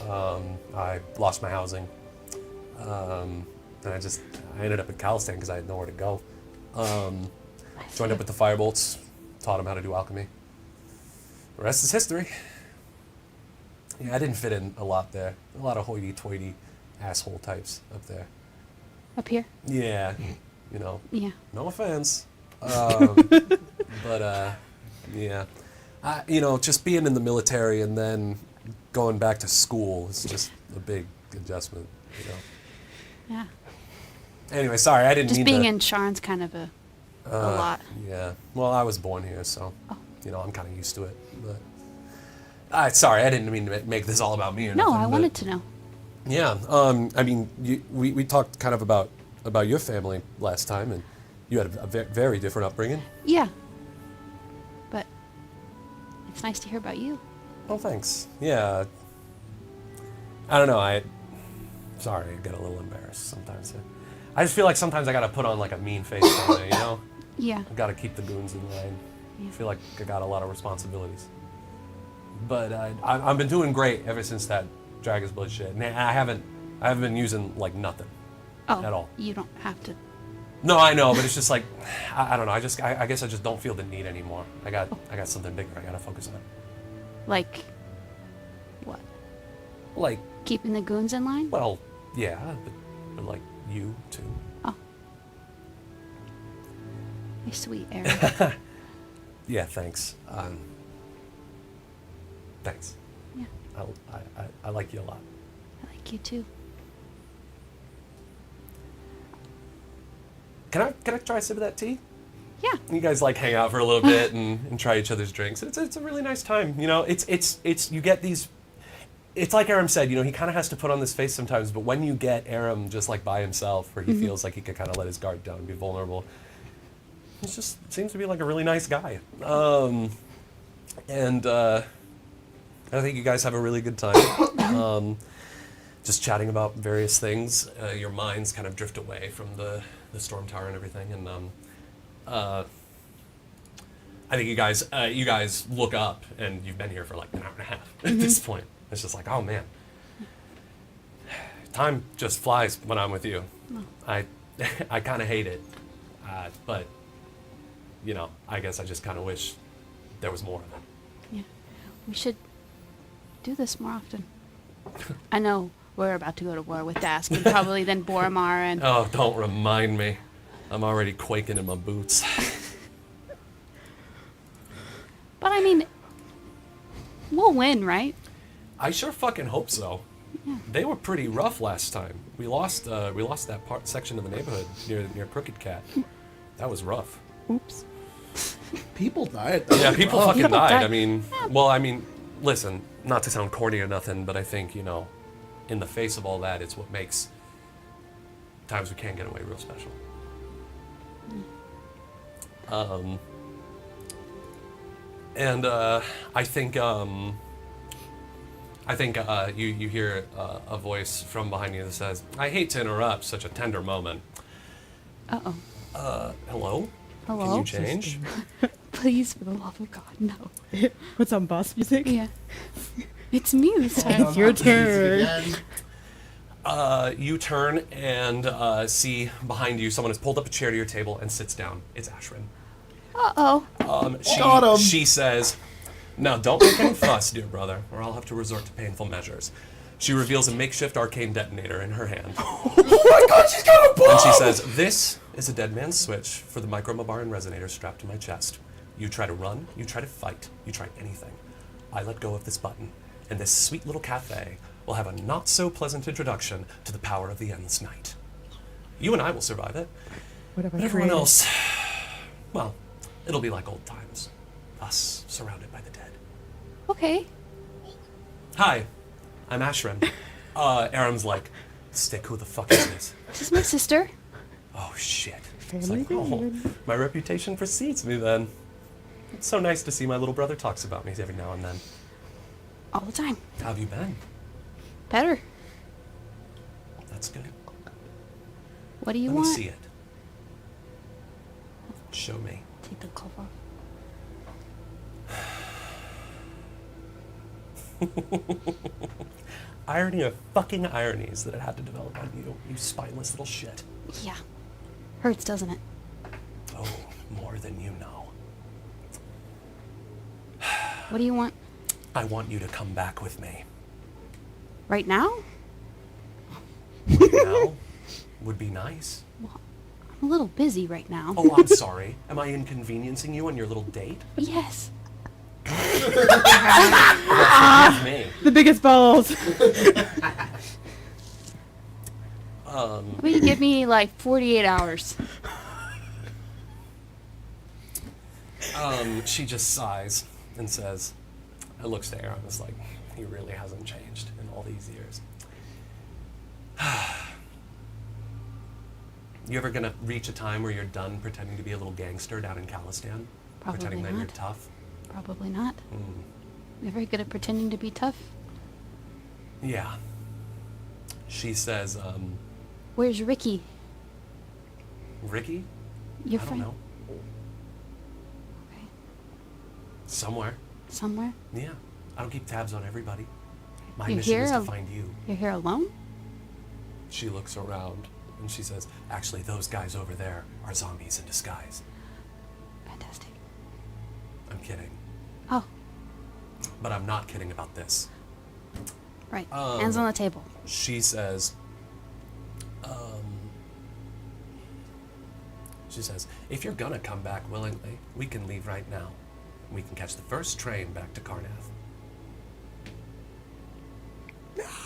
S1: I lost my housing. And I ended up in Calistan because I had nowhere to go. Joined up with the Firebolts, taught them how to do alchemy. The rest is history. Yeah, I didn't fit in a lot there. A lot of hoity-toity asshole types up there.
S6: Up here?
S1: Yeah,
S6: Yeah.
S1: no offense. But yeah. Just being in the military and then going back to school is just a big adjustment,
S6: Yeah.
S1: Anyway, sorry, I didn't
S6: Just
S1: mean
S6: being
S1: to...
S6: in Sharn's kind of a lot.
S1: Yeah. Well, I was born here, so
S6: Oh.
S1: I'm kind of used to it. But sorry, I didn't mean to make this all about me or
S6: No,
S1: nothing.
S6: I
S1: but-
S6: wanted to know.
S1: Yeah. I mean, we talked kind of about your family last time, and you had a very different upbringing.
S6: Yeah. But it's nice to hear about you.
S1: Oh, thanks. Yeah. I don't know. Sorry, I get a little embarrassed sometimes. I just feel like sometimes I gotta put on like a mean face on there,
S6: Yeah.
S1: I gotta keep the goons in line.
S6: Yeah.
S1: I feel like I got a lot of responsibilities. But I've been doing great ever since that Dragon's Blood shit. And I haven't been using like nothing
S6: Oh,
S1: at all.
S6: you don't have to.
S1: No, I know, but it's just like I don't know. I guess I just don't feel the need anymore. I got something bigger I gotta focus on.
S6: Like, what?
S1: Like,
S6: Keeping the goons in line?
S1: well, yeah, but like you too.
S6: Oh. You're sweet, Aaron.
S1: Yeah, thanks. Thanks.
S6: Yeah.
S1: I like you a lot.
S6: I like you too.
S1: Can I try a sip of that tea?
S6: Yeah.
S1: You guys like hang out for a little bit and try each other's drinks. It's a really nice time. It's you get these. It's like Aram said, he kind of has to put on this face sometimes, but when you get Aram just like by himself, where he feels like he could kind of let his guard down and be vulnerable, he just seems to be like a really nice guy. And I think you guys have a really good time. Just chatting about various things. Your minds kind of drift away from the storm tower and everything, and I think you guys look up, and you've been here for like an hour and a half at this point. It's just like, oh man, time just flies when I'm with you. I kind of hate it, but I guess I just kind of wish there was more of it.
S6: Yeah. We should do this more often. I know we're about to go to war with Dask and probably then Boromar and...
S1: Oh, don't remind me. I'm already quaking in my boots.
S6: But I mean, we'll win, right?
S1: I sure fucking hope so.
S6: Yeah.
S1: They were pretty rough last time. We lost that section of the neighborhood near Crooked Cat. That was rough.
S4: Oops.
S7: People died.
S1: Yeah, people fucking
S6: People
S1: died.
S6: died.
S1: Listen, not to sound corny or nothing, but I think, in the face of all that, it's what makes times we can get away real special. And I think you hear a voice from behind you that says, "I hate to interrupt such a tender moment."
S6: Uh-oh.
S1: Hello?
S6: Hello?
S1: Can you change?
S6: Please, for the love of God, no.
S4: Put some boss music.
S6: Yeah. It's me this time.
S4: It's your turn.
S1: You turn and see behind you someone has pulled up a chair to your table and sits down. It's Ashen.
S6: Uh-oh.
S3: Got him.
S1: She says, "Now don't make any fuss, dear brother, or I'll have to resort to painful measures." She reveals a makeshift arcane detonator in her hand.
S3: Oh my god, she's got a bomb!
S1: And she says, "This is a dead man's switch for the micromabaran resonator strapped to my chest. You try to run, you try to fight, you try anything. I let go of this button, and this sweet little cafe will have a not-so-pleasant introduction to the power of the endless night. You and I will survive it,
S4: What have I
S1: but everyone
S4: created?
S1: else, well, it'll be like old times. Us, surrounded by the dead."
S6: Okay.
S1: "Hi, I'm Ashen." Aram's like, "Stick, who the fuck is this?"
S6: This is my sister.
S1: Oh, shit. It's
S4: Family
S1: like, oh,
S4: reunion.
S1: my reputation precedes me then. It's so nice to see my little brother talks about me every now and then.
S6: All the time.
S1: How have you been?
S6: Better.
S1: That's good.
S6: What do you
S1: Let
S6: want?
S1: me see it. Show me.
S6: Take the glove off.
S1: Irony of fucking ironies that it had to develop on you, you spineless little shit.
S6: Yeah. Hurts, doesn't it?
S1: Oh, more than you know.
S6: What do you want?
S1: I want you to come back with me.
S6: Right now?
S1: Right now would be nice.
S6: I'm a little busy right now.
S1: Oh, I'm sorry. Am I inconveniencing you on your little date?
S6: Yes.
S1: Forgive me.
S4: The biggest balls.
S6: Will you give me like 48 hours?
S1: She just sighs and says, it looks to Aram, it's like, he really hasn't changed in all these years. You ever gonna reach a time where you're done pretending to be a little gangster down in Khalistan?
S6: Probably
S1: Pretending that you're
S6: not.
S1: tough?
S6: Probably not.
S1: Mm.
S6: You're very good at pretending to be tough.
S1: Yeah. She says,
S6: Where's Ricky?
S1: Ricky?
S6: Your
S1: I
S6: friend?
S1: don't know.
S6: Okay.
S1: Somewhere.
S6: Somewhere?
S1: Yeah. I don't keep tabs on everybody. My
S6: You're
S1: mission
S6: here
S1: is to
S6: al-
S1: find you.
S6: You're here alone?
S1: She looks around and she says, actually, those guys over there are zombies in disguise.
S6: Fantastic.
S1: I'm kidding.
S6: Oh,
S1: But I'm not kidding about this.
S6: right. Hands on the table.
S1: She says, if you're gonna come back willingly, we can leave right now. We can catch the first train back to Karnath.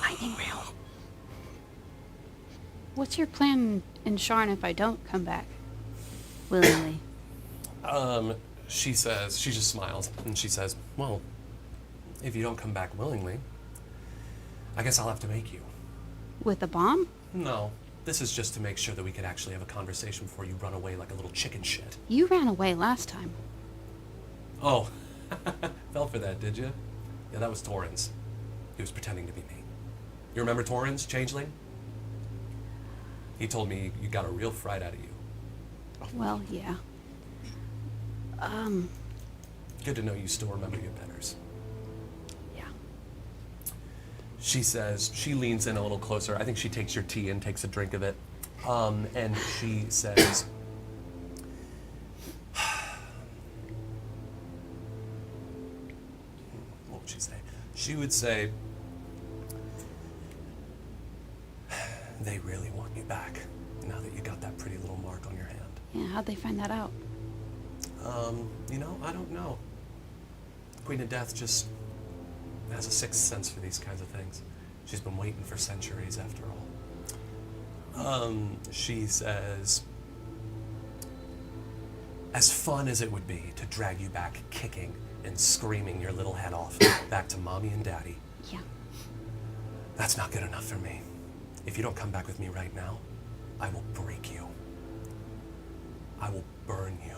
S6: Lightning round. What's your plan in Sharn if I don't come back willingly?
S1: She says, she just smiles, and she says, well, if you don't come back willingly, I guess I'll have to make you.
S6: With a bomb?
S1: No, this is just to make sure that we could actually have a conversation before you run away like a little chicken shit.
S6: You ran away last time.
S1: Oh, fell for that, did you? Yeah, that was Torrens. He was pretending to be me. You remember Torrens, Changeling? He told me you got a real fright out of you.
S6: Well, yeah.
S1: Good to know you still remember your betters.
S6: Yeah.
S1: She says, she leans in a little closer. I think she takes your tea and takes a drink of it. And she says, what would she say? She would say, they really want you back now that you got that pretty little mark on your hand.
S6: Yeah, how'd they find that out?
S1: I don't know. Queen of Death just has a sixth sense for these kinds of things. She's been waiting for centuries after all. She says, as fun as it would be to drag you back kicking and screaming your little head off back to mommy and daddy,
S6: Yeah.
S1: that's not good enough for me. If you don't come back with me right now, I will break you. I will burn you.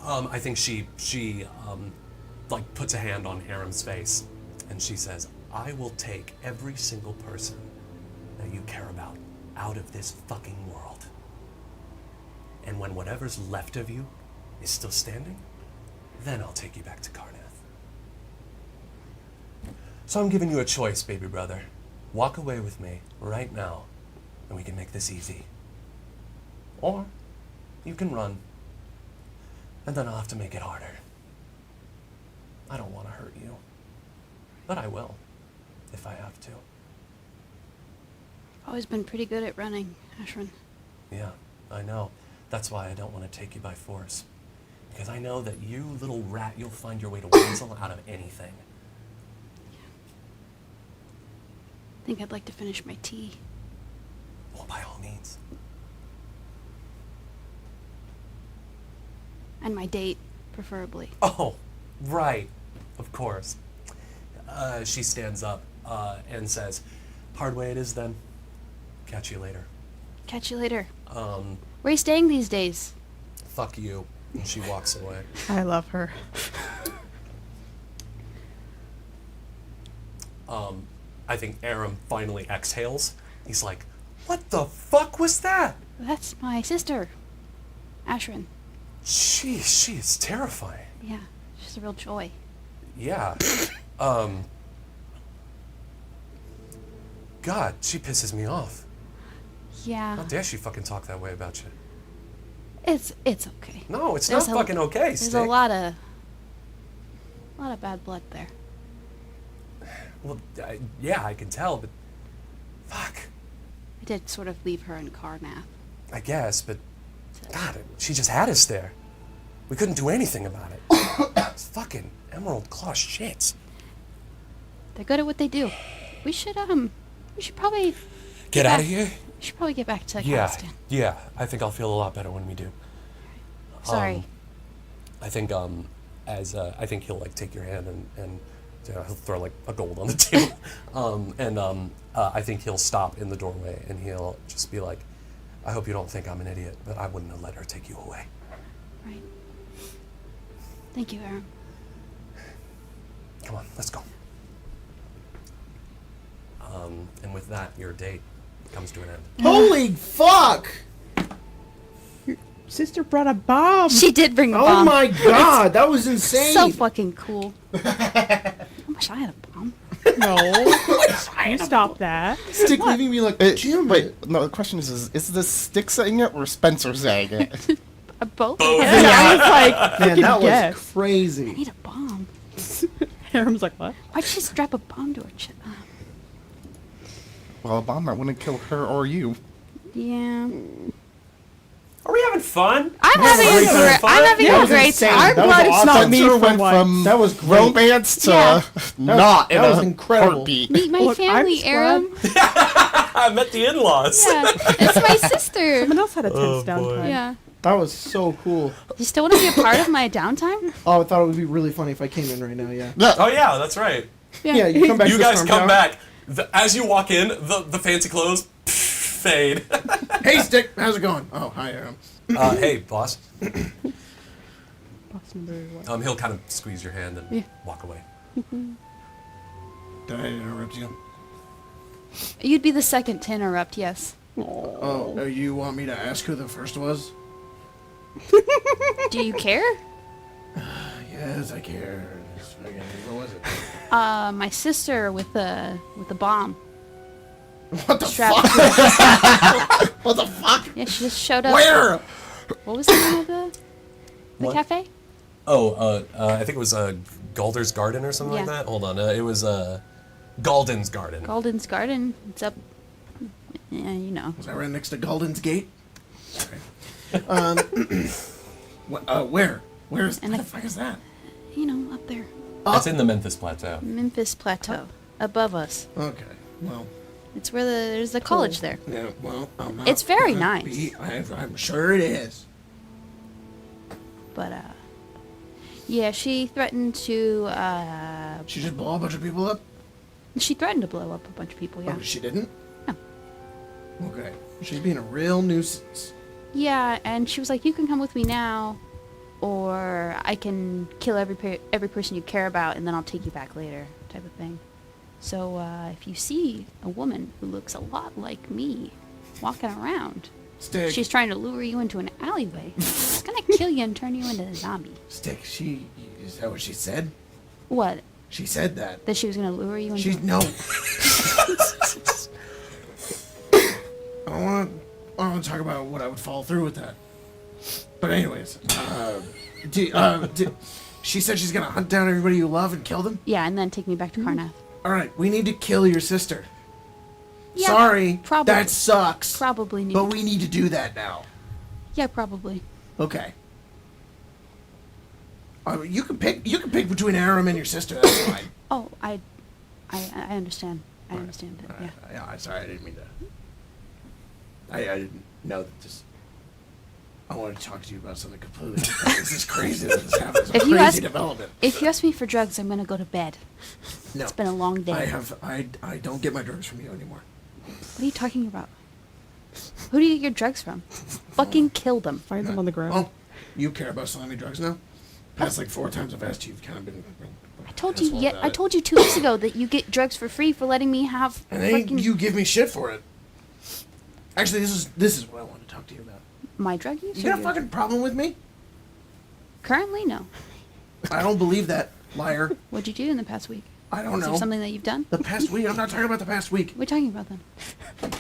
S1: I think she like puts a hand on Aram's face, and she says, I will take every single person that you care about out of this fucking world. And when whatever's left of you is still standing, then I'll take you back to Karnath. So I'm giving you a choice, baby brother. Walk away with me right now, and we can make this easy. Or you can run, and then I'll have to make it harder. I don't want to hurt you, but I will, if I have to.
S6: Always been pretty good at running, Ashen.
S1: Yeah, I know. That's why I don't want to take you by force. Because I know that you little rat, you'll find your way to weasel out of anything.
S6: I think I'd like to finish my tea.
S1: Well, by all means.
S6: And my date, preferably.
S1: Oh, right. Of course. She stands up and says, hard way it is then. Catch you later.
S6: Catch you later. Where are you staying these days?
S1: Fuck you. And she walks away.
S4: I love her.
S1: I think Aram finally exhales. He's like, what the fuck was that?
S6: That's my sister, Ashen.
S1: Jeez, she is terrifying.
S6: Yeah, she's a real joy.
S1: Yeah. God, she pisses me off.
S6: Yeah,
S1: How dare she fucking talk that way about you?
S6: it's okay.
S1: No, it's
S6: There's
S1: not
S6: a-
S1: fucking okay,
S6: There's
S1: Stick.
S6: a lot of bad blood there.
S1: Well, yeah, I can tell, but fuck.
S6: I did sort of leave her in Karnath.
S1: I guess, but God, she just had us there. We couldn't do anything about it. It's fucking Emerald Claw shits.
S6: They're good at what they do. We should probably
S1: Get out of here?
S6: We should probably get back to
S1: Yeah,
S6: Kazakhstan.
S1: yeah. I think I'll feel a lot better when we do.
S6: Sorry.
S1: I think I think he'll like take your hand and he'll throw like a gold on the table, I think he'll stop in the doorway and he'll just be like, I hope you don't think I'm an idiot, but I wouldn't have let her take you away.
S6: Right. Thank you, Aram.
S1: Come on, let's go. And with that, your date comes to an end.
S3: Holy fuck!
S4: Sister brought a bomb.
S6: She did bring a
S3: Oh
S6: bomb.
S3: my god, that was insane!
S6: So fucking cool. I wish I had a bomb.
S4: No. You stop that.
S3: Stick leaving me like, Jim.
S2: Wait, no, the question is this Stick saying it or Spencer saying it?
S6: Both?
S1: Both.
S6: Yeah.
S4: Yeah, I was like,
S3: Man, that
S4: guess.
S3: was crazy.
S6: I need a bomb.
S4: Aram's like, what?
S6: Why'd she strap a bomb to her chest?
S2: Well, a bomb that wouldn't kill her or you.
S6: Yeah.
S1: Are we having fun?
S6: I'm having
S3: great time.
S6: I'm having
S3: That
S6: a
S3: was
S6: great
S3: insane.
S6: time.
S4: I'm
S3: That was
S4: glad it's not
S3: awesome.
S4: me
S2: Spencer
S4: for
S2: went
S4: once.
S2: from
S3: That was great.
S2: romance to
S6: Yeah.
S2: not
S3: that
S2: in
S3: was
S2: a
S3: incredible.
S2: heartbeat.
S6: Meet my
S4: Look, I'm
S6: family,
S4: glad-
S6: Aram.
S1: I met the in-laws.
S6: Yeah, it's my sister.
S4: Someone else had a tense
S1: Oh, boy.
S4: downtime.
S6: Yeah.
S3: That was so cool.
S6: You still want to be a part of my downtime?
S3: Oh, I thought it would be really funny if I came in right now, yeah.
S1: Oh yeah, that's right.
S3: Yeah, you come back
S1: You
S3: to the
S1: guys
S3: storm
S1: come
S3: tower.
S1: back. As you walk in, the fancy clothes fade.
S3: Hey, Stick, how's it going? Oh, hi, Aram.
S1: Hey, boss.
S4: Boss number what?
S1: He'll kind of squeeze your hand and walk away.
S7: Did I interrupt you?
S6: You'd be the second to interrupt, yes.
S7: Oh, you want me to ask who the first was?
S6: Do you care?
S7: Yes, I care. What was it?
S6: My sister with the bomb.
S7: What the
S6: Strapped
S7: fuck? What the fuck?
S6: Yeah, she just showed up.
S7: Where?
S6: What was the name of the
S1: What?
S6: cafe?
S1: Oh, I think it was Galder's Garden or something like
S6: Yeah.
S1: that. Hold on, it was Galden's Garden.
S6: Golden's Garden. It's up. Yeah, you know.
S7: Was that right next to Galden's Gate? Where? Where's
S6: And
S7: what
S6: I-
S7: the fuck is that?
S6: You know, up there.
S1: That's in the Memphis Plateau.
S6: Memphis Plateau. Above us.
S7: Okay, well,
S6: It's where there's the college there.
S7: yeah, well, I'm not
S6: It's very
S7: gonna
S6: nice.
S7: be- I'm sure it is.
S6: But, yeah, she threatened to,
S7: She just blow a bunch of people up?
S6: she threatened to blow up a bunch of people, yeah.
S7: Oh, she didn't?
S6: No.
S7: Okay. She's being a real nuisance.
S6: Yeah, and she was like, you can come with me now, or I can kill every person you care about, and then I'll take you back later, type of thing. So if you see a woman who looks a lot like me walking around,
S7: Stick.
S6: she's trying to lure you into an alleyway, she's gonna kill you and turn you into a zombie.
S7: Stick. Is that what she said?
S6: What?
S7: She said that.
S6: That she was gonna lure you into...
S7: She's no. I don't want to talk about what I would follow through with that. But anyways, she said she's gonna hunt down everybody you love and kill them.
S6: Yeah, and then take me back to Karnath.
S7: All right, we need to kill your sister.
S6: Yeah,
S7: Sorry,
S6: probably.
S7: that sucks.
S6: Probably need.
S7: But we need to do that now.
S6: Yeah, probably.
S7: Okay. You can pick between Aram and your sister. That's fine.
S6: Oh, I understand. I understand that. Yeah.
S7: Yeah. I'm sorry. I didn't mean to. I didn't know that this. I wanted to talk to you about something completely different. This is crazy that this happens. It's a crazy development.
S6: If you ask me for drugs, I'm gonna go to bed.
S7: No.
S6: It's been a long day.
S7: I don't get my drugs from you anymore.
S6: What are you talking about? Who do you get your drugs from? Fucking kill them.
S4: Find them on the ground.
S7: Oh, you care about selling me drugs now? Past like 4 times I've asked you, you've kind of been.
S6: I told you. Yeah, I told you 2 weeks ago that you get drugs for free for letting me have.
S7: And then you give me shit for it. Actually, this is what I want to talk to you about.
S6: My drug use.
S7: You got a fucking problem with me?
S6: Currently, no.
S7: I don't believe that, liar.
S6: What'd you do in the past week?
S7: I don't
S6: Is
S7: know.
S6: there something that you've done?
S7: The past week? I'm not talking about the past week.
S6: What are you talking about then?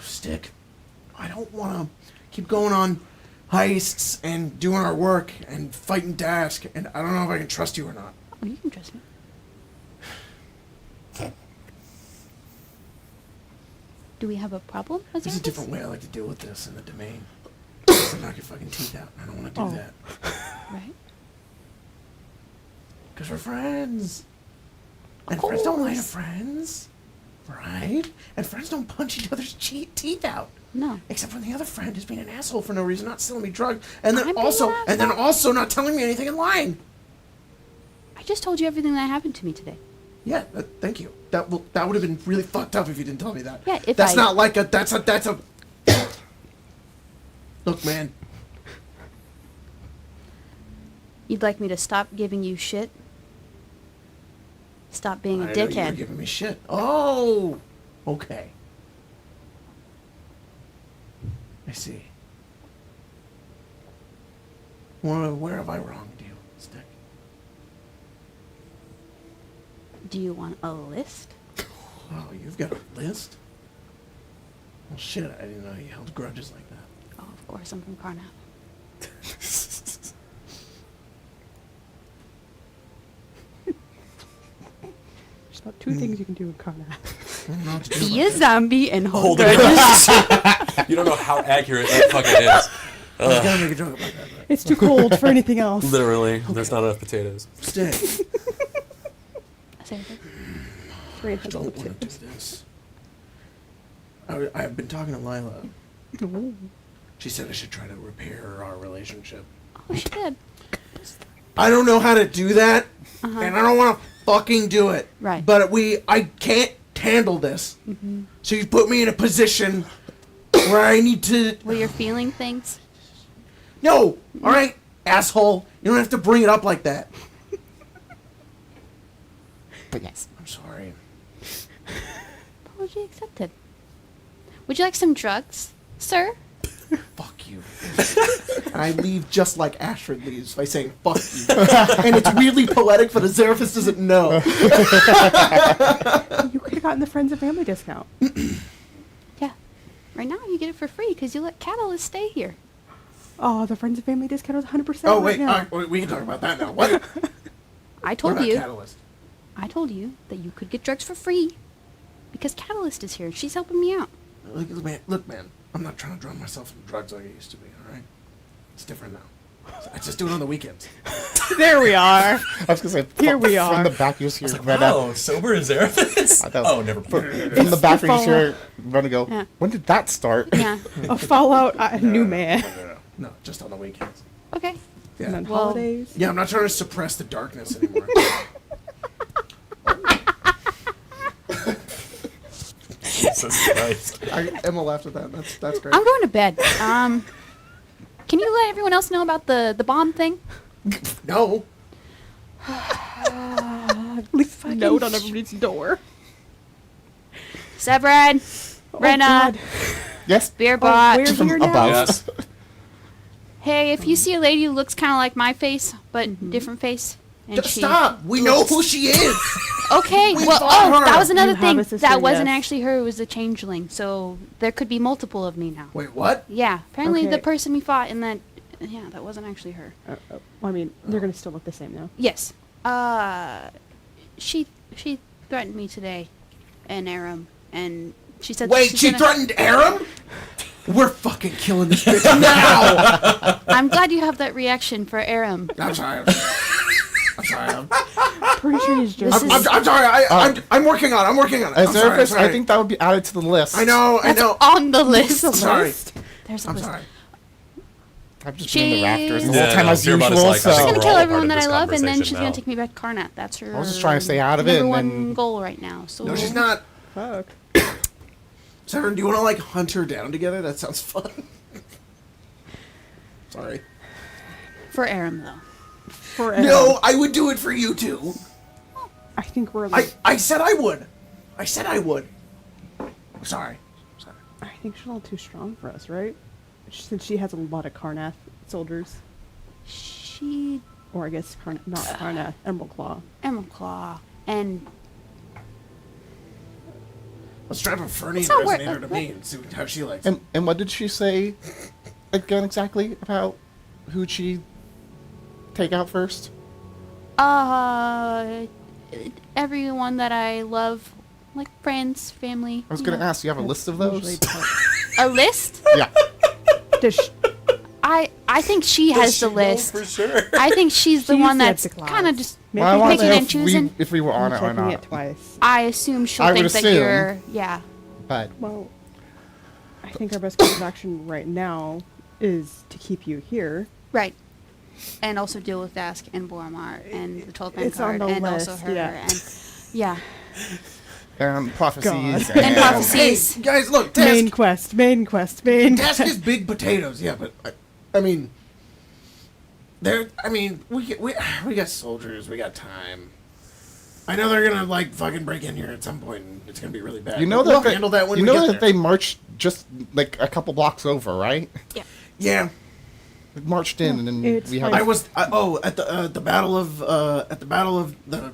S7: Stick. I don't want to keep going on heists and doing our work and fighting dask, and I don't know if I can trust you or not.
S6: Oh, you can trust me. Do we have a problem?
S7: There's a different way I like to deal with this in the domain. To knock your fucking teeth out. I don't want to do that.
S6: Right?
S7: Because we're friends. And friends don't lie to friends. Right? And friends don't punch each other's teeth out.
S6: No.
S7: Except when the other friend is being an asshole for no reason, not selling me drugs, and then
S6: I'm
S7: also
S6: being an
S7: also not telling me anything and lying.
S6: I just told you everything that happened to me today.
S7: Yeah, thank you. That would have been really fucked up if you didn't tell me that.
S6: Yeah, if
S7: that's
S6: I-
S7: not like that's a. Look, man.
S6: You'd like me to stop giving you shit? Stop being a
S7: I know you were
S6: dickhead.
S7: giving me shit. Oh, okay. I see. Where have I wronged you, Stick?
S6: Do you want a list?
S7: Oh, you've got a list? Well, shit, I didn't know you held grudges like that.
S6: Oh, of course, I'm from Karnath.
S4: There's about 2 things you can do in Karnath.
S7: I don't know what to do
S6: Be
S7: about
S6: a zombie and hold
S1: Hold it.
S6: grudges.
S1: You don't know how accurate that fucking is.
S7: that. I was gonna make a joke about that, but
S4: It's too cold for anything else.
S1: Literally, there's not enough potatoes.
S7: Stick.
S6: Say it.
S7: I don't want to do this. I've been talking to Lila. She said I should try to repair our relationship.
S6: Oh, she did.
S7: I don't know how to do that, and I don't want to fucking do it.
S6: Right.
S7: But I can't handle this. So you put me in a position where I need to.
S6: Were you feeling things?
S7: No, all right, asshole. You don't have to bring it up like that.
S2: But yes.
S7: I'm sorry.
S6: Apology accepted. Would you like some drugs, sir?
S7: Fuck you. And I leave just like Ashford leaves by saying fuck you. And it's weirdly poetic, but Azeraphus doesn't know.
S4: You could have gotten the friends and family discount.
S6: Yeah. Right now you get it for free because you let Catalyst stay here.
S4: Oh, the friends and family discount is 100%
S7: Oh,
S4: right
S7: wait,
S4: now.
S7: we can talk about that now. What?
S6: I
S7: What
S6: told
S7: about
S6: you.
S7: Catalyst?
S6: I told you that you could get drugs for free because Catalyst is here. She's helping me out.
S7: Look, man, I'm not trying to drown myself in drugs like I used to be, all right? It's different now. I just do it on the weekends.
S4: There we are.
S2: I was gonna say
S4: Here we
S2: from
S4: are.
S2: the back you just hear Rena.
S1: Wow, sober is Zeraphis? Oh, never mind.
S2: From the back you just hear Rena go.
S6: Yeah.
S2: When did that start?
S6: Yeah.
S4: A Fallout new man.
S7: No, just on the weekends.
S6: Okay.
S7: Yeah.
S4: And then
S6: Well-
S4: holidays.
S7: Yeah, I'm not trying to suppress the darkness anymore.
S1: Jesus Christ.
S3: Emma laughed at that. That's great.
S6: I'm going to bed. Can you let everyone else know about the bomb thing?
S3: No.
S4: Leave a note on everybody's door.
S6: Severon, Rena,
S4: God.
S2: Yes.
S6: beer
S4: Oh,
S6: bot.
S4: we're
S2: From
S4: here now.
S2: above.
S1: Yes.
S6: Hey, if you see a lady who looks kind of like my face, but different face, and she...
S3: Stop. We know who she is.
S6: Okay, well,
S3: saw her.
S6: that was another
S4: You have
S6: thing.
S4: a sister,
S6: That wasn't
S4: yes.
S6: actually her, it was a changeling. So there could be multiple of me now.
S3: Wait, what?
S6: Yeah, apparently the
S4: Okay.
S6: person we fought in that... Yeah, that wasn't actually her.
S4: Well, I mean, they're gonna still look the same now.
S6: Yes. She threatened me today in Aram, and she said that
S3: Wait,
S6: she's
S3: she
S6: gonna-
S3: threatened Aram? We're fucking killing this bitch now.
S6: I'm glad you have that reaction for Aram.
S3: I'm sorry. I'm sorry.
S4: Pretty sure he's just.
S6: This is-
S3: I'm sorry. I'm working on it. I'm working on it. I'm sorry. I'm
S2: Azurus,
S3: sorry.
S2: I think that would be added to the list.
S3: I know.
S6: That's
S3: I know.
S6: on the list.
S3: I'm sorry.
S6: There's a
S3: I'm
S6: list.
S3: sorry.
S2: I've just been in the
S6: She-
S2: rafters the
S1: Yeah,
S2: whole time
S1: no,
S2: as
S1: Fearbot is
S2: usual,
S1: like, I
S2: so...
S1: think
S6: She's gonna
S1: we're
S6: kill
S1: all a
S6: everyone
S1: part
S6: that
S1: of
S6: I
S1: this
S6: love, and then
S1: conversation
S6: she's gonna
S1: now.
S6: take me back to Karnat. That's her.
S2: I was just trying to stay out of it,
S6: number
S2: and
S6: one
S2: then-
S6: goal right now. So
S3: No, she's not.
S4: Fuck.
S3: Severon, do you want to like hunt her down together? That sounds fun. Sorry.
S6: For Aram though.
S4: For
S3: No, I would do it for you too.
S4: I think we're. Like,
S3: I said I would. I said I would. Sorry. Sorry.
S4: I think she's a little too strong for us, right? Since she has a lot of Karnath soldiers,
S6: She
S4: or I guess not Karnath, Emerald Claw.
S6: Emerald Claw and
S3: Let's drive a Fernie and
S6: It's not
S3: resonate her to
S6: wor-
S3: me and see how she likes it.
S2: And what did she say again exactly about who'd she take out first?
S6: everyone that I love, like friends, family.
S2: I was
S6: you
S2: going to
S6: know.
S2: ask, do you have a list of
S4: Usually
S2: those?
S6: A list?
S2: Yeah.
S4: Does she,
S6: I think she has the list.
S1: For sure.
S6: I think she's the
S4: She
S6: one
S4: used to
S6: that's
S4: have the claws.
S6: kind of just.
S4: Maybe
S2: Well, I wanted
S6: picking
S2: to know
S6: and choosing.
S2: if we were on it or
S4: checking
S2: not.
S4: it twice.
S6: I assume she'll
S2: I would
S6: think that
S2: assume.
S6: you're. Yeah.
S2: But
S4: Well, I think our best course of action right now is to keep you here.
S6: Right. And also deal with Dask and Boromar and the 12th
S4: It's on
S6: Vanguard
S4: the
S6: and
S4: list,
S6: also her
S4: yeah.
S6: and yeah.
S2: prophecies
S4: God.
S6: And prophecies.
S3: Hey, guys, look,
S4: Main
S3: Dask,
S4: quest, main quest, main
S3: Dask
S4: quest.
S3: is big potatoes, yeah, but I mean, we got soldiers, we got time. I know they're gonna like fucking break in here at some point, and it's gonna be really bad.
S2: You know
S3: We'll
S2: that
S3: handle that when
S2: you
S3: we
S2: know
S3: get
S2: that
S3: there.
S2: they marched just like a couple blocks over, right?
S3: Yeah,
S2: They marched in, and then
S4: It's
S2: we had.
S4: fine.
S3: I was at the battle of the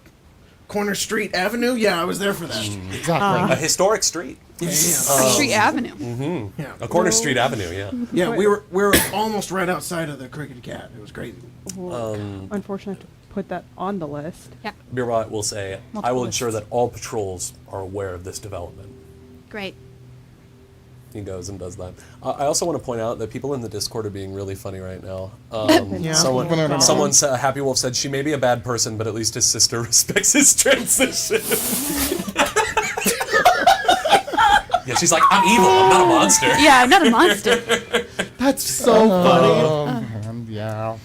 S3: Corner Street Avenue. Yeah, I was there for that.
S2: exactly.
S1: A historic street.
S3: Yeah,
S6: Street Avenue.
S3: yeah.
S1: A corner street avenue, yeah.
S3: Yeah, we were almost right outside of the Crooked Cat. It was crazy.
S4: Unfortunately, I have to put that on the list.
S6: Yeah.
S1: Beerrot will say, I
S6: Multiple
S1: will ensure
S6: lists.
S1: that all patrols are aware of this development.
S6: Great.
S1: He goes and does that. I also want to point out that people in the Discord are being really funny right now.
S3: Yeah.
S1: Someone said, Happy Wolf said, she may be a bad person, but at least his sister respects his transition. Yeah, she's like, I'm evil, I'm not a monster.
S6: Yeah, not a monster.
S3: That's so funny.
S2: Man, yeah.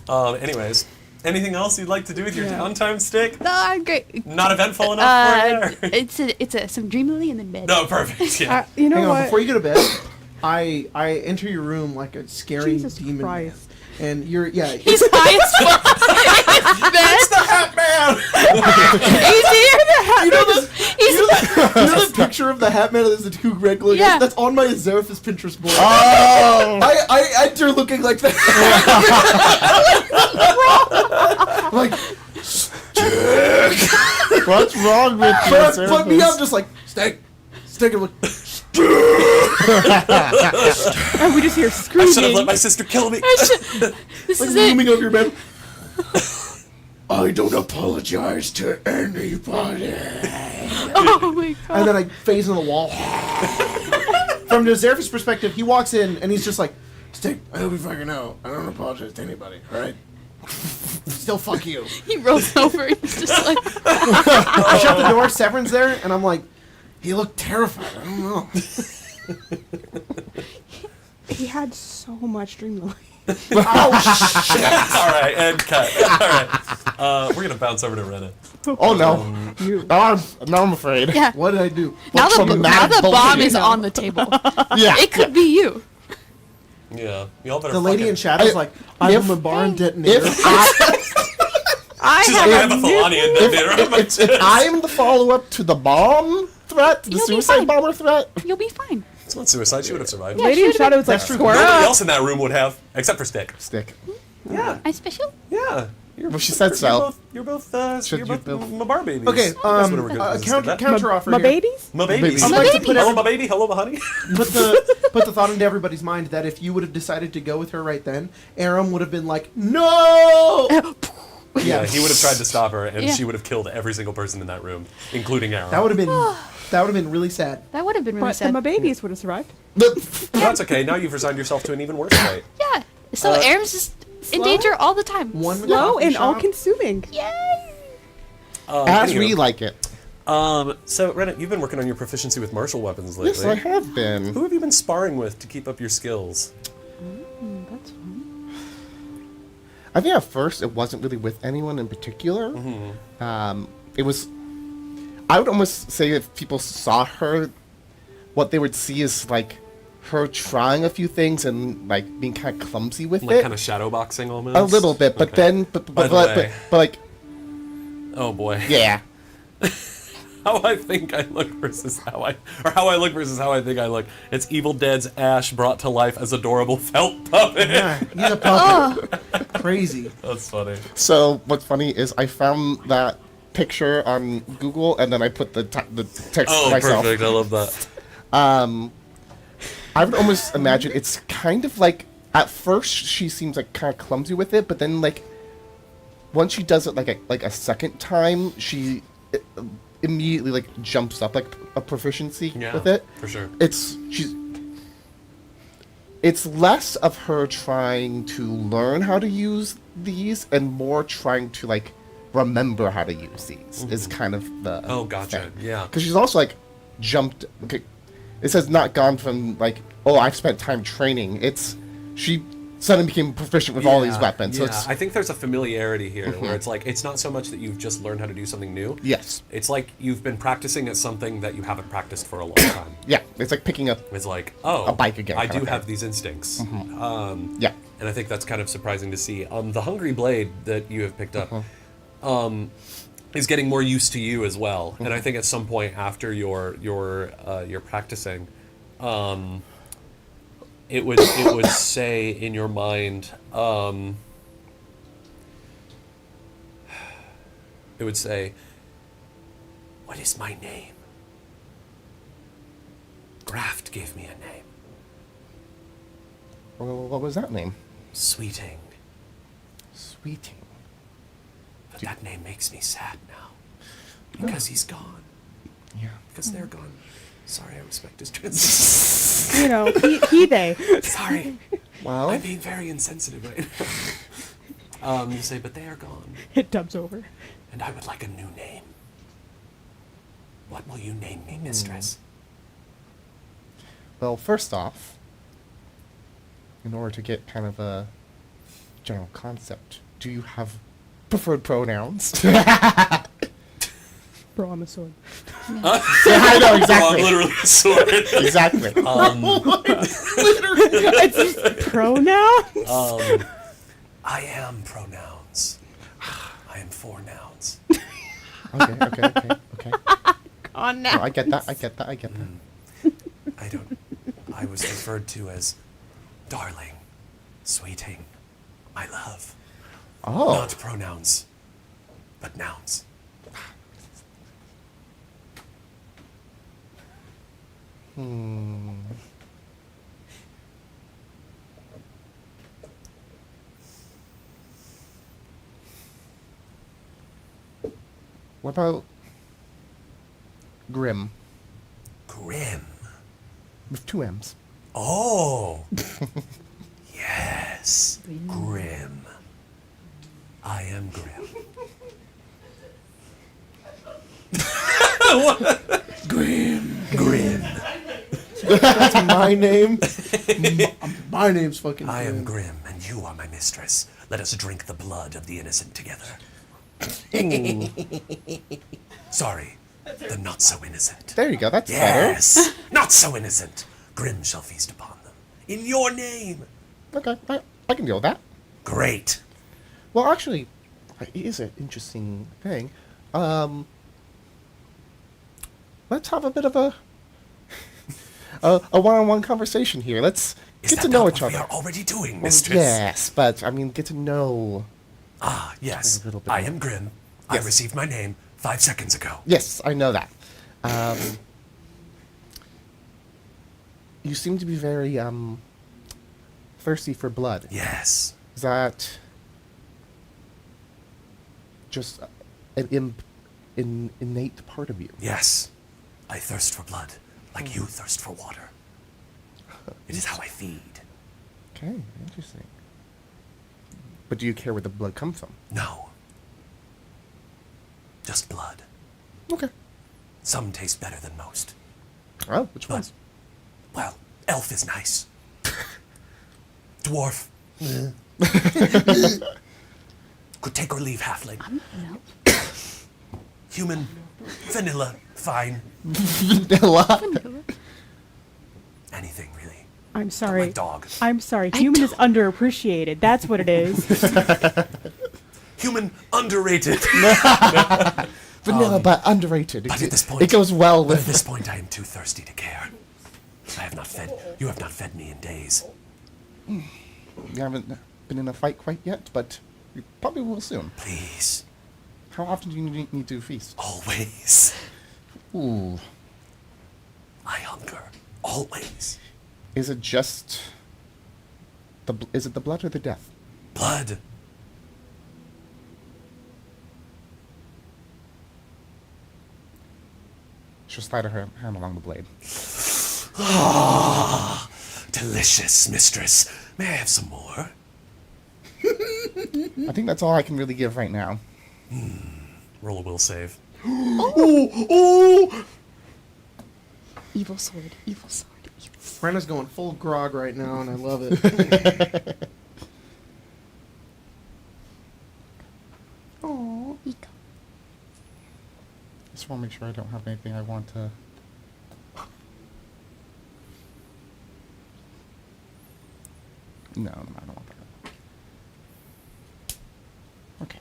S1: Anyways, anything else you'd like to do with your
S4: Yeah.
S1: downtime stick?
S6: No, great.
S1: Not eventful enough for you?
S6: It's some dreamily and then bed.
S1: No, perfect. Yeah.
S4: You know
S3: Hang on,
S4: what?
S3: before you go to bed, I enter your room like a scary
S4: Jesus
S3: demon
S4: Christ.
S3: man. And you're
S6: He's high as fuck.
S3: It's the Hat Man.
S6: He's here.
S3: You know the picture of the Hat Man that's the two red glowing eyes?
S6: Yeah.
S3: That's on my Azerphus Pinterest board.
S2: Oh!
S3: I enter looking like that. Like,
S2: What's wrong with you,
S3: but me, I'm
S2: Azurus?
S3: just like, stick. I'm like,
S4: And we just hear
S1: I should have let
S4: screaming.
S1: my sister kill me.
S6: This
S3: like
S6: is it.
S3: looming over your bed. I don't apologize to anybody.
S6: Oh my god.
S3: And then I phase in the wall. From the Azerphus perspective, he walks in and he's just like, Stick, I hope you fucking know. I don't apologize to anybody, alright? Still fuck you.
S6: He rolls over. He's just like,
S3: I shut the door, Severin's there, and I'm like, he looked terrified. I don't know.
S4: He had so much dreamily.
S3: Oh, shit.
S1: All right, and cut. All right. We're going to bounce over to Rena.
S2: Oh no!
S4: You.
S2: Now I'm afraid.
S6: Yeah.
S3: What did I do?
S6: Now the
S2: traumatic
S6: bomb
S2: bullshit.
S6: is on the table.
S2: Yeah.
S6: It could be you.
S1: Yeah, y'all better.
S3: The lady in
S1: fucking-
S3: shadow's like, I'm
S2: if-
S3: a barn detonator.
S2: If I,
S4: I
S1: She's like, I have
S4: have
S1: a Thelania detonator on my
S2: if I'm the follow-up to the bomb threat, the
S6: You'll be
S2: suicide
S6: fine.
S2: bomber threat,
S6: You'll be fine.
S1: It's not suicide. She would have survived.
S6: Yeah,
S4: Lady
S6: she
S4: in
S6: would've
S4: Shadow is like,
S3: That's true.
S4: square
S1: Nobody
S4: up.
S1: else in that room would have, except for Stick.
S2: stick.
S1: Yeah,
S6: I'm special.
S1: yeah.
S2: Well, she said so.
S1: You're both
S2: Should
S1: you're
S2: you
S1: both
S2: both-
S1: my bar babies.
S3: Okay,
S1: That's what we're gonna
S3: counter
S1: do.
S3: counter offer
S4: My
S3: here.
S4: babies?
S1: My babies.
S2: I'd
S3: like to put
S1: Hello,
S3: every-
S1: my baby. Hello, my honey.
S3: Put the thought into everybody's mind that if you would have decided to go with her right then, Aram would have been like, no.
S1: Yeah, he would have tried to stop her, and
S6: Yeah.
S1: she would have killed every single person in that room, including Aram.
S3: That would have been really sad.
S6: That would have been really
S4: But
S6: sad.
S4: my babies would have survived.
S1: That's okay. Now you've resigned yourself to an even worse fate.
S6: Yeah. So Aram's just in danger all the time.
S3: One
S4: Slow
S3: coffee
S4: and
S3: shop.
S4: all-consuming.
S6: Yay!
S2: As
S1: Anywho,
S2: we like it.
S1: So Rena, you've been working on your proficiency with martial weapons lately.
S2: Yes, I have been.
S1: Who have you been sparring with to keep up your skills?
S6: That's fun.
S2: I think at first it wasn't really with anyone in particular. It was. I would almost say if people saw her, what they would see is like her trying a few things and like being kind of clumsy with
S1: Like
S2: it.
S1: kind of shadow boxing almost.
S2: A little bit, but
S1: Okay.
S2: then, but
S1: By the way.
S2: like,
S1: Oh boy.
S2: yeah.
S1: How I think I look versus how I look versus how I think I look. It's Evil Dead's Ash brought to life as adorable felt puppet.
S3: Yeah, he's a puppet. Crazy.
S1: That's funny.
S2: So what's funny is I found that picture on Google and then I put the text
S1: Oh,
S2: myself.
S1: perfect. I love that.
S2: I would almost imagine it's kind of like at first she seems like kind of clumsy with it, but then like once she does it like a second time, she immediately like jumps up like a proficiency
S1: Yeah,
S2: with it.
S1: for sure.
S2: It's less of her trying to learn how to use these and more trying to like remember how to use these is kind of the
S1: Oh, gotcha. Yeah.
S2: because she's also like jumped. Okay, it says not gone from like, oh, I've spent time training. It's she suddenly became proficient with all these weapons. So
S1: Yeah,
S2: it's
S1: I think there's a familiarity here where it's like it's not so much that you've just learned how to do something new.
S2: yes,
S1: It's like you've been practicing at something that you haven't practiced for a long time.
S2: yeah, it's like picking up.
S1: It's like, oh,
S2: A bike again
S1: I
S2: kind
S1: do
S2: of
S1: have
S2: thing.
S1: these instincts.
S2: Yeah,
S1: And I think that's kind of surprising to see. The Hungry Blade that you have picked up is getting more used to you as well. And I think at some point after your practicing, it would say in your mind, it would say, "What is my name?" Graft gave me a name.
S2: well, what was that name?
S1: Sweeting.
S2: Sweeting.
S1: But that name makes me sad now. Because he's gone.
S2: Yeah.
S1: Because they're gone. Sorry, I respect his transition.
S4: You know, he they.
S1: Sorry.
S2: Well,
S1: I'm being very insensitive right now. You say, but they are gone.
S4: It dubs over.
S1: And I would like a new name. What will you name me, mistress?
S2: well, first off, in order to get kind of a general concept, do you have preferred pronouns?
S4: Bro, I'm a sword.
S2: I know
S1: Oh,
S2: exactly.
S1: I'm literally a sword.
S2: Exactly.
S4: It's just pronouns?
S1: I am pronouns. I am four nouns.
S2: Okay.
S4: On
S2: No,
S4: now.
S2: I get that. I get that.
S1: I was referred to as darling, sweeting, my love.
S2: Oh.
S1: Not pronouns, but nouns.
S2: What about Grim
S1: Grim.
S2: with two M's?
S1: Oh. Yes. Grim. I am Grim. Grim.
S3: That's my name. My name's fucking.
S1: I am
S3: Grim.
S1: Grim, and you are my mistress. Let us drink the blood of the innocent together.
S2: Ooh.
S1: Sorry, the not so innocent.
S2: There you go. That's
S1: Yes, not so innocent. Grim shall feast upon them. In your name.
S2: better. Okay, I can deal with that.
S1: Great.
S2: Well, actually, it is an interesting thing. Let's have a bit of a one-on-one conversation here. Let's
S1: Is
S2: get
S1: that
S2: to know
S1: not
S2: each
S1: what
S2: other.
S1: we are already doing,
S2: Well,
S1: mistress?
S2: yes, but I mean, get to know.
S1: Ah, yes.
S2: A little bit
S1: I
S2: more.
S1: am Grim.
S2: Yes.
S1: I received my name 5 seconds ago.
S2: Yes, I know that. You seem to be very thirsty for blood.
S1: Yes.
S2: Is that just an innate part of you?
S1: Yes. I thirst for blood, like you thirst for water. It is how I feed.
S2: Okay, interesting. But do you care where the blood comes from?
S1: No. Just blood.
S2: Okay.
S1: Some taste better than most.
S2: Oh, which
S1: But,
S2: ones?
S1: well, elf is nice. Dwarf. Could take or leave halfling.
S6: No.
S1: Human. Vanilla. Fine.
S2: Vanilla.
S1: Anything, really.
S4: I'm
S1: Don't
S4: sorry.
S1: like dog.
S4: I'm sorry. Human is underappreciated. That's what it is.
S1: Human underrated.
S2: Vanilla, but underrated.
S1: But
S2: It-
S1: at this point,
S2: it goes well
S1: But at
S2: with.
S1: this point, I am too thirsty to care. I have not fed. You have not fed me in days.
S2: You haven't been in a fight quite yet, but you probably will soon.
S1: Please.
S2: How often do you need to feast?
S1: Always.
S2: Ooh.
S1: I hunger. Always.
S2: Is it just is it the blood or the death?
S1: Blood.
S2: She'll slide her hand along the blade.
S1: Ah, delicious, mistress. May I have some more?
S2: I think that's all I can really give right now.
S1: Roll a will save.
S6: Evil sword. Evil sword. Evil sword.
S3: Rena's going full grog right now, and I love it.
S2: Oh.
S6: Eco.
S2: Just want to make sure I don't have anything I want to. No, I don't want that. Okay.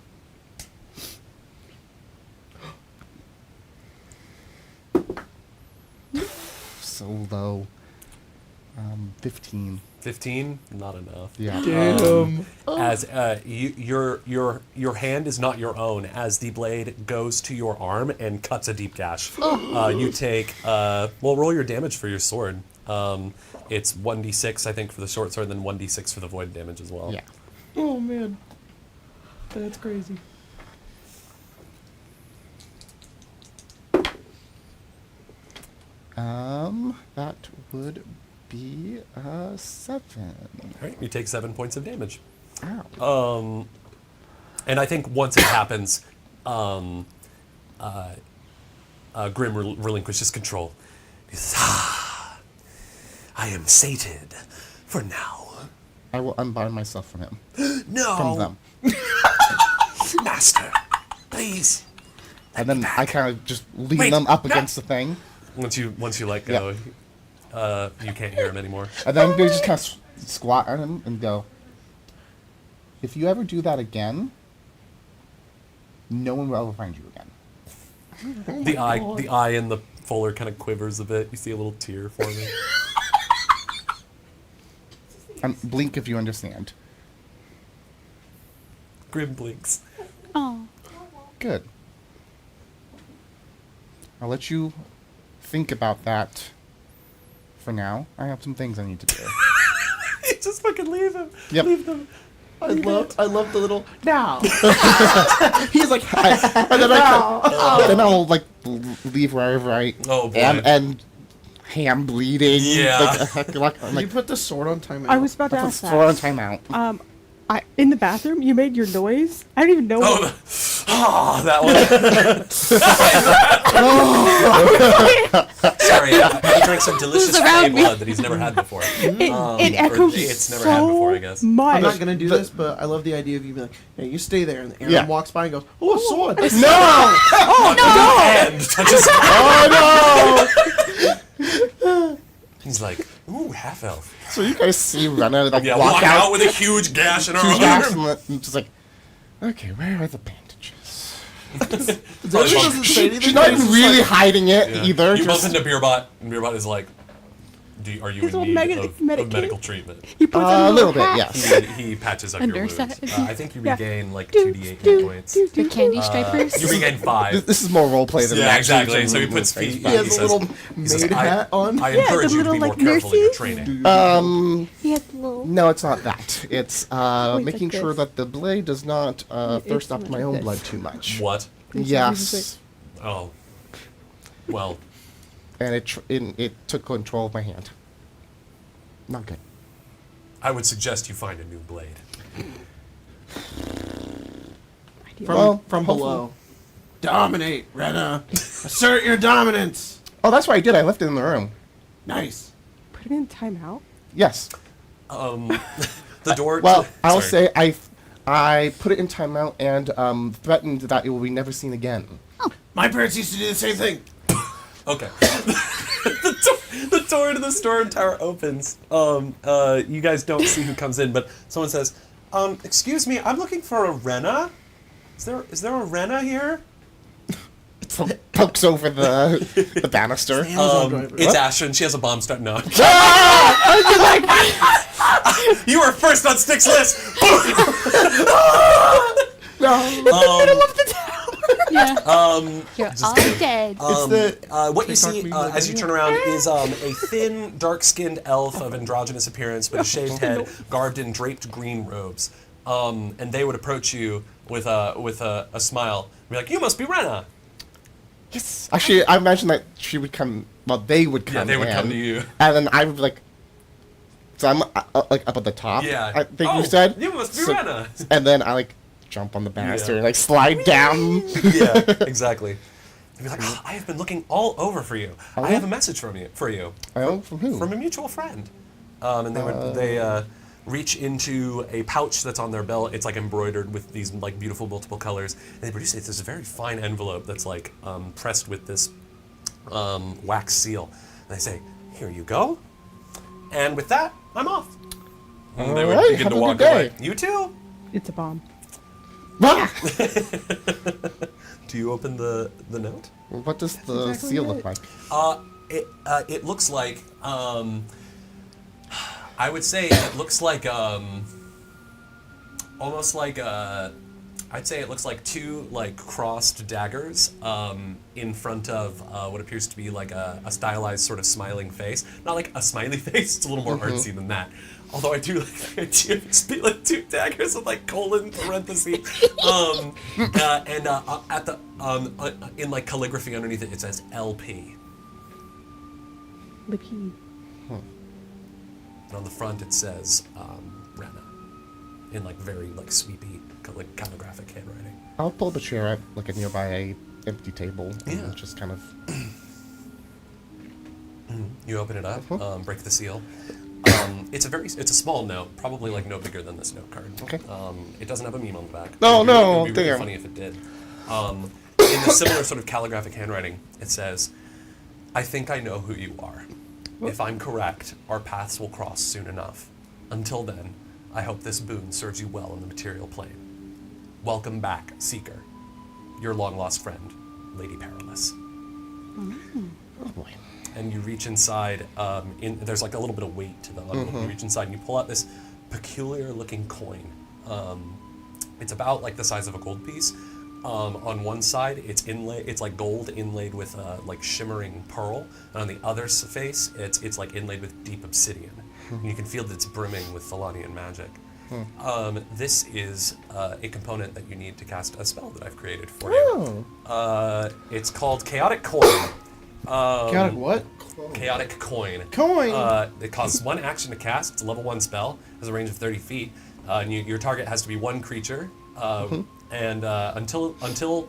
S2: So low. 15.
S1: 15? Not enough.
S2: Yeah.
S3: Damn.
S1: As your hand is not your own, as the blade goes to your arm and cuts a deep gash. You take roll your damage for your sword. It's 1d6 I think for the short sword, then 1d6 for the void damage as well.
S2: Yeah.
S3: Oh man, that's crazy.
S2: That would be 7.
S1: All right, you take 7 points of damage.
S2: Ow.
S1: And I think once it happens, Grim relinquishes control. He says, I am sated for now.
S2: I will unbind myself from him.
S1: No,
S2: From them.
S1: Master, please.
S2: And then I kind of just lean
S1: Wait,
S2: them up
S1: no.
S2: against the thing.
S1: Once you let go, you can't hear him anymore.
S2: And then we just kind of squat on him and go, if you ever do that again, no one will ever find you again.
S1: The eye in the fuller kind of quivers a bit. You see a little tear forming.
S2: And blink if you understand.
S1: Grim blinks.
S6: Oh.
S2: Good. I'll let you think about that for now. I have some things I need to do.
S1: Just fucking leave him.
S2: Yep.
S1: Leave them.
S3: I love the little now.
S2: He's like, and then I'll like leave wherever I
S1: Oh, boy.
S2: am and ham bleeding.
S1: Yeah.
S2: I'm
S3: You
S2: like,
S3: put the sword on timeout.
S4: I was about to
S2: let's
S4: ask
S2: throw on
S4: that.
S2: timeout.
S4: In the bathroom, you made your noise. I don't even know.
S1: That one. Sorry, he drank some delicious
S6: around
S1: clay
S6: me.
S1: blood that he's never had before.
S4: It
S1: Or
S4: echoes
S1: it's never
S4: so
S1: had before, I guess.
S4: much.
S3: I'm not gonna do this, but I love the idea of you being like, "Hey, you stay there," and Aram
S2: Yeah.
S3: walks by and goes, "Oh, a sword!"
S2: No!
S1: And touches.
S2: Oh
S1: He's like, ooh, half elf.
S2: no! So you guys see Rena like
S1: Yeah,
S2: walk out,
S1: with a huge gash in her
S2: huge gaps,
S1: arm.
S2: and just like, okay, where are the bandages?
S1: Probably
S3: She
S1: bump-
S3: doesn't say anything.
S2: She's not
S3: but
S2: even
S3: he's just
S2: really
S3: like,
S2: hiding it
S1: Yeah.
S2: either.
S1: You bump
S2: just,
S1: into Beerbot, and Beerbot is like, are you
S4: His
S1: in
S4: old
S1: need
S4: medic-
S1: of
S4: medic
S1: medical
S4: kit.
S1: treatment?
S4: He puts on
S2: a little bit,
S4: hat.
S2: yes.
S1: He patches up
S6: A
S1: your
S6: nurse
S1: wounds.
S6: hat.
S1: I think you
S4: Yeah.
S1: regain like
S4: Do,
S1: 2d8 hit
S4: do,
S1: points.
S4: do,
S6: The
S4: do.
S6: candy stripers.
S1: You regain 5.
S2: This is more roleplay than
S1: Yeah,
S2: actually
S1: exactly. So he
S2: doing
S1: puts
S2: the face
S1: feet.
S3: He has
S1: says-
S3: a little
S1: he says,
S3: maid hat on.
S1: I
S4: Yeah,
S1: encourage
S4: the
S1: you to
S4: little,
S1: be more
S4: like,
S1: careful in your
S4: nursey.
S1: training.
S4: He had the little.
S2: No, it's not that. It's
S4: like
S2: making sure
S4: this.
S2: that the blade does not
S4: It's
S2: thirst after
S4: like
S2: my own
S4: this.
S2: blood too much.
S1: What?
S2: Yes.
S1: Oh. Well,
S2: And it took control of my hand. Not good.
S1: I would suggest you find a new blade.
S3: From,
S2: Well,
S3: from
S2: hopefully-
S3: below. Dominate, Rena. Assert your dominance.
S2: Oh, that's what I did. I left it in the room.
S3: Nice.
S4: Put it in timeout.
S2: Yes.
S1: The door.
S2: Well, I'll
S1: sorry.
S2: say I put it in timeout and threatened that it will be never seen again.
S3: My parents used to do the same thing.
S1: Okay. the door to the storm tower opens. You guys don't see who comes in, but someone says, "Excuse me, I'm looking for a Rena. Is there a Rena here?"
S2: Pokes over the banister.
S1: It's Ashen. She has a bomb start. No. You were first on Stick's list.
S6: Yeah. You're
S1: just
S6: all
S1: kidding.
S6: dead.
S1: What you
S3: TikTok
S1: see
S3: meme
S1: as you turn around is a thin, dark-skinned elf of androgynous appearance with a shaved head, garbed in draped green robes. And they would approach you with a smile and be like, "You must be Rena."
S2: Yes. Actually, I imagine that she would come. Well, they would come.
S1: Yeah, they would
S2: in,
S1: come to you.
S2: and then I would be like. So I'm like up at the top.
S1: Yeah.
S2: I think
S1: Oh,
S2: you said.
S1: you must be
S2: So-
S1: Rena.
S2: And then I like jump on the banister
S1: Yeah.
S2: and like slide down.
S1: Yeah, exactly. They'd be like, "Oh, I have been looking all over for you. I have a message for you.
S2: Oh, from who?
S1: From a mutual friend." And they reach into a pouch that's on their belt. It's like embroidered with these like beautiful multiple colors. And they produce it. There's a very fine envelope that's like pressed with this wax seal. And they say, "Here you go." And with that, I'm off. And they would
S2: Alright,
S1: begin
S2: have
S1: to
S2: a
S1: walk
S2: good
S1: away.
S2: day.
S1: You too.
S4: It's a bomb.
S2: Ah!
S1: Do you open the note?
S2: What does the
S4: exactly
S2: seal
S4: it.
S2: look like?
S1: It looks like I would say it looks like almost like I'd say it looks like two like crossed daggers in front of what appears to be like a stylized sort of smiling face. Not like a smiley face. It's a little more artsy than that. Although I do like the idea of it being like two daggers with like colon parentheses. At the in like calligraphy underneath it, it says LP.
S4: Lippy.
S1: And on the front it says Rena in like very like sweepy calligraphic handwriting.
S2: I'll pull the chair up, like a nearby empty table,
S1: Yeah.
S2: and just kind of.
S1: You open it up, break the seal. It's a small note, probably like no bigger than this note card.
S2: Okay.
S1: It doesn't have a meme on the back.
S2: Oh, no,
S1: It'd be really
S2: damn.
S1: funny if it did. In the similar sort of calligraphic handwriting, it says, "I think I know who you are. If I'm correct, our paths will cross soon enough. Until then, I hope this boon serves you well in the material plane. Welcome back, Seeker. Your long-lost friend, Lady Perilous."
S2: Oh boy.
S1: And you reach inside, there's like a little bit of weight to the envelope. You reach inside and you pull out this peculiar-looking coin. It's about like the size of a gold piece. On one side, it's like gold inlaid with like shimmering pearl, and on the other face, it's like inlaid with deep obsidian. And you can feel that it's brimming with Thelonian magic. This is a component that you need to cast a spell that I've created for you. It's called Chaotic Coin.
S3: Chaotic what?
S1: Chaotic Coin.
S3: Coin.
S1: It costs 1 action to cast. It's a level 1 spell. Has a range of 30 feet. And your target has to be one creature. And until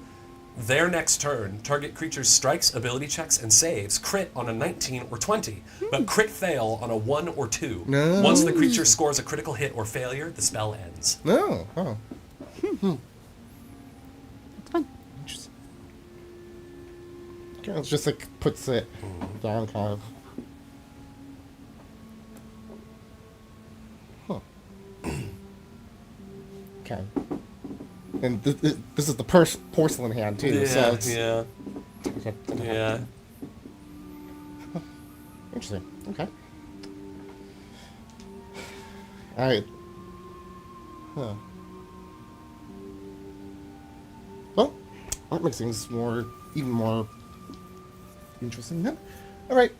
S1: their next turn, target creature strikes, ability checks, and saves crit on a 19 or 20, but crit fail on a 1 or 2.
S2: No.
S1: Once the creature scores a critical hit or failure, the spell ends.
S2: No. Oh.
S6: It's fun.
S2: Interesting. Okay, it's just like puts it down kind of. Huh. Okay. And this is the porcelain hand too, so it's
S1: yeah.
S2: interesting. Okay. All right. Huh. Well, that makes things even more interesting then. All right.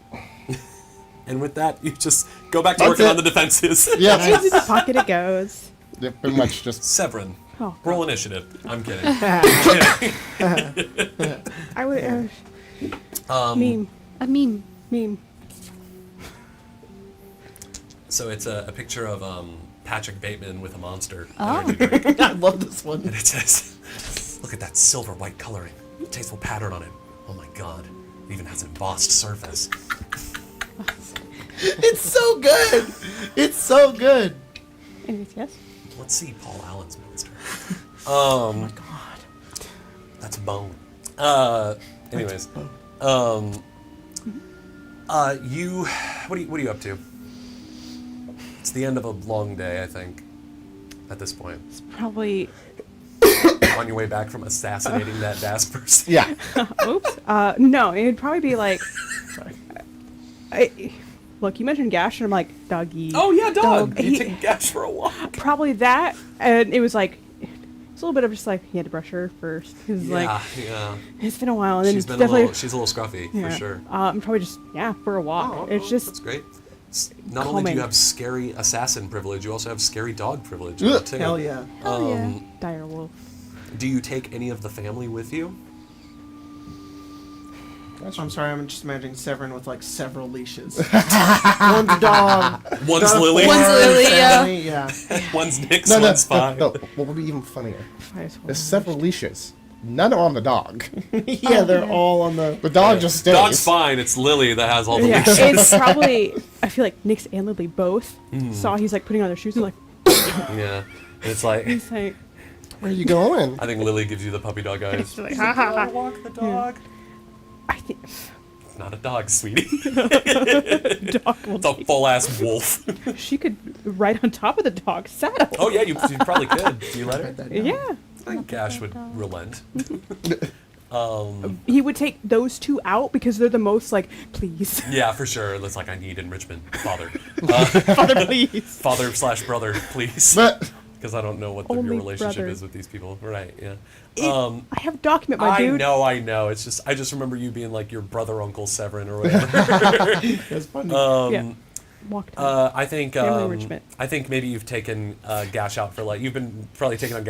S1: And with that, you just go back to
S2: That's
S1: working
S2: it.
S1: on the defenses.
S2: Yeah.
S4: Into the pocket it goes.
S2: Yeah, pretty much just.
S1: Severon,
S4: Oh,
S1: roll initiative. I'm kidding.
S4: I would.
S1: Um,
S4: Meme.
S6: A meme.
S4: Meme.
S1: So it's a picture of Patrick Bateman with a monster.
S6: Oh.
S1: underneath it.
S3: I love this one.
S1: And it says, "Look at that silver white coloring, tasteful pattern on it. Oh my god, it even has an embossed surface."
S3: It's so good. It's so good.
S4: Anyways, yes.
S1: Let's see Paul Allen's monster.
S3: Oh my god.
S1: That's bone. Anyways, you, what are you up to? It's the end of a long day, I think. At this point,
S4: It's probably.
S1: on your way back from assassinating that dask person.
S2: Yeah.
S4: Oops. No, it'd probably be like. Look, you mentioned Gash, and I'm like, doggy.
S1: Oh yeah, dog. You
S4: He-
S1: take Gash for a walk.
S4: Probably that, and it was like. It's a little bit of just like, he had to brush her first. It was like,
S1: Yeah.
S4: it's been a while, and then
S1: She's
S4: it's
S1: been
S4: definitely.
S1: she's a little scruffy
S4: yeah.
S1: for sure.
S4: Probably just, for a walk. It's
S1: that's
S4: just.
S1: great. Not only do
S4: calming.
S1: you have scary assassin privilege, you also have scary dog privilege.
S2: Ugh.
S1: too.
S3: Hell yeah.
S6: Hell yeah.
S4: Dire wolf.
S1: Do you take any of the family with you?
S3: I'm sorry, I'm just imagining Severin with like several leashes. One's dog.
S1: One's Lily.
S6: One's Lily, yeah.
S3: family, yeah.
S1: One's Nick's,
S2: No,
S1: one's Spy.
S2: no. What would be even funnier?
S4: Fires
S2: There's several leashes. None are on the dog.
S3: Yeah, they're all on the.
S2: The dog just stays.
S1: Dog's fine. It's Lily that has all the
S4: Yeah,
S1: leashes.
S4: it's probably. I feel like Nyx and Lily both saw he's like putting on their shoes and like
S1: Yeah. And it's like,
S4: he's like,
S2: Where are you going?
S1: I think Lily gives you the puppy dog eyes.
S4: she's like ha ha ha.
S1: Walk the dog.
S4: I think
S1: It's not a dog, sweetie.
S4: dog will
S1: It's a
S4: take-
S1: full ass wolf.
S4: She could ride on top of the dog's saddle.
S1: Oh yeah, you probably could. Do you let her?
S4: Yeah,
S1: I think Gash would relent.
S4: he would take those two out because they're the most like, please,
S1: Yeah, for sure. It's like I need enrichment, father,
S4: father, please.
S1: father/brother, please.
S2: But
S1: Because I don't know what your
S4: Only
S1: relationship
S4: brother.
S1: is with these people. Right? Yeah.
S4: I have a document, my dude.
S1: I know. It's just I just remember you being like your brother, Uncle Severin, or whatever.
S3: That's funny.
S4: Yeah, walked.
S1: I think
S4: Family enrichment.
S1: I think maybe you've taken Gash out for like you've been probably taking on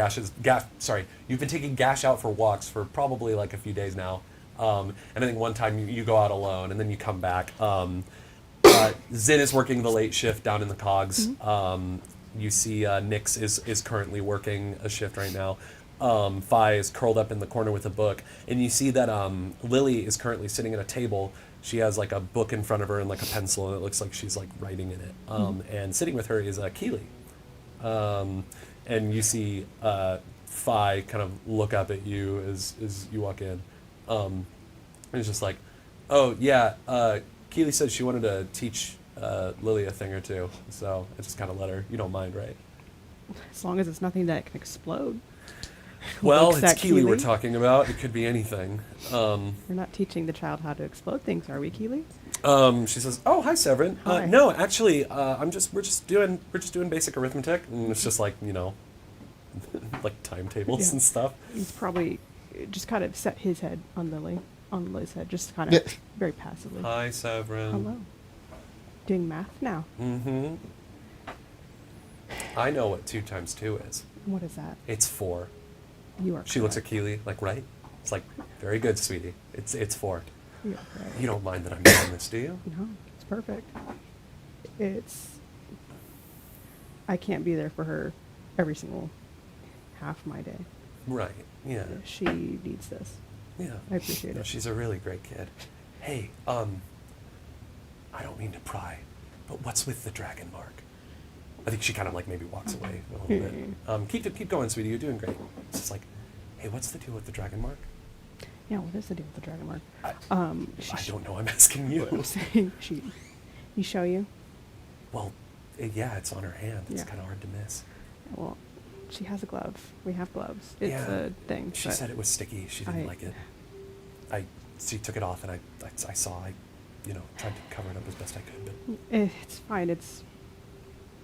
S1: you've been taking Gash out for walks for probably like a few days now. And I think one time you go out alone and then you come back. Zin is working the late shift down in the cogs. You see Nyx is currently working a shift right now. Fi is curled up in the corner with a book, and you see that Lily is currently sitting at a table. She has like a book in front of her and like a pencil, and it looks like she's like writing in it. And sitting with her is Keely. And you see Fi kind of look up at you as you walk in. And it's just like, oh yeah, Keely said she wanted to teach Lily a thing or two, so I just kind of let her. You don't mind, right?
S4: As long as it's nothing that can explode.
S1: Well,
S4: Looks
S1: it's
S4: at
S1: Keely we're
S4: Keely.
S1: talking about. It could be anything.
S4: We're not teaching the child how to explode things, are we, Keely?
S1: She says, "Oh, hi, Severin.
S4: Hi.
S1: No, actually, we're just doing basic arithmetic, and it's just like like timetables
S4: Yeah.
S1: and stuff."
S4: He's probably just kind of set his head on Lily's head, just kind
S2: Yeah.
S4: of very passively.
S1: Hi, Severin.
S4: Hello. Doing math now.
S1: Mm-hmm. I know what 2 times 2 is.
S4: What is that?
S1: It's 4.
S4: You are.
S1: She looks at
S4: correct.
S1: Keely like, right? It's like, very good, sweetie. It's 4.
S4: You are correct.
S1: You don't mind that I'm doing this, do you?
S4: No, it's perfect. I can't be there for her every single half of my day.
S1: Right. Yeah.
S4: She needs this.
S1: Yeah.
S4: I appreciate
S1: No,
S4: it.
S1: she's a really great kid. Hey, I don't mean to pry, but what's with the dragon mark? I think she kind of like maybe walks away a little bit. Keep going, sweetie. You're doing great. It's just like, hey, what's the deal with the dragon mark?
S4: Yeah, what is the deal with the dragon mark?
S1: I don't know. I'm asking you.
S4: You show you?
S1: Well, yeah, it's on her hand. It's
S4: Yeah.
S1: kind of hard to miss.
S4: Well, she has a glove. We have gloves. It's
S1: Yeah.
S4: a thing.
S1: She
S4: but
S1: said it was sticky. She didn't like it. She took it off, and I saw. I tried to cover it up as best I could, but
S4: It's fine.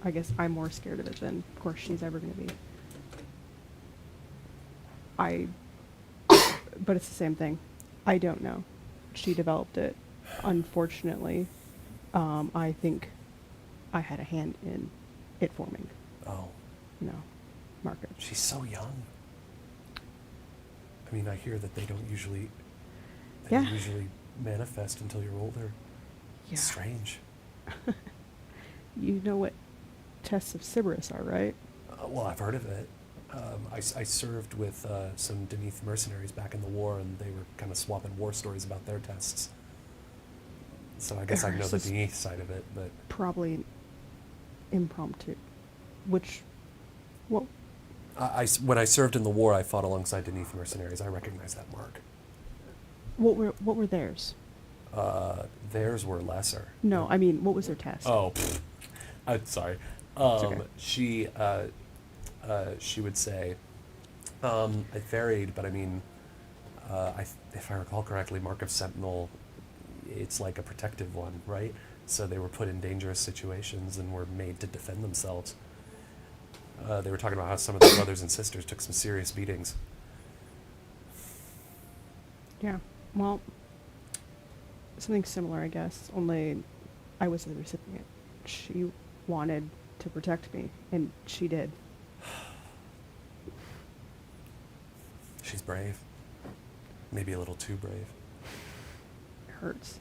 S4: I guess I'm more scared of it than, of course, she's ever going to be. But it's the same thing. I don't know. She developed it. Unfortunately, I think I had a hand in it forming.
S1: oh,
S4: Market.
S1: she's so young. I mean, I hear that they don't usually manifest until you're older.
S4: Yeah.
S1: It's strange.
S4: You know what tests of Cerberus are, right?
S1: Well, I've heard of it. I served with some Deneath mercenaries back in the war, and they were kind of swapping war stories about their tests. So I guess I know
S4: Hers
S1: the
S4: is
S1: Deneath side of it, but
S4: Probably impromptu. Well,
S1: when I served in the war, I fought alongside Deneath mercenaries. I recognize that mark.
S4: what were theirs?
S1: Theirs were lesser.
S4: No, I mean, what was their test?
S1: Oh, I'm sorry.
S4: okay.
S1: She would say, it varied, but I mean, if I recall correctly, Mark of Sentinel, it's like a protective one, right? So they were put in dangerous situations and were made to defend themselves. They were talking about how some of their brothers and sisters took some serious beatings.
S4: Yeah. Well, something similar, I guess. Only I was the recipient. She wanted to protect me, and she did.
S1: She's brave. Maybe a little too brave.
S4: It hurts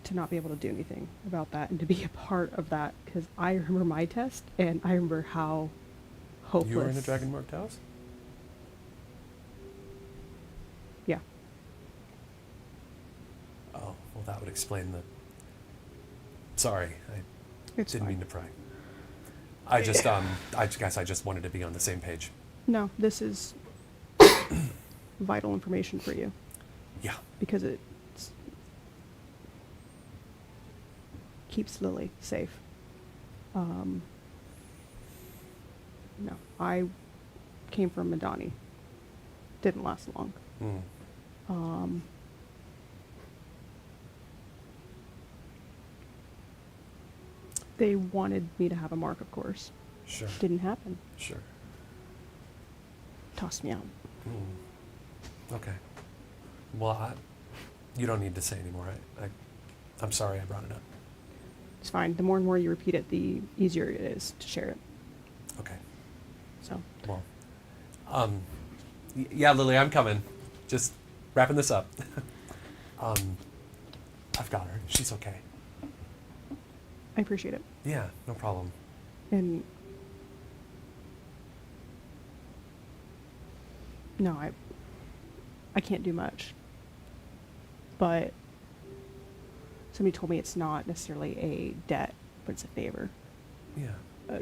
S4: to not be able to do anything about that and to be a part of that, because I remember my test, and I remember how hopeless.
S1: You were in a dragon marked house?
S4: Yeah.
S1: Oh, well, that would explain the... Sorry, I
S4: It's
S1: didn't
S4: fine.
S1: mean to pry. I just, I guess I just wanted to be on the same page.
S4: No, this is vital information for you,
S1: Yeah.
S4: because it keeps Lily safe. No, I came from Madani. Didn't last long.
S1: Mm.
S4: They wanted me to have a mark, of course.
S1: Sure.
S4: Didn't happen.
S1: Sure.
S4: Tossed me out.
S1: Mm. Okay. Well, you don't need to say anymore. I'm sorry I brought it up.
S4: It's fine. The more and more you repeat it, the easier it is to share it.
S1: Okay.
S4: So,
S1: Well, yeah, Lily, I'm coming. Just wrapping this up. I've got her. She's okay.
S4: I appreciate it.
S1: Yeah, no problem.
S4: And no, I can't do much. But somebody told me it's not necessarily a debt, but it's a favor.
S1: Yeah.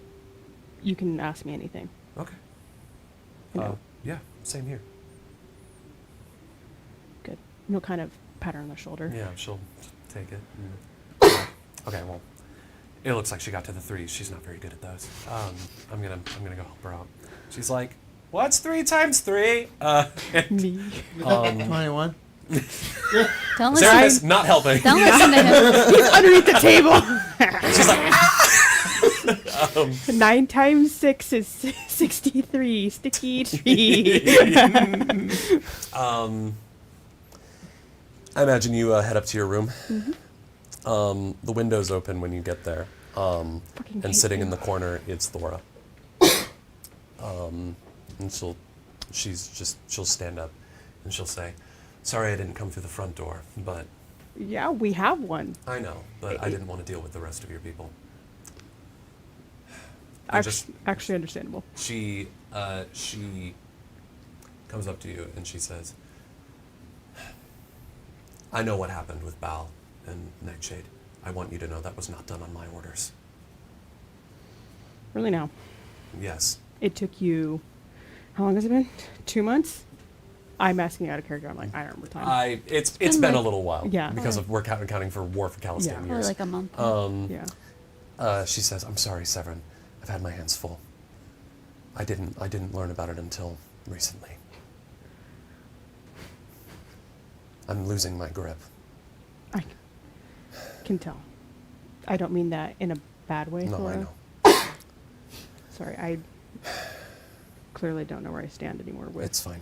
S4: You can ask me anything.
S1: Okay.
S4: You know,
S1: Yeah, same here.
S4: good. No kind of pat her on the shoulder.
S1: Yeah, she'll take it. Yeah. Okay, well, it looks like she got to the 3s. She's not very good at those. I'm gonna go help her out. She's like, "What's 3 times 3?"
S4: Me.
S7: 21.
S6: Don't
S1: Zarathus
S6: listen.
S1: not helping.
S6: Don't listen to him.
S4: He's underneath the table.
S1: She's like,
S4: 9 times 6 is 63. Sticky tree.
S1: I imagine you head up to your room.
S4: Mm-hmm.
S1: The window's open when you get there.
S4: Fucking
S1: And
S4: hate
S1: sitting
S4: you.
S1: in the corner, it's Thora. And she'll stand up and she'll say, "Sorry I didn't come through the front door, but..."
S4: Yeah, we have one.
S1: I know, but I didn't want to deal with the rest of your people.
S4: Actually understandable.
S1: She comes up to you and she says, I know what happened with Bal and Nightshade. I want you to know that was not done on my orders.
S4: Really now.
S1: Yes.
S4: It took you, how long has it been? 2 months? I'm asking out of character. I'm like, I don't remember time.
S1: It's
S6: been
S1: been a
S6: like-
S1: little while.
S4: Yeah.
S1: Because of we're counting for War for Calistan
S4: Yeah.
S6: Probably
S1: years.
S6: like a month.
S4: Yeah.
S1: She says, I'm sorry, Severon. I've had my hands full. I didn't learn about it until recently. I'm losing my grip.
S4: I can tell. I don't mean that in a bad way,
S1: No,
S4: Thora.
S1: I know.
S4: Sorry, I clearly don't know where I stand anymore with.
S1: It's fine.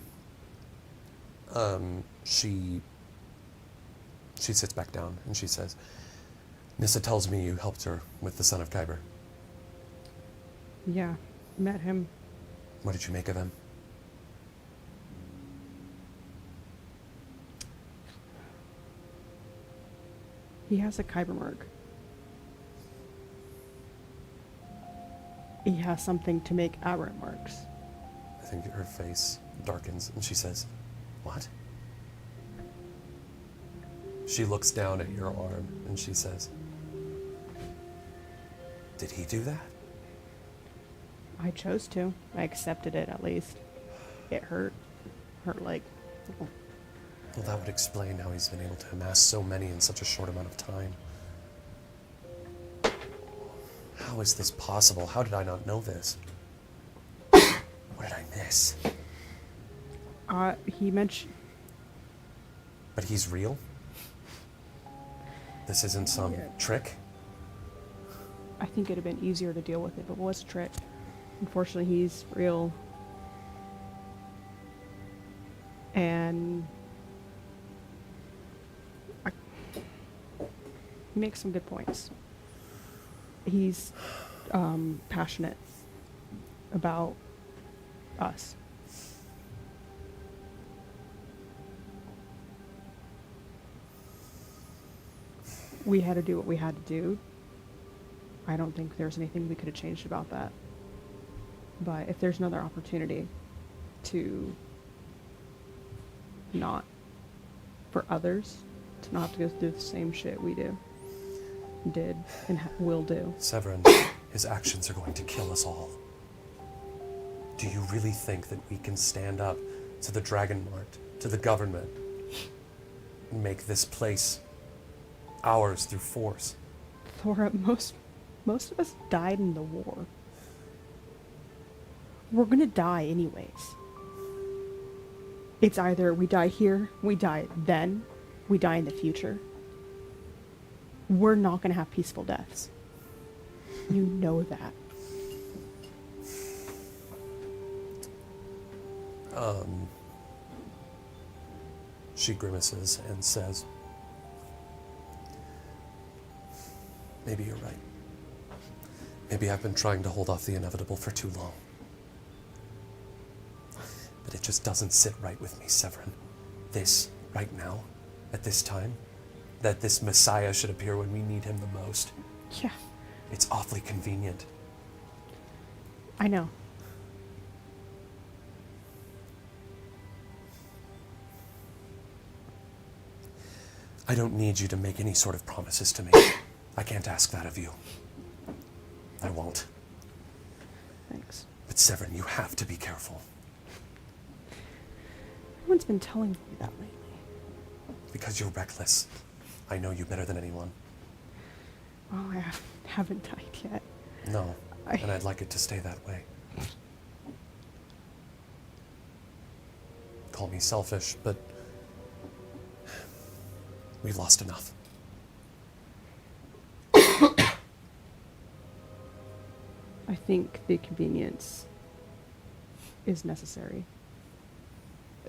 S1: She sits back down and she says, Nissa tells me you helped her with the son of Kyber.
S4: Yeah, met him.
S1: What did you make of him?
S4: He has a Kyber mark. He has something to make Aram marks.
S1: I think her face darkens and she says, what? She looks down at your arm and she says, did he do that?
S4: I chose to. I accepted it at least. It hurt. Hurt like.
S1: Well, that would explain how he's been able to amass so many in such a short amount of time. How is this possible? How did I not know this? What did I miss?
S4: He mentioned.
S1: But he's real? This isn't some trick?
S4: I think it'd have been easier to deal with it, but it was a trick. Unfortunately, he's real. And he makes some good points. He's passionate about us. We had to do what we had to do. I don't think there's anything we could have changed about that. But if there's another opportunity to not, for others, to not have to go through the same shit we did, and will do.
S1: Severon, his actions are going to kill us all. Do you really think that we can stand up to the Dragon Mart, to the government, and make this place ours through force?
S4: Thora, most of us died in the war. We're gonna die anyways. It's either we die here, we die then, we die in the future. We're not gonna have peaceful deaths. You know that.
S1: She grimaces and says, maybe you're right. Maybe I've been trying to hold off the inevitable for too long. But it just doesn't sit right with me, Severon. This, right now, at this time, that this Messiah should appear when we need him the most.
S4: Yeah,
S1: It's awfully convenient.
S4: I know.
S1: I don't need you to make any sort of promises to me. I can't ask that of you. I won't.
S4: Thanks.
S1: But Severon, you have to be careful.
S4: Everyone's been telling me that lately.
S1: Because you're reckless. I know you better than anyone.
S4: Well, I haven't died yet.
S1: No, and I'd like it to stay that way. Call me selfish, but we've lost enough.
S4: I think the convenience is necessary.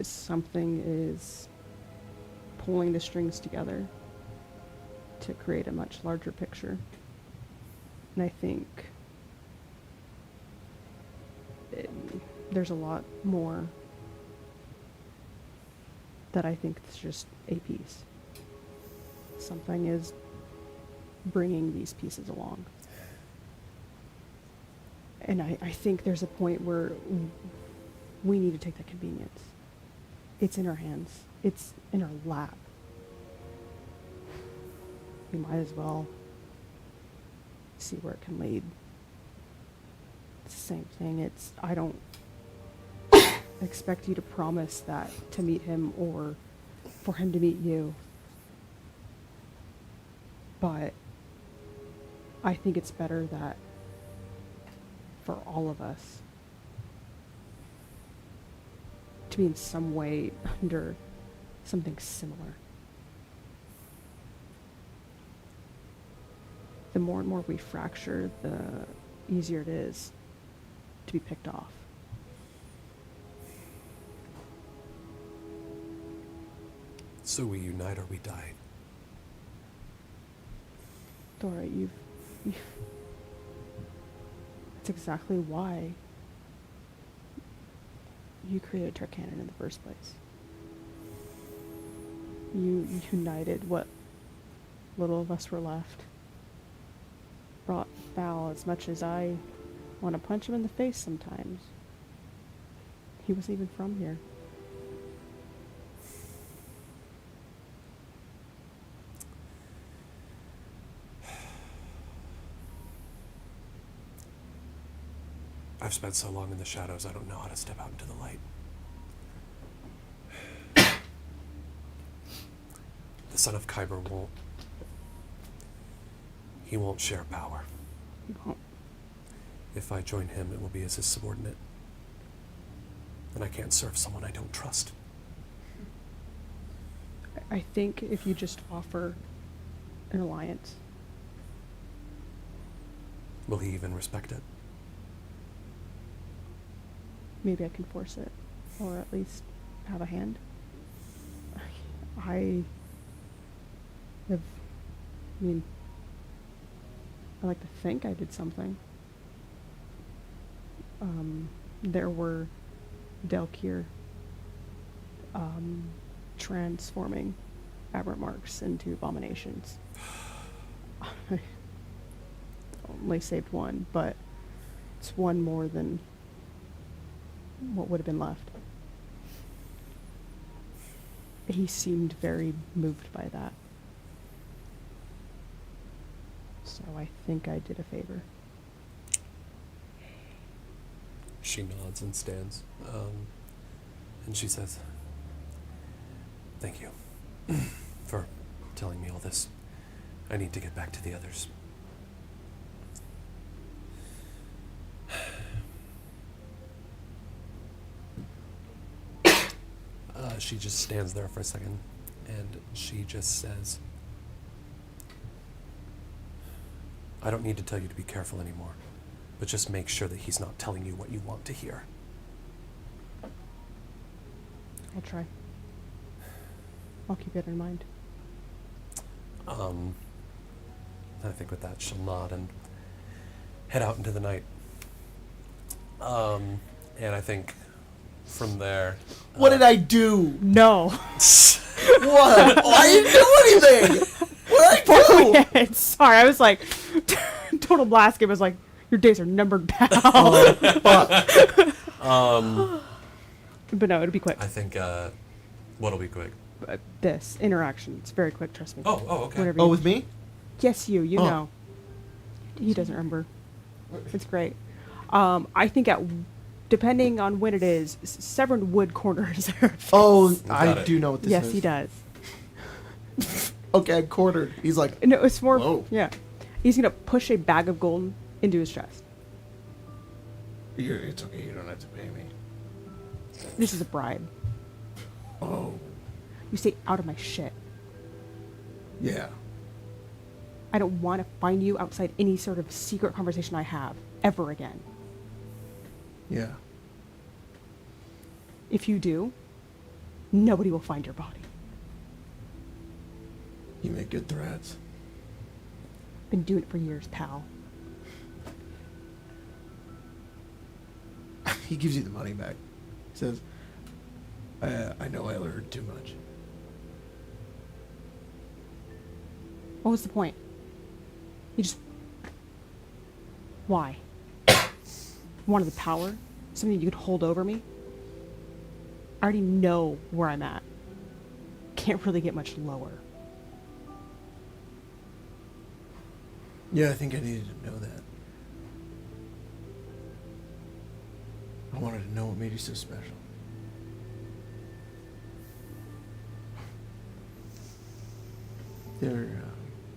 S4: Something is pulling the strings together to create a much larger picture. And I think there's a lot more that I think is just a piece. Something is bringing these pieces along. And I think there's a point where we need to take that convenience. It's in our hands. It's in our lap. We might as well see where it can lead. It's the same thing. I don't expect you to promise that to meet him or for him to meet you. But I think it's better that for all of us to be in some way under something similar. The more and more we fracture, the easier it is to be picked off.
S1: So we unite or we die.
S4: Dora, you've that's exactly why you created Tarkanan in the first place. You united what little of us were left. Brought Val as much as I want to punch him in the face sometimes. He wasn't even from here.
S1: I've spent so long in the shadows, I don't know how to step out into the light. The son of Kyber won't. He won't share power.
S4: He won't.
S1: If I join him, it will be as his subordinate. And I can't serve someone I don't trust.
S4: I think if you just offer an alliance.
S1: Will he even respect it?
S4: Maybe I can force it, or at least have a hand. I mean, I like to think I did something. There were Delkir transforming aberrant marks into abominations. I only saved one, but it's one more than what would have been left. He seemed very moved by that. So I think I did a favor.
S1: She nods and stands. And she says, "Thank you for telling me all this. I need to get back to the others." She just stands there for a second, and she just says, "I don't need to tell you to be careful anymore, but just make sure that he's not telling you what you want to hear."
S4: I'll try. I'll keep it in mind.
S1: I think with that, she'll nod and head out into the night. And I think from there...
S3: What did I do?
S4: No.
S3: What? I didn't do anything. What did I do?
S4: Sorry, I was like, total blast game was like, your days are numbered, pal. But no, it'll be quick.
S1: I think, what'll be quick?
S4: This interaction, it's very quick, trust me.
S1: Oh, okay.
S4: Whenever
S3: Oh,
S4: you-
S3: with me?
S4: Yes, you
S3: Oh.
S4: know. He doesn't remember. It's great. I think depending on when it is, Severon would corner his therapist.
S3: Oh,
S1: Got
S3: I
S1: it.
S3: do know what this
S4: yes,
S3: is.
S4: he does.
S3: Okay, I quartered. He's like,
S4: No, it's more.
S3: Whoa.
S4: Yeah, he's gonna push a bag of gold into his chest.
S7: It's okay. You don't have to pay me.
S4: This is a bribe.
S7: Oh,
S4: You stay out of my shit.
S7: yeah.
S4: I don't want to find you outside any sort of secret conversation I have ever again.
S7: Yeah.
S4: If you do, nobody will find your body.
S7: You make good threats.
S4: Been doing it for years, pal.
S7: He gives you the money back. He says, I know I heard too much.
S4: What was the point? You just... Why? wanted the power, something you could hold over me. I already know where I'm at. Can't really get much lower.
S7: Yeah, I think I needed to know that. I wanted to know what made you so special. They're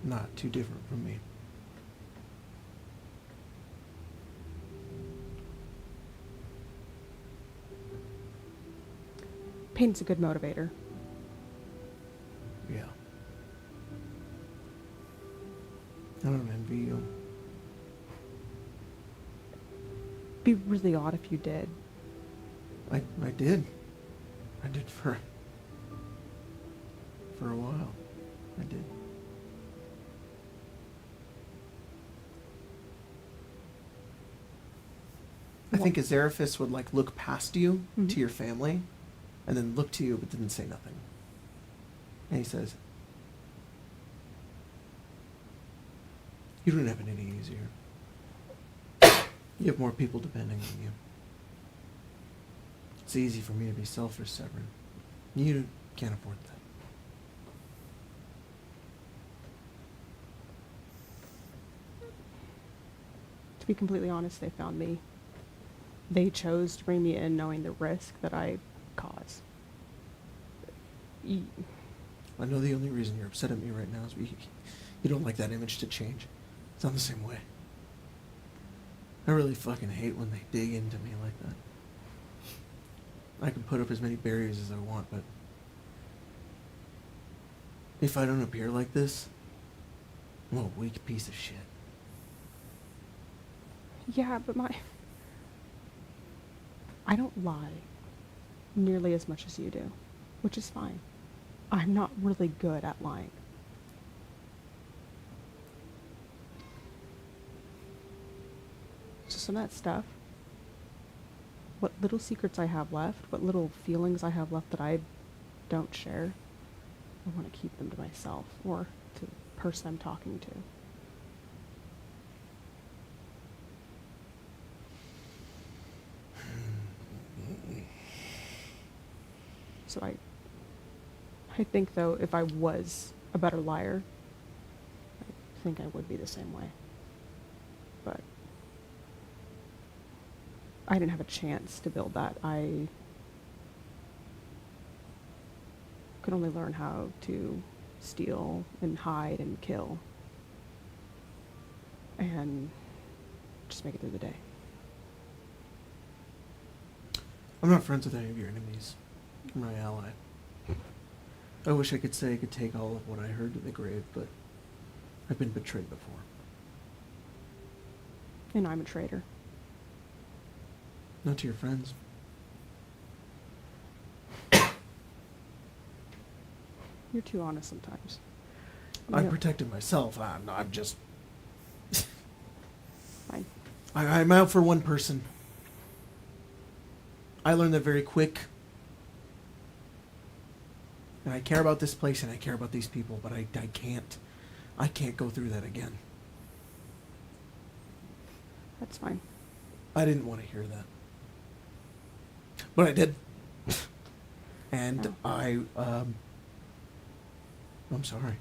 S7: not too different from me.
S4: Pain's a good motivator.
S7: Yeah. I don't envy you.
S4: Be really odd if you did.
S7: I did. I did for a while. I did. I think Azeraphis would like look past you to your family, and then look to you but didn't say nothing. And he says, "You don't have it any easier. You have more people depending on you. It's easy for me to be selfish, Severon. You can't afford that."
S4: To be completely honest, they found me. They chose to bring me in knowing the risk that I cause.
S7: I know the only reason you're upset at me right now is you don't like that image to change. It's not the same way. I really fucking hate when they dig into me like that. I can put up as many barriers as I want, but if I don't appear like this, I'm a weak piece of shit.
S4: Yeah, but I don't lie nearly as much as you do, which is fine. I'm not really good at lying. So some of that stuff, what little secrets I have left, what little feelings I have left that I don't share, I want to keep them to myself or to the person I'm talking to. So I think, though, if I was a better liar, I think I would be the same way. But I didn't have a chance to build that. I could only learn how to steal and hide and kill and just make it through the day.
S7: I'm not friends with any of your enemies. You're my ally. I wish I could say I could take all of what I heard to the grave, but I've been betrayed before.
S4: And I'm a traitor.
S7: Not to your friends.
S4: You're too honest sometimes.
S7: I
S4: Yeah.
S7: protected myself. I'm just...
S4: Fine.
S7: I'm out for one person. I learned that very quick. And I care about this place and I care about these people, but I can't go through that again.
S4: That's fine.
S7: I didn't want to hear that. But I did. And
S4: Oh.
S7: I'm sorry.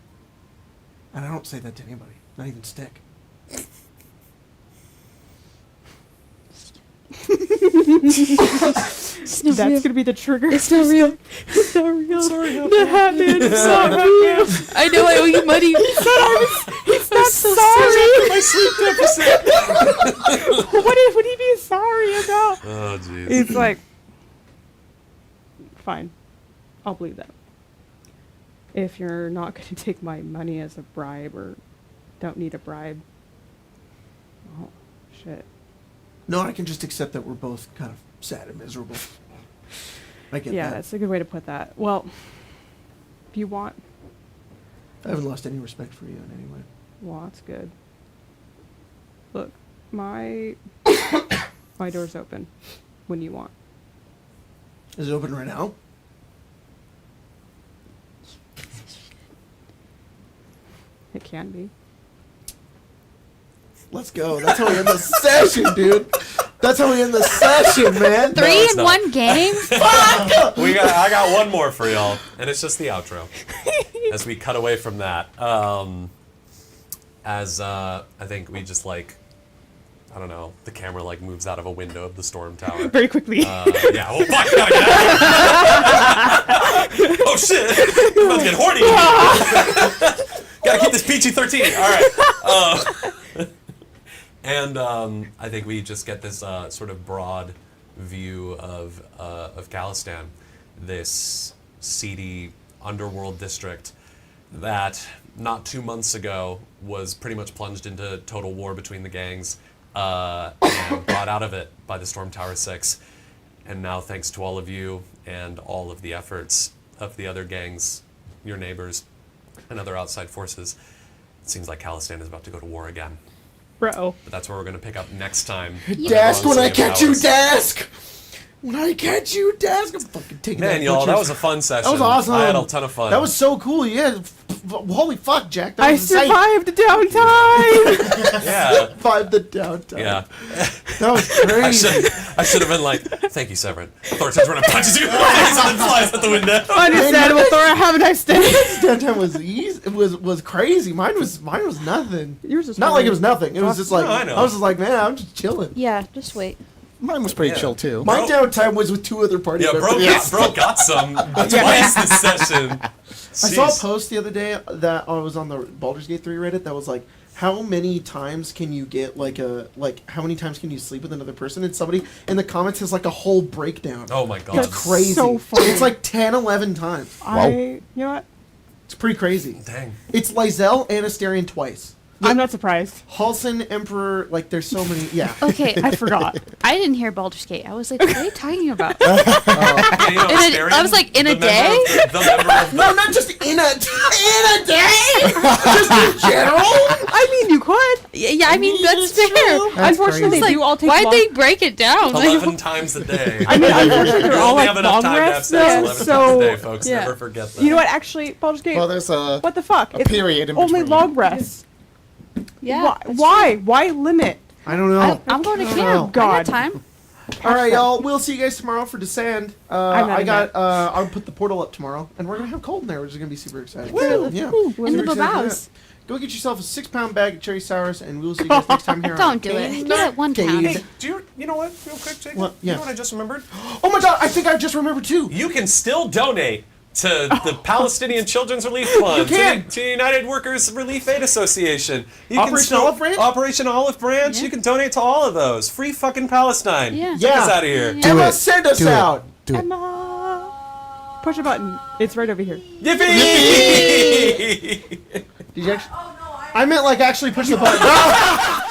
S7: And I don't say that to anybody, not even Stick.
S4: That's gonna be the trigger.
S6: It's not real.
S4: It's not real.
S1: Sorry,
S4: The hat man. It's not real.
S6: I know I owe you money.
S4: He's not
S6: so
S4: sorry.
S1: My sleep deficit.
S4: What would he be sorry about?
S1: Oh, jeez.
S4: It's like, fine, I'll believe that. If you're not going to take my money as a bribe or don't need a bribe, oh, shit.
S7: No, I can just accept that we're both kind of sad and miserable. I get
S4: Yeah,
S7: that.
S4: that's a good way to put that. Well, if you want,
S7: I haven't lost any respect for you in any way.
S4: well, that's good. Look, my door's open when you want.
S7: Is it open right now?
S4: It can be.
S7: Let's go. That's how we end the session, dude.
S3: That's how we end the session, man.
S6: Three
S1: it's
S6: in
S1: not.
S6: one game?
S1: I got one more for y'all, and it's just the outro. As we cut away from that, I think we just like, I don't know, the camera like moves out of a window of the storm tower.
S4: Very quickly.
S1: Yeah. Oh fuck! Gotta get out of here. Oh shit! I'm about to get horny. Gotta keep this PG-13. All right. And I think we just get this sort of broad view of Khalistan, this seedy underworld district that not 2 months ago was pretty much plunged into total war between the gangs and brought out of it by the Storm Tower 6. And now, thanks to all of you and all of the efforts of the other gangs, your neighbors, and other outside forces, it seems like Khalistan is about to go to war again.
S4: Bro.
S1: But that's where we're going to pick up next time.
S7: Dask, when I catch you, Dask! When I catch you, Dask! I'm fucking taking
S1: Man,
S7: that
S1: y'all, that
S7: butcher's-
S1: was a fun session.
S3: That was awesome.
S1: I had a ton of fun.
S3: That was so cool. Yeah. Holy fuck, Jack. That
S4: I
S3: was insane.
S4: survived the downtime!
S1: Yeah.
S3: Survived the downtime.
S1: Yeah.
S3: That was crazy.
S1: I should have been like, thank you, Severon. Thor turns around and punches you and then flies out the window.
S4: Understandable, Thora. Have a nice day.
S3: Downtime was easy. It was crazy. Mine was nothing.
S4: Yours was
S3: Not
S4: fine.
S3: like it was nothing. It was just like
S1: No, I know.
S3: I was just like, man, I'm just chilling.
S6: Yeah, just wait.
S2: Mine was pretty
S1: Yeah.
S2: chill too.
S3: My
S1: Bro-
S3: downtime was with 2 other party
S1: Yeah,
S3: members.
S1: bro got some twice this session.
S3: I saw a
S1: Jeez.
S3: post the other day that I was on the Baldur's Gate 3 Reddit that was like, how many times can you get how many times can you sleep with another person? And somebody in the comments has like a whole breakdown.
S1: Oh my god.
S3: It's crazy.
S4: so funny.
S3: It's like 10, 11 times.
S4: You know what?
S3: It's pretty crazy.
S1: Dang.
S3: It's Lysel and Asterion twice.
S4: I'm not surprised.
S3: Halsin, Emperor, like there's so many. Yeah.
S6: Okay,
S4: I forgot.
S6: I didn't hear Baldur's Gate. I was like, what are you talking about?
S1: Yeah, you know,
S6: In a-
S1: Asterion,
S6: I was like, in a
S1: the member
S6: day?
S1: of- the member of
S3: No, not just in a day. Just in general.
S4: I mean, you could.
S6: Yeah, I mean, that's
S3: It's true.
S6: fair.
S3: That's
S4: Unfortunately,
S3: crazy.
S4: they do all take
S6: Why'd
S4: long.
S6: they break it down? Like,
S1: 11 times a day.
S4: I mean, unfortunately, they're
S1: You
S4: all
S1: only
S4: like
S1: have enough
S4: long
S1: time to have
S4: rests,
S1: sex
S4: though.
S1: 11 times a
S4: So,
S1: day, folks.
S6: yeah.
S1: Never forget that.
S4: you know what? Actually, Baldur's Gate.
S2: Well, there's a
S4: What the fuck? It's
S2: period in
S4: only
S2: between.
S4: long rests.
S6: yeah.
S4: Why? Why limit?
S3: I don't know.
S6: I'm going to
S3: I don't
S6: camp.
S3: know.
S6: I got
S4: God.
S6: time.
S3: All right, y'all. We'll see you guys tomorrow for Descend.
S4: I'm not
S3: I
S4: in
S3: got. I'll put the portal up tomorrow, and we're gonna have cold in there, which is gonna be super exciting.
S6: Woo.
S3: Yeah.
S6: In the
S3: Super excited for
S6: babaus.
S3: that. Go get yourself a 6-pound bag of cherry sours, and we'll see you guys next time here.
S6: Don't
S3: on
S6: do it.
S3: Arcane
S6: Get it 1 pound.
S3: Arcade.
S1: Hey, you know what? Real quick, Jacob?
S3: What?
S1: You
S3: Yeah.
S1: know what I just remembered?
S3: Oh my god! I think I just remembered too.
S1: You can still donate to the Palestinian Children's Relief Fund,
S3: You can.
S1: to the United Workers Relief Aid Association. You can
S3: Operation
S1: still-
S3: Olive Branch?
S1: Operation Olive Branch.
S6: Yeah.
S1: You can donate to all of those. Free fucking Palestine.
S6: Yeah.
S1: Take us
S3: Yeah.
S1: out of here.
S6: Yeah.
S3: Emma,
S2: it.
S3: send us
S2: Do it.
S3: out.
S2: Do it.
S4: Emma. Push a button. It's right over here.
S1: Yippee!
S3: Did you actually? I meant like actually push the button.